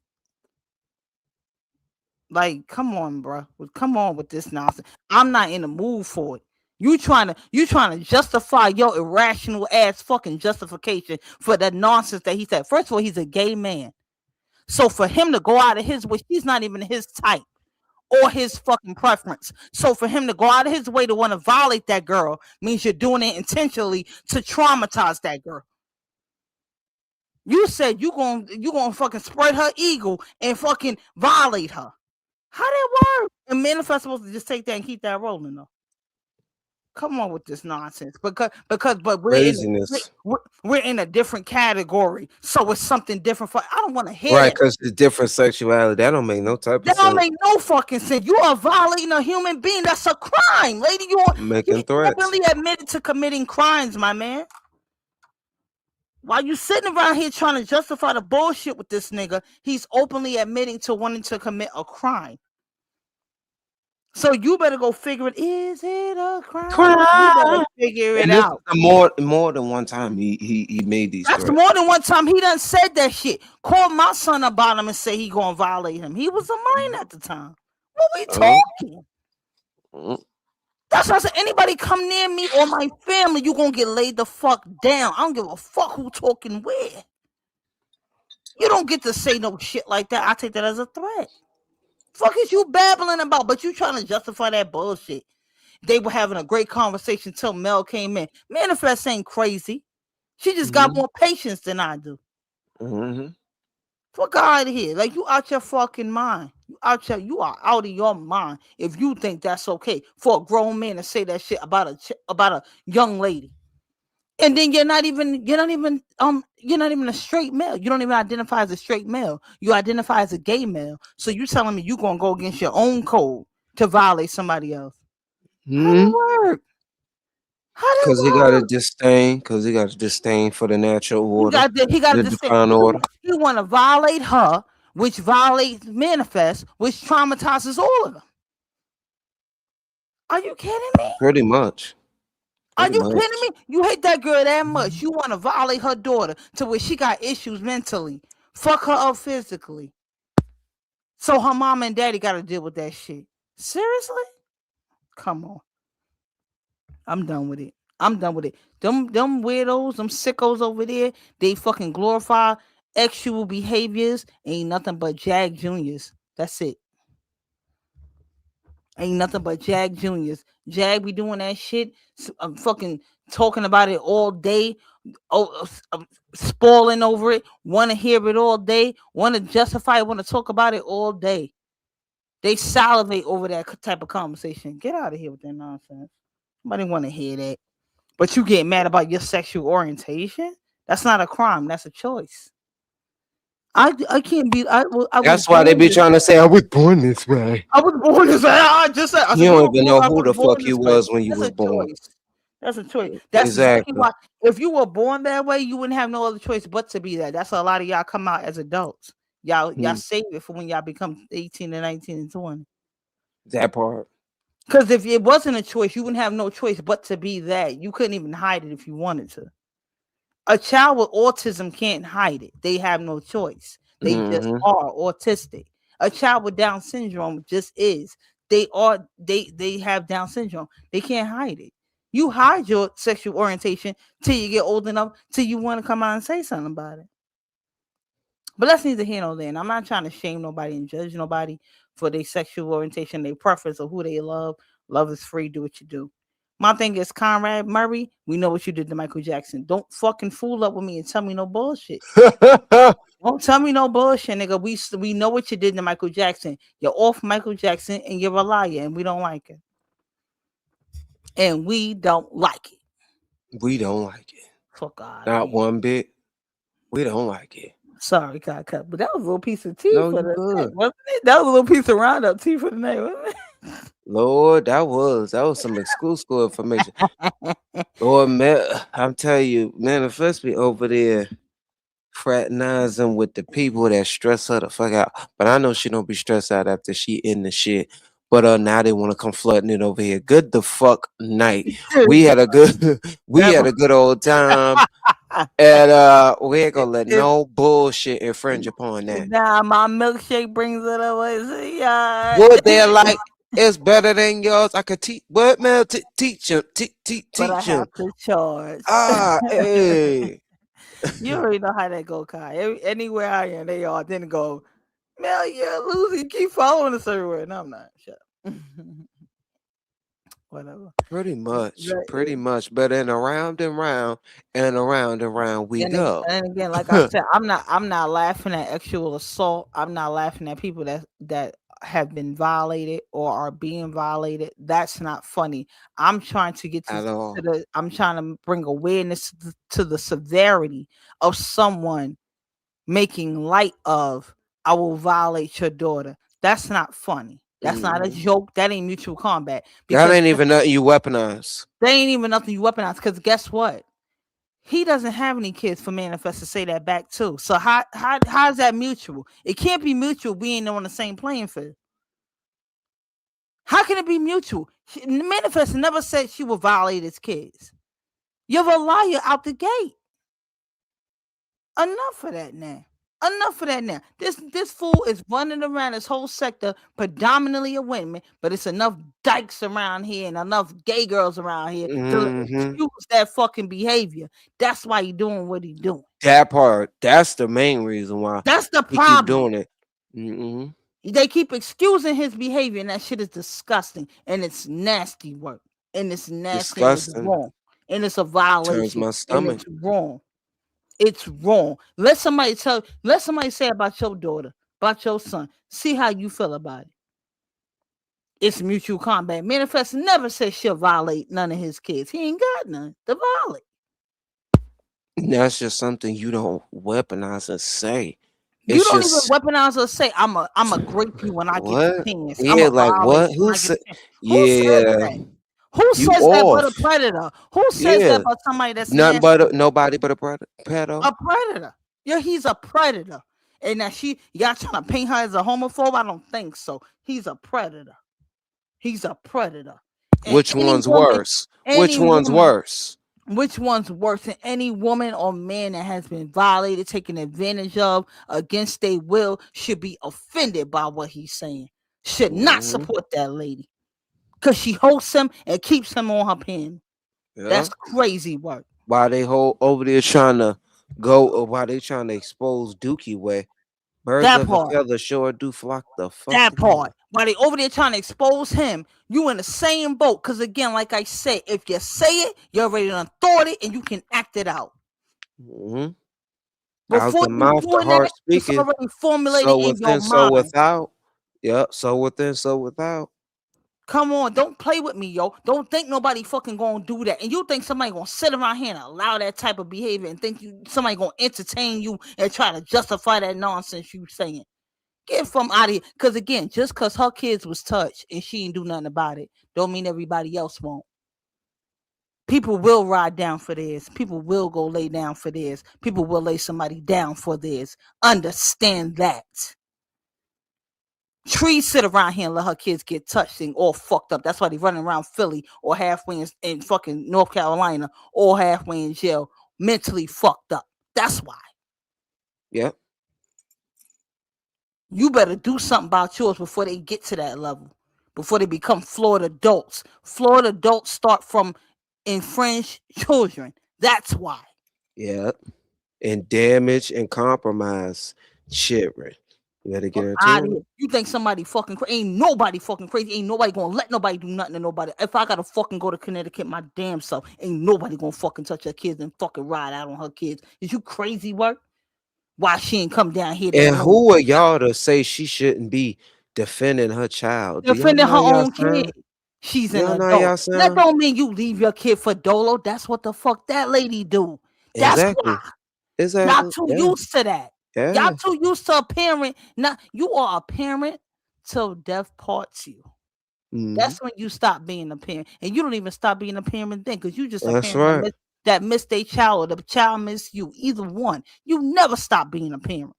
Like, come on, bro. Come on with this nonsense. I'm not in the mood for it. You trying to justify your irrational ass fucking justification for that nonsense that he said. First of all, he's a gay man. So for him to go out of his way, she's not even his type or his fucking preference. So for him to go out of his way to want to violate that girl means you're doing it intentionally to traumatize that girl. You said you gonna fucking spread her ego and fucking violate her. How that work? And Manifest supposed to just take that and keep that rolling though. Come on with this nonsense, but we're in a different category, so it's something different. I don't want to hear Right, that. because the different sexuality, that don't make no type of That sense. don't make no fucking sense. You are violating a human being. That's a crime, lady. You Making threats. openly admitted to committing crimes, my man. While you sitting around here trying to justify the bullshit with this nigga, he's openly admitting to wanting to commit a crime. So you better go figure it. Is it a crime? You better figure it And this out. is more than one time he made these That's threats. more than one time he done said that shit. Called my son about him and say he gonna violate him. He was a minor at the time. What we talking? That's why I said anybody come near me or my family, you gonna get laid the fuck down. I don't give a fuck who talking where. You don't get to say no shit like that. I take that as a threat. Fuck is you babbling about? But you trying to justify that bullshit. They were having a great conversation till Mel came in. Manifest ain't crazy. She just got more patience than I do. Fuck out of here. Like you out your fucking mind. You are out of your mind if you think that's okay for a grown man to say that shit about a young lady. And then you're not even a straight male. You don't even identify as a straight male. You identify as a gay male. So you telling me you gonna go against your own code to violate somebody else? How Hmm. that work? How that Cause he got a work? disdain. Cause he got a disdain for the natural order, He got the to say divine order. he want to violate her, which violates manifest, which traumatizes all of them. Are you kidding me? Pretty much. Are Pretty you kidding much. me? You hate that girl that much. You want to violate her daughter to where she got issues mentally. Fuck her up physically. So her mom and daddy got to deal with that shit. Seriously? Come on. I'm done with it. I'm done with it. Them weirdos, them sickos over there, they fucking glorify sexual behaviors. Ain't nothing but Jag Juniors. That's it. Ain't nothing but Jag Juniors. Jag be doing that shit. I'm fucking talking about it all day. Oh, spoiling over it. Want to hear it all day. Want to justify it. Want to talk about it all day. They salivate over that type of conversation. Get out of here with that nonsense. Nobody want to hear that. But you get mad about your sexual orientation? That's not a crime. That's a choice. I can't be. I was That's why they born be this. trying to say I was born this way. I was born this. I just said. I You said don't even know I who was the born fuck this you way. was when you That's was a born. choice. That's a choice. That's exactly Exactly. why. If you were born that way, you wouldn't have no other choice but to be that. That's why a lot of y'all come out as adults. Y'all save it for when y'all become 18 and 19 and 20. That part. Because if it wasn't a choice, you wouldn't have no choice but to be that. You couldn't even hide it if you wanted to. A child with autism can't hide it. They have no choice. They just are autistic. A child with Down syndrome just is. They have Down syndrome. They can't hide it. You hide your sexual orientation till you get old enough till you want to come out and say something about it. But that's neither here nor there. And I'm not trying to shame nobody and judge nobody for their sexual orientation, their preference, or who they love. Love is free. Do what you do. My thing is, Conrad Murray, we know what you did to Michael Jackson. Don't fucking fool up with me and tell me no bullshit. Don't tell me no bullshit, nigga. We know what you did to Michael Jackson. You're off Michael Jackson and you're a liar, and we don't like it. And we don't like it. We don't like it. Fuck out. Not one bit. We don't like it. Sorry, cut. But that was a little piece of tea No, for you the good. night, wasn't it? That was a little piece of roundup tea for the night, wasn't it? Lord, that was some exclusive information. Lord, man, I'm telling you, Manifest be over there fraternizing with the people that stress her the fuck out. But I know she don't be stressed out after she in the shit. But now they want to come flooding it over here. Good the fuck night. We had a good old time. And we ain't gonna let no bullshit infringe upon that. Nah, my milkshake brings it away. Yeah. Would they like it's better than yours? I could teach what man teach him. But I Teach him. have to charge. Hey. You already know how that go, Kai. Anywhere I am, they all then go, Mel, you're losing. Keep following us everywhere. No, I'm not. Shut up. Whatever. Pretty much. But then around and round and around and round we go. And again, like I said, I'm not laughing at sexual assault. I'm not laughing at people that have been violated or are being violated. That's not funny. I'm trying to get I'm trying to bring awareness to the severity of someone making light of I will violate your daughter. That's not funny. That's not a joke. That ain't mutual combat. That ain't even nothing you weaponize. They ain't even nothing you weaponize. Because guess what? He doesn't have any kids for Manifest to say that back too. So how's that mutual? It can't be mutual. We ain't on the same playing field. How can it be mutual? Manifest never said she would violate his kids. You're a liar out the gate. Enough of that now. Enough of that now. This fool is running around this whole sector, predominantly of women, but it's enough dykes around here and enough gay girls around here to excuse that fucking behavior. That's why he doing what he doing. That part. That's the main reason why. That's the he problem. keep doing it. They keep excusing his behavior, and that shit is disgusting, and it's nasty work, and it's nasty, and it's wrong, and it's a violation, Turns my stomach. and it's wrong. It's wrong. Let somebody say about your daughter, about your son. See how you feel about it. It's mutual combat. Manifest never said she'll violate none of his kids. He ain't got none to violate. That's just something you don't weaponize and say. You It's don't even just weaponize or say, "I'ma grape you when I get the what? chance. Yeah, I'ma like violate what? you when Who I get said? the chance." Who says Yeah, that? Who you says that but a off. predator? Who says that Yeah, but somebody that's nothing but nasty? nobody but a pedo. A predator. Yeah, he's a predator. And that y'all trying to paint her as a homophobe? I don't think so. He's a predator. He's a predator. And Which one's worse? Which any one's woman, worse? which one's worse than any woman or man that has been violated, taken advantage of against their will, should be offended by what he's saying. Should not Mhm. support that lady. Because she hosts him and keeps him on her pen. Yeah. That's crazy work. Why they hold over there trying to go, or why they trying to expose Dookie way? Birds That of a part. feather sure do flock the fuck That together. part. While they over there trying to expose him, you in the same boat. Because again, like I said, if you say it, you already done thought it and you can act it out. Mm-hmm. Out Before the you mouth, the doing heart that, it's speaketh. already formulated So in your within, so mind. without. Yep. So within, so without. Come on, don't play with me, yo. Don't think nobody fucking gonna do that. And you think somebody gonna sit around here and allow that type of behavior and think somebody gonna entertain you and try to justify that nonsense you saying. Get from out of here. Because again, just because her kids was touched and she ain't do nothing about it, don't mean everybody else won't. People will ride down for this. People will go lay down for this. People will lay somebody down for this. Understand that. Trees sit around here and let her kids get touched and all fucked up. That's why they running around Philly or halfway in fucking North Carolina or halfway in jail, mentally fucked up. That's why. Yep. You better do something about yours before they get to that level, before they become Florida adults. Florida adults start from infringed children. That's why. Yep. And damage and compromise children. You better get her Out of to here. it. You think somebody fucking crazy? Ain't nobody fucking crazy. Ain't nobody gonna let nobody do nothing to nobody. If I gotta fucking go to Connecticut my damn self, ain't nobody gonna fucking touch her kids and fucking ride out on her kids. Is you crazy, work? Why she ain't come down here to And Atlanta? who are y'all to say she shouldn't be defending her child? Do y'all Defending her know y'all own kid. sound? She's an Y'all know adult. y'all That sound? don't mean you leave your kid for Dolo. That's what the fuck that lady do. That's why. Exactly. Y'all Exactly. too Yeah. used to that. Y'all Yeah. too used to a parent. Now you are a parent till death parts you. Mm-hmm. That's when you stop being a parent. And you don't even stop being a parent then, because you just a That's parent right. that missed a child or the child missed you. Either one. You never stop being a parent.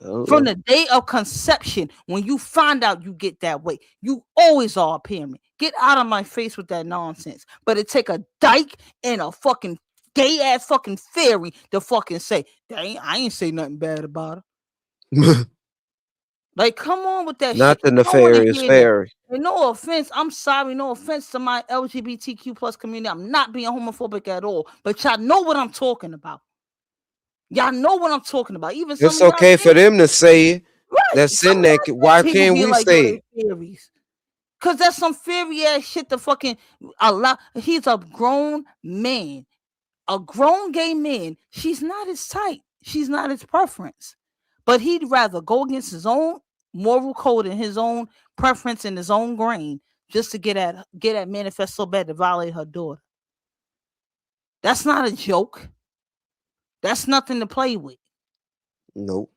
Oh, From yeah. the day of conception, when you find out you get that way, you always are a parent. Get out of my face with that nonsense. But it take a dyke and a fucking gay ass fucking fairy to fucking say, I ain't say nothing bad about her. Like, come on with that Not shit. the I don't want to nefarious hear that. fairy. And no offense, I'm sorry, no offense to my LGBTQ plus community. I'm not being homophobic at all, but y'all know what I'm talking about. Y'all know what I'm talking about. Even some It's of y'all okay for them to say it. right. That's Some in of that. y'all Why people can't be we like, yo, say they it? fairies. Cause that's some fairy ass shit to fucking allow. He's a grown man, a grown gay man. She's not his type. She's not his preference. But he'd rather go against his own moral code and his own preference and his own grain just to get at manifest so bad to violate her daughter. That's not a joke. That's nothing to play with. Nope.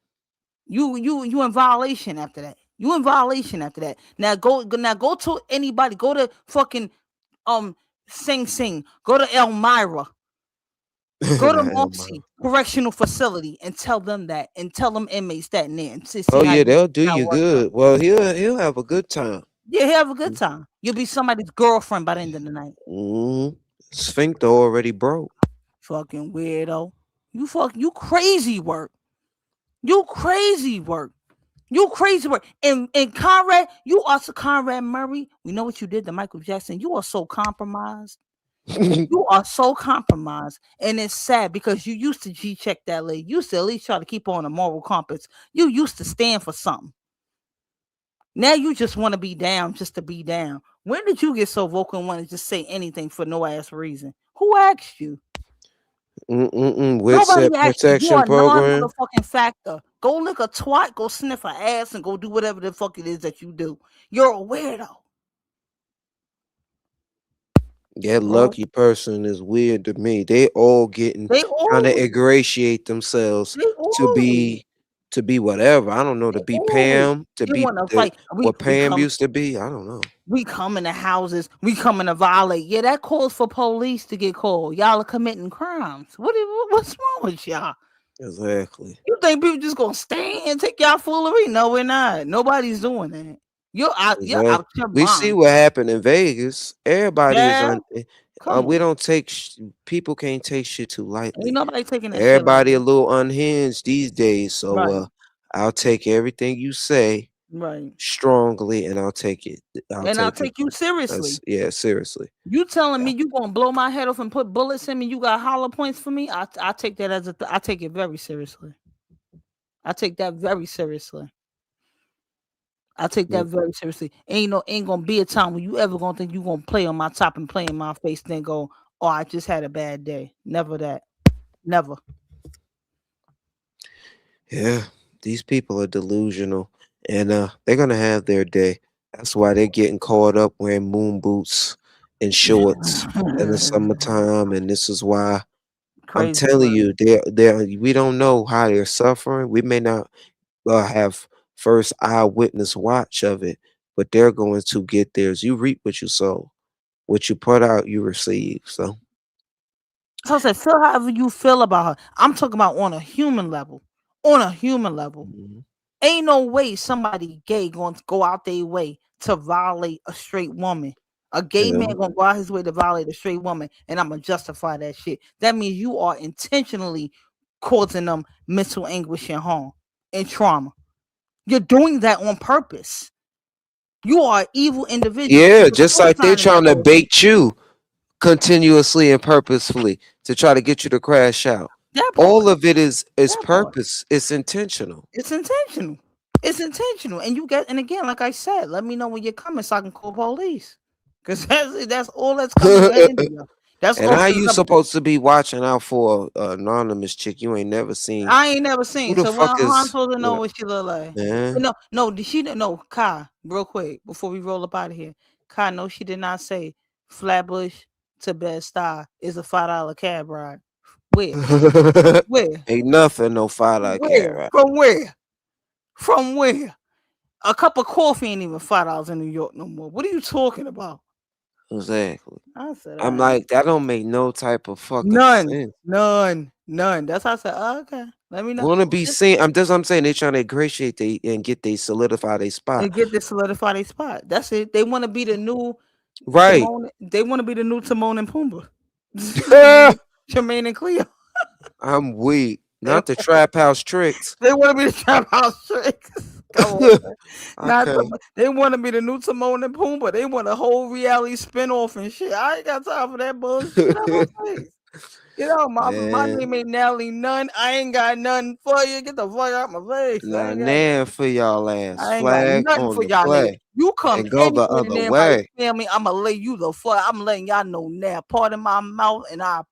You in violation after that. You in violation after that. Now go to anybody. Go to fucking Sing Sing. Go to Elmira. Go to Nah, Marcy Correctional Facility and tell them that, and tell them inmates that and then see oh how yeah, they'll do that you works out. good. Well, he'll have a good time. Yeah, have a good time. You'll be somebody's girlfriend by the end of the night. Mm-hmm. Sphincter already broke. Fucking weirdo. You crazy work. You crazy work. You crazy work. And Conrad, you also Conrad Murray. We know what you did to Michael Jackson. You are so compromised. You are so compromised. And it's sad because you used to G-check that lady. You used to at least try to keep on a moral compass. You used to stand for something. Now you just want to be down just to be down. When did you get so vocal and want to just say anything for no ass reason? Who asked you? With Nobody said asked you. You protection are program. non-motherfucking factor. Go lick a twat, go sniff a ass, and go do whatever the fuck it is that you do. You're a weirdo. That Oh, lucky person is weird to me. They all getting they trying to always, ingratiate themselves they to always, to be whatever. I don't know, to they be always. Pam, to They be want to the fight. what Pam used to be. I don't know. We come in the houses. We come in to violate. Yeah, that calls for police to get called. Y'all are committing crimes. What's wrong with y'all? Exactly. You think people just gonna stand and take y'all foolery? No, we're not. Nobody's doing that. You're Exactly. out your We see mind. what happened in Vegas. Everybody is Yeah, come we on. don't take people can't take shit too Ain't lightly. nobody taking that shit like Everybody a that. little unhinged these days. So Right, I'll take everything you say right. strongly and I'll take it. I'll And I'll take it. take you seriously. Yeah, seriously. You telling me you gonna blow my head off and put bullets in me? You got hollow points for me? I take that as I take it very seriously. I take that very seriously. I take that Mm. very seriously. Ain't gonna be a time when you ever gonna think you gonna play on my top and play in my face, then go, oh, I just had a bad day. Never that. Never. Yeah, these people are delusional and they're gonna have their day. That's why they're getting caught up wearing moon boots and shorts in the summertime, and this is why I'm Crazy telling work. you, we don't know how they're suffering. We may not have first eyewitness watch of it, but they're going to get theirs. You reap what you sow. What you put out, you receive. So, So I said, feel however you feel about her. I'm talking about on a human level. On a human level. mhm. Ain't no way somebody gay going to go out their way to violate a straight woman. A gay Yeah. man gonna go out his way to violate a straight woman, and I'm gonna justify that shit. That means you are intentionally causing them mental anguish and harm and trauma. You're doing that on purpose. You are an evil individual, and Yeah, you're just like they co-signing that trying to bullshit. bait you continuously and purposefully to try to get you to crash out. That part. All of it is That part. purpose. It's intentional. It's intentional. It's intentional. And you get, and again, like I said, let me know when you're coming so I can call police. Because that's all that's coming handy. That's And all how that's you coming. supposed to be watching out for a anonymous chick you ain't never seen? I ain't never Who seen. the So fuck how I'm is supposed to know what she look like? man? No, did she no Kai, real quick, before we roll up out of here. Kai, no, she did not say Flatbush to Bed-Stuy is a $5 cab ride. Where? Where? Ain't nothing no $5 cat Where? right? From where? From where? A cup of coffee ain't even $5 in New York no more. What are you talking about? Exactly. I said, all I'm right. like, that don't make no type of fucking None. sense. None. That's how I said, oh, okay. Let me know. Wanna be seen? That's what I'm saying. They trying to ingratiate they and get they solidify their spot. And get this solidify their spot. That's it. They want to be the new Right. Timon. They want to be the new Timon and Pumbaa. Jermaine and Cleo. I'm weak. They, Not the trap house tricks. they want to be the trap house tricks. Come on, man. I Not can't. they want to be the new Timon and Pumbaa. They want a whole reality spinoff and shit. I ain't got time for that bullshit. Get out my face. Get out my Man, name ain't Natalie None. I ain't got nothing for you. Get the fuck out my face. I not ain't got nan for y'all ass. I ain't got Flag nothing on for the y'all niggas. play You come and go the anywhere other near my way. family, I'ma lay you the fuck. I'm letting y'all know now. Pardon my mouth, and I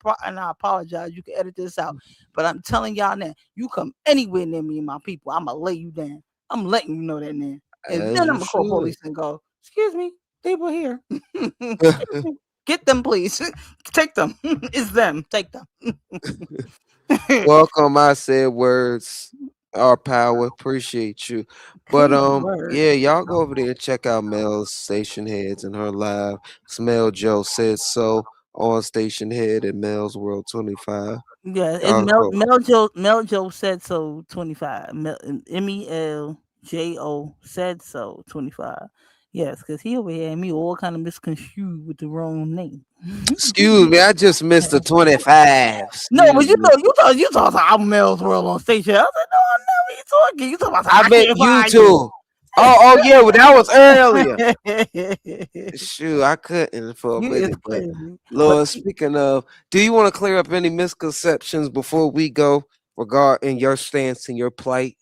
apologize. You can edit this out, but I'm telling y'all now. You come anywhere near me and my people, I'ma lay you down. I'm letting you know that now, and As then I'm you gonna call should. police and go. Excuse me, they were here. Excuse me. Get them, please. Take them. It's them. Take them. Welcome, I said words. Our power. Appreciate you. But Crazy word. yeah, y'all go over there and check out Mel's Station Heads and her live. Smell Joe said so on Station Head at Mel's World 25. Yeah, it's Y'all go. Mel Joe said so 25. MELJO said so 25. Yes, because he over here had me all kind of misconstrued with the wrong name. Excuse me, I just missed the 25. No, but Excuse me. you thought I'm Mel's World on station. I was like, no, no, what you talking? You talking about I I meant can't you find you. too. Oh yeah, well, that was earlier. Shoot, I couldn't for a You is minute, but crazy. But Lord, speaking of, do you want to clear up any misconceptions before we go regarding your stance and your plight?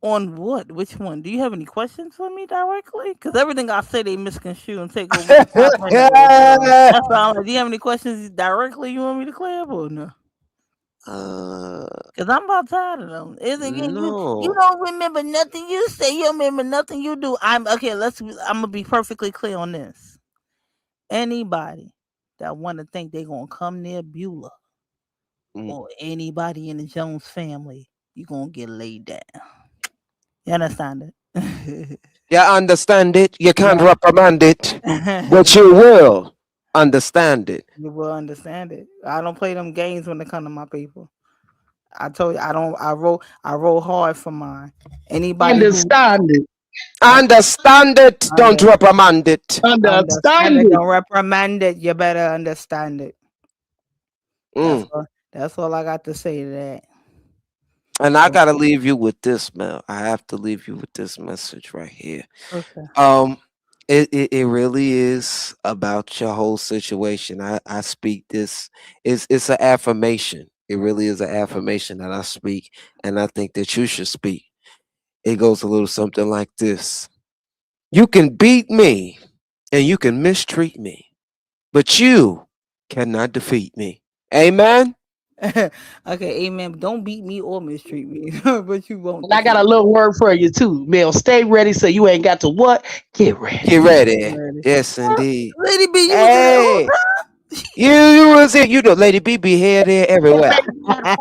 on what? Which one? Do you have any questions for me directly? Because everything I say they misconstrue and take over the top anyway. So that's all. Like, do you have any questions directly you want me to clear up or no? Because I'm about tired of them. Is again, you No. don't remember nothing you say. You don't remember nothing you do. I'm okay. I'm gonna be perfectly clear on this. Anybody that want to think they're gonna come near Beulah Mm. or anybody in the Jones family, you're gonna get laid down. You understand it? You understand it? You can't Yeah. reprimand it, but you will understand it. You will understand it. I don't play them games when they come to my people. I told you I don't. I roll hard for mine. Anybody who Understand it. Understand it. Don't under, reprimand it. understand Understand it, it. don't reprimand it. You better understand it. That's Mm. all. That's all I got to say to that. And I So, gotta leave you with this, Mel. I have to leave you with this message right here. okay. Um, it really is about your whole situation. I speak this. It's an affirmation. It really is an affirmation that I speak, and I think that you should speak. It goes a little something like this: You can beat me, and you can mistreat me, but you cannot defeat me. Amen. Okay, amen. Don't beat me or mistreat me, but you won't And I got defeat a me. little word for you too, Mel. Stay ready so you ain't got to what? Get Get ready. ready. Ready. Yes, indeed. Lady B, you was there the whole Hey, you was it. You know, Lady B be here, there, Yeah, everywhere. baby, you gotta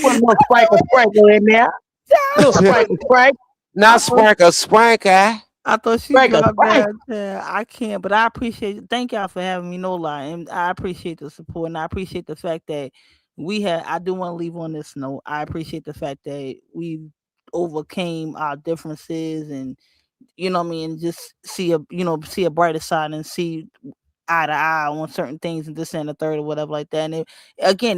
put a little sprinkle in there. Little sprinkle. I Not thought sprinkle, sprinkle. I thought she Sprinkle, dropped sprinkle. that. Yeah, I can't, but I appreciate it. Thank y'all for having me. No lie, and I appreciate the support, and I appreciate the fact that we had. I do want to leave on this note. I appreciate the fact that we overcame our differences, and you know what I mean, just see a brighter side and see eye to eye on certain things and this and the third or whatever like that. And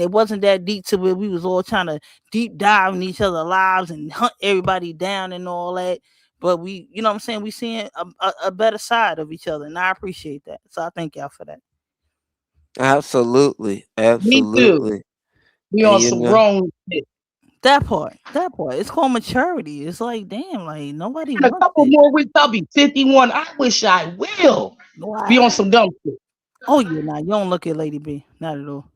it wasn't that deep to where we was all trying to deep dive in each other's lives and hunt everybody down and all that. But we, you know what I'm saying, we seeing a better side of each other, and I appreciate that. So I thank y'all for that. Absolutely, Me too. absolutely. We And on you some know, grown shit. That part. It's called maturity. It's like, damn, like nobody In a wants couple it. more weeks, I'll be 51. I wish I will be Why? on some dumb shit. Oh yeah, nah, you don't look at Lady B. Not at all.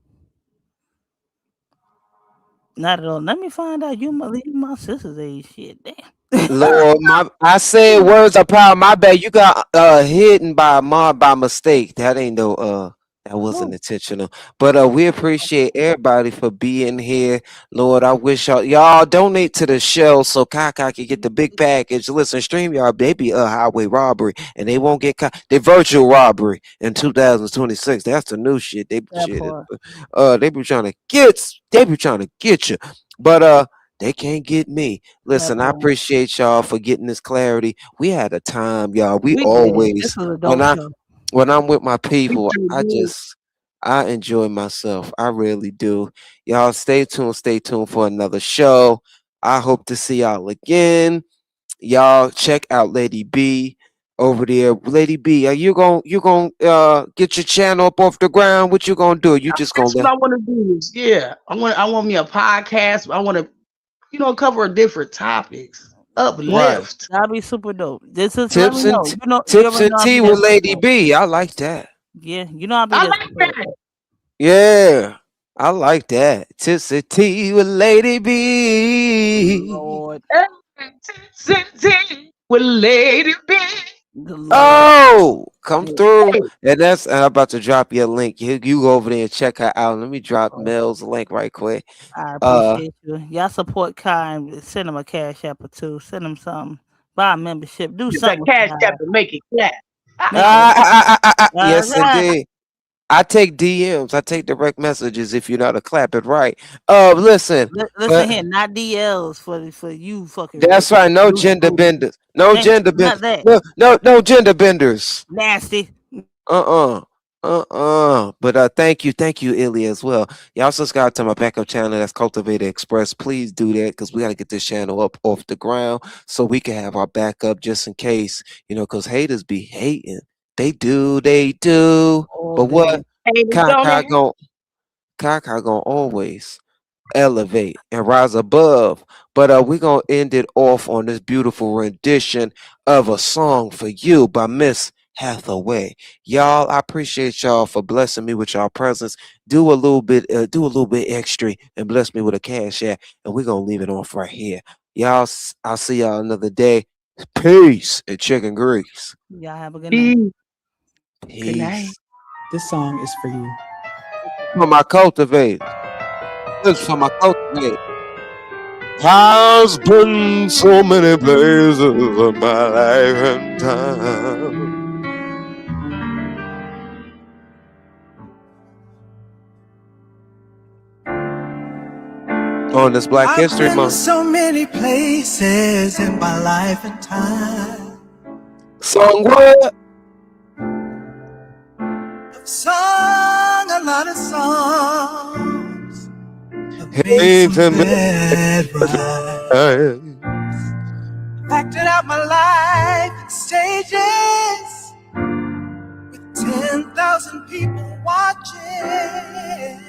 Not at all. Let me find out you my sister's age. Shit, damn. Lord, I said words are power. My bad. You got hidden by Mar by mistake. That ain't no that wasn't Oh, intentional. But we appreciate everybody for being here. Lord, I wish y'all donate to the show so Kaka can get the big package. Listen, stream y'all baby highway robbery and they won't get caught. They virtual robbery in 2026. That's the new shit. that part. They be trying to get you. But they can't get me. That Listen, I part. appreciate y'all for getting this clarity. We had a time, y'all. We We did. This always was a when dope I show. when I'm with my Me people, too, dude. I enjoy myself. I really do. Y'all stay tuned for another show. I hope to see y'all again. Y'all check out Lady B over there. Lady B, are you gonna get your channel up off the ground? What you gonna do? You just gonna That's what let I want to do. Yeah, I want me a podcast. I want to, cover different topics, right. uplift. That'll be super dope. Just let me know. You Tips already and know I'll be tea there with to Lady support. B. I like that. Yeah, you know I'll be I there to like support. that. Yeah, I like that. Tips and tea with Lady B. Lord, With Lady B. the Lord. Oh, come Yeah, through. And I'm about to drop your link. You go over there and check her out. Let me drop Lord. Mel's link right quick. I Uh, appreciate you. Y'all support Kai and send him a cash app or two. Send him something. Buy a membership. Do That something with cash the cap guy. to make it clap. Make it. yes, indeed. I take DMs. I take direct messages if you know how to clap it right. Listen, Listen but here, not DLs for you fucking that's right. No loose gender booty. benders. No Thank gender you. bend. Not that. No gender benders. Nasty. Uh-uh. But thank you, Ilya, as well. Y'all subscribe to my backup channel. That's Cultivate Express. Please do that because we got to get this channel up off the ground so we can have our backup just in case, because haters be hating. They do. All But day. what? Haters gonna Kaka hate. gonna always elevate and rise above. But we're gonna end it off on this beautiful rendition of a song for you by Miss Hathaway. Y'all, I appreciate y'all for blessing me with y'all presence. Do a little bit extra and bless me with a cash app, and we're gonna leave it off right here. Y'all, I'll see y'all another day. Peace and chicken grease. Y'all have a good night. Peace. Good night. Peace. This song is for you. For my cultivators. This is for my cultivators. Has been so many places in my life and time. On this Black History I've been Month. so many places in my life and time. Song what? I've sung a lot of songs. I've made Hey, some bad rhymes. Acted out my life in stages with 10,000 people watching.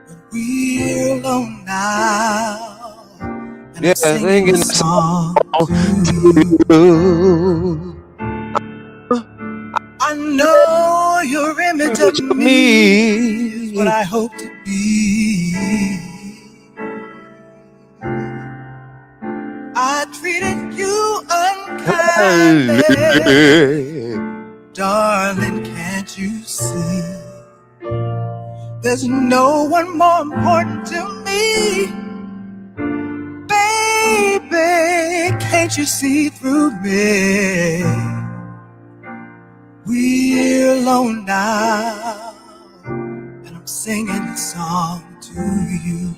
But we're alone now, and yeah, I'm singing a song to you. I know your image of me is what I hope to be. I treated you unkindly. Darling, can't you see? There's no one more important to me. Baby, can't you see through me? We're alone now, and I'm singing a song to you.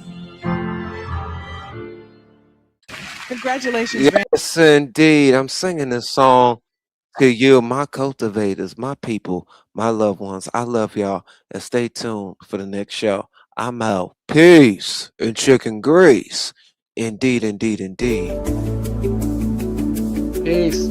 Congratulations, Randy. Yes, indeed. I'm singing this song to you, my cultivators, my people, my loved ones. I love y'all. And stay tuned for the next show. I'm out. Peace and chicken grease. Indeed, indeed, indeed. Peace.